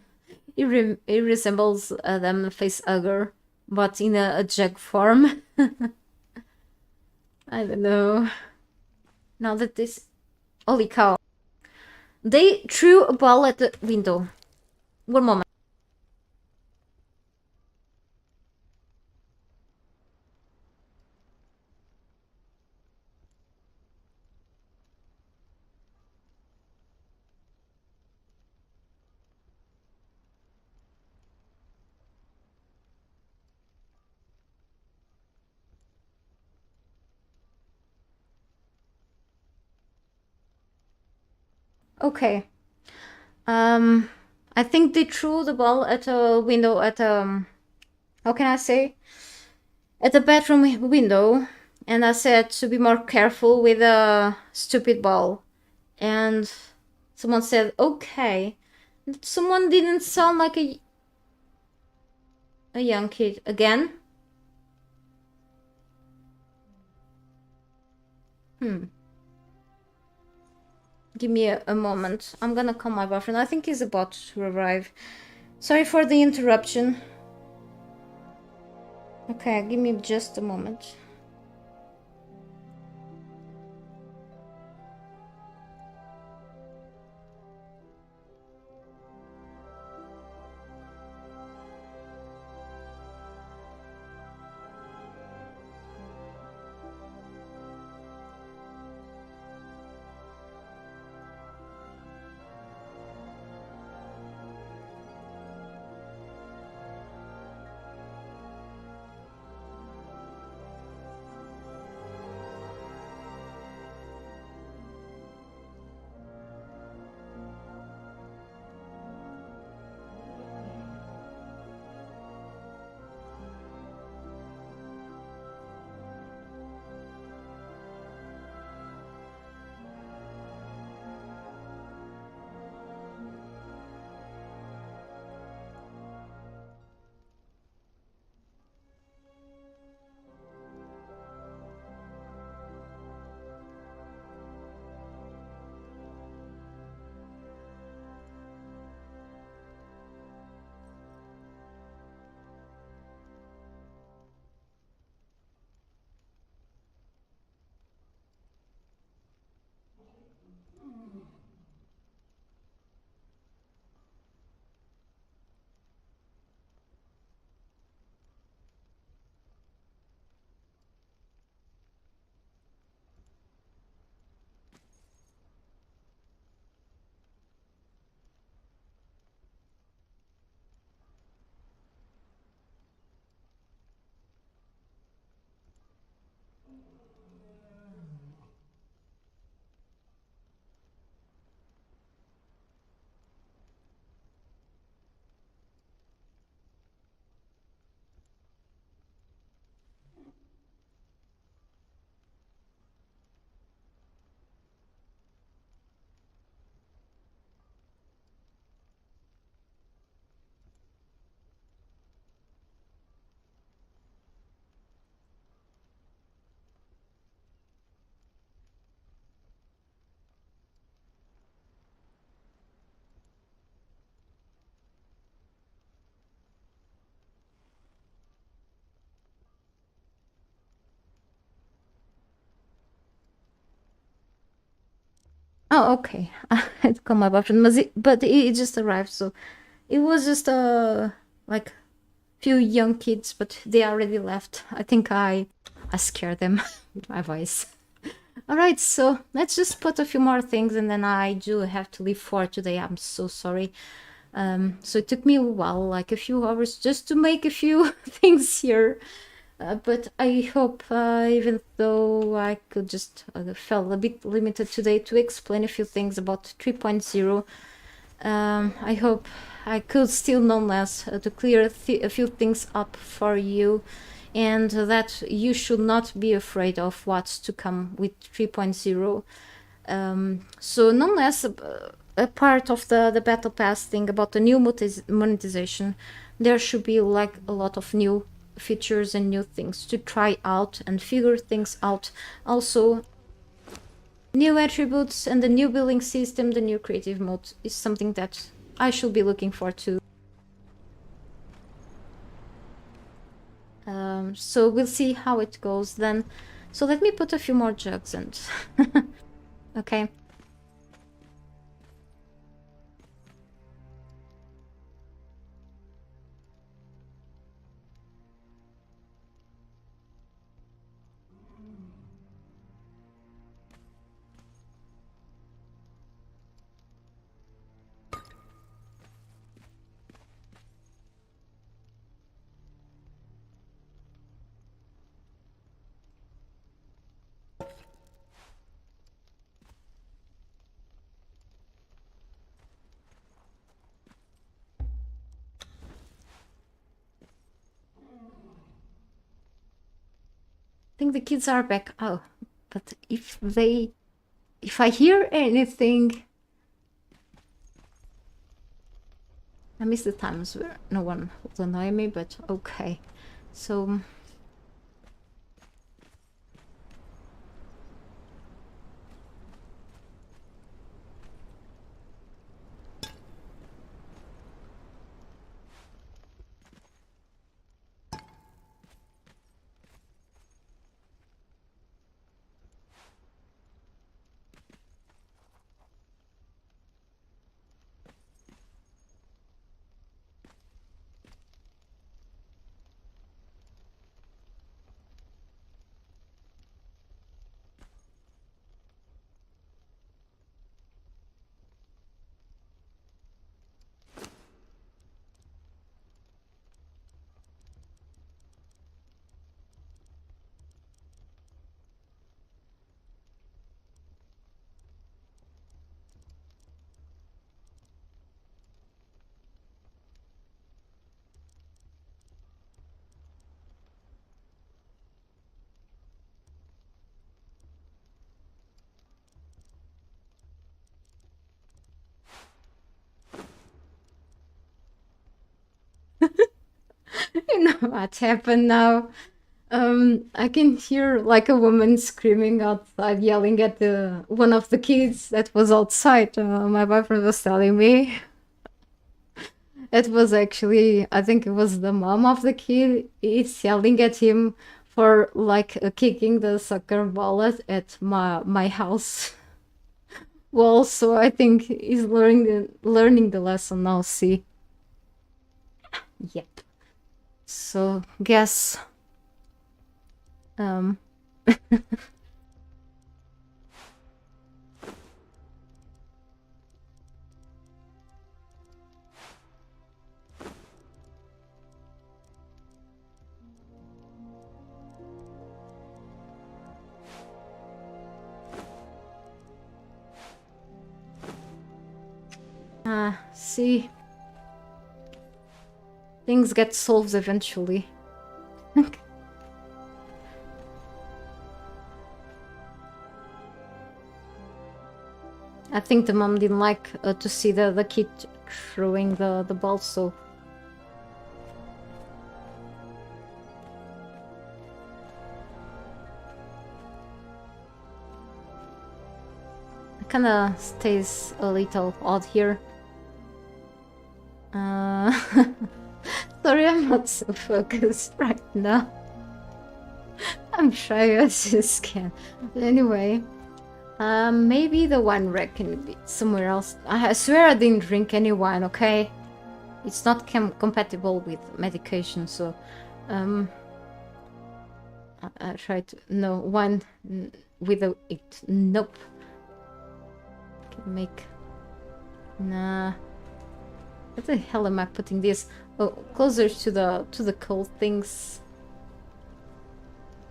It resembles them a face hugger, but in a jug form. I don't know. Now that this... Holy cow. They threw a ball at the window. One moment. Okay. I think they threw the ball at a window at how can I say? At the bedroom window, and I said to be more careful with a stupid ball. And someone said, okay. Someone didn't sound like a young kid. Again? Give me a moment. I'm gonna call my boyfriend. I think he's about to arrive. Sorry for the interruption. Okay, give me just a moment. Oh, okay. I had to call my boyfriend, but he just arrived, so it was just like few young kids, but they already left. I think I scared them with my voice. All right, so let's just put a few more things, and then I do have to leave for today. I'm so sorry. So it took me a while, like a few hours, just to make a few things here. But I hope, even though I could just felt a bit limited today to explain a few things about 3.0, I hope I could still nonetheless to clear a few things up for you, and that you should not be afraid of what's to come with 3.0. So nonetheless, a part of the battle pass thing about the new monetization, there should be like a lot of new features and new things to try out and figure things out. Also, new attributes and the new building system, the new creative mode is something that I should be looking for too. So we'll see how it goes then. So let me put a few more jugs and okay. I think the kids are back. Oh, but if I hear anything, I miss the times where no one will annoy me, but okay. So you know what happened now. I can hear like a woman screaming outside, yelling at the one of the kids that was outside. My boyfriend was telling me it was actually, I think it was the mom of the kid. It's yelling at him for like kicking the soccer ball at my house wall. So I think he's learning the lesson now. See, yep. So guess um see, things get solved eventually. I think the mom didn't like to see the kid throwing the ball, so it kind of stays a little odd here. Sorry, I'm not so focused right now. I'm shy as you can. But anyway, Maybe the wine rack can be somewhere else. I swear I didn't drink any wine, okay? It's not compatible with medication, so I tried to no wine without it. Nope. Can make nah. Where the hell am I putting this? Oh, closer to the cold things.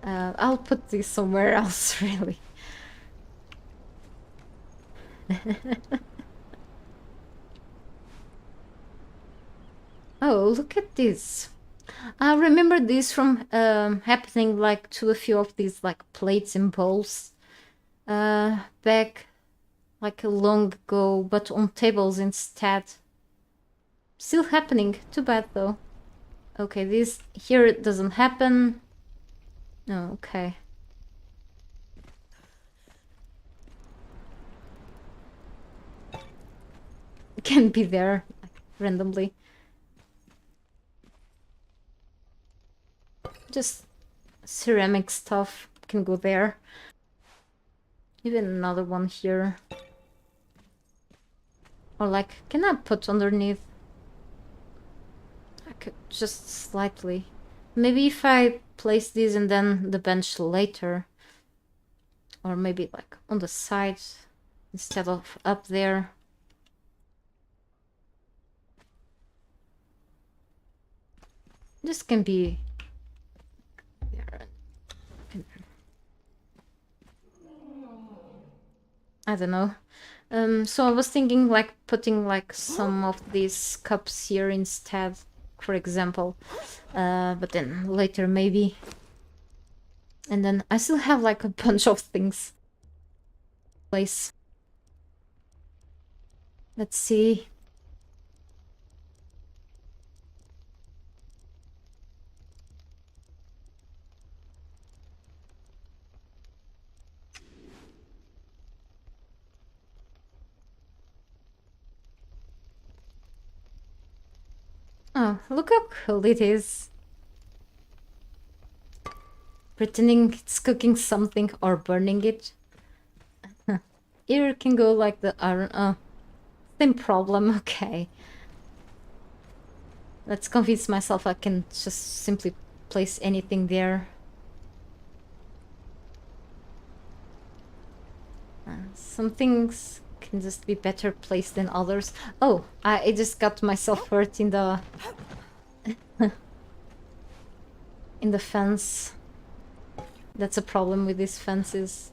I'll put this somewhere else, really. Oh, look at this. I remember this from happening like to a few of these like plates and bowls back like a long ago, but on tables instead. Still happening. Too bad though. Okay, this here it doesn't happen. Oh, okay. It can be there like, randomly. Just ceramic stuff can go there. Even another one here. Or like, can I put underneath? I could just slightly. Maybe if I place these and then the bench later. Or maybe like on the side instead of up there. This can be... I don't know. So I was thinking like putting like some of these cups here instead, for example. But then later maybe. And then I still have like a bunch of things. Place. Let's see. Oh, look how cool it is. Pretending it's cooking something or burning it. Here can go like the iron. Oh, same problem. Okay. Let's convince myself I can just simply place anything there. Some things can just be better placed than others. Oh, I just got myself hurt in the in the fence. That's a problem with these fences.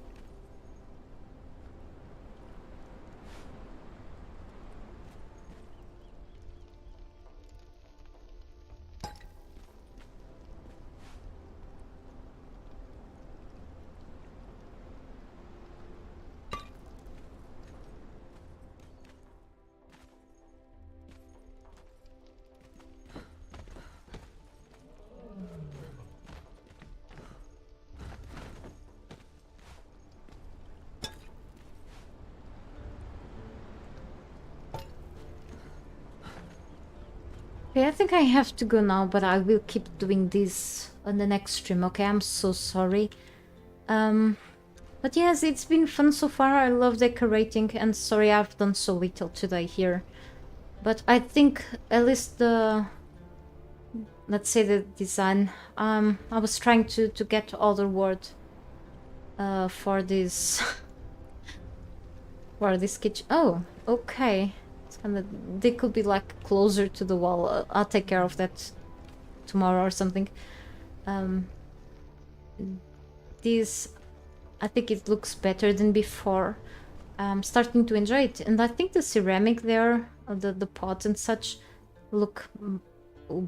Okay, I think I have to go now, but I will keep doing this on the next stream, okay? I'm so sorry. But yes, it's been fun so far. I love decorating, and sorry I've done so little today here. But I think at least the... let's say the design. I was trying to get other word for this... for this kitchen. Oh, okay. And they could be like closer to the wall. I'll take care of that tomorrow or something. This, I think it looks better than before. I'm starting to enjoy it, and I think the ceramic there, the pots and such, look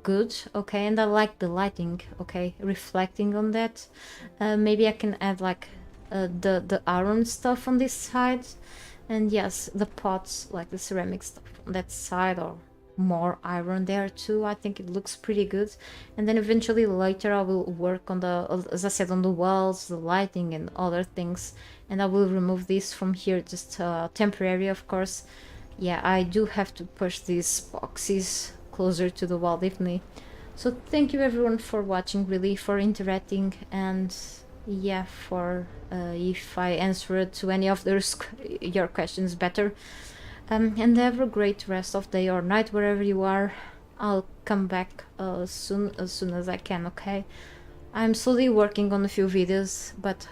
good. Okay, and I like the lighting. Okay, reflecting on that. Maybe I can add like the iron stuff on this side. And yes, the pots, like the ceramic stuff on that side, or more iron there too. I think it looks pretty good. And then eventually later I will work on the, as I said, on the walls, the lighting and other things. And I will remove this from here, just temporary, of course. Yeah, I do have to push these boxes closer to the wall, definitely. So thank you everyone for watching, really, for interacting, and yeah, for if I answered to any of those your questions better. And have a great rest of day or night wherever you are. I'll come back as soon as I can, okay? I'm slowly working on a few videos, but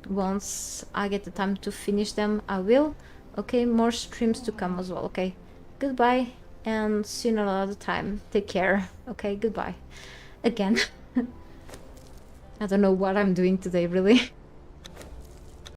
once I get the time to finish them, I will. Okay, more streams to come as well, okay? Goodbye, and see you another time. Take care, okay? Goodbye. Again. I don't know what I'm doing today, really.